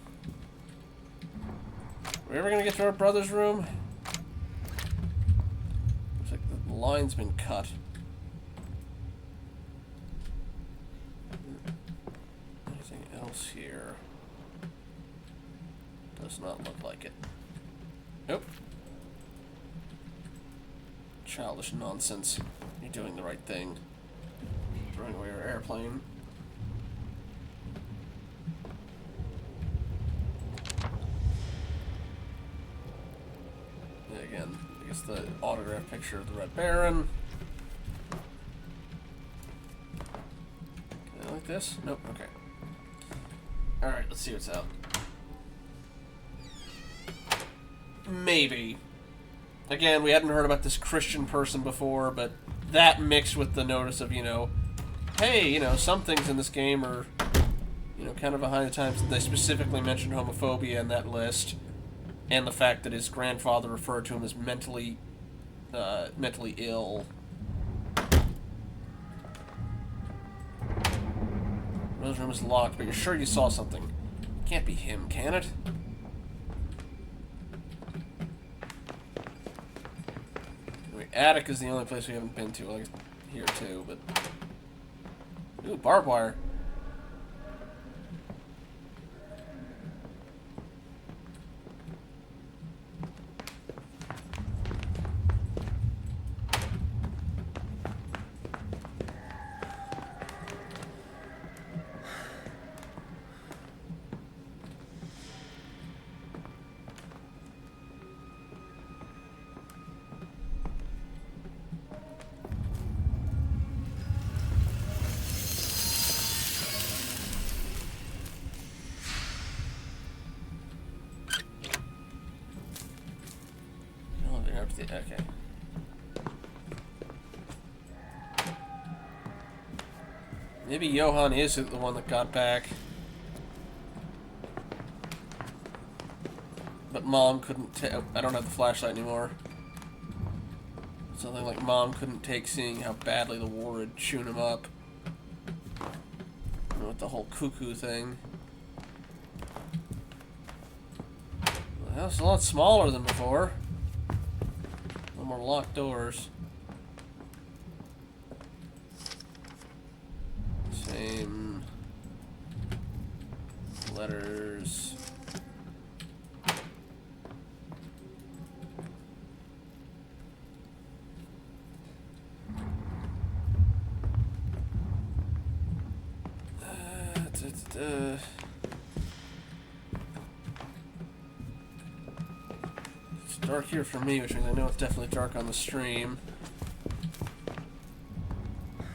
Are we ever gonna get to our brother's room? Looks like the line's been cut. Anything else here? Does not look like it. Nope. Childish nonsense. You're doing the right thing. Throwing away your airplane. And again, I guess the autograph picture of the Red Baron. Can I like this? Nope, okay. Alright, let's see what's out. Maybe. Again, we hadn't heard about this Christian person before, but that mixed with the notice of, you know, hey, you know, some things in this game are, you know, kind of behind the times. They specifically mentioned homophobia in that list, and the fact that his grandfather referred to him as mentally ill. Rose room is locked, but you're sure you saw something. Can't be him, can it? Attic is the only place we haven't been to. Like here too, but ooh, barbed wire. Okay. Maybe Johann is the one that got back. But Mom couldn't take... I don't have the flashlight anymore. Something like Mom couldn't take seeing how badly the war had chewed him up. You know, with the whole cuckoo thing. The house is a lot smaller than before. No more locked doors. Same letters. It's dark here for me, which means I know it's definitely dark on the stream.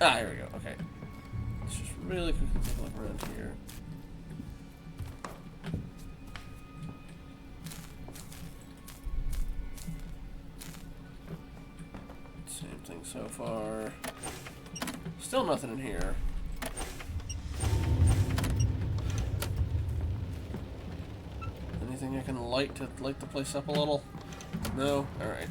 Ah, here we go. Okay. Let's just really quickly take a look around here. Same thing so far. Still nothing in here. Anything I can light to light the place up a little? No? Alright.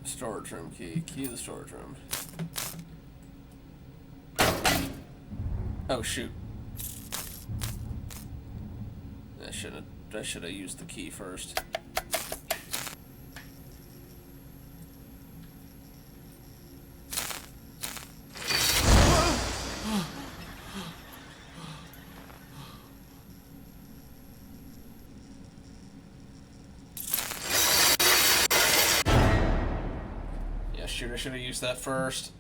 Storage room key. Key to the storage room. Oh shoot. I should have used the key first. Yeah, shoot, I should have used that first.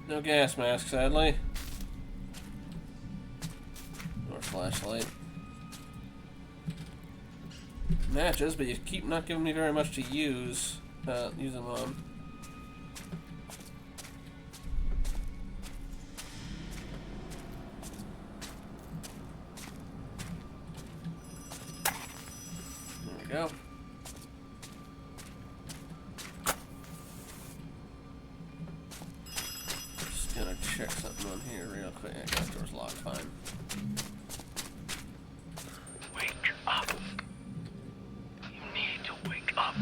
No gas mask, sadly. Or flashlight. Matches, but you keep not giving me very much to use. Use them on. There we go. Gonna check something on here real quick. Yeah, that door's locked, fine. Wake up. You need to wake up.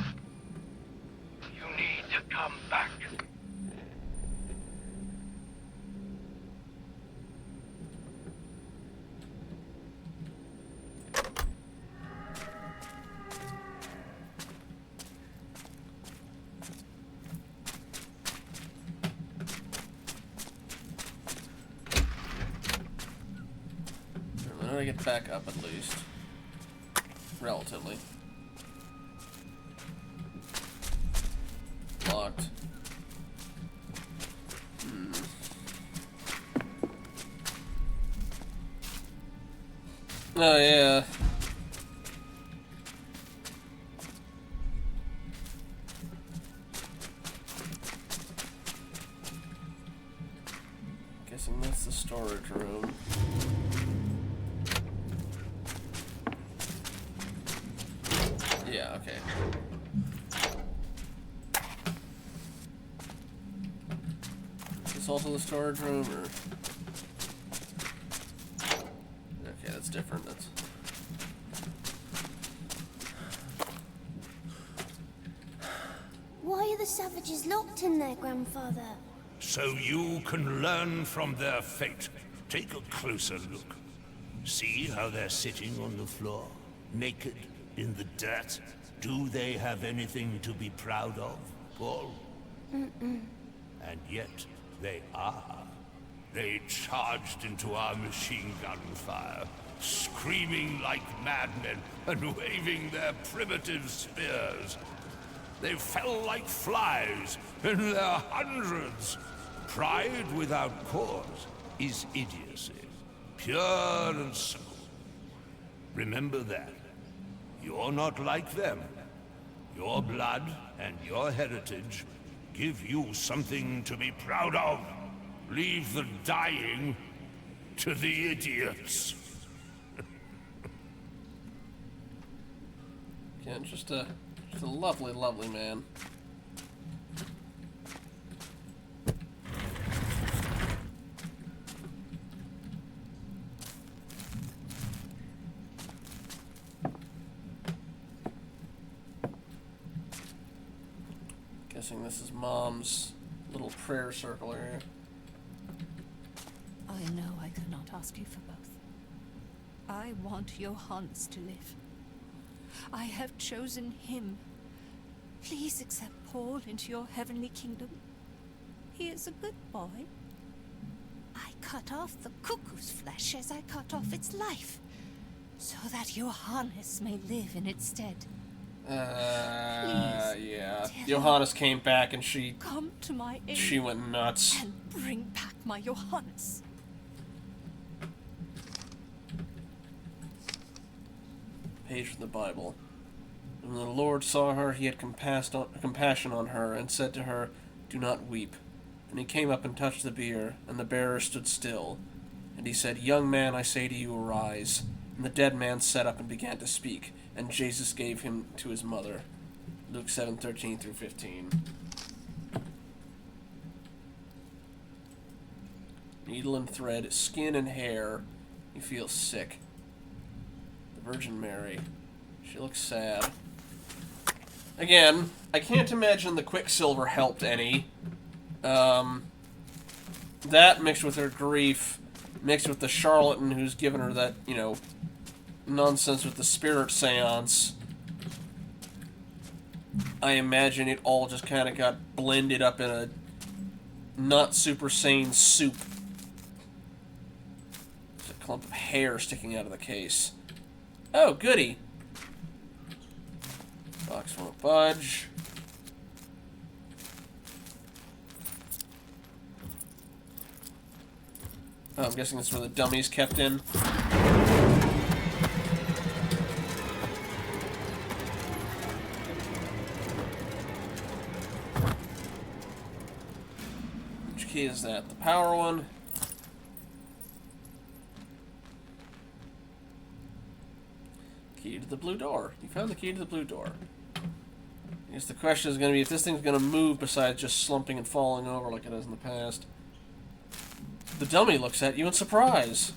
You need to come back. I get back up at least. Relatively. Locked. Oh yeah. Guessing that's the storage room. Yeah, okay. Is this also the storage room, or? Okay, that's different. That's... Why are the savages locked in there, Grandfather? so you can learn from their fate. Take a closer look. See how they're sitting on the floor, naked, in the dirt? Do they have anything to be proud of, Paul? Mm-mm. And yet, they are. They charged into our machine gun fire, screaming like madmen and waving their primitive spears. They fell like flies in their hundreds. Pride without cause is idiocy, pure and simple. Remember that. You're not like them. Your blood and your heritage give you something to be proud of. Leave the dying to the idiots. Again, just a lovely, lovely man. Guessing this is Mom's little prayer circle area. I know I could not ask you for both. I want Johannes to live. I have chosen him. Please accept Paul into your heavenly kingdom. He is a good boy. I cut off the cuckoo's flesh as I cut off its life, so that Johannes may live in its stead. Yeah. Johannes came back and come to my aid. She went nuts. And bring back my Johannes. Page from the Bible. When the Lord saw her, he had compassion on her, and said to her, "Do not weep." And he came up and touched the bier, and the bearer stood still. And he said, "Young man, I say to you, arise." And the dead man sat up and began to speak, and Jesus gave him to his mother. Luke 7:13 through 15. Needle and thread, skin and hair. You feel sick. The Virgin Mary. She looks sad. Again, I can't imagine the Quicksilver helped any. That mixed with her grief, mixed with the charlatan who's given her that, you know, nonsense with the spirit seance. I imagine it all just kind of got blended up in a not super sane soup. There's a clump of hair sticking out of the case. Oh, goody. Box won't budge. Oh, I'm guessing this is where the dummy's kept in. Which key is that? The power one? Key to the blue door. You found the key to the blue door. I guess the question is going to be if this thing's going to move besides just slumping and falling over like it has in the past. The dummy looks at you in surprise.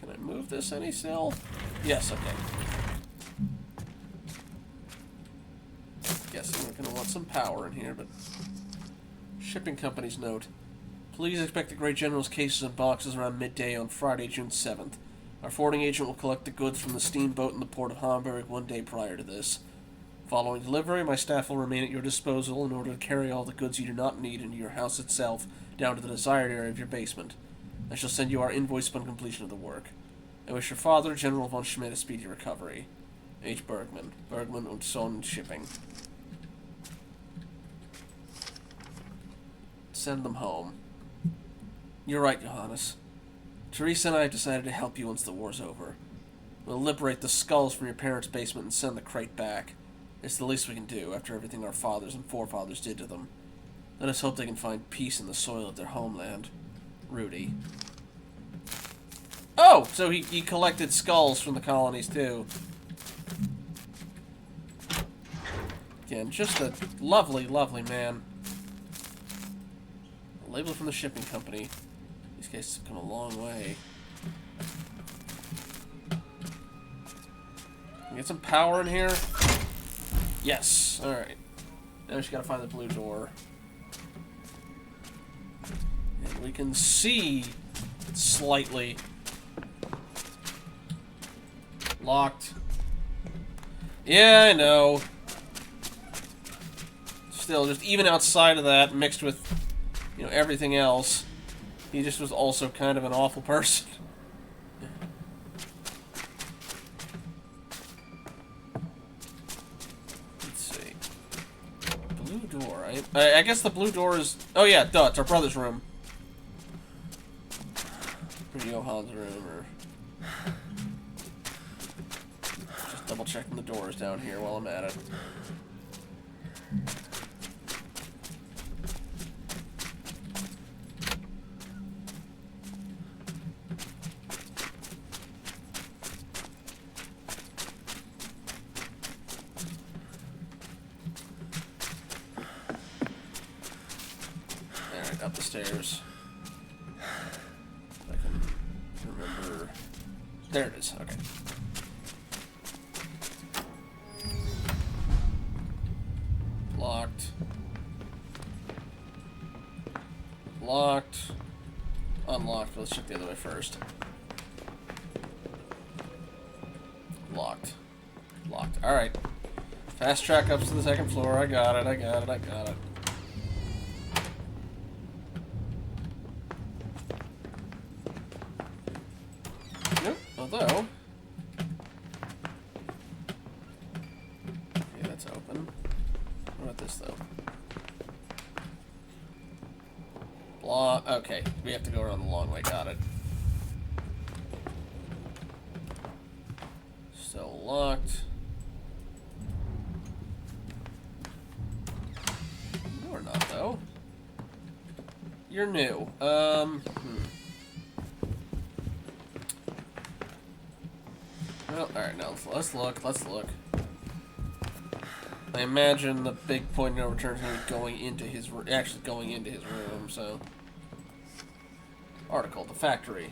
Can I move this any still? Yes, okay. Guessing we're going to want some power in here, but... Shipping company's note. Please expect the Great General's cases and boxes around midday on Friday, June 7th. Our forwarding agent will collect the goods from the steamboat in the port of Hamburg one day prior to this. Following delivery, my staff will remain at your disposal in order to carry all the goods you do not need into your house itself down to the desired area of your basement. I shall send you our invoice upon completion of the work. I wish your father, General von Schmidt, a speedy recovery. H. Bergman. Bergman und Sohn Shipping. Send them home. You're right, Johannes. Teresa and I have decided to help you once the war's over. We'll liberate the skulls from your parents' basement and send the crate back. It's the least we can do after everything our fathers and forefathers did to them. Let us hope they can find peace in the soil of their homeland. Rudy. Oh! So he collected skulls from the colonies, too. Again, just a lovely, lovely man. A label from the shipping company. These cases have come a long way. Can we get some power in here? Yes. Alright. Now we just gotta find the blue door. And we can see slightly. Locked. Yeah, I know. Still, just even outside of that, mixed with, you know, everything else, he just was also kind of an awful person. Let's see. Blue door. I guess the blue door is... Oh yeah, duh, it's our brother's room. Or Johan's room, or... Just double checking the doors down here while I'm at it. Alright, up the stairs. I can remember... There it is, okay. Locked. Locked. Unlocked, but let's check the other way first. Locked. Locked. Alright. Fast track up to the second floor. I got it, I got it, I got it. Nope, although... Okay, that's open. What about this, though? Okay, we have to go around the long way, got it. Still locked. Or not, though. You're new. Well, alright, now let's look, I imagine the big point of no return is going to be going into his actually going into his room, so. Article, The Factory.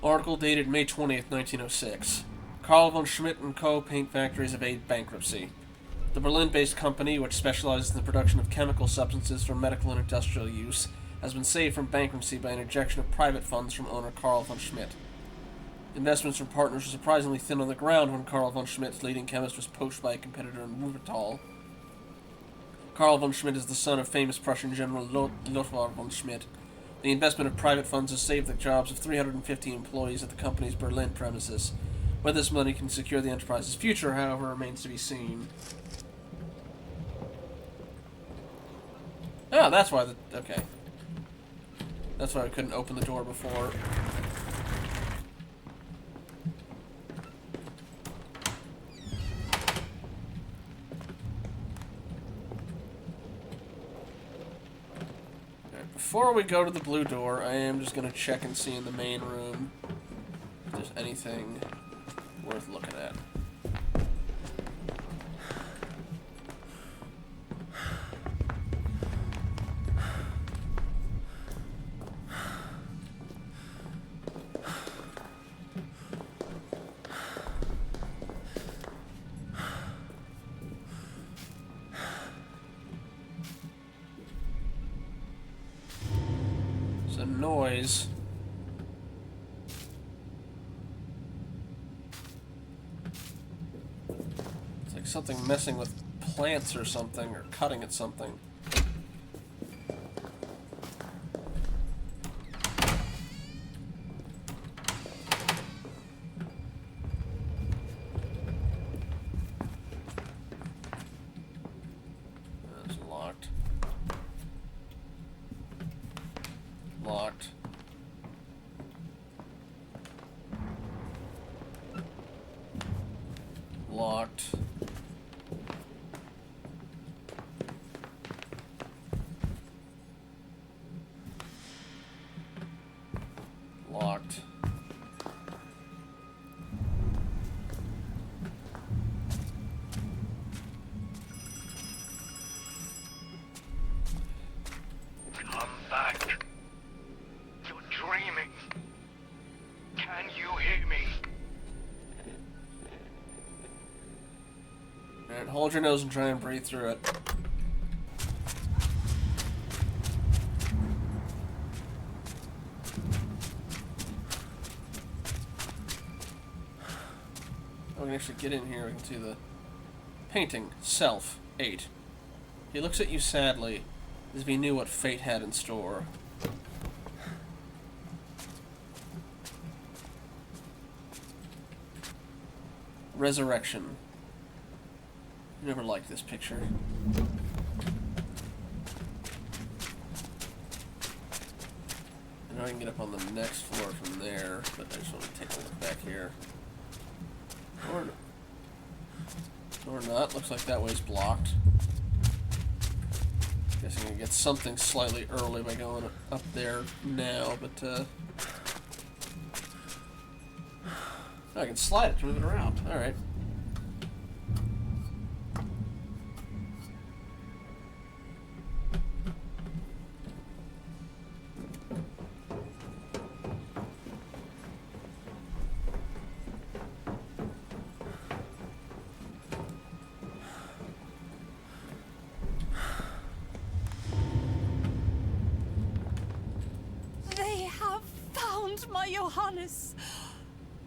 Article dated May 20th, 1906. Karl von Schmidt & Co. paint factories evade bankruptcy. The Berlin-based company, which specializes in the production of chemical substances for medical and industrial use, has been saved from bankruptcy by an injection of private funds from owner Karl von Schmidt. Investments from partners were surprisingly thin on the ground when Karl von Schmidt's leading chemist was poached by a competitor in Wuppertal. Karl von Schmidt is the son of famous Prussian General Lothar von Schmidt. The investment of private funds has saved the jobs of 350 employees at the company's Berlin premises. Whether this money can secure the enterprise's future, however, remains to be seen. Oh, that's why okay. That's why I couldn't open the door before. Before we go to the blue door, I am just going to check and see in the main room if there's anything worth looking at. Noise. It's like something messing with plants or something, or cutting at something. It's locked. Locked. Locked. Locked. Come back. You're dreaming. Can you hear me? Alright, hold your nose and try and breathe through it. we can actually get in here, we can see the painting. Self, 8. He looks at you sadly, as if he knew what fate had in store. Resurrection. Never liked this picture. I know I can get up on the next floor from there, but I just want to take a look back here. Or not. Looks like that way's blocked. Guessing I can get something slightly early by going up there now, but oh, I can slide it to move it around. Alright. My Johannes!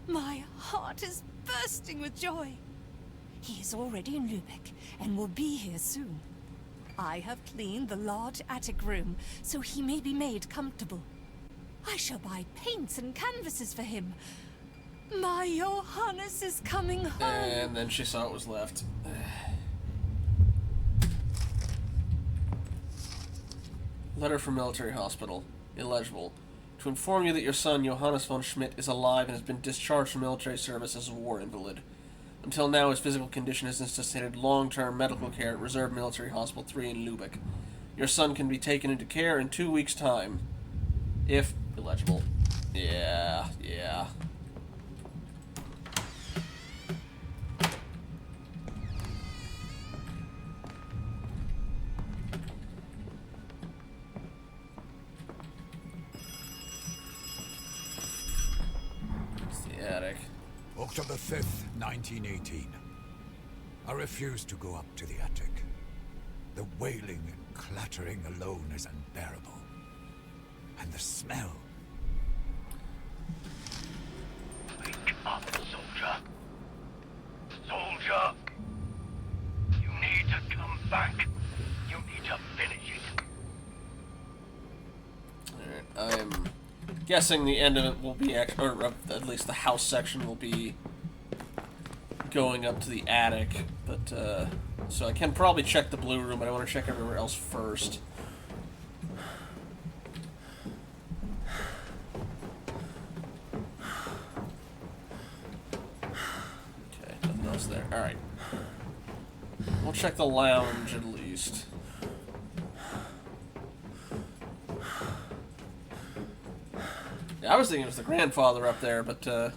My heart is bursting with joy. He is already in Lübeck and will be here soon. I have cleaned the large attic room so he may be made comfortable. I shall buy paints and canvases for him. My Johannes is coming home. And then she saw it was left. Letter from military hospital. Illegible. To inform you that your son, Johannes von Schmidt, is alive and has been discharged from military service as a war invalid. Until now, his physical condition has necessitated long-term medical care at Reserve Military Hospital 3 in Lübeck. Your son can be taken into care in 2 weeks' time. If illegible. Yeah. October 5th, 1918. I refused to go up to the attic. The wailing and clattering alone is unbearable. And the smell. Wake up, soldier. Soldier! You need to come back. You need to finish it. Alright, I'm guessing the end of it will be, or at least the house section will be going up to the attic, but, so I can probably check the blue room, but I want to check everywhere else first. Okay, nothing else there. Alright. We'll check the lounge at least. I was thinking it was the grandfather up there, but, okay,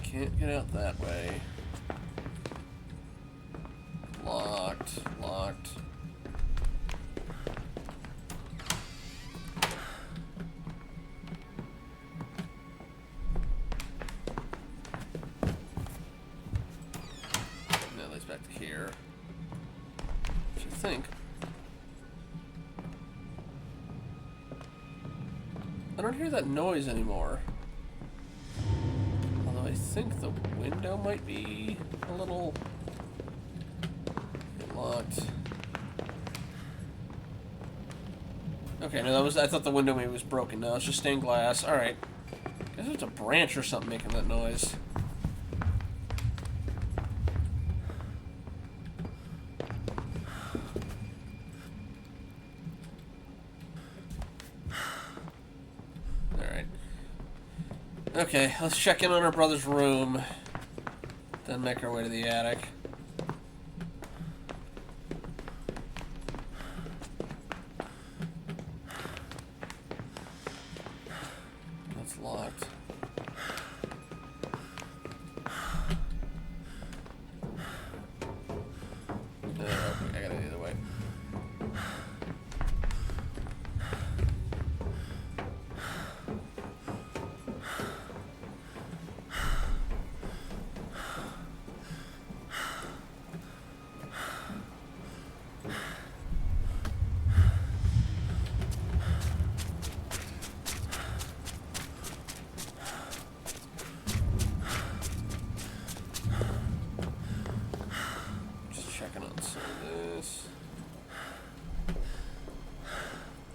can't get out that way. Locked. That leads back to here. Think. I don't hear that noise anymore. Although I think the window might be a little locked. Okay, no, I thought the window maybe was broken. No, it's just stained glass. Alright. Guess it's a branch or something making that noise. Okay, let's check in on our brother's room, then make our way to the attic. That's locked. I got it either way.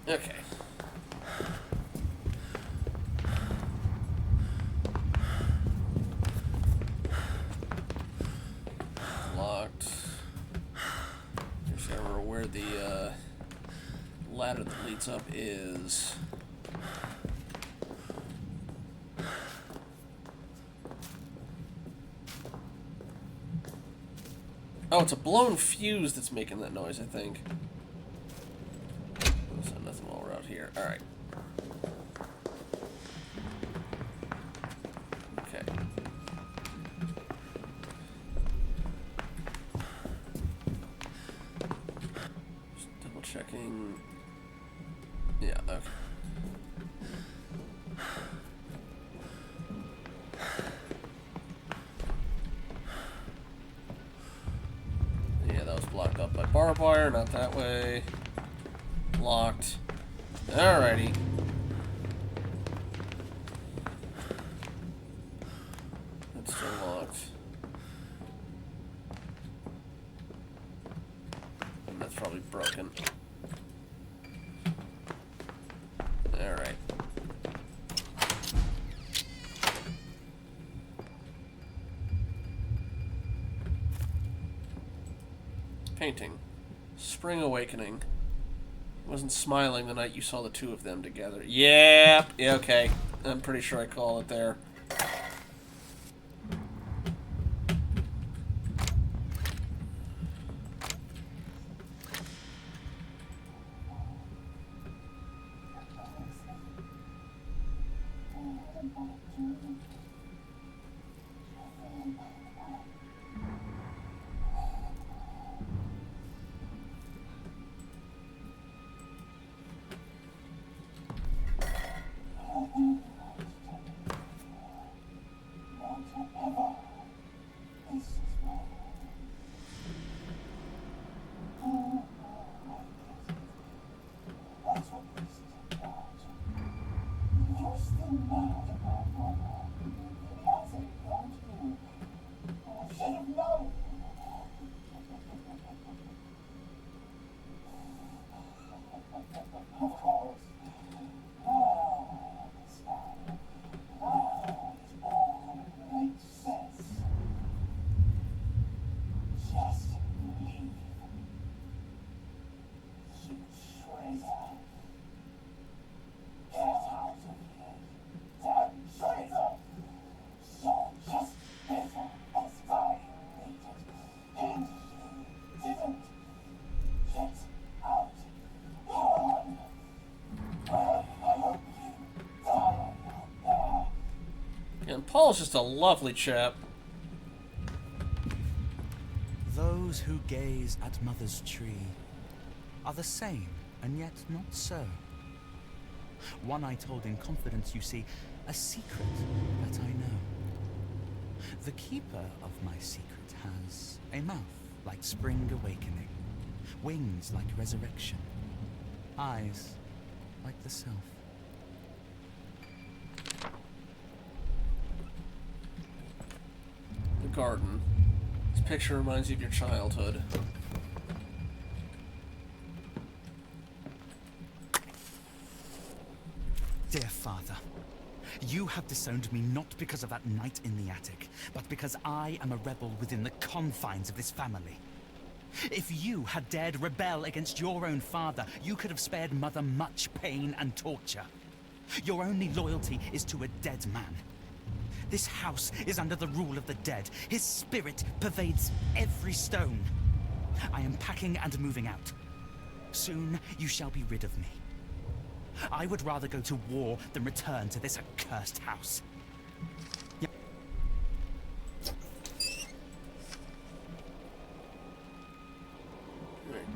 Okay. Locked. Just gotta remember where the ladder that leads up is. Oh, it's a blown fuse that's making that noise, I think. So nothing while we're out here. Alright. Okay. Just double checking. Yeah, okay. Yeah, that was blocked up by barbed wire, not that way. Locked. Alrighty. That's still locked. And that's probably broken. Alright. Painting. Spring Awakening. Wasn't smiling the night you saw the two of them together. Yep. Yeah, okay. I'm pretty sure I call it there. And Paul's just a lovely chap. Those who gaze at Mother's tree are the same, and yet not so. One I told in confidence, you see, a secret that I know. The keeper of my secret has a mouth like spring awakening, wings like resurrection, eyes like the self. The garden. This picture reminds you of your childhood. Dear Father, you have disowned me not because of that night in the attic, but because I am a rebel within the confines of this family. If you had dared rebel against your own father, you could have spared Mother much pain and torture. Your only loyalty is to a dead man. This house is under the rule of the dead. His spirit pervades every stone. I am packing and moving out. Soon you shall be rid of me. I would rather go to war than return to this accursed house.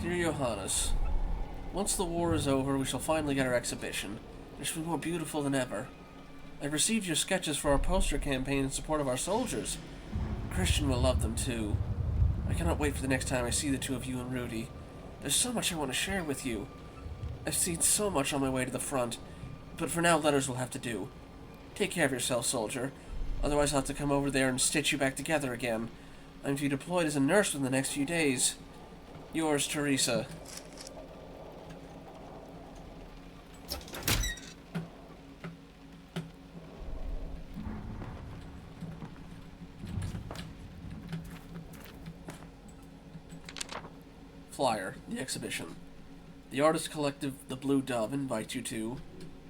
Dear Johannes, once the war is over, we shall finally get our exhibition. It shall be more beautiful than ever. I've received your sketches for our poster campaign in support of our soldiers. Christian will love them too. I cannot wait for the next time I see the two of you and Rudy. There's so much I want to share with you. I've seen so much on my way to the front, but for now letters will have to do. Take care of yourself, soldier. Otherwise I'll have to come over there and stitch you back together again. I'm to be deployed as a nurse within the next few days. Yours, Teresa. flyer, the exhibition. The artist collective The Blue Dove invites you to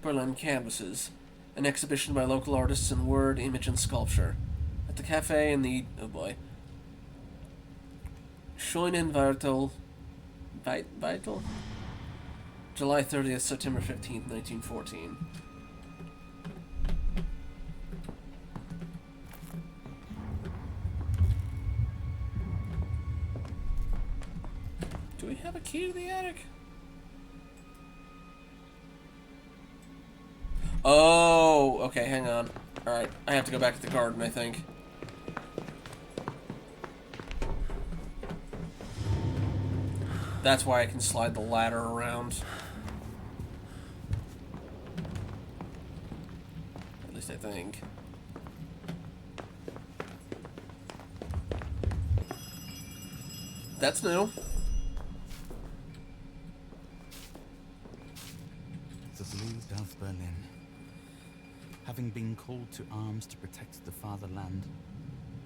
Berlin Canvases, an exhibition by local artists in word, image, and sculpture. At the cafe in the, oh boy, Schönen Vital? July 30th, September 15th, 1914. Do we have a key to the attic? Oh, okay, hang on. Alright, I have to go back to the garden, I think. That's why I can slide the ladder around. At least I think. That's new. The Blue Dove Berlin. Having been called to arms to protect the fatherland,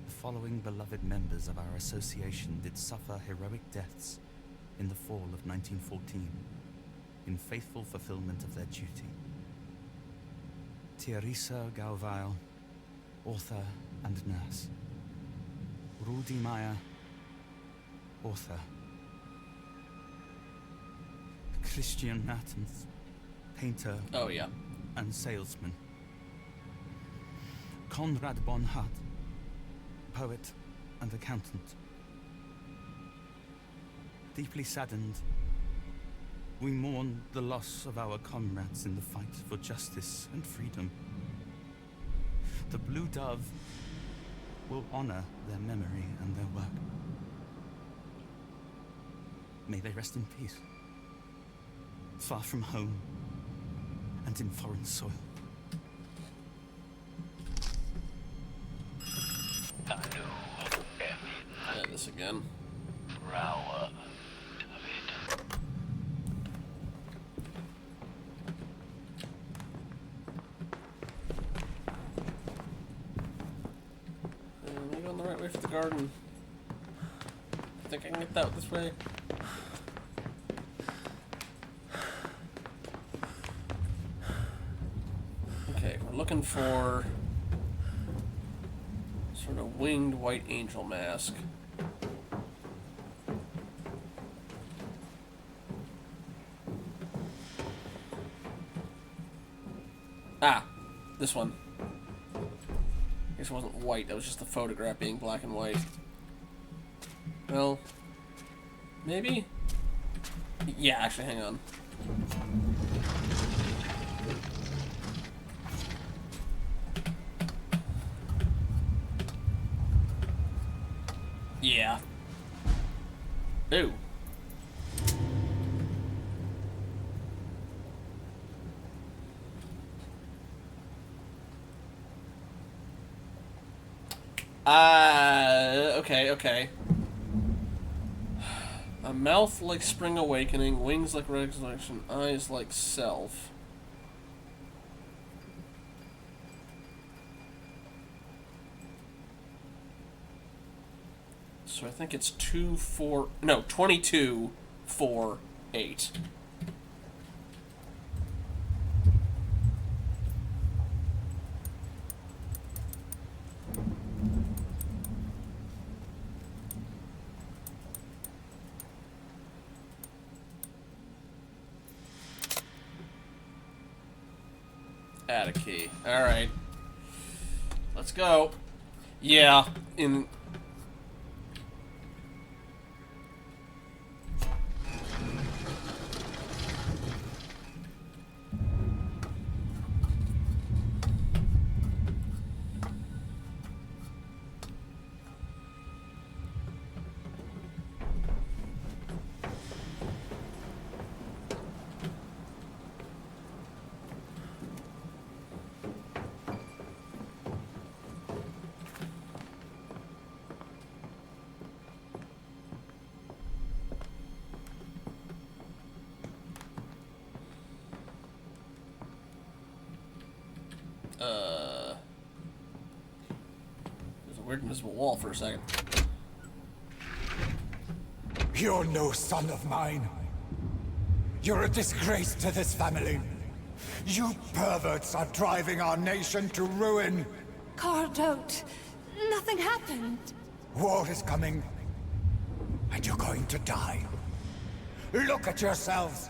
the following beloved members of our association did suffer heroic deaths in the fall of 1914, in faithful fulfillment of their duty. Teresa Gauweil, author and nurse. Rudi Meyer, author. Christian Mertens, painter and salesman. Konrad Bonhart, poet and accountant. Deeply saddened, we mourn the loss of our comrades in the fight for justice and freedom. The Blue Dove will honor their memory and their work. May they rest in peace, far from home and in foreign soil. Yeah, this again. Am I going the right way for the garden? I think I can get that this way. Okay, we're looking for sort of winged white angel mask. Ah, this one. I guess it wasn't white, that was just the photograph being black and white. Well, maybe? Yeah, actually, hang on. Yeah. Ooh. Okay. A mouth like spring awakening, wings like resurrection, eyes like self. So I think it's 22, 4, 8. Add a key. Alright. Let's go. Yeah, in... There's a weird invisible wall for a second. You're no son of mine. You're a disgrace to this family. You perverts are driving our nation to ruin. Carl, don't. Nothing happened. War is coming, and you're going to die. Look at yourselves.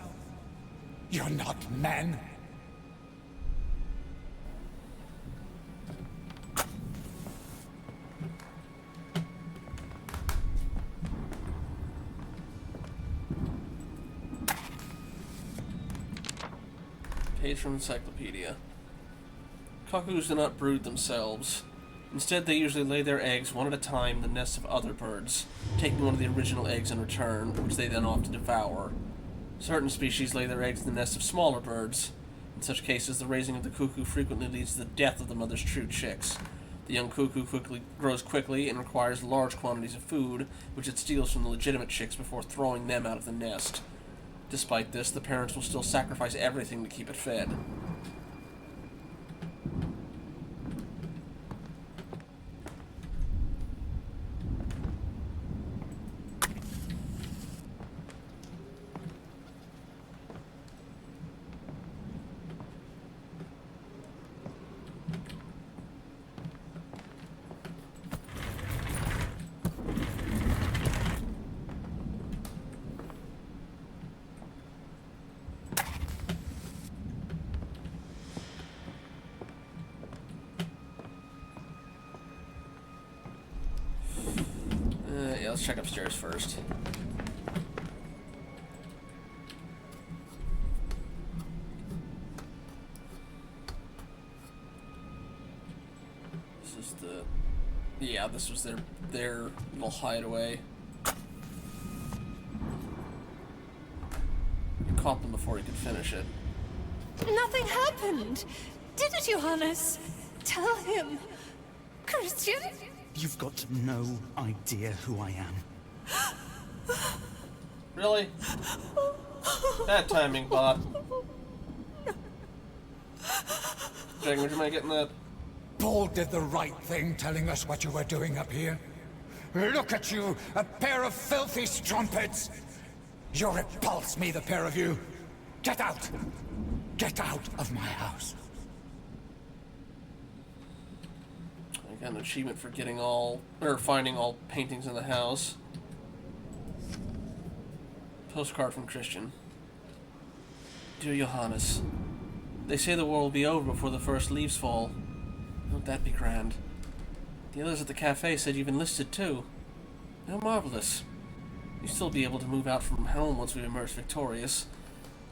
You're not men. Page from Encyclopedia. Cuckoos do not brood themselves. Instead, they usually lay their eggs one at a time in the nests of other birds, taking one of the original eggs in return, which they then often devour. Certain species lay their eggs in the nests of smaller birds. In such cases, the raising of the cuckoo frequently leads to the death of the mother's true chicks. The young cuckoo grows quickly and requires large quantities of food, which it steals from the legitimate chicks before throwing them out of the nest. Despite this, the parents will still sacrifice everything to keep it fed. Let's check upstairs first. This is the... Yeah, this was their little hideaway. You caught them before he could finish it. Nothing happened. Did it, Johannes? Tell him. Christian? You've got no idea who I am. Really? Bad timing, Bob. Jake, would you mind getting that? Paul did the right thing telling us what you were doing up here. Look at you, a pair of filthy strumpets! You repulse me, the pair of you! Get out! Get out of my house! I got an achievement for finding all paintings in the house. Postcard from Christian. Dear Johannes, they say the war will be over before the first leaves fall. Won't that be grand? The others at the cafe said you've enlisted too. How marvelous. You'll still be able to move out from home once we emerge victorious.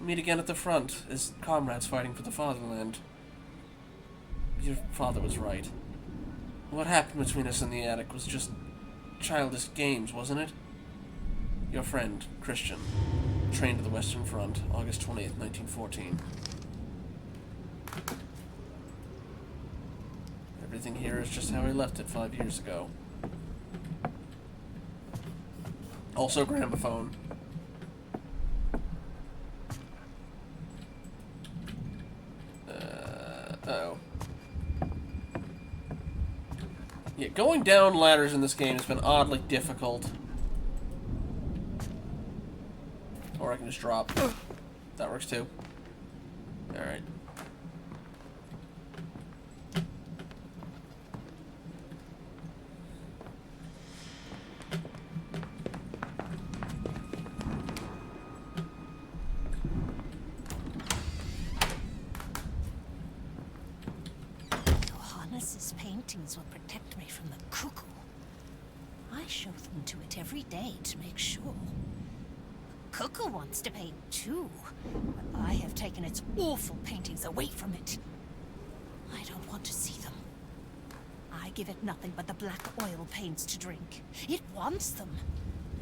We'll meet again at the front, as comrades fighting for the fatherland. Your father was right. What happened between us in the attic was just childish games, wasn't it? Your friend, Christian. Trained to the Western Front, August 20th, 1914. Everything here is just how he left it 5 years ago. Also gramophone. Uh-oh. Yeah, going down ladders in this game has been oddly difficult. Or I can just drop. That works too. Alright. Johannes's paintings will protect me from the cuckoo. I show them to it every day to make sure. Cuckoo wants to paint too, but I have taken its awful paintings away from it. I don't want to see them. I give it nothing but the black oil paints to drink. It wants them,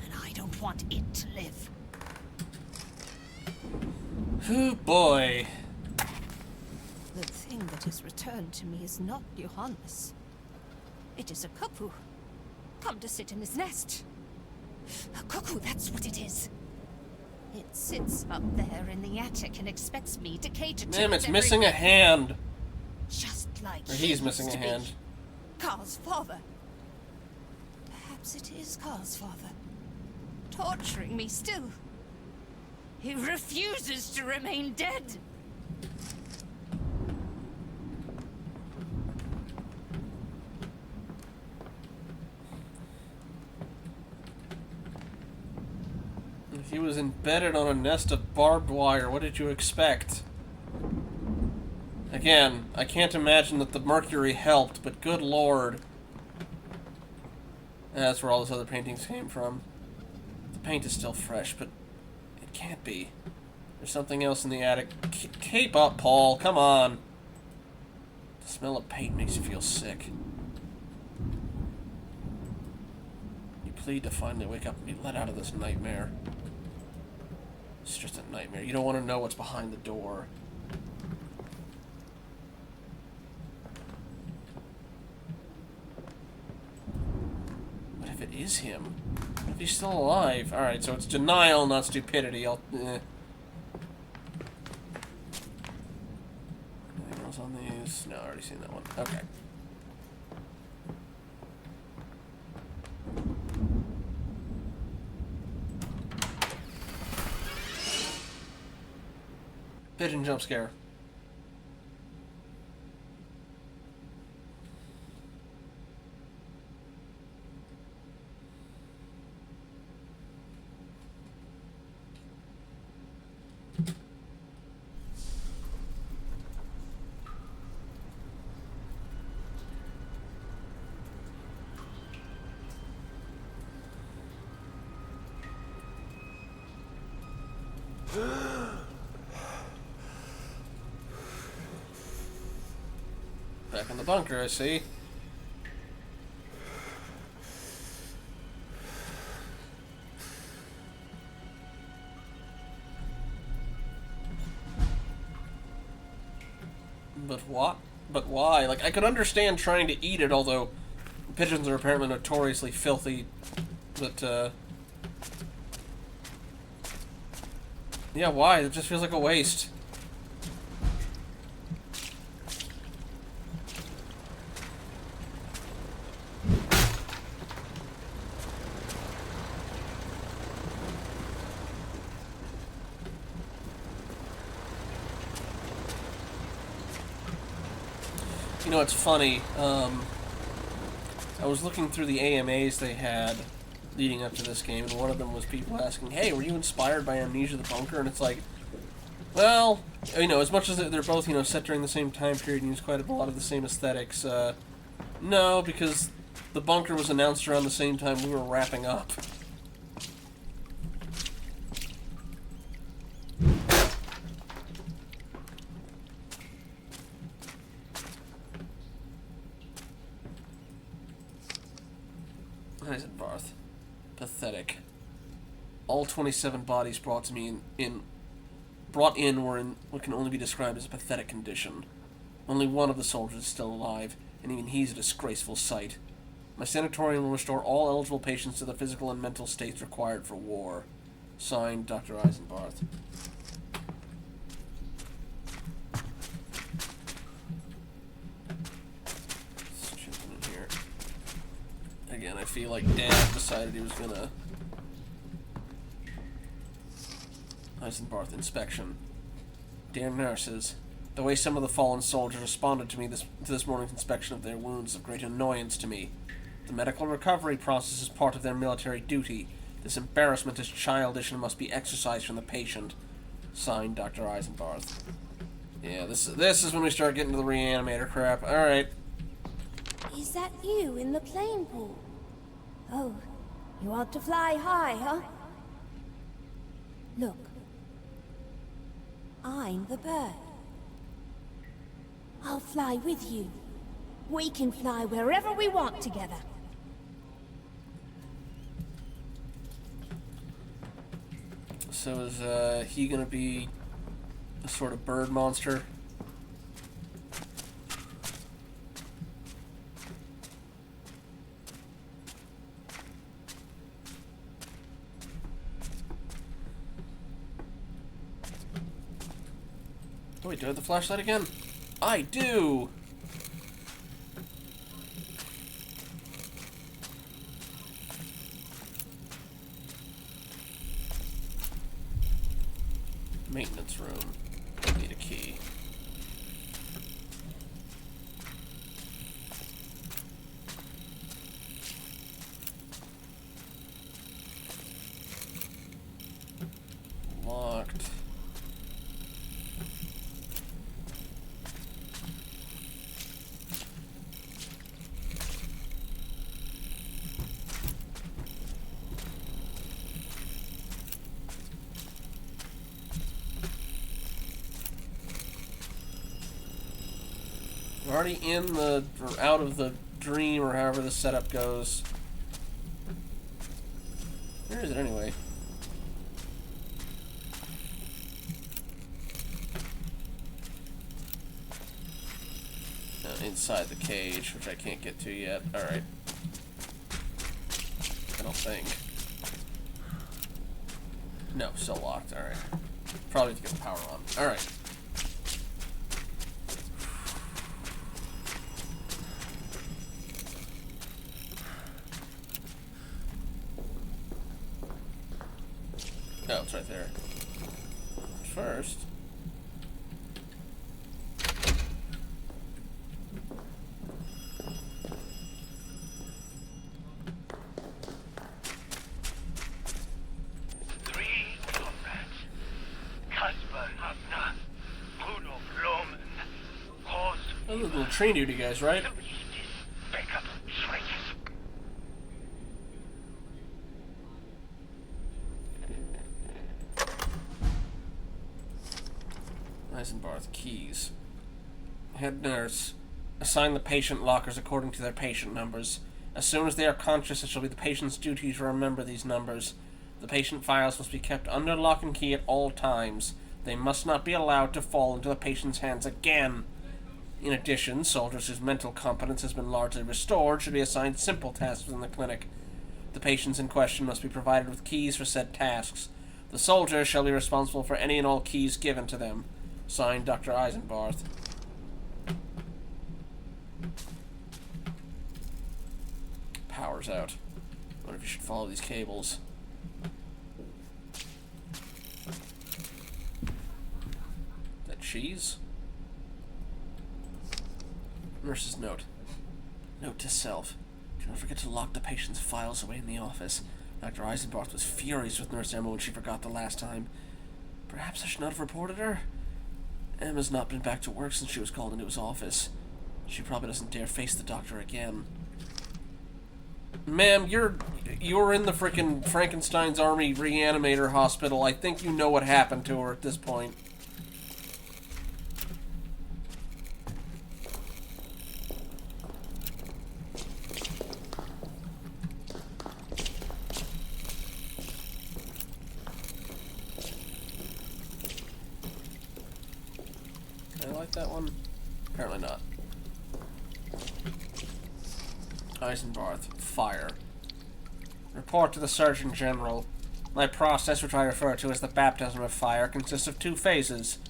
and I don't want it to live. Oh boy. The thing that is returned to me is not Johannes. It is a cuckoo, come to sit in his nest. A cuckoo, that's what it is. It sits up there in the attic and expects me to cater to it. Damn, it's missing a hand. Just like Or he's missing a hand. Carl's father. Perhaps it is Carl's father. torturing me still. He refuses to remain dead. If he was embedded on a nest of barbed wire, what did you expect? Again, I can't imagine that the mercury helped, but good lord. That's where all those other paintings came from. The paint is still fresh, but it can't be. There's something else in the attic. Keep up, Paul. Come on. The smell of paint makes you feel sick. You plead to finally wake up and be let out of this nightmare. It's just a nightmare. You don't want to know what's behind the door. What if it is him? What if he's still alive? Alright, so it's denial, not stupidity. Anything else on these? No, I already seen that one. Okay. Pigeon jump scare. Back in the bunker, I see. But what? But why? Like, I could understand trying to eat it, although pigeons are apparently notoriously filthy. But, yeah, why? It just feels like a waste. You know, it's funny, I was looking through the AMAs they had leading up to this game, and one of them was people asking, hey, were you inspired by Amnesia the Bunker? And it's like, well, you know, as much as they're both, you know, set during the same time period and use quite a lot of the same aesthetics, no, because the Bunker was announced around the same time we were wrapping up. Eisenbarth. Pathetic. All 27 bodies brought to me brought in were in what can only be described as a pathetic condition. Only one of the soldiers is still alive, and even he's a disgraceful sight. My sanatorium will restore all eligible patients to the physical and mental states required for war. Signed, Dr. Eisenbarth. Again, I feel like Dad decided he was gonna... Eisenbarth inspection. Dear nurses, the way some of the fallen soldiers responded to me to this morning's inspection of their wounds is of great annoyance to me. The medical recovery process is part of their military duty. This embarrassment is childish and must be exercised from the patient. Signed, Dr. Eisenbarth. Yeah, this is when we start getting to the reanimator crap. Alright. Is that you in the plane pool? Oh, you want to fly high, huh? Look. I'm the bird. I'll fly with you. We can fly wherever we want together. So is he gonna be a sort of bird monster? Oh wait, do I have the flashlight again? I do! Maintenance room. Need a key. Locked. We're already in the, or out of the dream, or however the setup goes. Where is it anyway? Inside the cage, which I can't get to yet. Alright. I don't think. No, still locked. Alright. Probably have to get the power on. Alright. Oh, it's right there. First. Those are little train duty guys, right? Eisenbarth keys. Head nurse. Assign the patient lockers according to their patient numbers. As soon as they are conscious, it shall be the patient's duty to remember these numbers. The patient files must be kept under lock and key at all times. They must not be allowed to fall into the patient's hands again. In addition, soldiers whose mental competence has been largely restored should be assigned simple tasks within the clinic. The patients in question must be provided with keys for said tasks. The soldiers shall be responsible for any and all keys given to them. Signed, Dr. Eisenbarth. Power's out. I wonder if you should follow these cables. That cheese? Nurse's note. Note to self. Do not forget to lock the patient's files away in the office. Dr. Eisenbarth was furious with Nurse Emma when she forgot the last time. Perhaps I should not have reported her? Emma's not been back to work since she was called into his office. She probably doesn't dare face the doctor again. Ma'am, you're in the frickin' Frankenstein's Army Reanimator Hospital. I think you know what happened to her at this point. That one? Apparently not. Eisenbarth, fire. Report to the Surgeon General. My process, which I refer to as the baptism of fire, consists of two phases.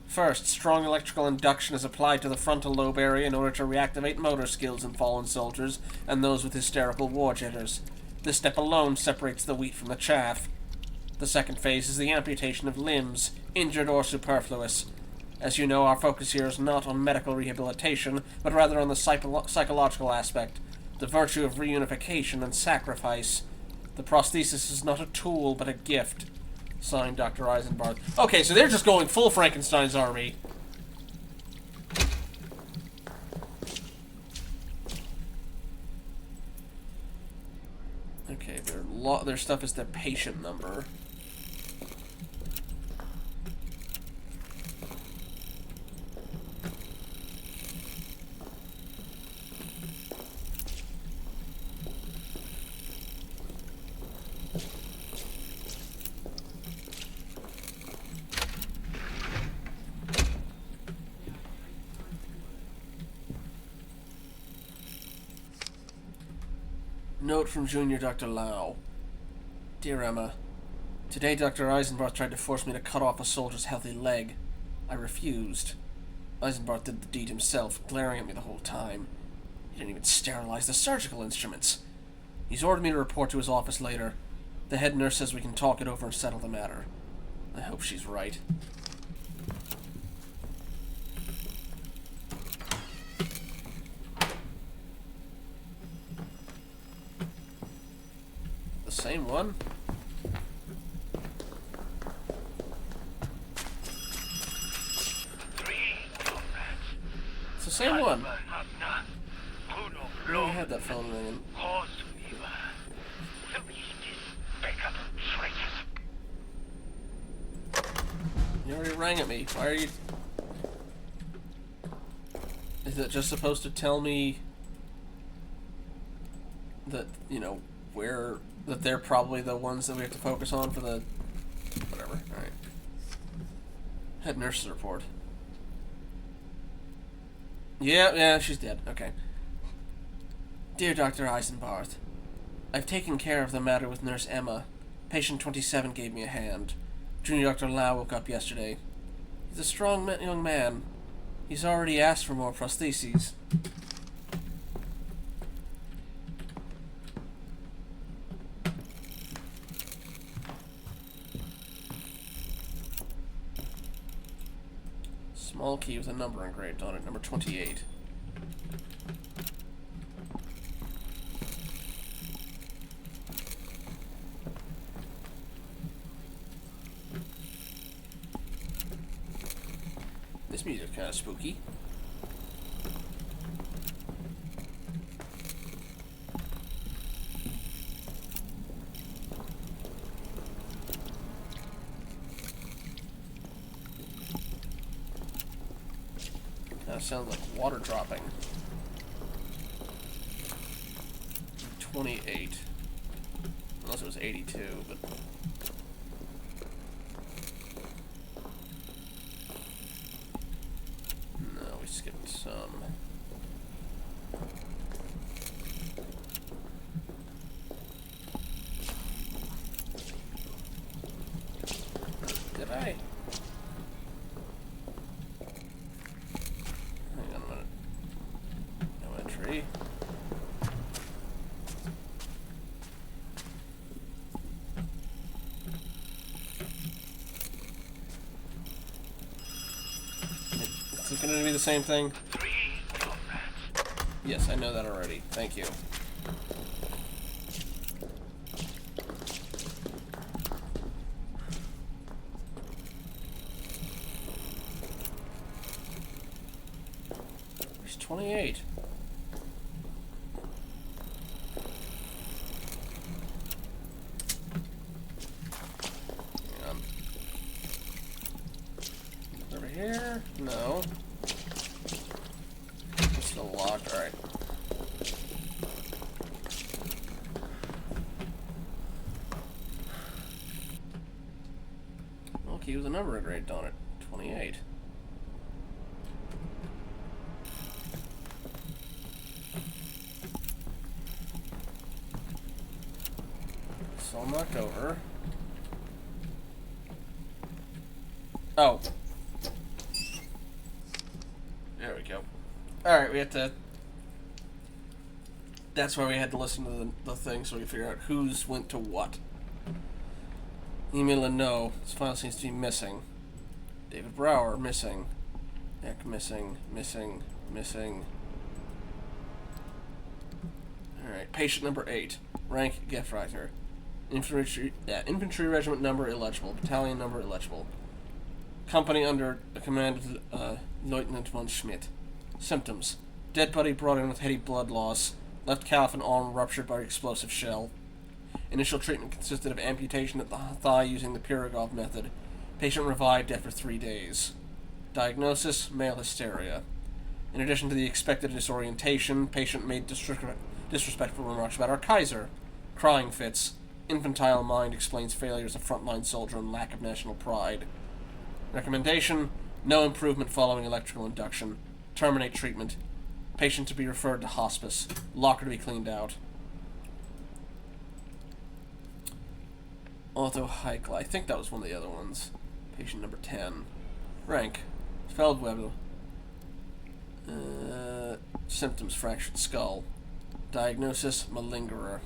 First, strong electrical induction is applied to the frontal lobe area in order to reactivate motor skills in fallen soldiers and those with hysterical war jitters. This step alone separates the wheat from the chaff. The second phase is the amputation of limbs, injured or superfluous. As you know, our focus here is not on medical rehabilitation, but rather on the psychological aspect, the virtue of reunification and sacrifice. The prosthesis is not a tool, but a gift. Signed, Dr. Eisenbarth. Okay, so they're just going full Frankenstein's Army. Okay, their stuff is their patient number. Note from Junior Dr. Lau. Dear Emma, today Dr. Eisenbarth tried to force me to cut off a soldier's healthy leg. I refused. Eisenbarth did the deed himself, glaring at me the whole time. He didn't even sterilize the surgical instruments. He's ordered me to report to his office later. The head nurse says we can talk it over and settle the matter. I hope she's right. The same one? It's the same one. I already had that phone ringing. You already rang at me. Why are you... Is it just supposed to tell me that, you know, where... that they're probably the ones that we have to focus on for the... whatever. Alright. Head nurse's report. Yeah, she's dead. Okay. Dear Dr. Eisenbarth, I've taken care of the matter with Nurse Emma. Patient 27 gave me a hand. Junior Dr. Lau woke up yesterday. He's a strong young man. He's already asked for more prostheses. Small key with a number engraved on it, number 28. This music's kind of spooky. Kind of sounds like water dropping. 28. Unless it was 82, but... No, we skipped some. Did I? Hang on a minute. No entry. Is it going to be the same thing? Yes, I know that already. Thank you. There's 28. Hang on. Over here? No. It's still locked. Alright. Okay, with a number engraved on it. 28. It's all knocked over. Oh. There we go. Alright, we had to... That's why we had to listen to the thing so we could figure out who's went to what. Email and no. This file seems to be missing. David Brower, missing. Eck, missing. Alright, patient number 8. Rank, Gefreiter. Infantry regiment number, illegible. Battalion number, illegible. Company under the command of Lieutenant von Schmidt. Symptoms. Dead body brought in with heavy blood loss. Left calf and arm ruptured by explosive shell. Initial treatment consisted of amputation at the thigh using the Pirogov method. Patient revived after 3 days. Diagnosis, male hysteria. In addition to the expected disorientation, patient made disrespectful remarks about our Kaiser. Crying fits. Infantile mind explains failure as a frontline soldier and lack of national pride. Recommendation, no improvement following electrical induction. Terminate treatment. Patient to be referred to hospice. Locker to be cleaned out. Otto Heikel. I think that was one of the other ones. Patient number 10. Rank. Feldwebel. Symptoms, fractured skull. Diagnosis, malingerer.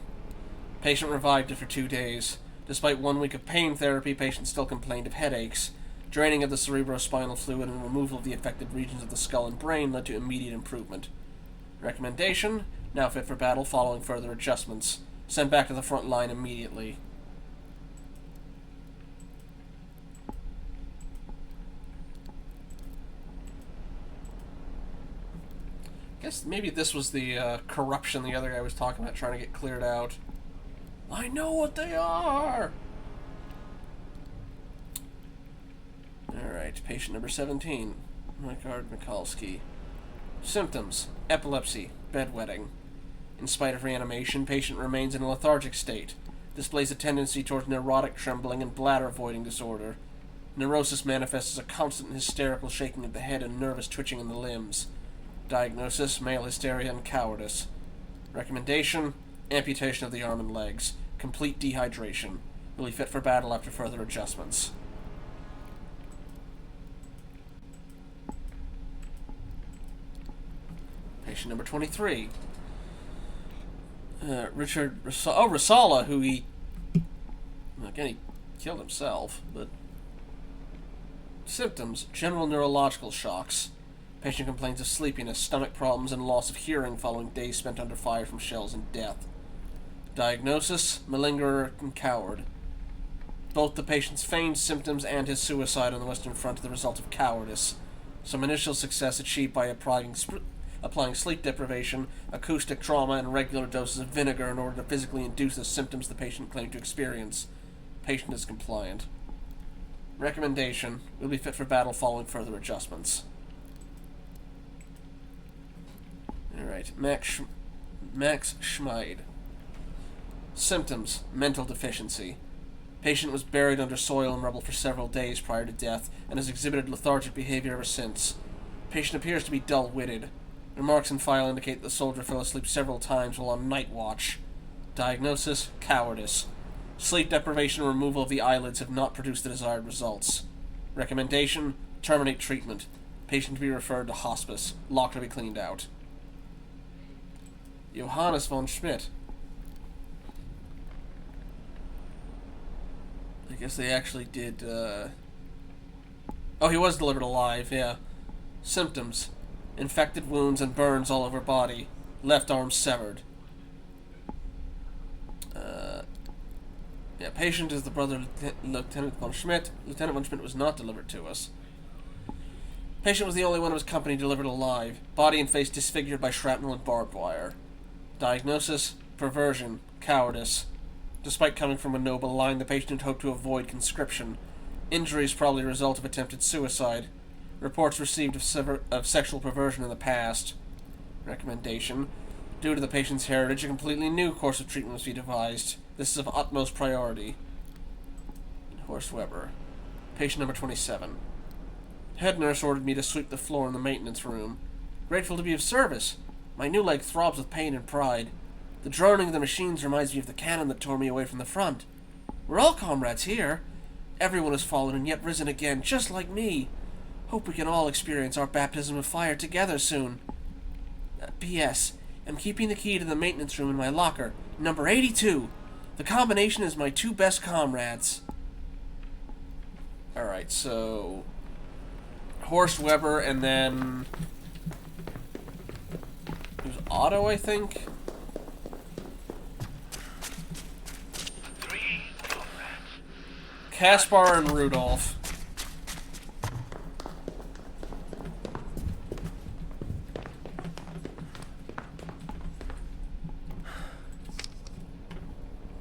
Patient revived after 2 days. Despite 1 week of pain therapy, patient still complained of headaches. Draining of the cerebrospinal fluid and removal of the affected regions of the skull and brain led to immediate improvement. Recommendation: now fit for battle following further adjustments. Sent back to the front line immediately. I guess maybe this was the corruption the other guy was talking about, trying to get cleared out. I know what they are! Alright, patient number 17. Ricard Mikulski. Symptoms: epilepsy, bedwetting. In spite of reanimation, patient remains in a lethargic state. Displays a tendency towards neurotic trembling and bladder-voiding disorder. Neurosis manifests as a constant hysterical shaking of the head and nervous twitching in the limbs. Diagnosis: male hysteria and cowardice. Recommendation: amputation of the arm and legs. Complete dehydration. Will be fit for battle after further adjustments. Patient number 23. Richard Rosala, who again, he killed himself, but... Symptoms: general neurological shocks. Patient complains of sleepiness, stomach problems, and loss of hearing following days spent under fire from shells and death. Diagnosis: malingerer and coward. Both the patient's feigned symptoms and his suicide on the Western Front are the result of cowardice. Some initial success achieved by applying sleep deprivation, acoustic trauma, and regular doses of vinegar in order to physically induce the symptoms the patient claimed to experience. Patient is compliant. Recommendation: will be fit for battle following further adjustments. Alright, Max Schmid. Symptoms: mental deficiency. Patient was buried under soil and rubble for several days prior to death, and has exhibited lethargic behavior ever since. Patient appears to be dull-witted. Remarks in file indicate the soldier fell asleep several times while on night watch. Diagnosis: cowardice. Sleep deprivation and removal of the eyelids have not produced the desired results. Recommendation: terminate treatment. Patient to be referred to hospice. Lock to be cleaned out. Johannes von Schmidt. I guess they actually did, Oh, he was delivered alive, yeah. Symptoms: infected wounds and burns all over body. Left arm severed. Yeah, patient is the brother of Lieutenant von Schmidt. Lieutenant von Schmidt was not delivered to us. Patient was the only one of his company delivered alive. Body and face disfigured by shrapnel and barbed wire. Diagnosis: perversion, cowardice. Despite coming from a noble line, the patient hoped to avoid conscription. Injuries probably a result of attempted suicide. Reports received of sexual perversion in the past. Recommendation: due to the patient's heritage, a completely new course of treatment must be devised. This is of utmost priority. Horst Weber. Patient number 27. Head nurse ordered me to sweep the floor in the maintenance room. Grateful to be of service. My new leg throbs with pain and pride. The droning of the machines reminds me of the cannon that tore me away from the front. We're all comrades here. Everyone has fallen and yet risen again, just like me. Hope we can all experience our baptism of fire together soon. P.S. I'm keeping the key to the maintenance room in my locker, number 82. The combination is my two best comrades. Alright, so... Horst Weber, and then... it was Otto, I think? Kaspar and Rudolph.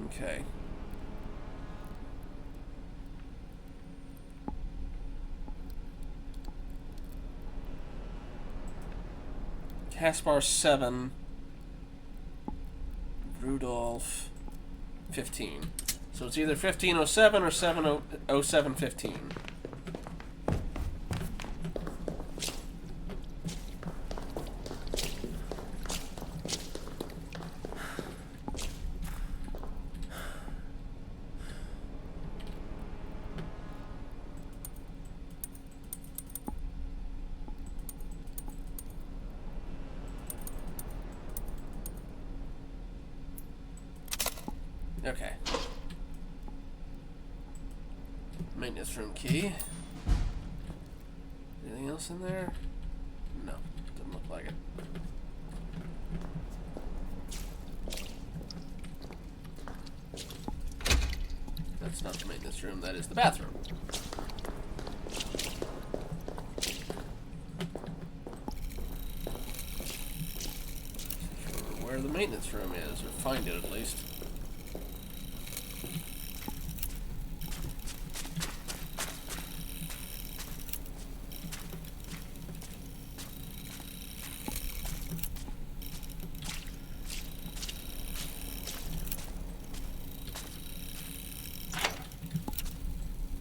Okay. Kaspar 7. Rudolph 15. So it's either 1507 or 70715. Okay. maintenance room key. Anything else in there? No, doesn't look like it. That's not the maintenance room, that is the bathroom. Not sure where the maintenance room is, or find it at least.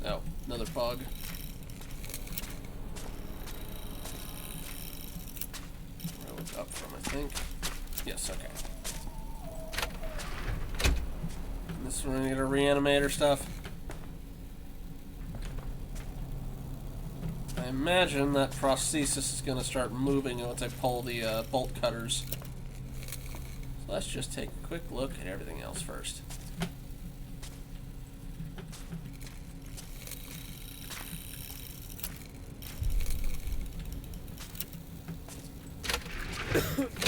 Oh, another bug. Where I look up from, I think. Yes, okay. And this one, we get our reanimator stuff. I imagine that prosthesis is going to start moving once I pull the bolt cutters. So let's just take a quick look at everything else first.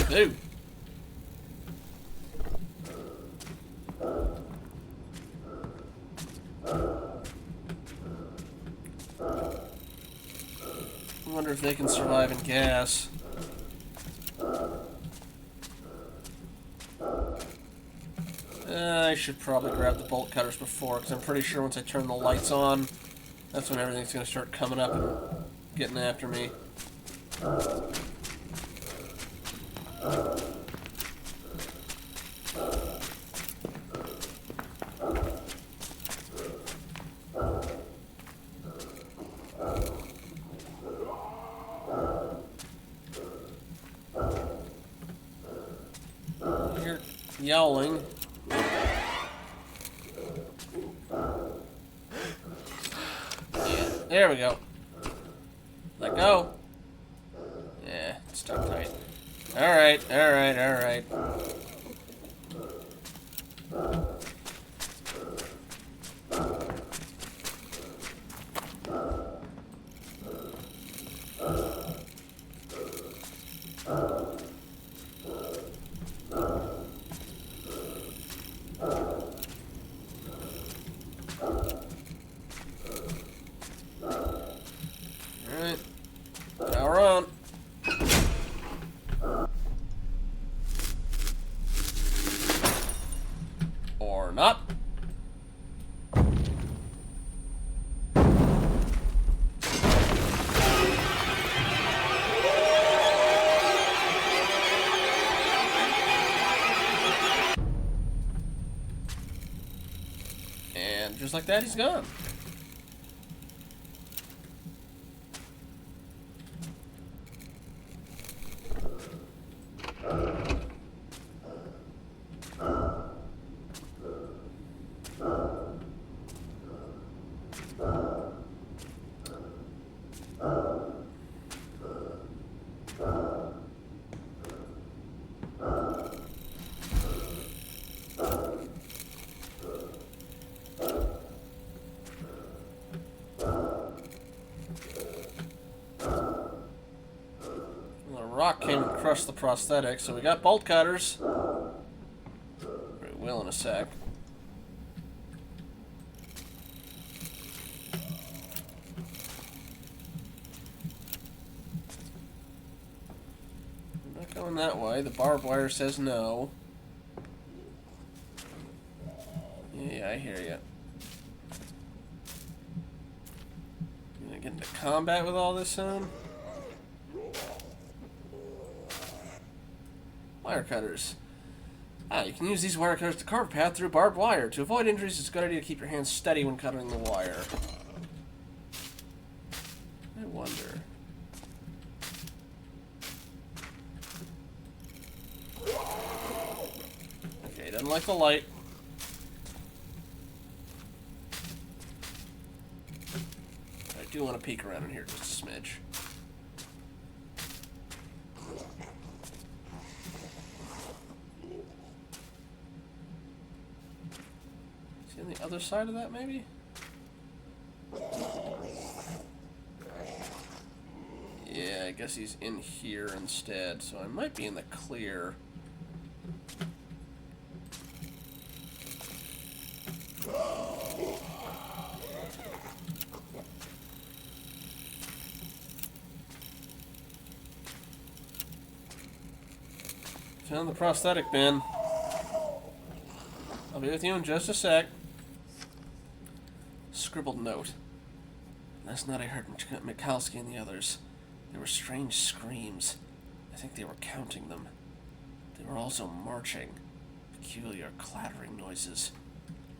Dude. I wonder if they can survive in gas. I should probably grab the bolt cutters before, because I'm pretty sure once I turn the lights on, that's when everything's going to start coming up and getting after me. You're yowling. Yeah, there we go. Let go. Yeah, it's stuck tight. Alright, alright, alright. Alright. Power on. Or not. And just like that, he's gone. The rock came and crushed the prosthetic, so we got bolt cutters. We will in a sec. I'm not going that way. The barbed wire says no. Yeah, I hear you. You gonna get into combat with all this soon? Wire cutters. You can use these wire cutters to carve a path through barbed wire. To avoid injuries, it's a good idea to keep your hands steady when cutting the wire. I wonder. Okay, doesn't like the light. I do want to peek around in here just a smidge. On the other side of that, maybe? guess he's in here instead, so I might be in the clear. Found the prosthetic bin. I'll be with you in just a sec. Scribbled note. Last night I heard Mikalski and the others. There were strange screams. I think they were counting them. They were also marching. Peculiar clattering noises.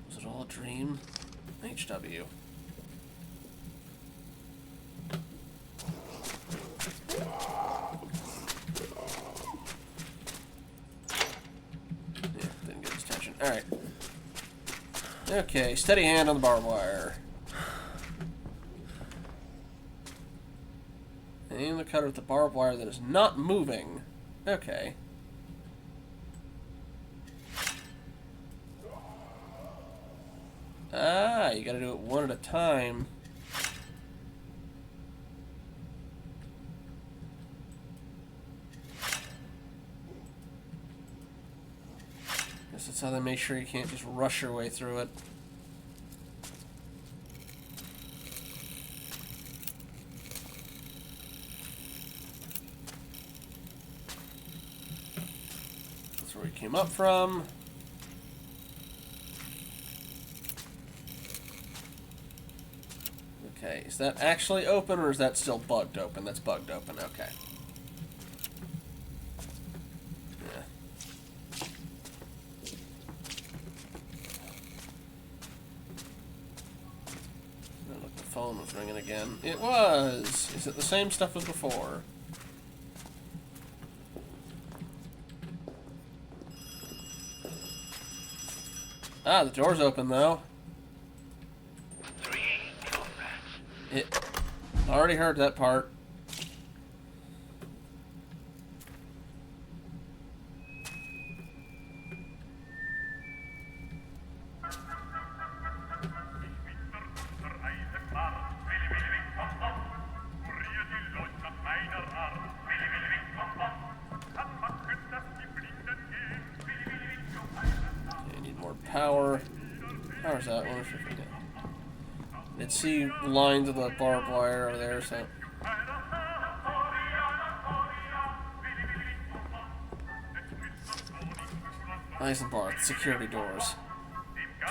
Was it all a dream? HW. Yeah, didn't get his attention. Alright. Okay, steady hand on the barbed wire. Aim the cutter at the barbed wire that is not moving. Okay. Ah, you gotta do it one at a time. Guess that's how they make sure you can't just rush your way through it. That's where we came up from. Okay, is that actually open or is that still bugged open? That's bugged open, okay. Yeah. Oh, look, the phone was ringing again. It was! Is it the same stuff as before? Ah, the door's open though. I already heard that part. Okay, I need more power. Power's out. What if we get? I'd see lines of the barbed wire over there, so. Eisenbarth, security doors.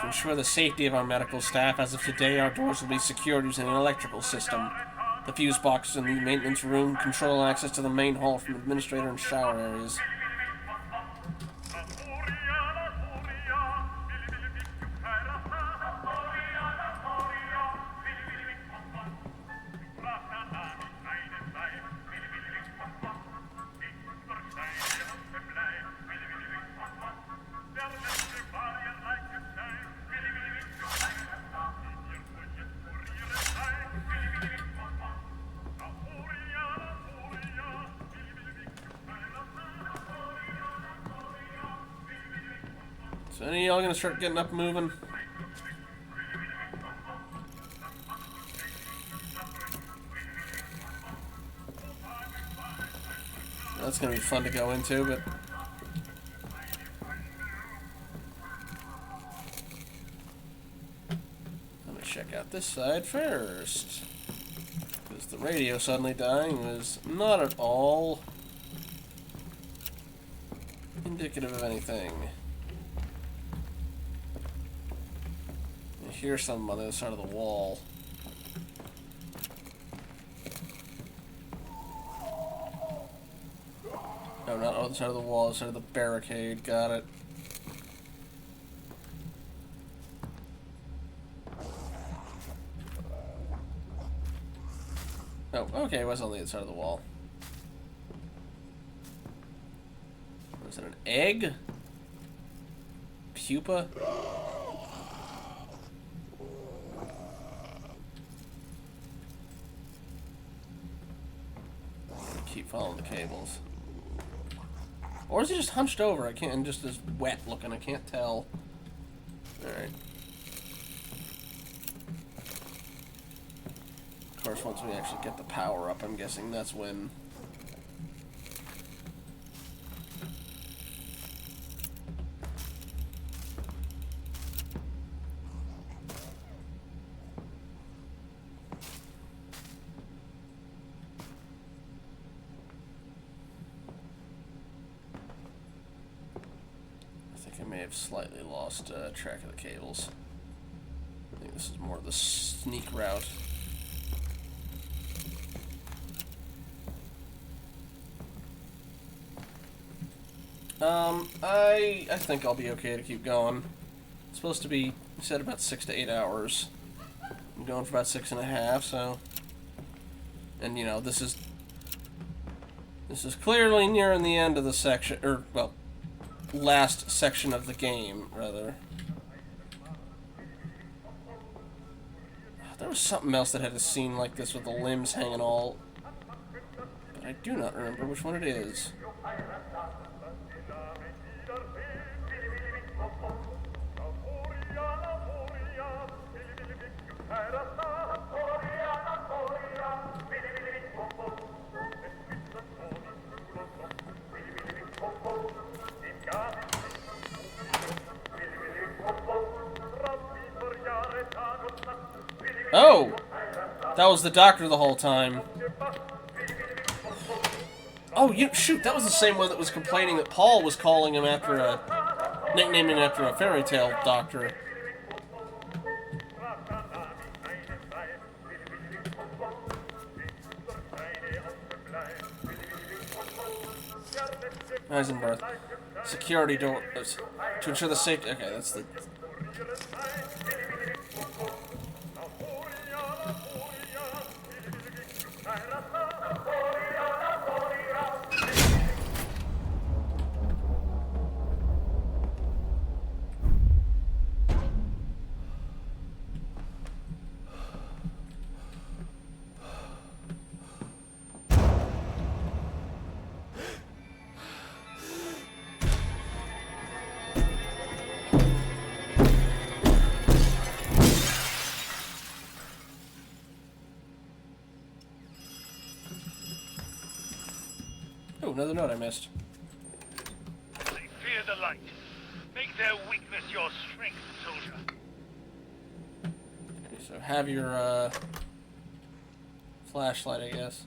To ensure the safety of our medical staff, as of today, our doors will be secured using an electrical system. The fuse boxes in the maintenance room control access to the main hall from administrator and shower areas. So any of y'all gonna start getting up and moving? That's gonna be fun to go into, but let me check out this side first. Because the radio suddenly dying was not at all indicative of anything. I hear something on the other side of the wall. No, not on the side of the wall, the side of the barricade. Got it. Oh, okay, it was on the other side of the wall. Was it an egg? Pupa? Keep following the cables. Or is he just hunched over? I can't, and just as wet looking, I can't tell. Alright. Of course, once we actually get the power up, I'm guessing that's when I've slightly lost track of the cables. I think this is more the sneak route. I think I'll be okay to keep going. It's supposed to be, you said, about 6 to 8 hours. I'm going for about 6.5, so... And, you know, this is clearly nearing the end of the section, or, well, last section of the game, rather. There was something else that had a scene like this with the limbs hanging all... But I do not remember which one it is. Oh! That was the doctor the whole time. Oh, shoot, that was the same one that was complaining that Paul was calling him after nicknaming him after a fairy tale doctor. Eisenbarth. Security door. To ensure the safety. Okay, that's the... Oh, another note I missed. They fear the light. Make their weakness your strength, soldier. Okay, so have your flashlight, I guess.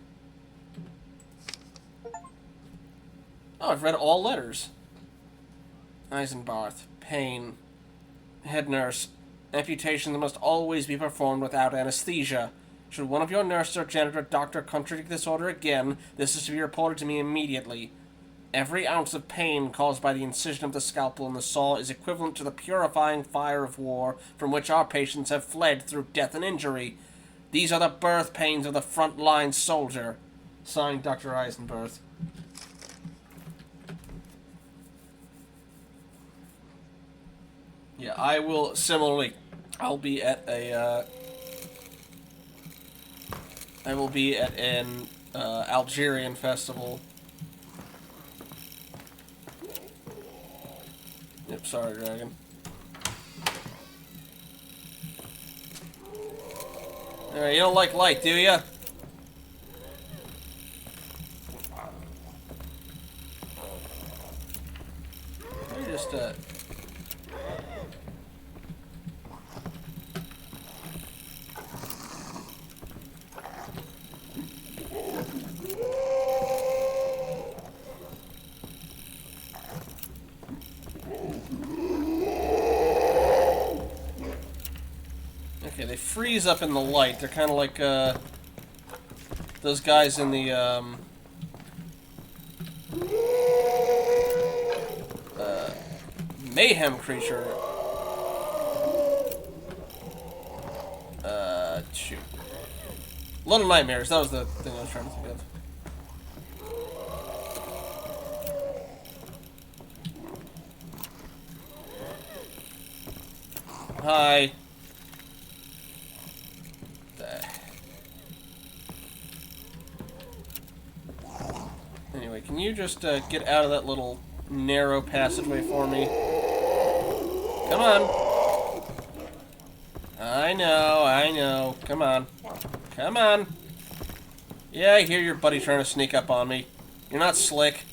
Oh, I've read all letters. Eisenbarth. Pain. Head nurse. Amputation that must always be performed without anesthesia. Should one of your nurses or janitor doctor contradict this order again, this is to be reported to me immediately. Every ounce of pain caused by the incision of the scalpel in the saw is equivalent to the purifying fire of war from which our patients have fled through death and injury. These are the birth pains of the front-line soldier. Signed, Dr. Eisenbarth. Yeah, I will similarly. I'll be at a. I will be at an Algerian festival. Yep, sorry, Dragon. Alright, you don't like light, do ya? You just, Okay, they freeze up in the light. They're kind of like, those guys in the, Mayhem creature. Shoot. Little Nightmares, that was the thing I was trying to think of. Hi. Anyway, can you just get out of that little narrow passageway for me? Come on. I know. Come on. Come on. Yeah, I hear your buddy trying to sneak up on me. You're not slick.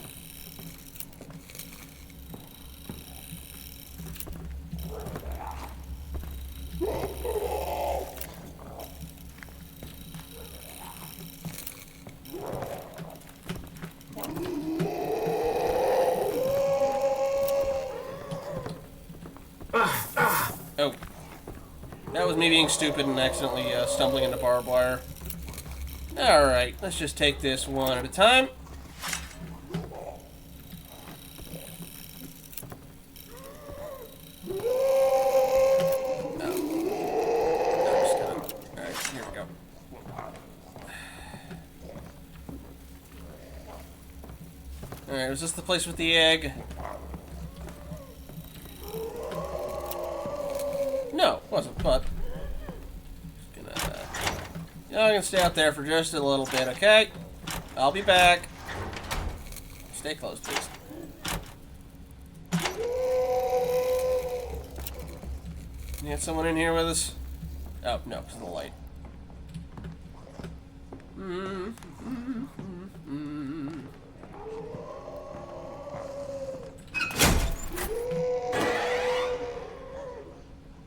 Oh. That was me being stupid and accidentally stumbling into barbed wire. Alright, let's just take this one at a time. Alright, was this the place with the egg? No, it wasn't, but... I'm gonna stay out there for just a little bit, okay? I'll be back. Stay close, please. You got someone in here with us? Oh, no, it's the light.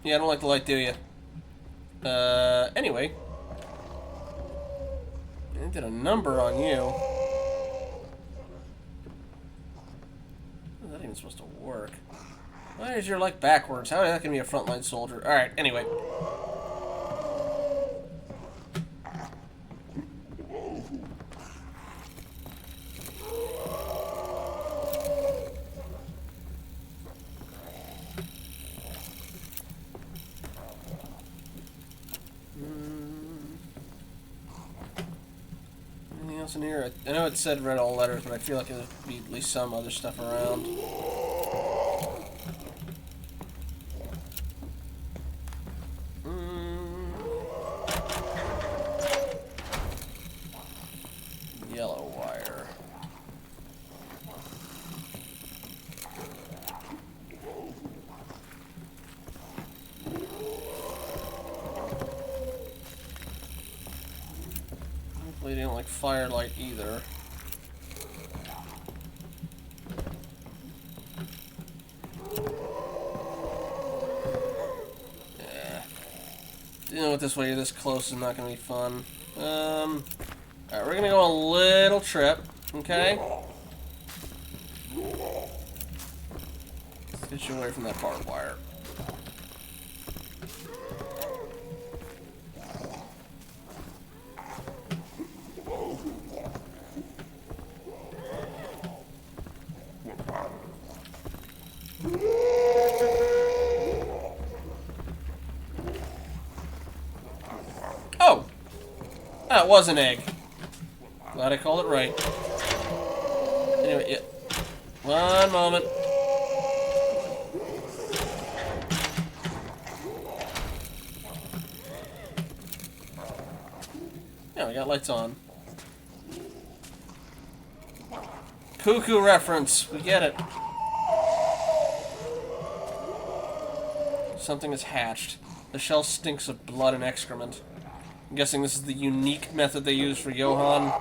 Yeah, I don't like the light, do you? Anyway. I did a number on you. How's that even supposed to work? Why is your leg backwards? How is that gonna be a frontline soldier? Alright, anyway. Anything else in here? I know it said read all letters, but I feel like there'd be at least some other stuff around. Yellow wire. Hopefully they don't like firelight either. Yeah. Dealing with this while you're this close is not gonna be fun. Alright, we're gonna go on a little trip, okay? Let's get you away from that barbed wire. Oh! That was an egg. Glad I called it right. Anyway, yeah. One moment. Yeah, we got lights on. Cuckoo reference. We get it. Something is hatched. The shell stinks of blood and excrement. I'm guessing this is the unique method they use for Johann.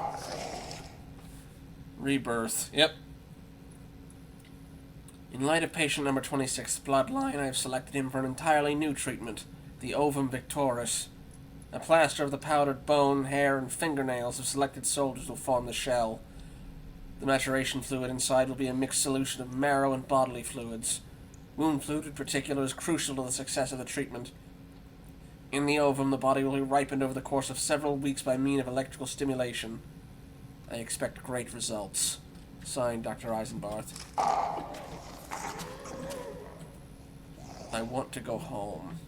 Rebirth. Yep. In light of patient number 26's bloodline, I have selected him for an entirely new treatment, the ovum victoris. A plaster of the powdered bone, hair, and fingernails of selected soldiers will form the shell. The maturation fluid inside will be a mixed solution of marrow and bodily fluids. Wound fluid, in particular, is crucial to the success of the treatment. In the ovum, the body will be ripened over the course of several weeks by means of electrical stimulation. I expect great results. Signed, Dr. Eisenbarth. I want to go home.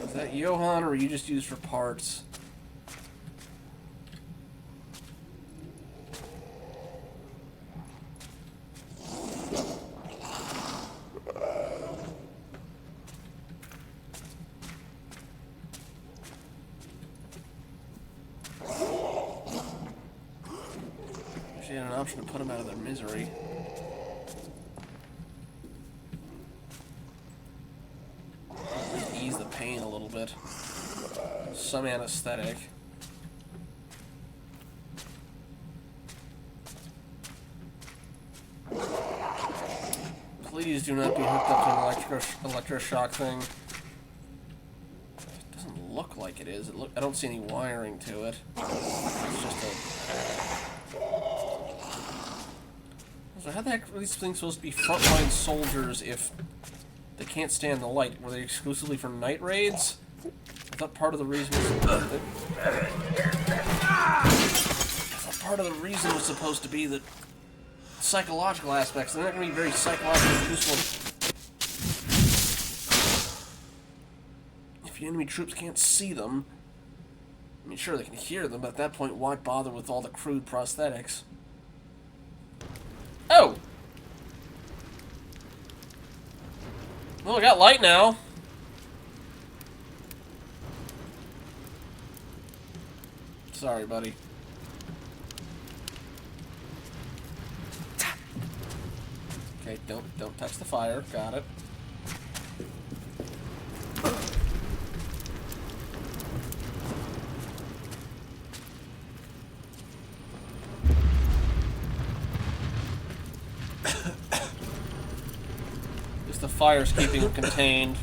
Is that Johann, or are you just used for parts? She had an option to put them out of their misery. Ease the pain a little bit. Some anesthetic. Please do not be hooked up to an electroshock thing. It doesn't look like it is. I don't see any wiring to it. It's just a... So how the heck are these things supposed to be frontline soldiers if they can't stand the light? Were they exclusively for night raids? I thought part of the reason was supposed to be that psychological aspects. They're not going to be very psychologically useful if the enemy troops can't see them. I mean, sure, they can hear them, but at that point, why bother with all the crude prosthetics? Oh! Well, we got light now. Sorry, buddy. Okay, don't touch the fire. Got it. At least the fire's keeping it contained.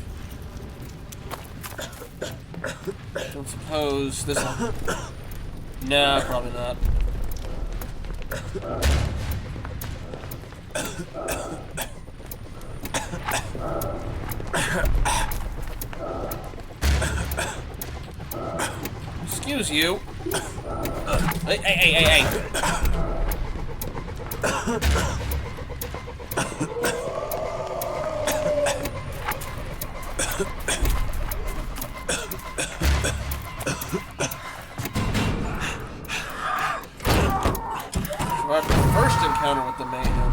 Don't suppose this. No, probably not. Excuse you. Hey. Survived the first encounter with the mayhem.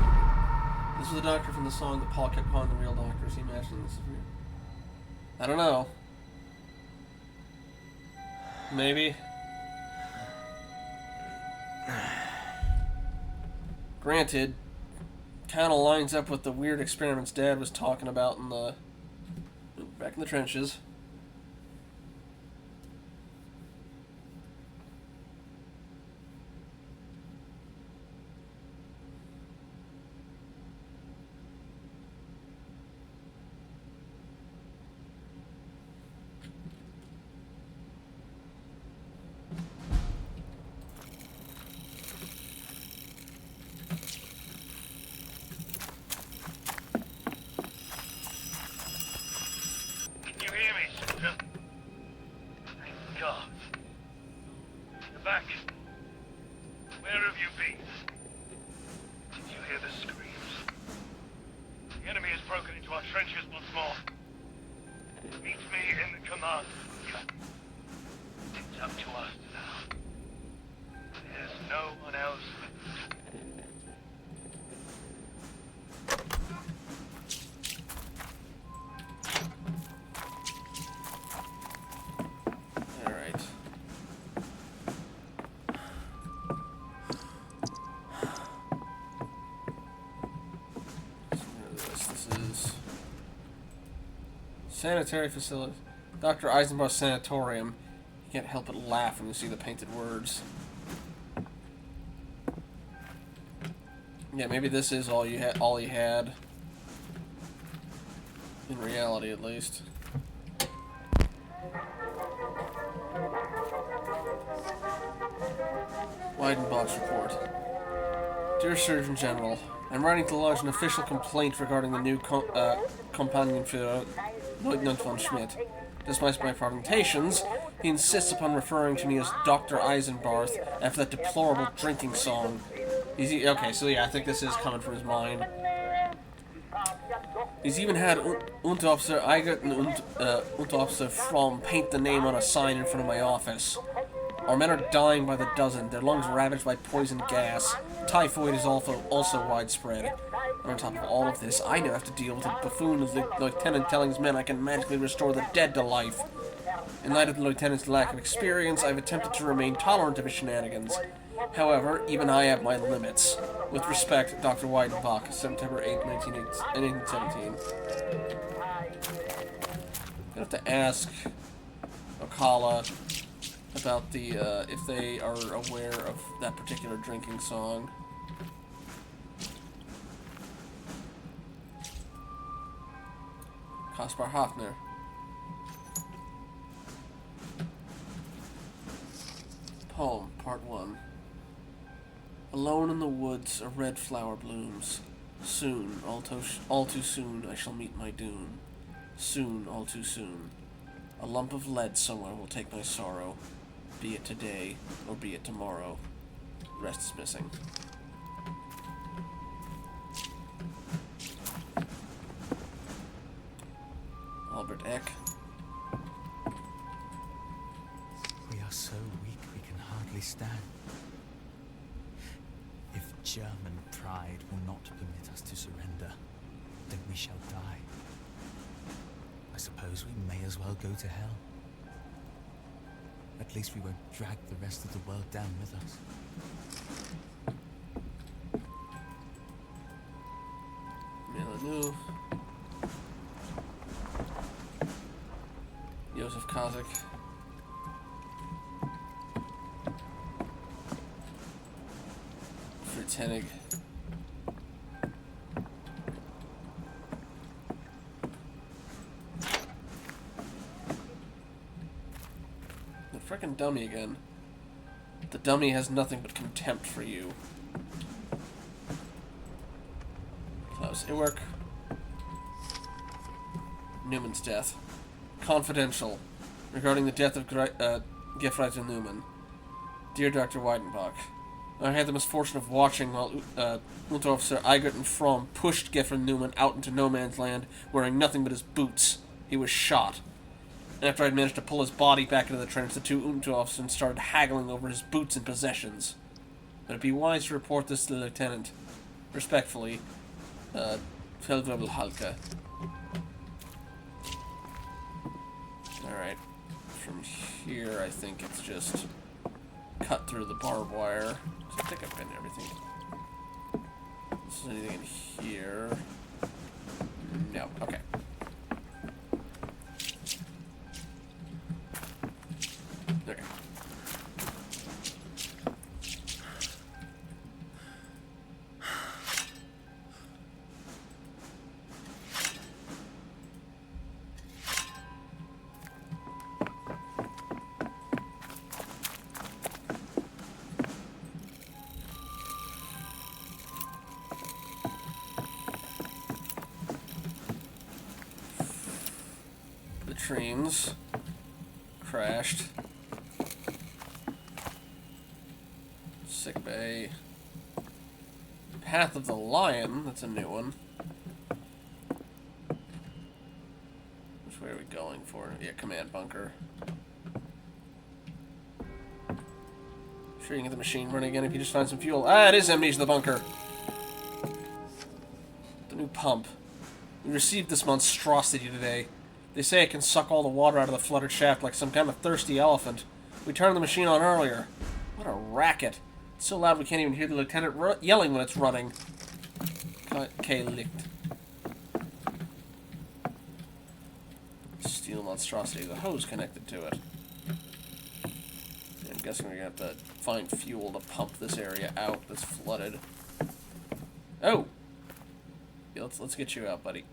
This was the doctor from the song that Paul kept calling the real doctor. Is he imagining this? I don't know. Maybe. Granted, kind of lines up with the weird experiments Dad was talking about in the back in the trenches. Sanitary facility. Dr. Eisenbach's sanatorium. You can't help but laugh when you see the painted words. Yeah, maybe this is all he had. In reality, at least. Weidenbach's report. Dear Surgeon General, I'm writing to lodge an official complaint regarding the new companion for Lieutenant von Schmidt. Despite my protestations, he insists upon referring to me as Dr. Eisenbarth after that deplorable drinking song. Okay, so yeah, I think this is coming from his mind. He's even had Unterofficer Eigert and Unterofficer Fromm paint the name on a sign in front of my office. Our men are dying by the dozen, their lungs ravaged by poison gas. Typhoid is also widespread. And on top of all of this, I now have to deal with a buffoon of the lieutenant telling his men I can magically restore the dead to life. In light of the lieutenant's lack of experience, I've attempted to remain tolerant of his shenanigans. However, even I have my limits. With respect, Dr. Weidenbach, September 8, 1917. I have to ask Ocala about the, if they are aware of that particular drinking song. Kaspar Hafner. Poem, Part 1. Alone in the woods, a red flower blooms. Soon, all too soon, I shall meet my doom. Soon, all too soon. A lump of lead somewhere will take my sorrow. Be it today, or be it tomorrow. Rest is missing. Albert Eck. We are so weak we can hardly stand. If German pride will not permit us to surrender, then we shall die. I suppose we may as well go to hell. At least we won't drag the rest of the world down with us. Milanu. Josef Kazak. Fritz Hennig. The frickin' dummy again. The dummy has nothing but contempt for you. Klaus Iwerk. Newman's death. Confidential. Regarding the death of Gefreiter Newman. Dear Dr. Weidenbach, I had the misfortune of watching while Unterofficer Eigert and Fromm pushed Gefreiter Newman out into no man's land wearing nothing but his boots. He was shot. And after I'd managed to pull his body back into the trench, the two Unterofficers started haggling over his boots and possessions. But it'd be wise to report this to the lieutenant. Respectfully, Feldwebel Halke. Alright. From here, I think it's just cut through the barbed wire. I think I've been everything. Is there anything in here? No. Okay. Okay. Trains crashed. Sick bay. Path of the Lion, that's a new one. Which way are we going for? Yeah, command bunker. Sure you can get the machine running again if you just find some fuel. Ah, it is empty to the bunker. The new pump. We received this monstrosity today. They say it can suck all the water out of the flooded shaft like some kind of thirsty elephant. We turned the machine on earlier. What a racket. It's so loud we can't even hear the lieutenant yelling when it's running. K-licht. Steel monstrosity. The hose connected to it. I'm guessing we're going to have to find fuel to pump this area out that's flooded. Oh! Yeah, let's get you out, buddy.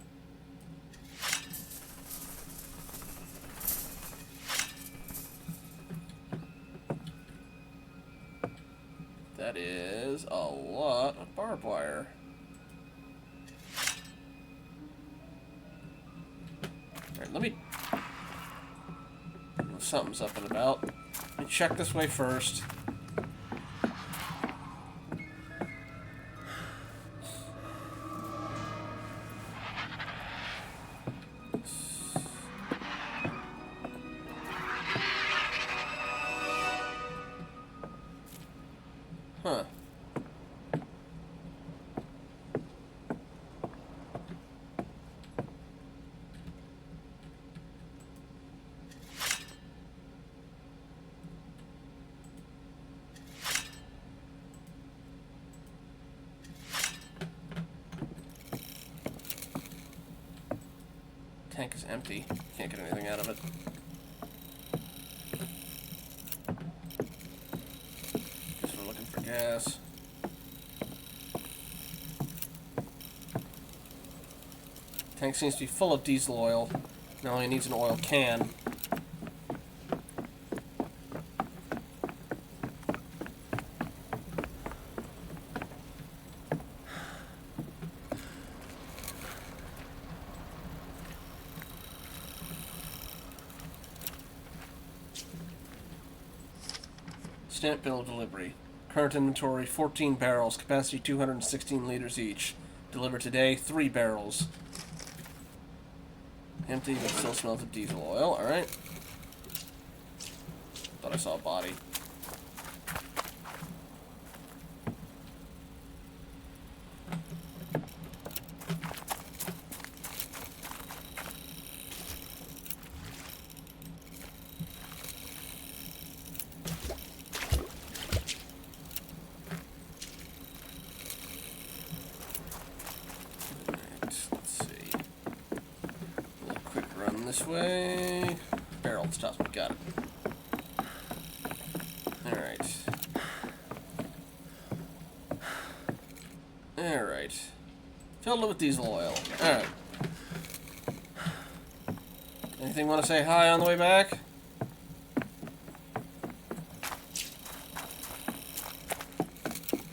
That is a lot of barbed wire. Alright, let me... Something's up and about. Let me check this way first. Huh. Tank is empty. Can't get anything out of it. Guess we're looking for gas. Tank seems to be full of diesel oil. Now all he needs an oil can. Stamp bill of delivery. Current inventory 14 barrels, capacity 216 liters each. Delivered today 3 barrels. Empty, but still smells of diesel oil. Alright. Thought I saw a body. This way. Barrel stops me. Got it. Alright. Alright. Filled it with diesel oil. Alright. Anything want to say hi on the way back?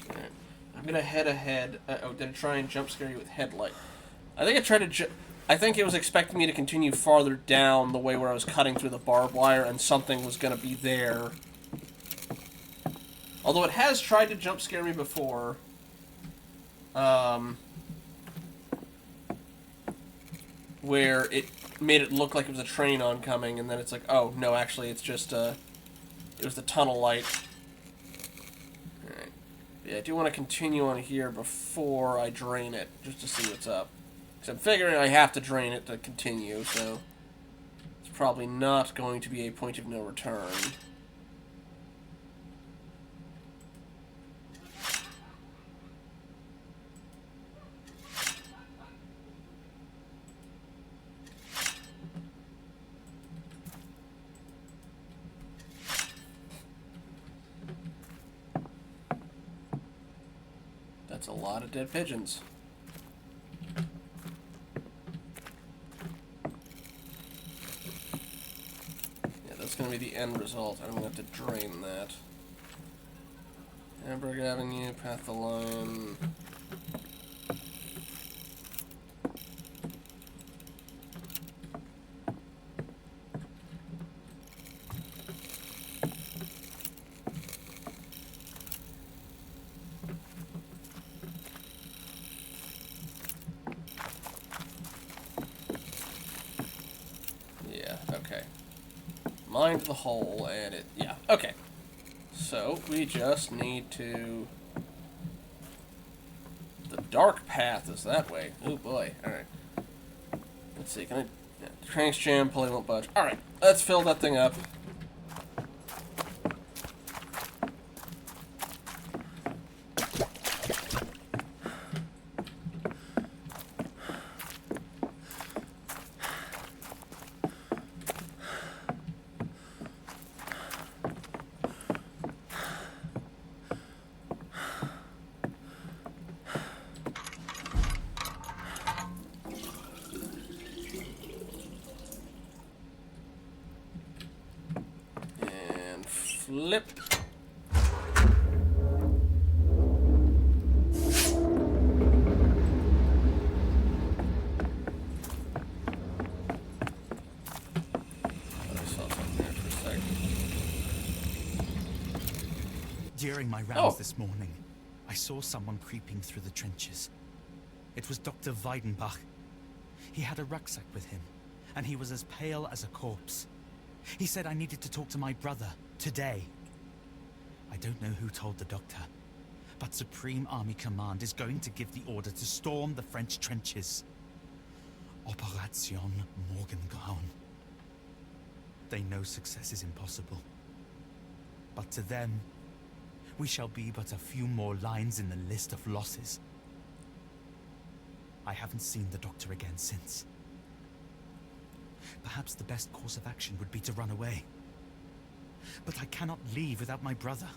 Alright. I'm gonna head ahead. Oh, did I try and jump scare you with headlight? I think I tried to I think it was expecting me to continue farther down the way where I was cutting through the barbed wire and something was going to be there. Although it has tried to jump scare me before. Where it made it look like it was a train oncoming and then it's like, oh, no, actually it's just, it was the tunnel light. Alright. Yeah, I do want to continue on here before I drain it, just to see what's up. I'm figuring I have to drain it to continue, so it's probably not going to be a point of no return. That's a lot of dead pigeons. That's going to be the end result. I'm going to have to drain that. Hamburg Avenue, path the line. Yeah, okay. Mind the hole, and it... yeah, okay. So, we just need to... The dark path is that way. Oh boy, alright. Let's see, can I... Yeah, cranks jam, pulley won't budge. Alright, let's fill that thing up. Flip. During my rounds this morning, I saw someone creeping through the trenches. It was Dr. Weidenbach. He had a rucksack with him, and he was as pale as a corpse. He said I needed to talk to my brother, today. I don't know who told the doctor, but Supreme Army Command is going to give the order to storm the French trenches. Operation Morgengrauen. They know success is impossible. But to them, we shall be but a few more lines in the list of losses. I haven't seen the doctor again since. Perhaps the best course of action would be to run away. But I cannot leave without my brother.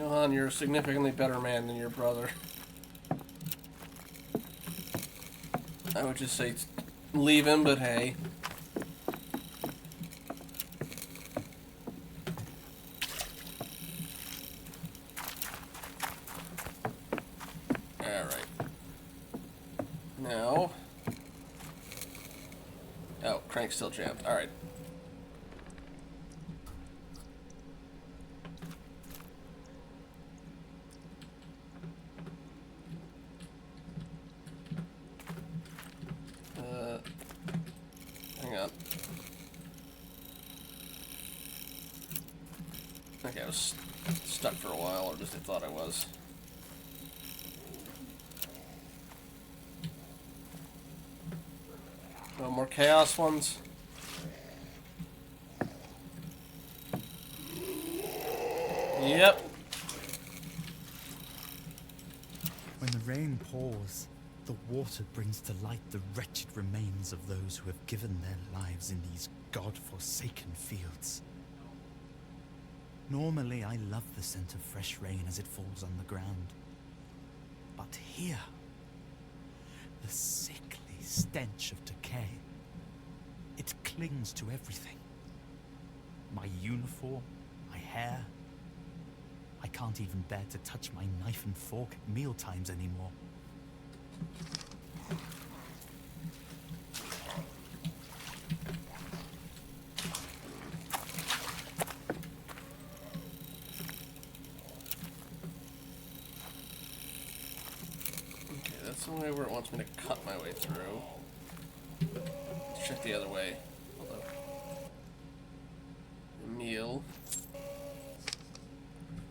Johan, you're a significantly better man than your brother. I would just say leave him, but hey. Alright. Now. Oh, crank's still jammed. Alright. Hang on. Okay, I was stuck for a while, or just I thought I was. No more chaos ones. Yep. When the rain pours, the water brings to light the wretched remains of those who have given their lives in these God-forsaken fields. Normally, I love the scent of fresh rain as it falls on the ground. But here, the sickly stench of decay, it clings to everything. My uniform, my hair. I can't even bear to touch my knife and fork at mealtimes anymore. Okay, that's the way where it wants me to cut my way through. Let's check the other way. Although, meal.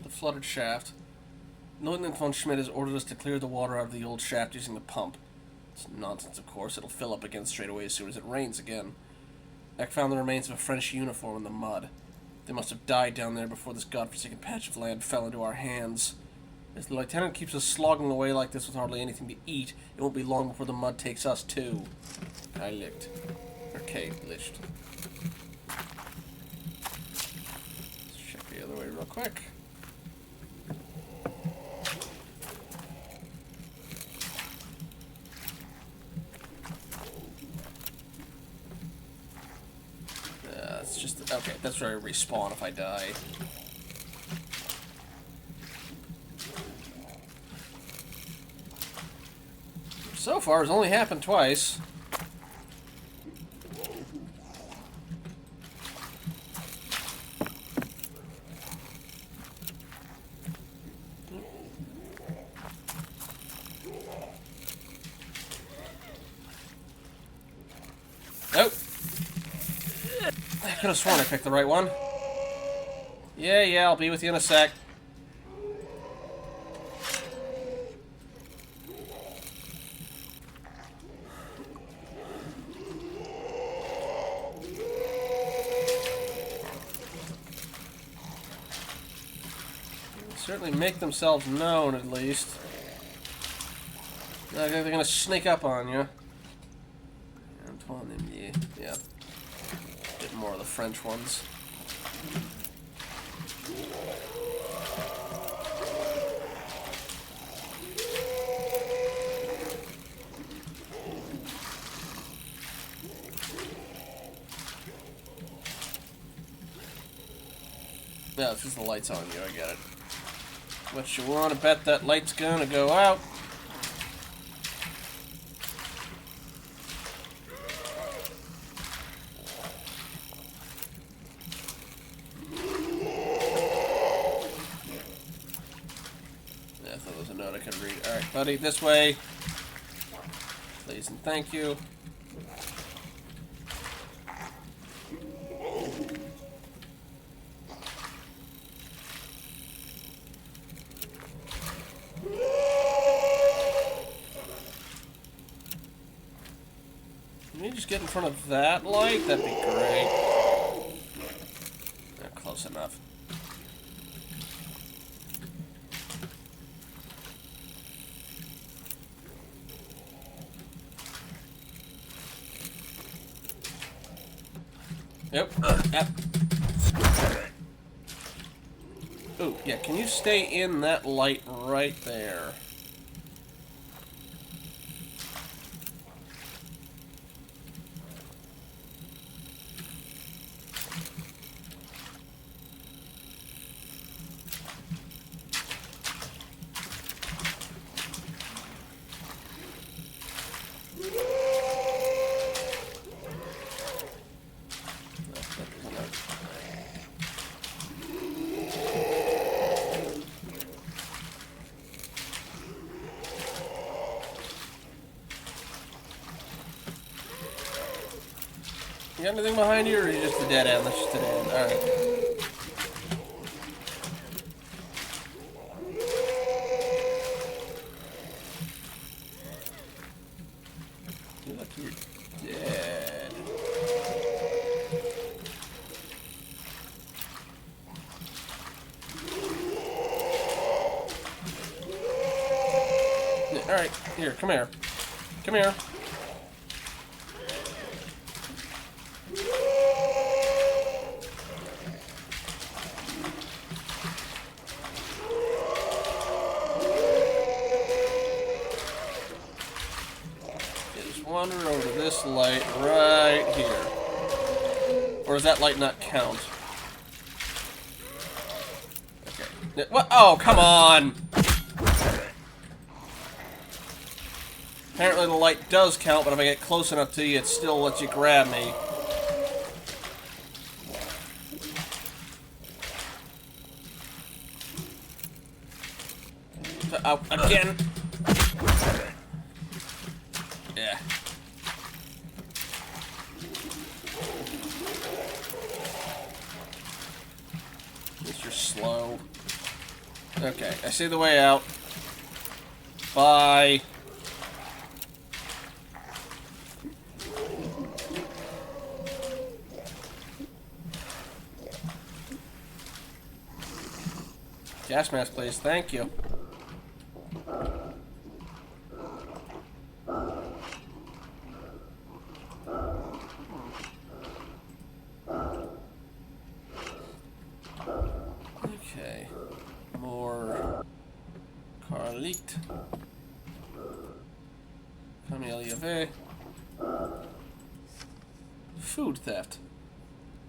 The flooded shaft. Lieutenant von Schmidt has ordered us to clear the water out of the old shaft using the pump. It's nonsense, of course. It'll fill up again straight away as soon as it rains again. Eck found the remains of a French uniform in the mud. They must have died down there before this godforsaken patch of land fell into our hands. If the lieutenant keeps us slogging away like this with hardly anything to eat, it won't be long before the mud takes us too. I licked. Or Kate licked. Let's check the other way real quick. It's just okay. That's where I respawn if I die. So far, it's only happened twice. Nope. I could have sworn I picked the right one. Yeah, I'll be with you in a sec. Certainly make themselves known, at least. I think they're gonna sneak up on you. Antoine, yeah. Get more of the French ones. Yeah, it's just the light's on you, I get it. But you want to bet that light's gonna go out. Yeah, I thought there was a note I could read. Alright, buddy, this way. Please and thank you. Can you just get in front of that light? That'd be great. Yeah, close enough. Yep. Yep. Oh, yeah, can you stay in that light right there? You got anything behind you, or are you just a dead end? That's just a dead end. Alright. You look like you're dead. Alright, here, come here. Come here. Wander over to this light right here. Or does that light not count? Okay. What? Oh, come on! Apparently the light does count, but if I get close enough to you, it still lets you grab me. Oh, again! Yeah. You're slow. Okay, I see the way out. Bye. Gas mask, please. Thank you. Okay. More Carlict. Camellia V. Food theft.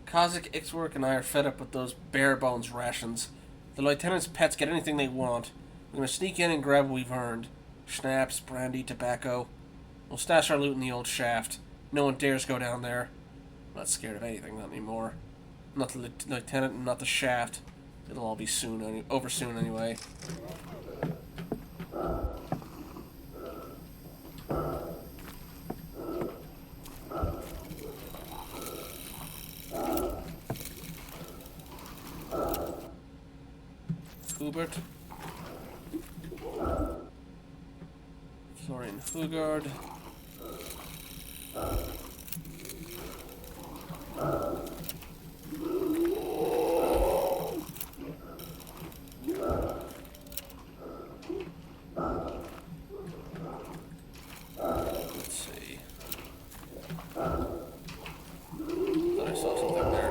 Kazakh, Ixwork, and I are fed up with those bare bones rations. The lieutenant's pets get anything they want. We're gonna sneak in and grab what we've earned. Schnapps, brandy, tobacco. We'll stash our loot in the old shaft. No one dares go down there. I'm not scared of anything, not anymore. Not the lieutenant and not the shaft. It'll all be soon, over soon anyway. Hubert. Florian Hugard. Let's see. Thought I saw something there.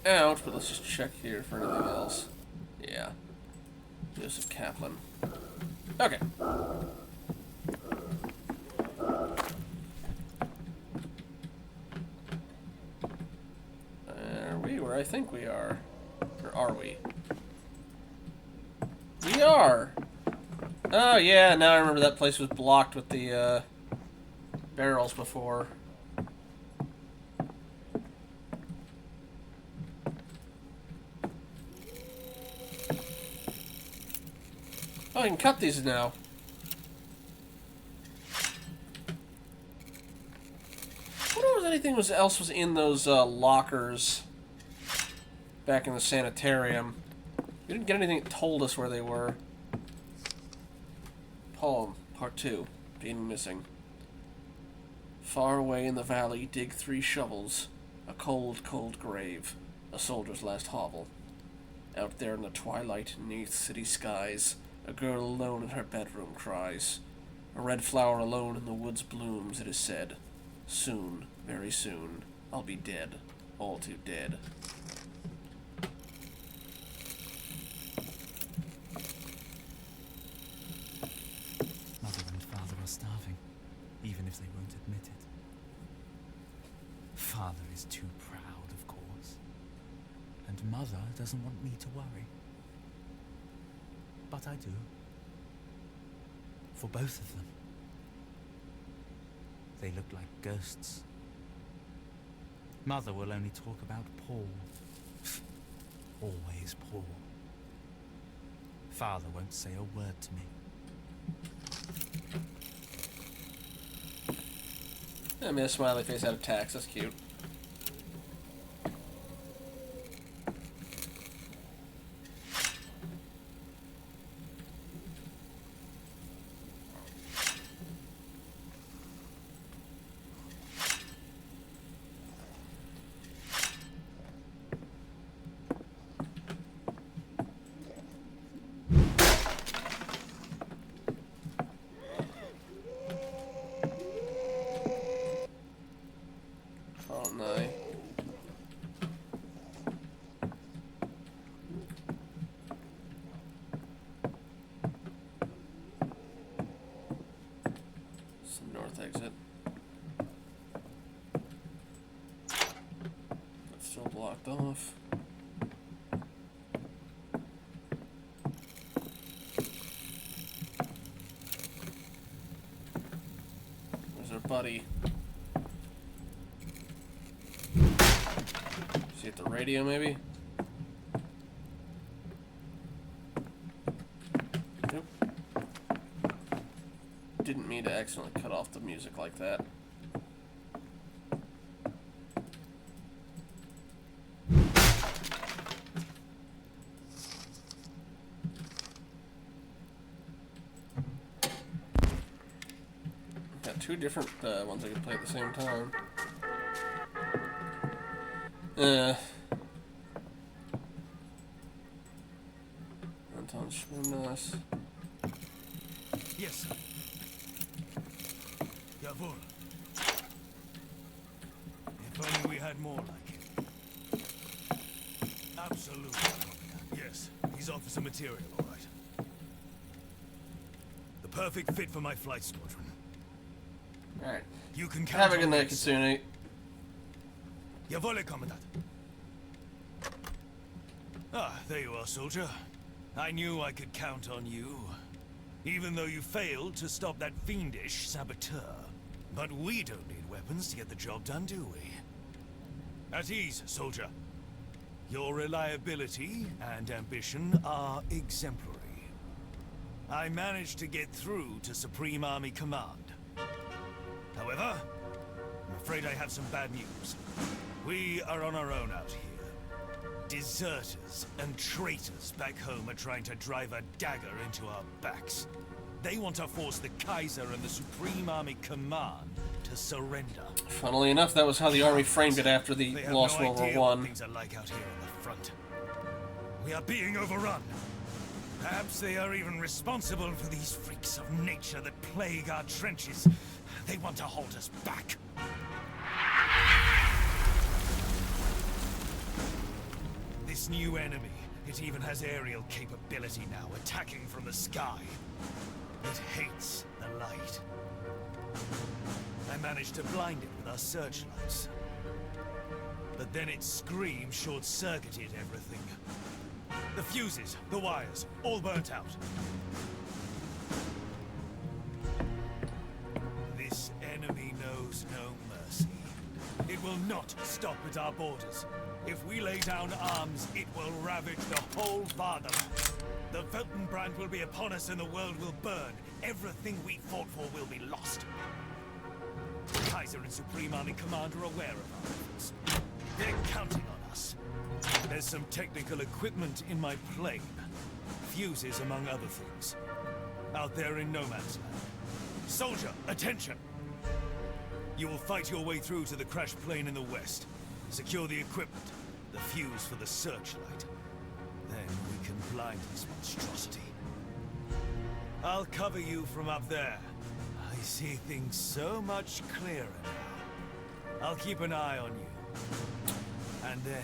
Out, but let's just check here for anything else. Yeah. Joseph Kaplan. Okay. Are we where I think we are? Or are we? We are! Oh yeah, now I remember that place was blocked with the barrels before. Oh, I can cut these now. I wonder if anything else was in those lockers back in the sanitarium. We didn't get anything that told us where they were. Poem, part 2, being missing. Far away in the valley, dig 3 shovels. A cold, cold grave. A soldier's last hovel. Out there in the twilight, 'neath city skies, A girl alone in her bedroom cries. A red flower alone in the woods blooms, it is said. Soon, very soon, I'll be dead. All too dead. Mother and father are starving, even if they won't admit it. Father is too proud, of course. And Mother doesn't want me to worry. But I do. For both of them. They look like ghosts. Mother will only talk about Paul. Always Paul. Father won't say a word to me. I made a smiley face out of tax, that's cute. Oh no. It's the north exit. It's still blocked off. Where's our buddy? See at the radio, maybe? Nope. Didn't mean to accidentally cut off the music like that. Got two different ones I can play at the same time. Anton Schminas. Yes. Jawohl. If only we had more like him. Absolutely. Yes, he's officer material, all right. The perfect fit for my flight squadron. Alright. You can count Have a good on night, this. Katsune. Jawohl, Commandant. Ah, there you are, soldier. I knew I could count on you. Even though you failed to stop that fiendish saboteur. But we don't need weapons to get the job done, do we? At ease, soldier. Your reliability and ambition are exemplary. I managed to get through to Supreme Army Command. However, I'm afraid I have some bad news. We are on our own out here. Deserters and traitors back home are trying to drive a dagger into our backs. They want to force the Kaiser and the Supreme Army Command to surrender. Funnily enough, that was how the army framed it after the lost World War What I. things are like out here on the front. We are being overrun. Perhaps they are even responsible for these freaks of nature that plague our trenches. They want to hold us back. This new enemy, it even has aerial capability now, attacking from the sky. It hates the light. I managed to blind it with our searchlights. But then its scream short-circuited everything. The fuses, the wires, all burnt out. This enemy knows no mercy. It will not stop at our borders. If we lay down arms, it will ravage the whole fatherland. The Weltenbrand will be upon us and the world will burn. Everything we fought for will be lost. The Kaiser and Supreme Army Command are aware of our efforts. They're counting on us. There's some technical equipment in my plane. Fuses, among other things. Out there in no man's land. Soldier, attention! You will fight your way through to the crashed plane in the west. Secure the equipment, the fuse for the searchlight. Then we can blind this monstrosity. I'll cover you from up there. I see things so much clearer now. I'll keep an eye on you. And then,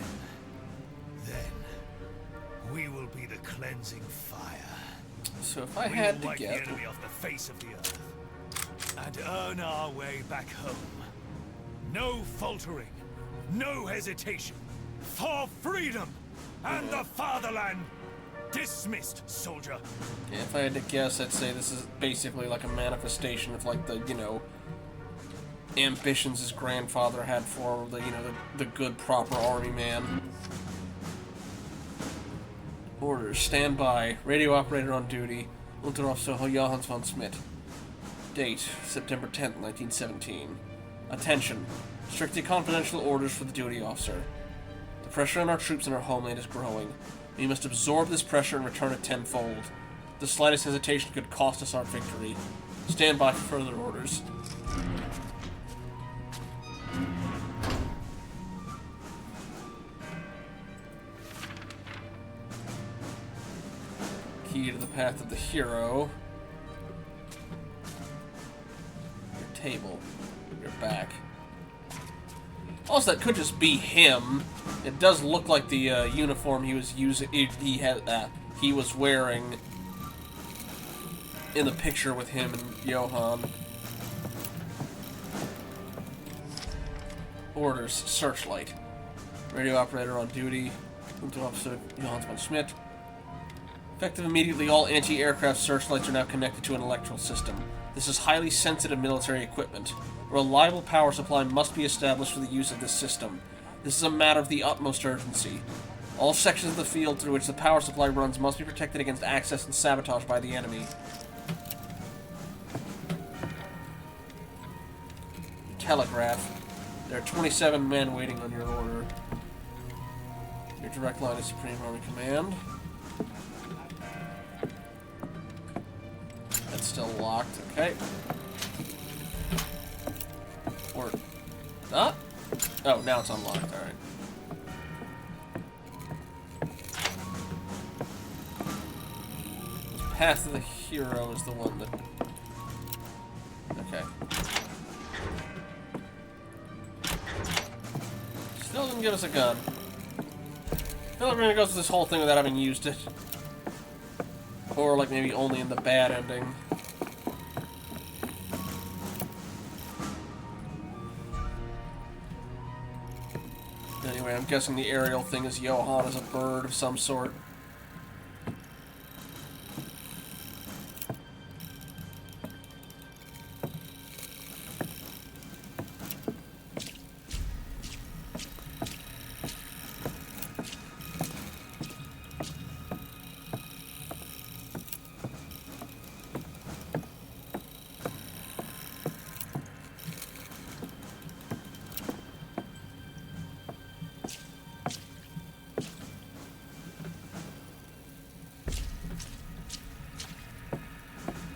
we will be the cleansing fire. So if I had we to will wipe get... the enemy off the face of the earth. And earn our way back home. No faltering. No hesitation. For freedom! And the fatherland! Dismissed, soldier. Yeah, if I had to guess, I'd say this is basically like a manifestation of like the, you know, ambitions his grandfather had for the, you know, the good, proper army man. Orders. Stand by. Radio operator on duty. Unterofficer Johannes von Schmidt. Date, September 10th, 1917. Attention. Strictly confidential orders for the duty officer. The pressure on our troops in our homeland is growing. We must absorb this pressure and return it tenfold. The slightest hesitation could cost us our victory. Stand by for further orders. Key to the path of the hero. Your table. Your back. Also, that could just be him. It does look like the uniform he was using. He was wearing in the picture with him and Johann. Orders: searchlight. Radio operator on duty. Officer Johannes von Schmidt. Effective immediately, all anti-aircraft searchlights are now connected to an electrical system. This is highly sensitive military equipment. A reliable power supply must be established for the use of this system. This is a matter of the utmost urgency. All sections of the field through which the power supply runs must be protected against access and sabotage by the enemy. Telegraph. There are 27 men waiting on your order. Your direct line is Supreme Army Command. That's still locked, okay. Or not? Oh, now it's unlocked, alright. Path of the Hero is the one that... Okay. Still didn't give us a gun. I feel like we're gonna go through this whole thing without having used it. Or, like, maybe only in the bad ending. Anyway, I'm guessing the aerial thing is Johann as a bird of some sort.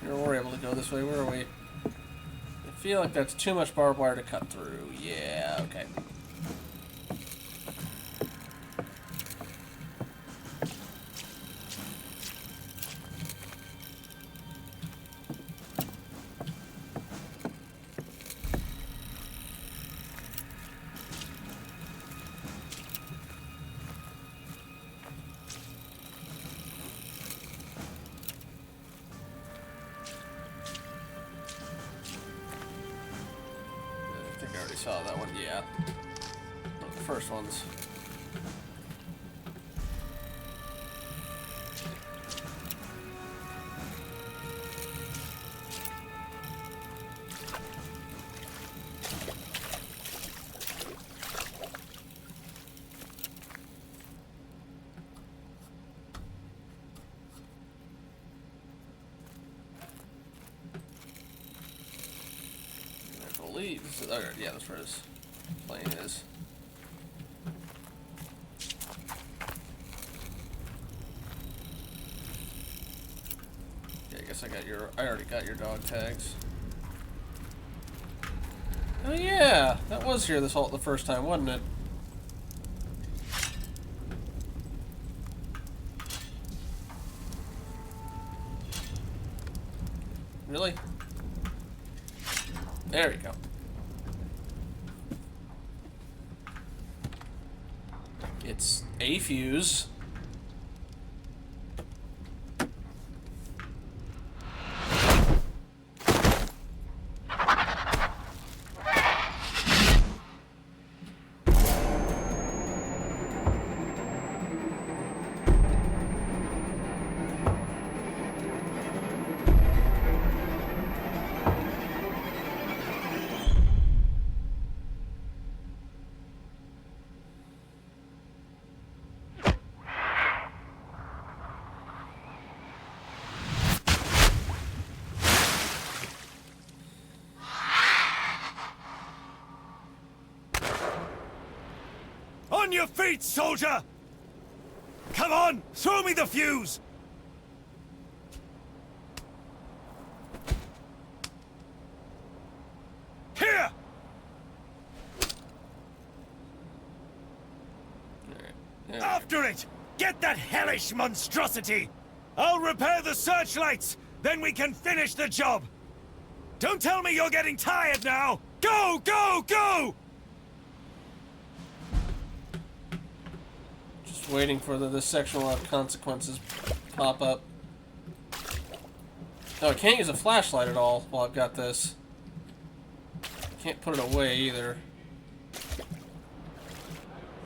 We're able to go this way, where are we? I feel like that's too much barbed wire to cut through. Yeah, okay. Saw that one, yeah. One of the first ones. Yeah, that's where his plane is. Yeah, I guess I already got your dog tags. Oh yeah, that was here the first time, wasn't it? Really? There we go. It's a fuse. On your feet, soldier! Come on, throw me the fuse! Here! After it! Get that hellish monstrosity! I'll repair the searchlights, then we can finish the job! Don't tell me you're getting tired now! Go, go, go! Just waiting for the sectional consequences pop up. No, I can't use a flashlight at all while I've got this. Can't put it away either.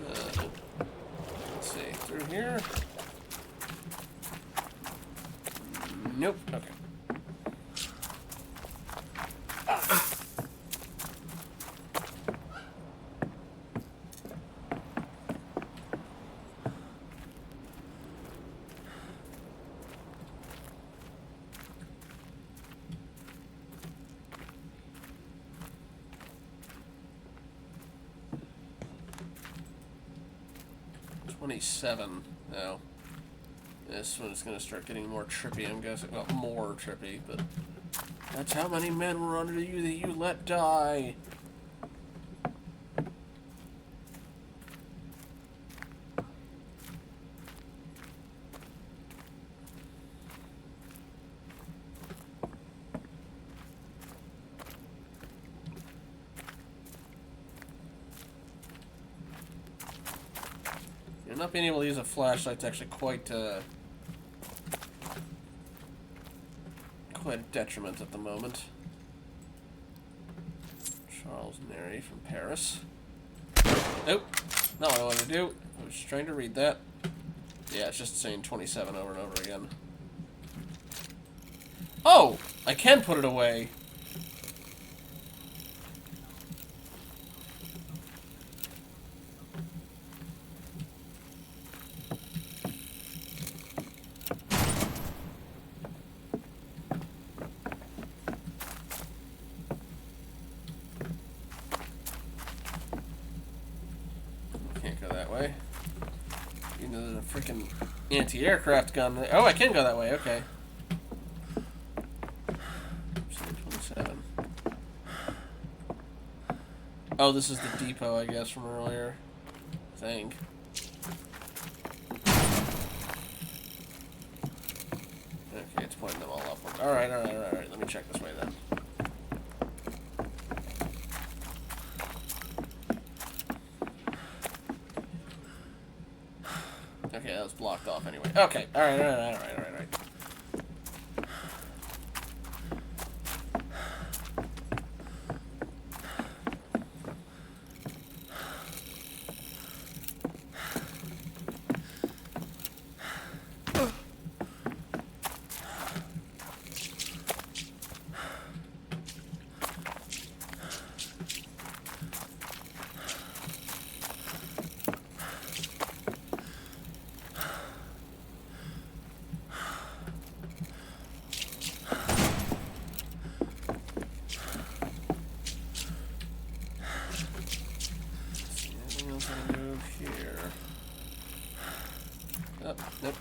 Let's see, through here? Nope, okay. No. This one's gonna start getting more trippy, I'm guessing. Well, more trippy, but that's how many men were under you that you let die. Not being able to use a flashlight's actually quite a detriment at the moment. Charles Neri from Paris. Nope, not what I wanted to do. I was just trying to read that. Yeah, it's just saying 27 over and over again. Oh! I can put it away! Anti-aircraft gun. Oh, I can go that way. Okay. 27. Oh, this is the depot, I guess, from earlier. I think. Okay, it's pointing them all upward. Alright. Let me check this way then. Okay, that was blocked off anyway. Okay, alright. Nope.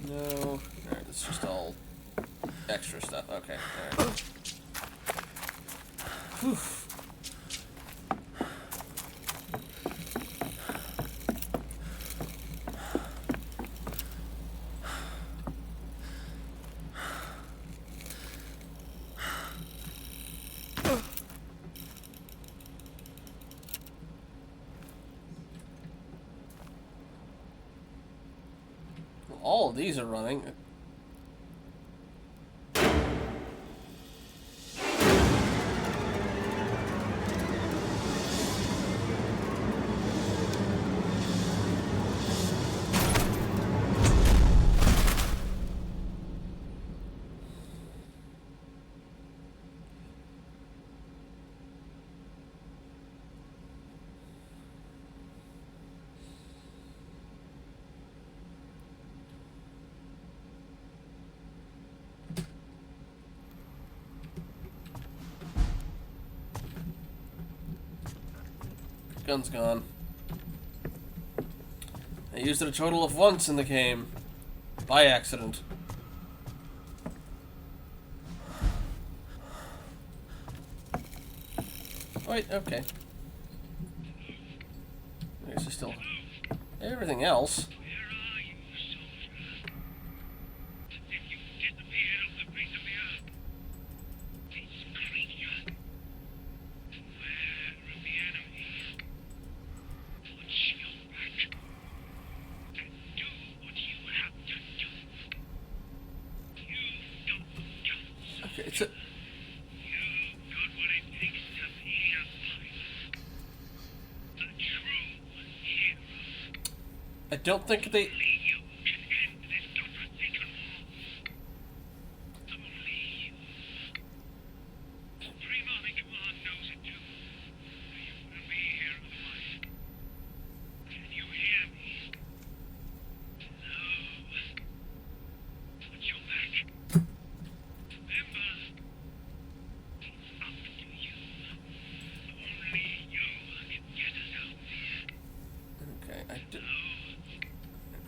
No. Alright, it's just all extra stuff. Okay, alright. Whew. All of these are running. Gun's gone. I used it a total of once in the game. By accident. Wait, okay. I guess it's still... Everything else... Okay, it's a... I don't think they...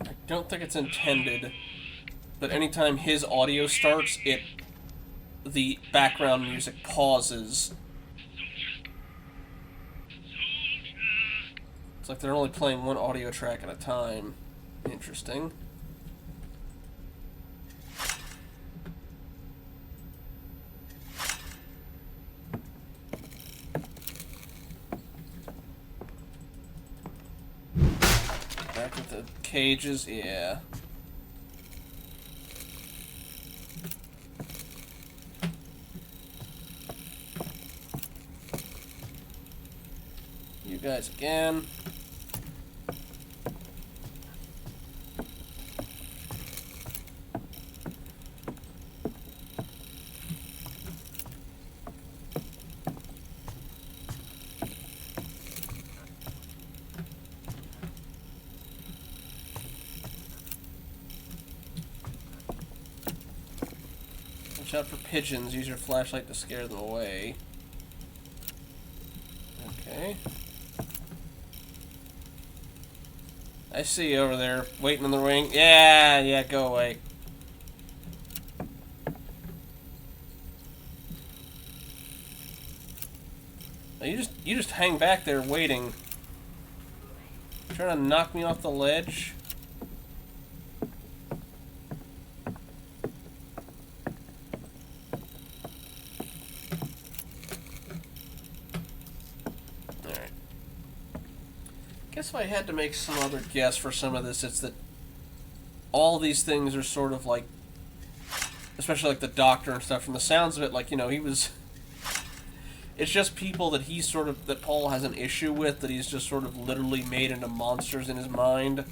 I don't think it's intended, but anytime his audio starts, the background music pauses. It's like they're only playing one audio track at a time. Interesting. Back with the cages, yeah. You guys again. Watch out for pigeons. Use your flashlight to scare them away. Okay. I see you over there, waiting in the ring. Yeah, go away. You just hang back there waiting. Trying to knock me off the ledge. I guess if I had to make some other guess for some of this, it's that all these things are sort of like, especially like the doctor and stuff, from the sounds of it, like, you know, he was, it's just people that he's sort of, that Paul has an issue with, that he's just sort of literally made into monsters in his mind.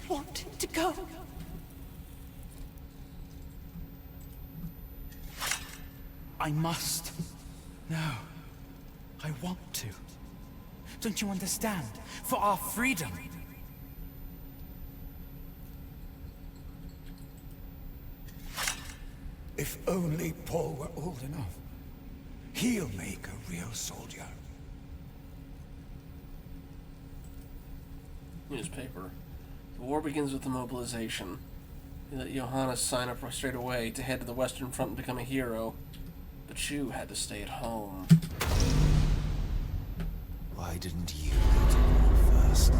Want him to go. I must. No. I want to. Don't you understand? For our freedom. If only Paul were old enough. He'll make a real soldier. Newspaper. The war begins with the mobilization. They let Johannes sign up straight away to head to the Western Front and become a hero. But you had to stay at home. Why didn't you go to war first?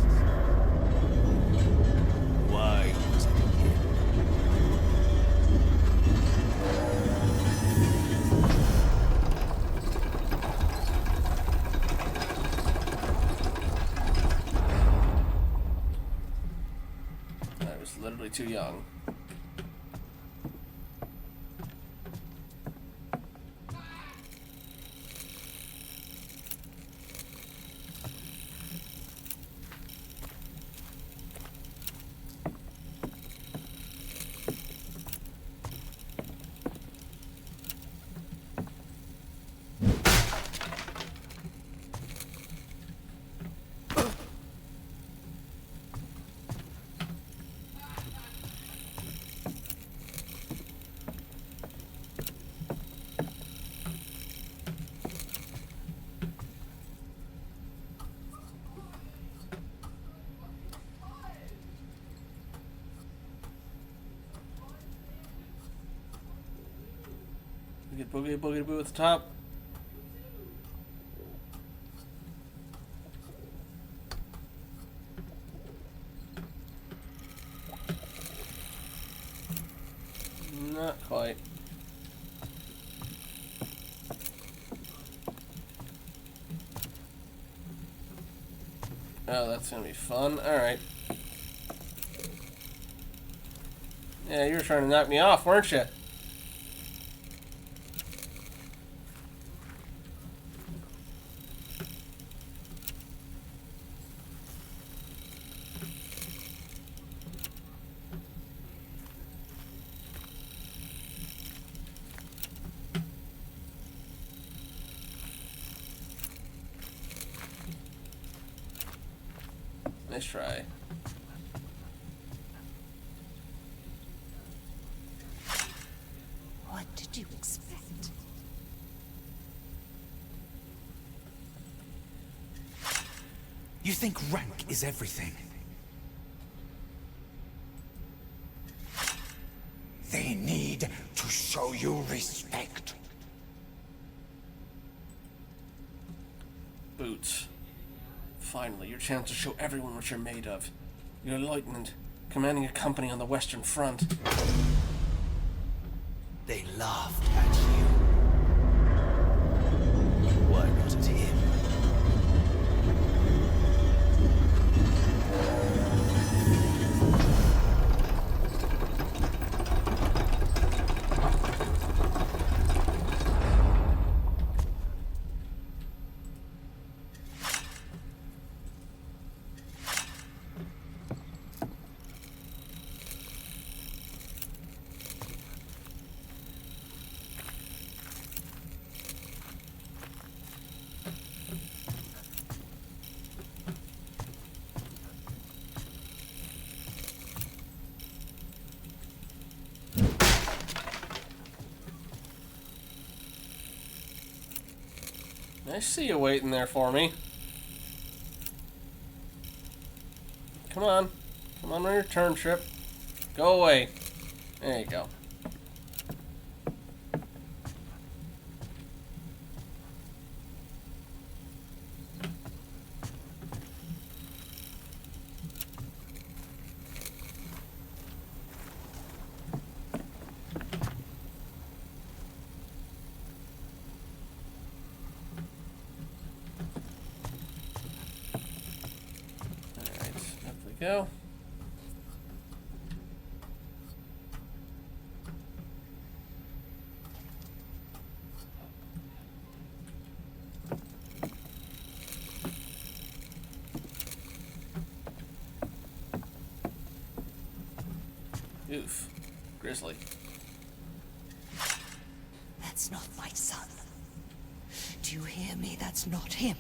Why was it him? I was literally too young. We get boogity boogity boo at the top. Not quite. Oh, that's gonna be fun. Alright. Yeah, you were trying to knock me off, weren't you? Nice try. What did you expect? You think rank is everything? They need to show you respect. Boots. Finally, your chance to show everyone what you're made of. You're a lieutenant, commanding a company on the Western Front. They laughed at you. Why not at him? I see you waiting there for me. Come on. Come on your turn, Trip. Go away. There you go. Go. Oof. Grizzly. That's not my son. Do you hear me? That's not him.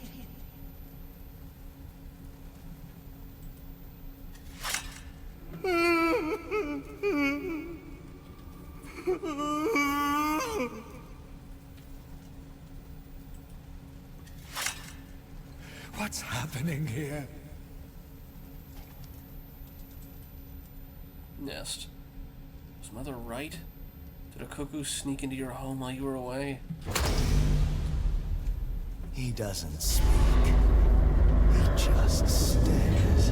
What's happening here? Nest. Was Mother right? Did a cuckoo sneak into your home while you were away? He doesn't speak. He just stares.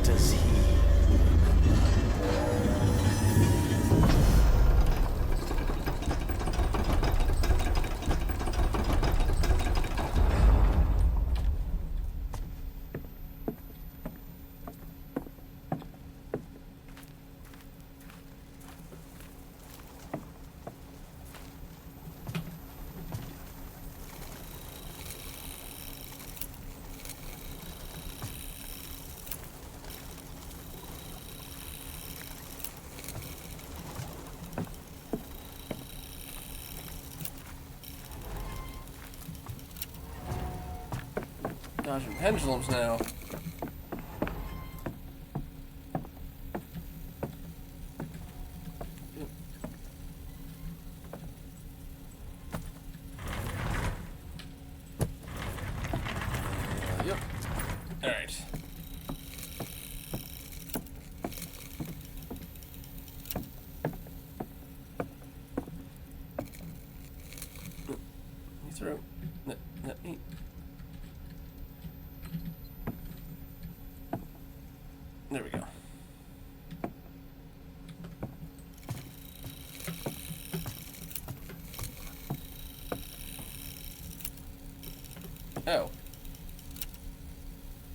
Does he Dodging pendulums now. Yep. Alright. You throw. Let me. There we go. Oh.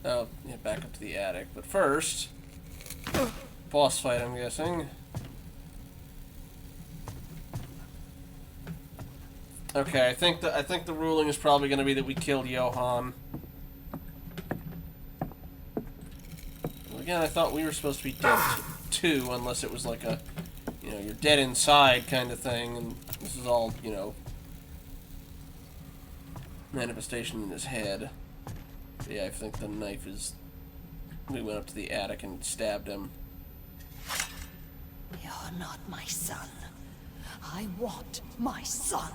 Oh, yeah, back up to the attic. But first, boss fight, I'm guessing. Okay, I think the ruling is probably going to be that we killed Johann. Again, I thought we were supposed to be dead too, unless it was like a, you know, you're dead inside kind of thing, and this is all, you know, manifestation in his head. But yeah, I think the knife is, we went up to the attic and stabbed him. You're not my son. I want my son.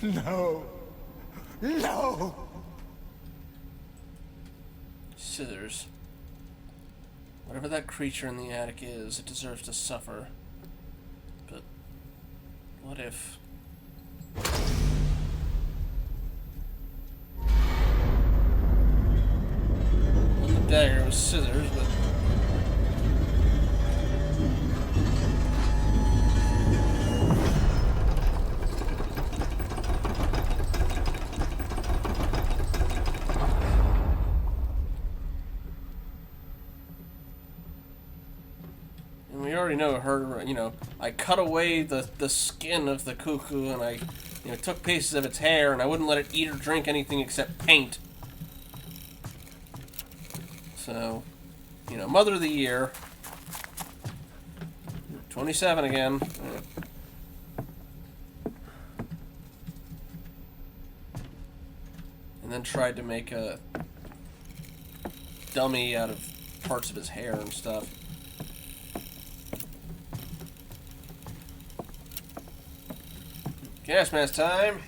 No. No. Scissors. Whatever that creature in the attic is, it deserves to suffer. But what if... The dagger was scissors, but... We already know her, you know, I cut away the skin of the cuckoo and I, you know, took pieces of its hair and I wouldn't let it eat or drink anything except paint. So, you know, Mother of the Year. 27 again. And then tried to make a dummy out of parts of his hair and stuff. Gas mask time.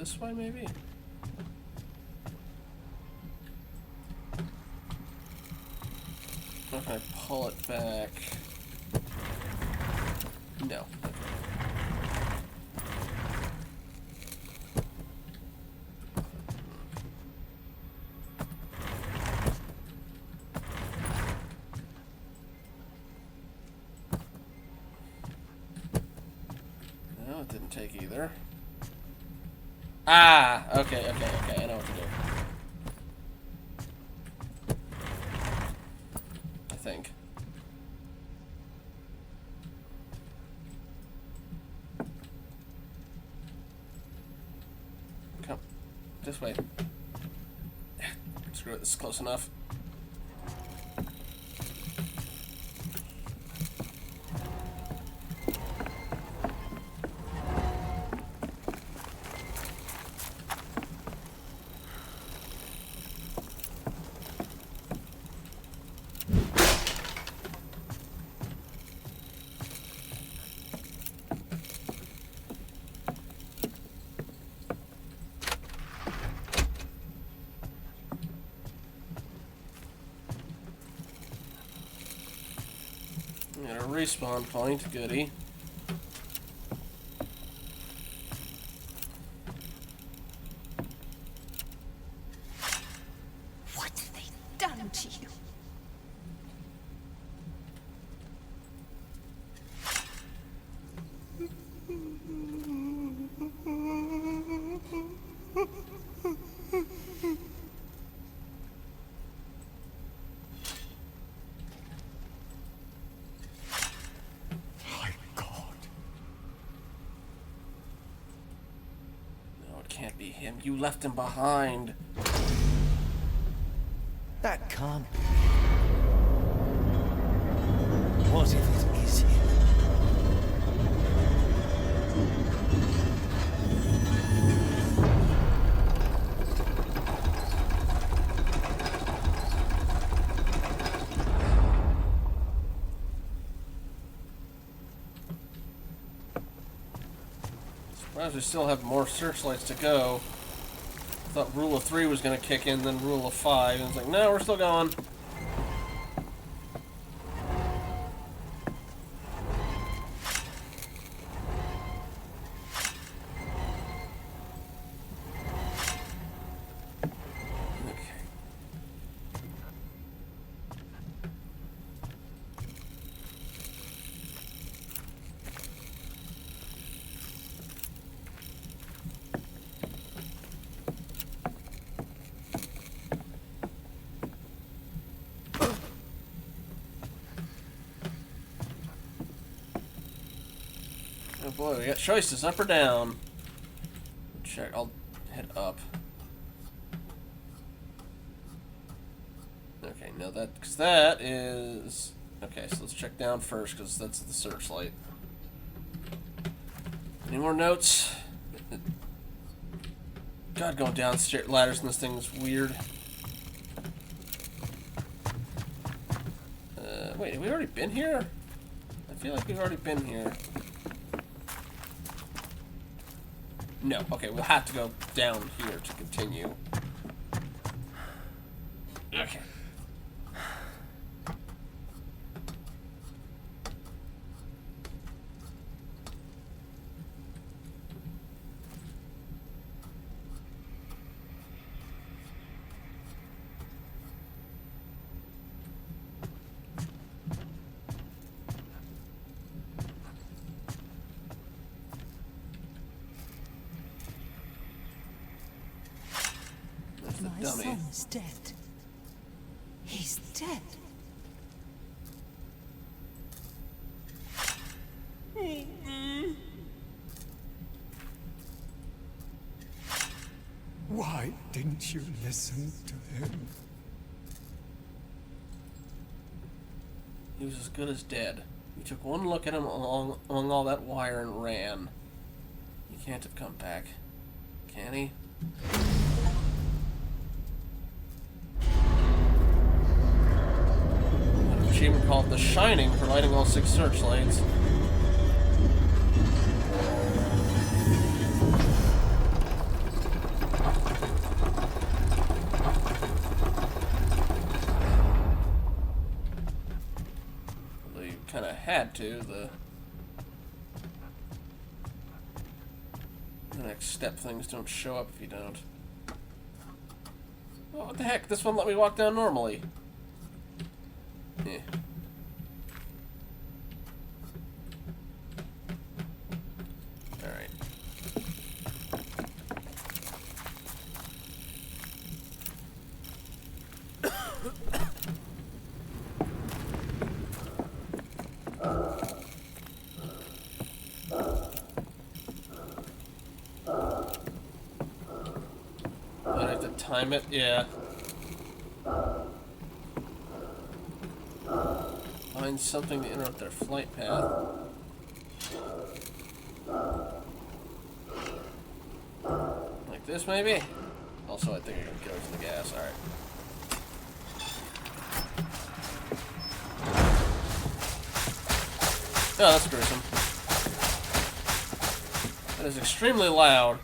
This way, maybe? If I pull it back... No. No, it didn't take either. Ah! Okay, I know what to do. I think. Come. This way. Screw it, this is close enough. Got a respawn point, goody. What have they done to you? Can't be him. You left him behind. That can't be. What if it is him? Surprised we still have more searchlights to go. I thought rule of 3 was going to kick in, then rule of 5. And it's like, no, we're still going. Oh boy, we got choices, up or down. Check, I'll hit up. Okay, no, because that is... Okay, so let's check down first, because that's the searchlight. Any more notes? God, going down ladders in this thing is weird. Wait, have we already been here? I feel like we've already been here. No, okay, we'll have to go down here to continue. Okay. My son is dead. He's dead. Why didn't you listen to him? He was as good as dead. You took one look at him along all that wire and ran. He can't have come back. Can he? Achievement called The Shining for lighting all 6 searchlights. kind of had to. The next step things don't show up if you don't. Oh, what the heck? This one let me walk down normally. Yeah. Alright. I have to time it? Yeah. Find something to interrupt their flight path. Like this, maybe? Also, I think I can go for the gas. Alright. Oh, that's gruesome. That is extremely loud.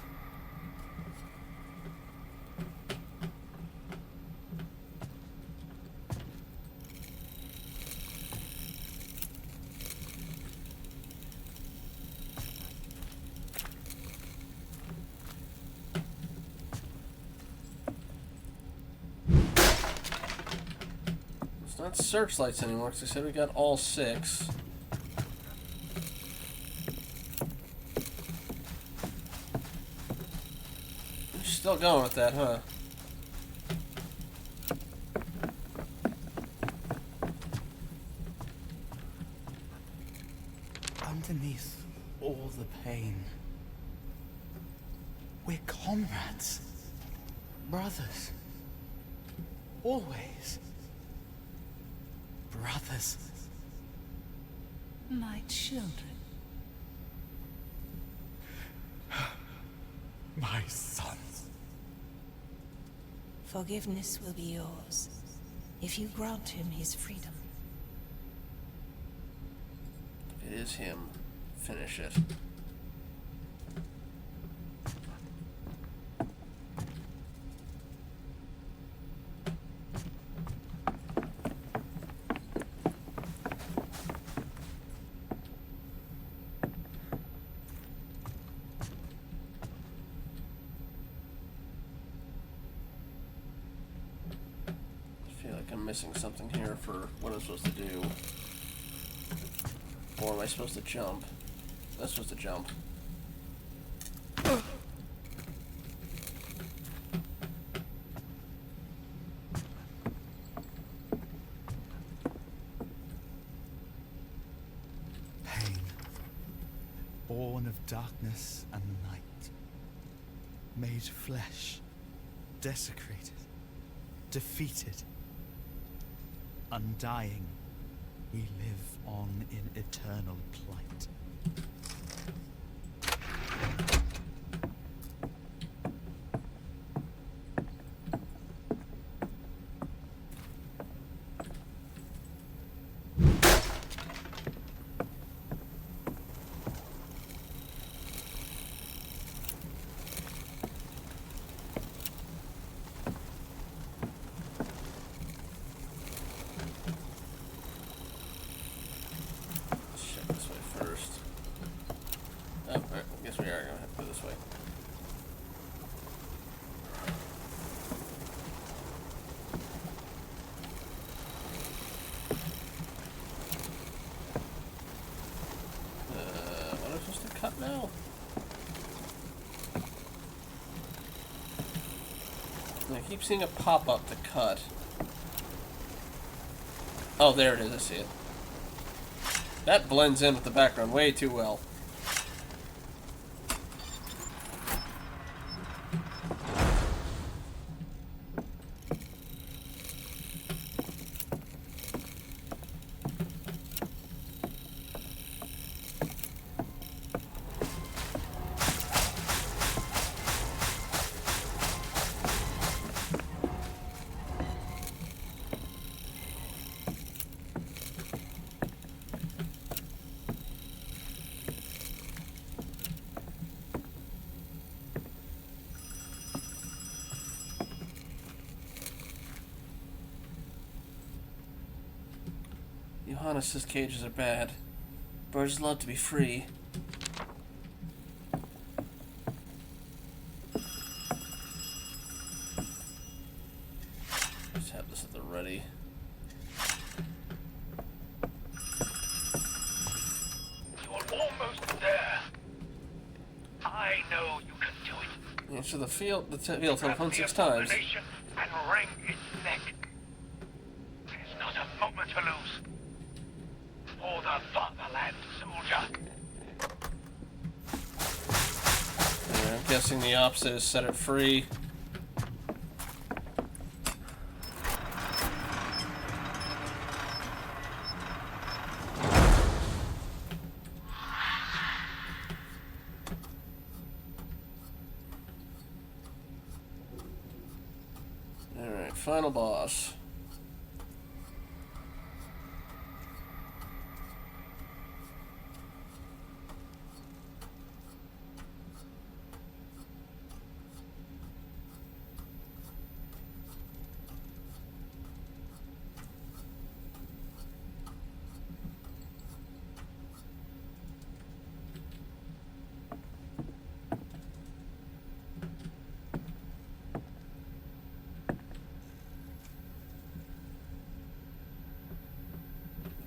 It's not searchlights anymore, because they said we got all 6. You're still going with that, huh? Underneath all the pain, we're comrades, brothers, always brothers. My children. My sons. Forgiveness will be yours if you grant him his freedom. It is him. Finish it. I feel like I'm missing something here for what I'm supposed to do. Or am I supposed to jump? That's supposed to jump. Pain, born of darkness and night, made flesh, desecrated, defeated, undying. We live on in eternal plight. now? I keep seeing a pop-up to cut. Oh, there it is. I see it. That blends in with the background way too well. Johannes says cages are bad. Birds love to be free. Just have this at the ready. You're almost there. I know you can do it. Answer the field telephone 6 times. And wring its neck. There's not a moment to lose. For the fatherland, soldier. Yeah, I'm guessing the opposite is set it free. Alright, final boss.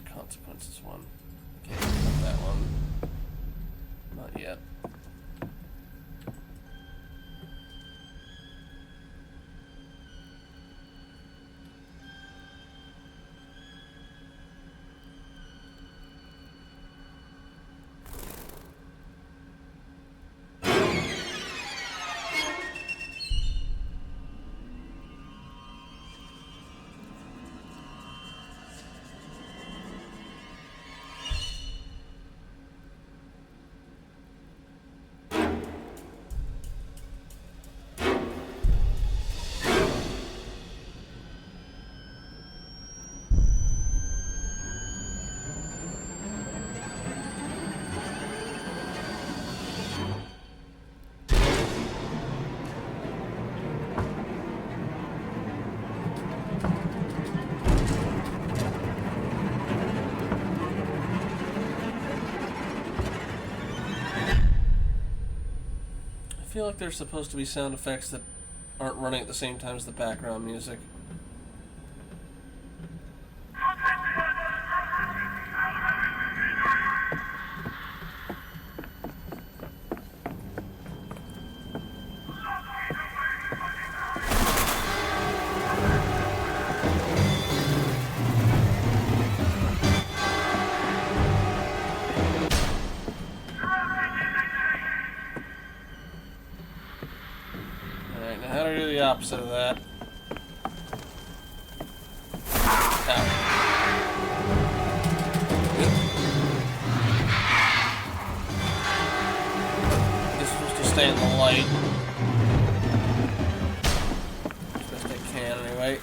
Consequences one. Okay, not that one. Not yet. I feel like there's supposed to be sound effects that aren't running at the same time as the background music. Opposite of that. Ow. This is supposed to stay in the light. As best I can, anyway.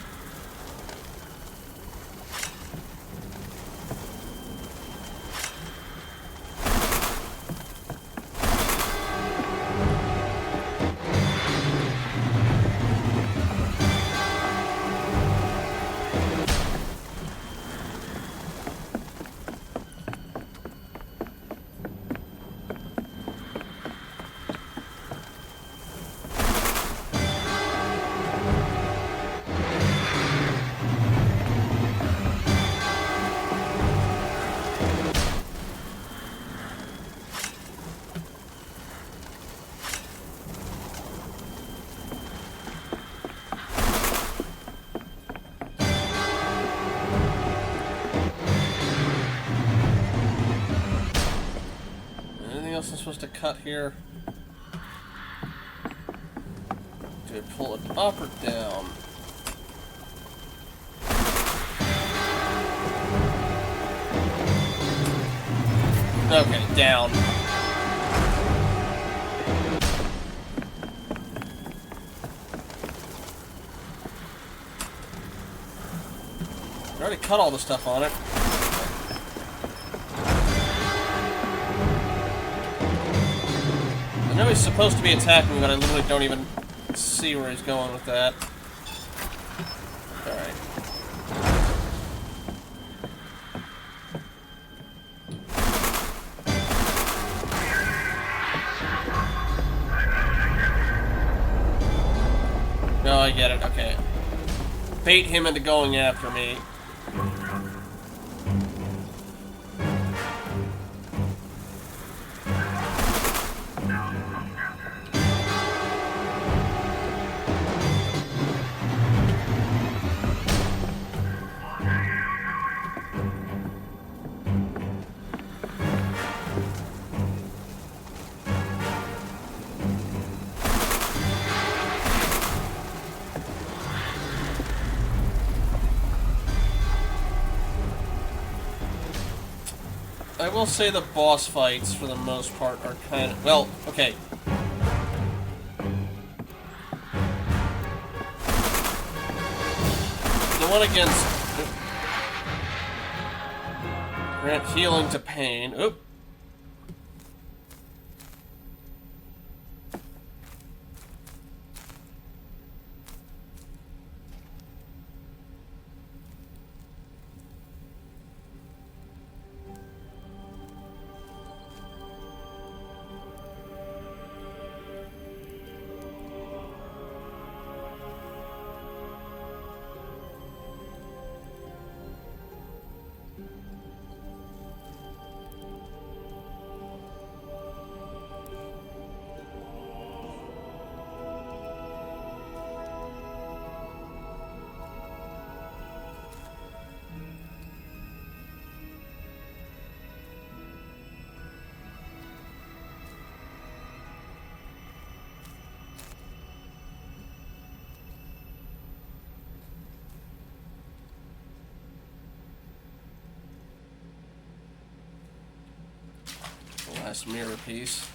I'm supposed to cut here? Do I pull it up or down? Okay, down. I already cut all the stuff on it. I know he's supposed to be attacking me, but I literally don't even see where he's going with that. Alright. bait him into going after me. I will say the boss fights, for the most part, are kind of... Well, okay. The one against... Grant healing to pain. Oop. Last mirror piece.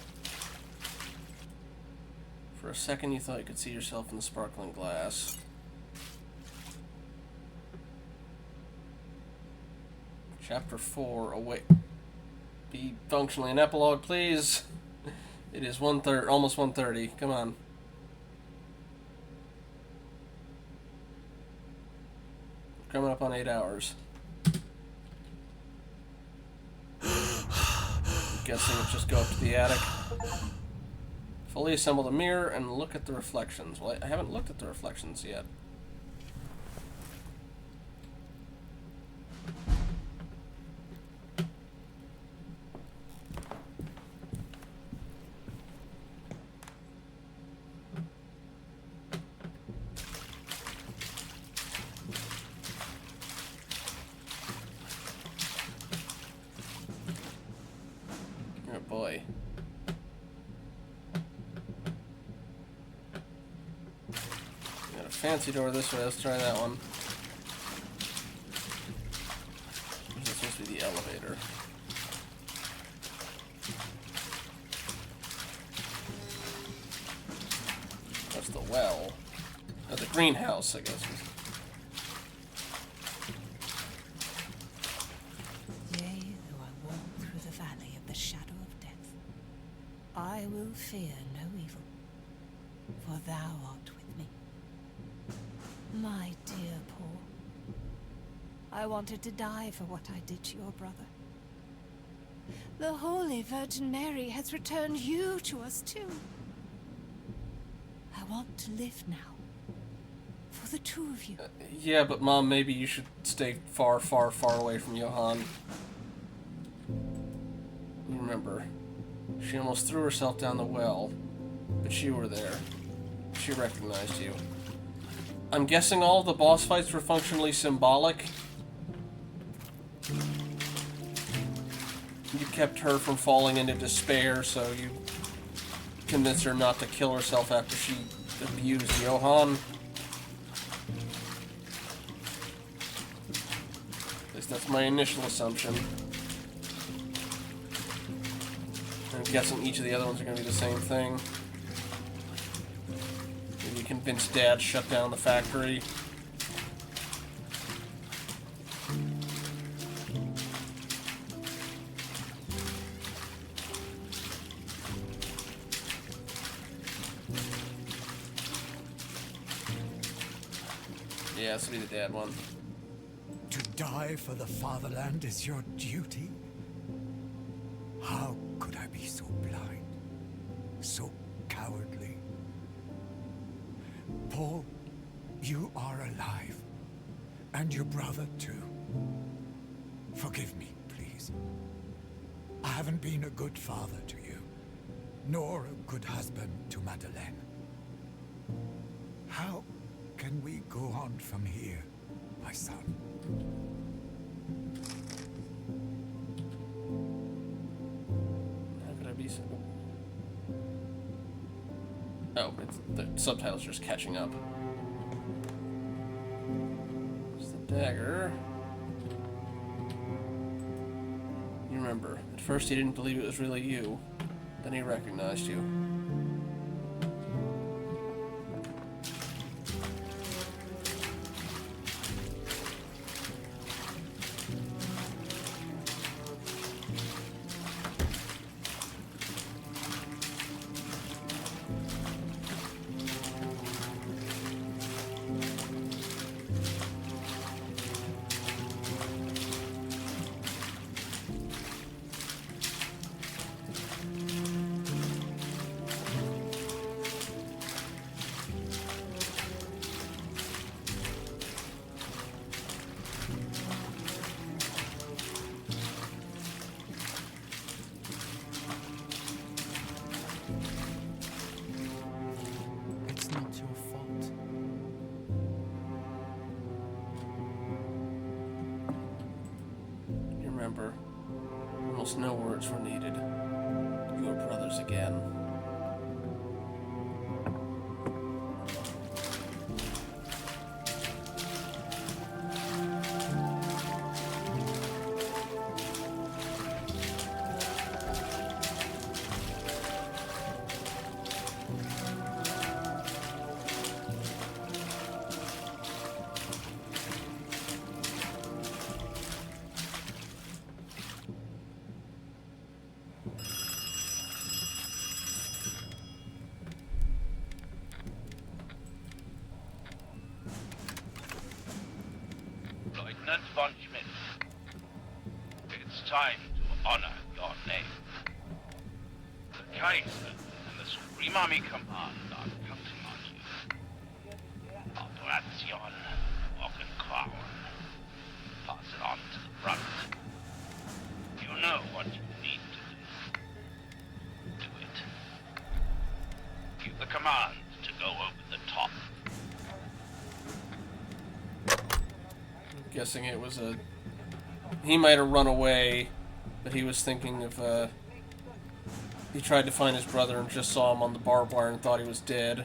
For a second you thought you could see yourself in the sparkling glass. Chapter 4, away. Be functionally an epilogue, please. It is 1:30, almost 1:30. Come on. Coming up on 8 hours. Guessing it's just go up to the attic. Fully assemble the mirror and look at the reflections. Well, I haven't looked at the reflections yet. Oh boy. Got a fancy door this way, let's try that one. This is supposed to be the elevator. That's the well. Oh, the greenhouse, I guess. Yea, though I walk through the valley of the shadow of death, I will fear no evil, for thou art with me. My dear Paul, I wanted to die for what I did to your brother. The Holy Virgin Mary has returned you to us too. I want to live now, for the two of you. Yeah, but Mom, maybe you should stay far, far, far away from Johann. Remember, she almost threw herself down the well, but you were there. She recognized you. I'm guessing all of the boss fights were functionally symbolic. You kept her from falling into despair, so you convinced her not to kill herself after she abused Johann. At least that's my initial assumption. I'm guessing each of the other ones are going to be the same thing. Maybe convince Dad to shut down the factory. Yeah, this will be the Dad one. To die for the fatherland is your duty? How could I be so blind? So cowardly? Paul, you are alive. And your brother, too. Forgive me, please. I haven't been a good father to you, nor a good husband to Madeleine. How can we go on from here, my son? How could I be so... Oh, the subtitles are just catching up. There's the dagger. You remember, at first he didn't believe it was really you. Then he recognized you. It's not your fault. You remember, almost no words were needed. You were brothers again. Lieutenant von Schmidt, it's time to honor your name. The Kaiser and the Supreme Army Command are counting on you. Operation Walken-Crown. Pass it on to the front. You know what you need to do. Do it. Give the command to go over the top. Guessing it was a... He might have run away, but he was thinking of, he tried to find his brother and just saw him on the barbed wire and thought he was dead.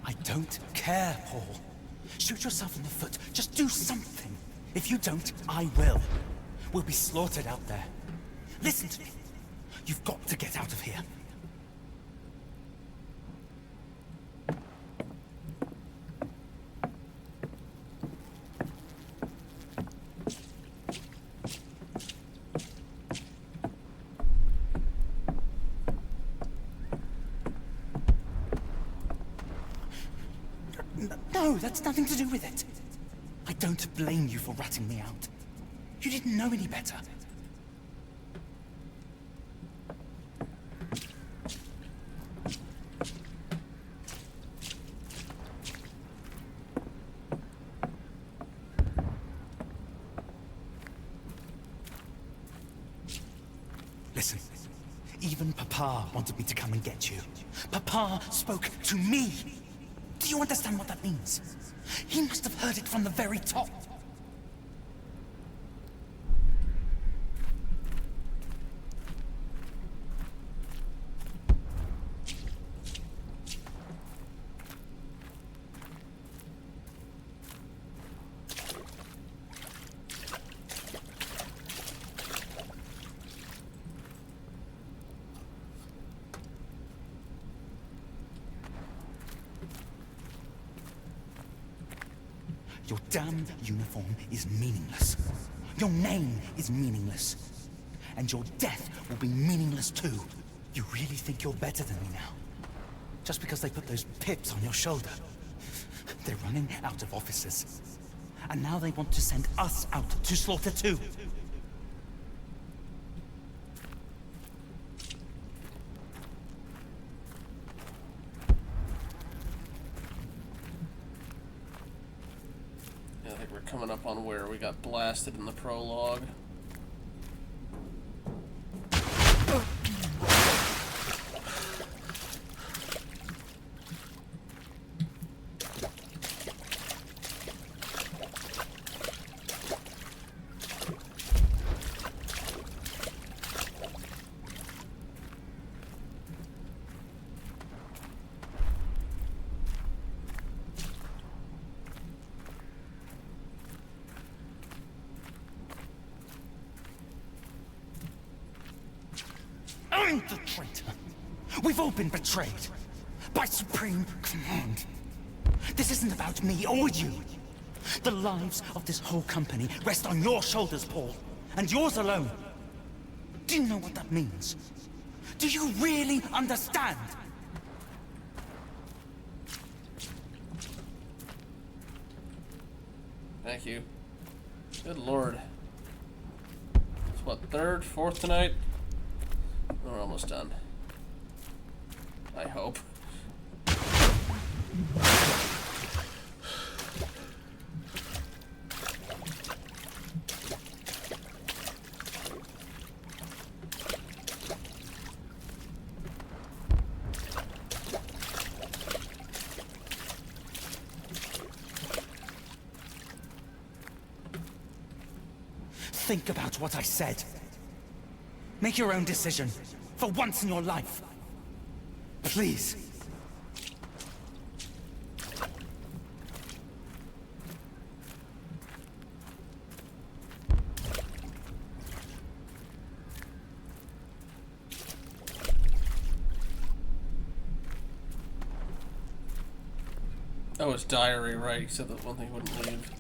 I don't care, Paul. Shoot yourself in the foot. Just do something. If you don't, I will. We'll be slaughtered out there. Listen to me. You've got to get out of here. No, that's nothing to do with it. I don't blame you for ratting me out. You didn't know any better. Listen, even Papa wanted me to come and get you. Papa spoke to me. Do you understand what that means? He must have heard it from the very top. Your damned uniform is meaningless. Your name is meaningless. And your death will be meaningless too. You really think you're better than me now? Just because they put those pips on your shoulder? They're running out of officers. And now they want to send us out to slaughter too. Yeah, I think we're coming up on where we got blasted in the prologue. I'm the traitor. We've all been betrayed. By supreme command. This isn't about me or you. The lives of this whole company rest on your shoulders, Paul. And yours alone. Do you know what that means? Do you really understand? Thank you. Good lord. It's what, third, fourth tonight? We're almost done. I hope. Think about what I said. Make your own decision, for once in your life. Please. Oh, his diary, right. He said that one thing wouldn't leave.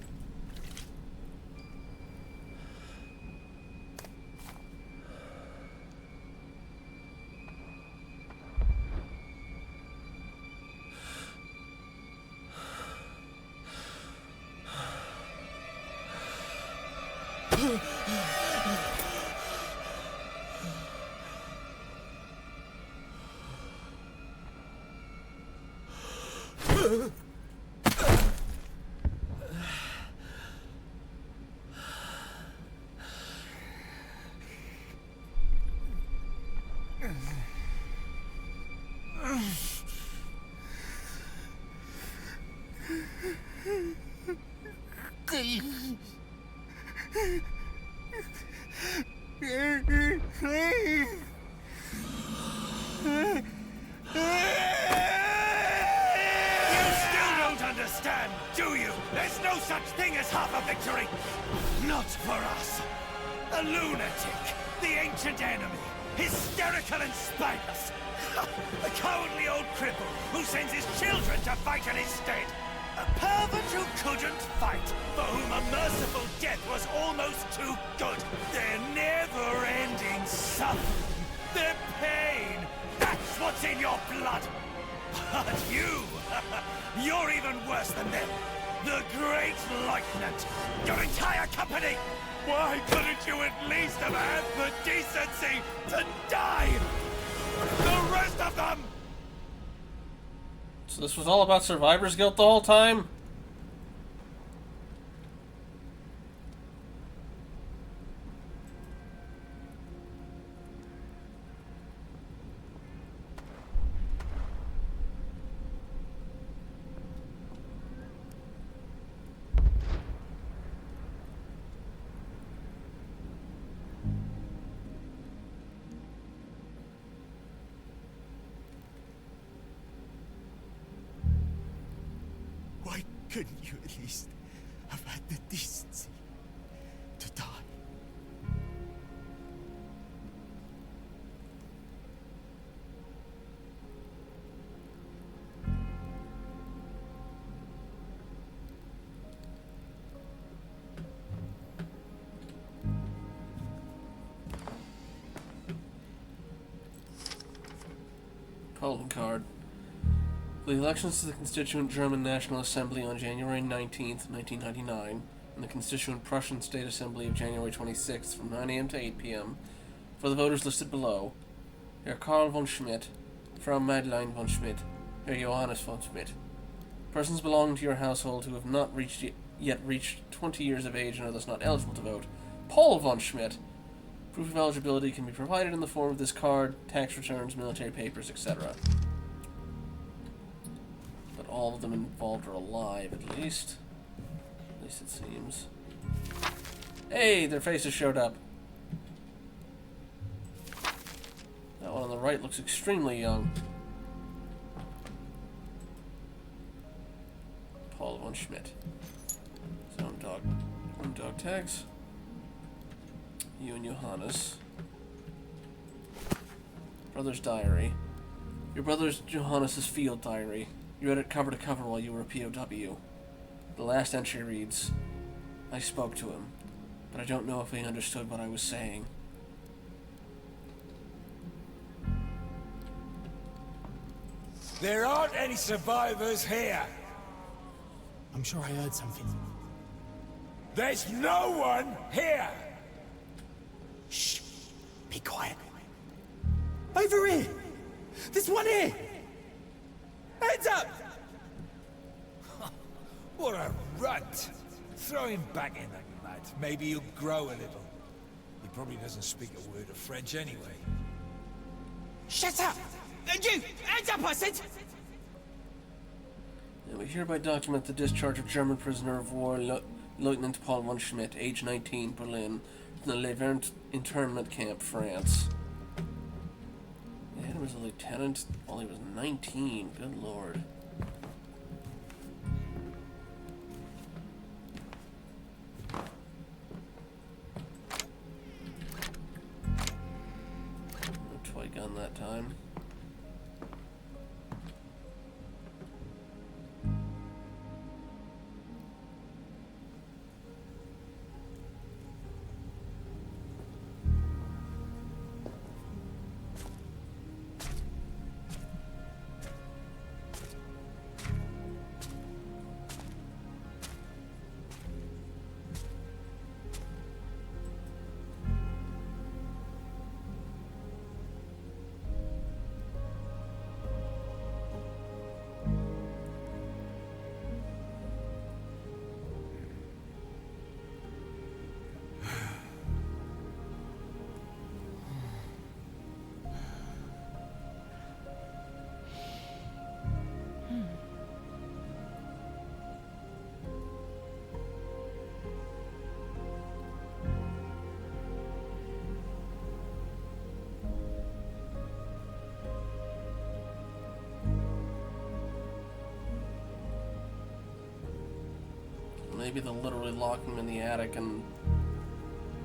Understand, do you? There's no such thing as half a victory! Not for us! A lunatic! The ancient enemy! Hysterical and spineless! A cowardly old cripple who sends his children to fight instead! A pervert who couldn't fight, for whom a merciful death was almost too good! Their never-ending suffering! Their pain! That's what's in your blood! But you! You're even worse than them! The Great Lieutenant! Your entire company! Why couldn't you at least have had the decency to die? The rest of them! So this was all about survivor's guilt the whole time? Why couldn't you at least have had the decency to die? Development card. For the elections to the Constituent German National Assembly on January 19th, 1999, and the Constituent Prussian State Assembly of January 26th from 9 a.m. to 8 p.m., for the voters listed below, Herr Karl von Schmidt, Frau Madeleine von Schmidt, Herr Johannes von Schmidt. Persons belonging to your household who have not yet reached 20 years of age and are thus not eligible to vote. Paul von Schmidt. Proof of eligibility can be provided in the form of this card, tax returns, military papers, etc. But all of them involved are alive, at least. At least it seems. Hey, their faces showed up. That one on the right looks extremely young. Paul von Schmidt. So dog tags. You and Johannes. Brother's diary. Your brother's Johannes' field diary. You read it cover to cover while you were a POW. The last entry reads, I spoke to him, but I don't know if he understood what I was saying. There aren't any survivors here. I'm sure I heard something. There's no one here! Shh! Be quiet. Over here! There's one here! Heads up! What a runt! Throw him back in the mud. Maybe he'll grow a little. He probably doesn't speak a word of French anyway. Shut up! And you! Hands up, I said! And we hereby document the discharge of German prisoner of war Lieutenant Paul von Schmidt, age 19, Berlin, from the Le Vert internment camp, France. He was a lieutenant while he was 19. Good lord. No toy gun that time. Maybe the literally locking him in the attic and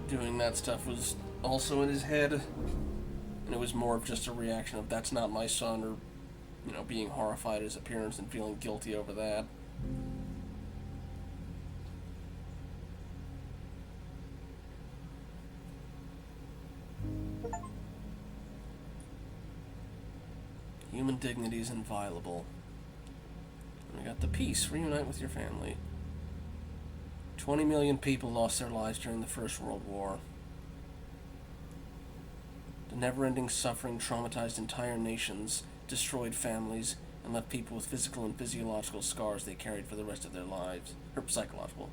doing that stuff was also in his head, and it was more of just a reaction of that's not my son, or, you know, being horrified at his appearance and feeling guilty over that. Human dignity is inviolable. And we got the peace. Reunite with your family. 20 million people lost their lives during the First World War. The never-ending suffering traumatized entire nations, destroyed families, and left people with physical and physiological scars they carried for the rest of their lives. Or psychological.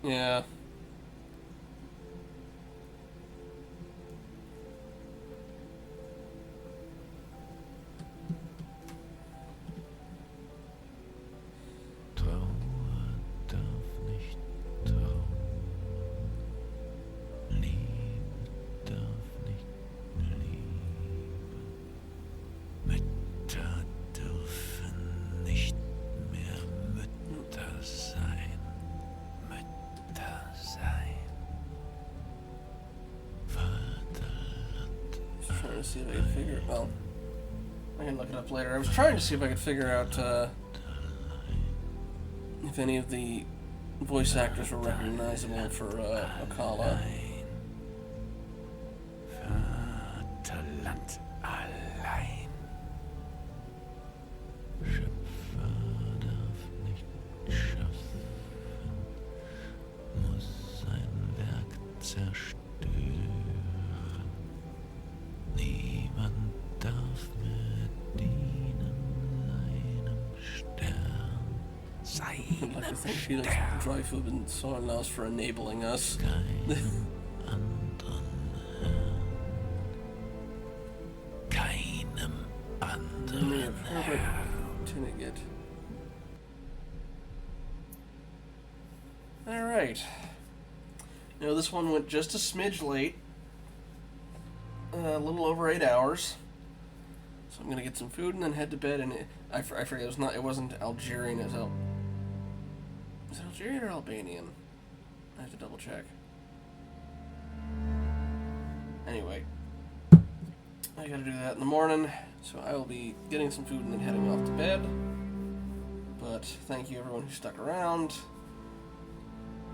Yeah. See if I can figure it. Well, I can look it up later. I was trying to see if I could figure out if any of the voice actors were recognizable for Akala. Vaterland allein. Schöpfer darf nicht schaffen, muss sein Werk zerstören. Niemand darf mehr dienen seinem Stern. I'd like to thank Felix Dreyfus and someone else for enabling us. Keinem anderen Herrn. Alright. Now this one went just a smidge late. A little over 8 hours. So I'm gonna get some food and then head to bed. And I forget it wasn't Algerian. Is it Algerian or Albanian? I have to double check. Anyway, I gotta do that in the morning, so I will be getting some food and then heading off to bed. But thank you everyone who stuck around.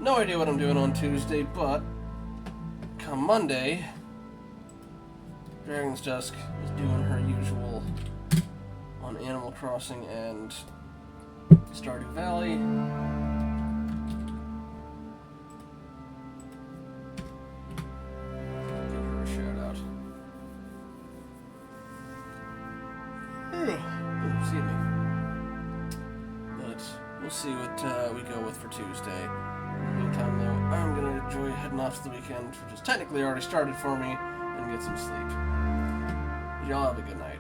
No idea what I'm doing on Tuesday, but come Monday, Dragon's Dusk is doing her usual on Animal Crossing and Stardew Valley. We'll see what we go with for Tuesday. In the meantime, though, I'm going to enjoy heading off to the weekend, which has technically already started for me, and get some sleep. Y'all have a good night.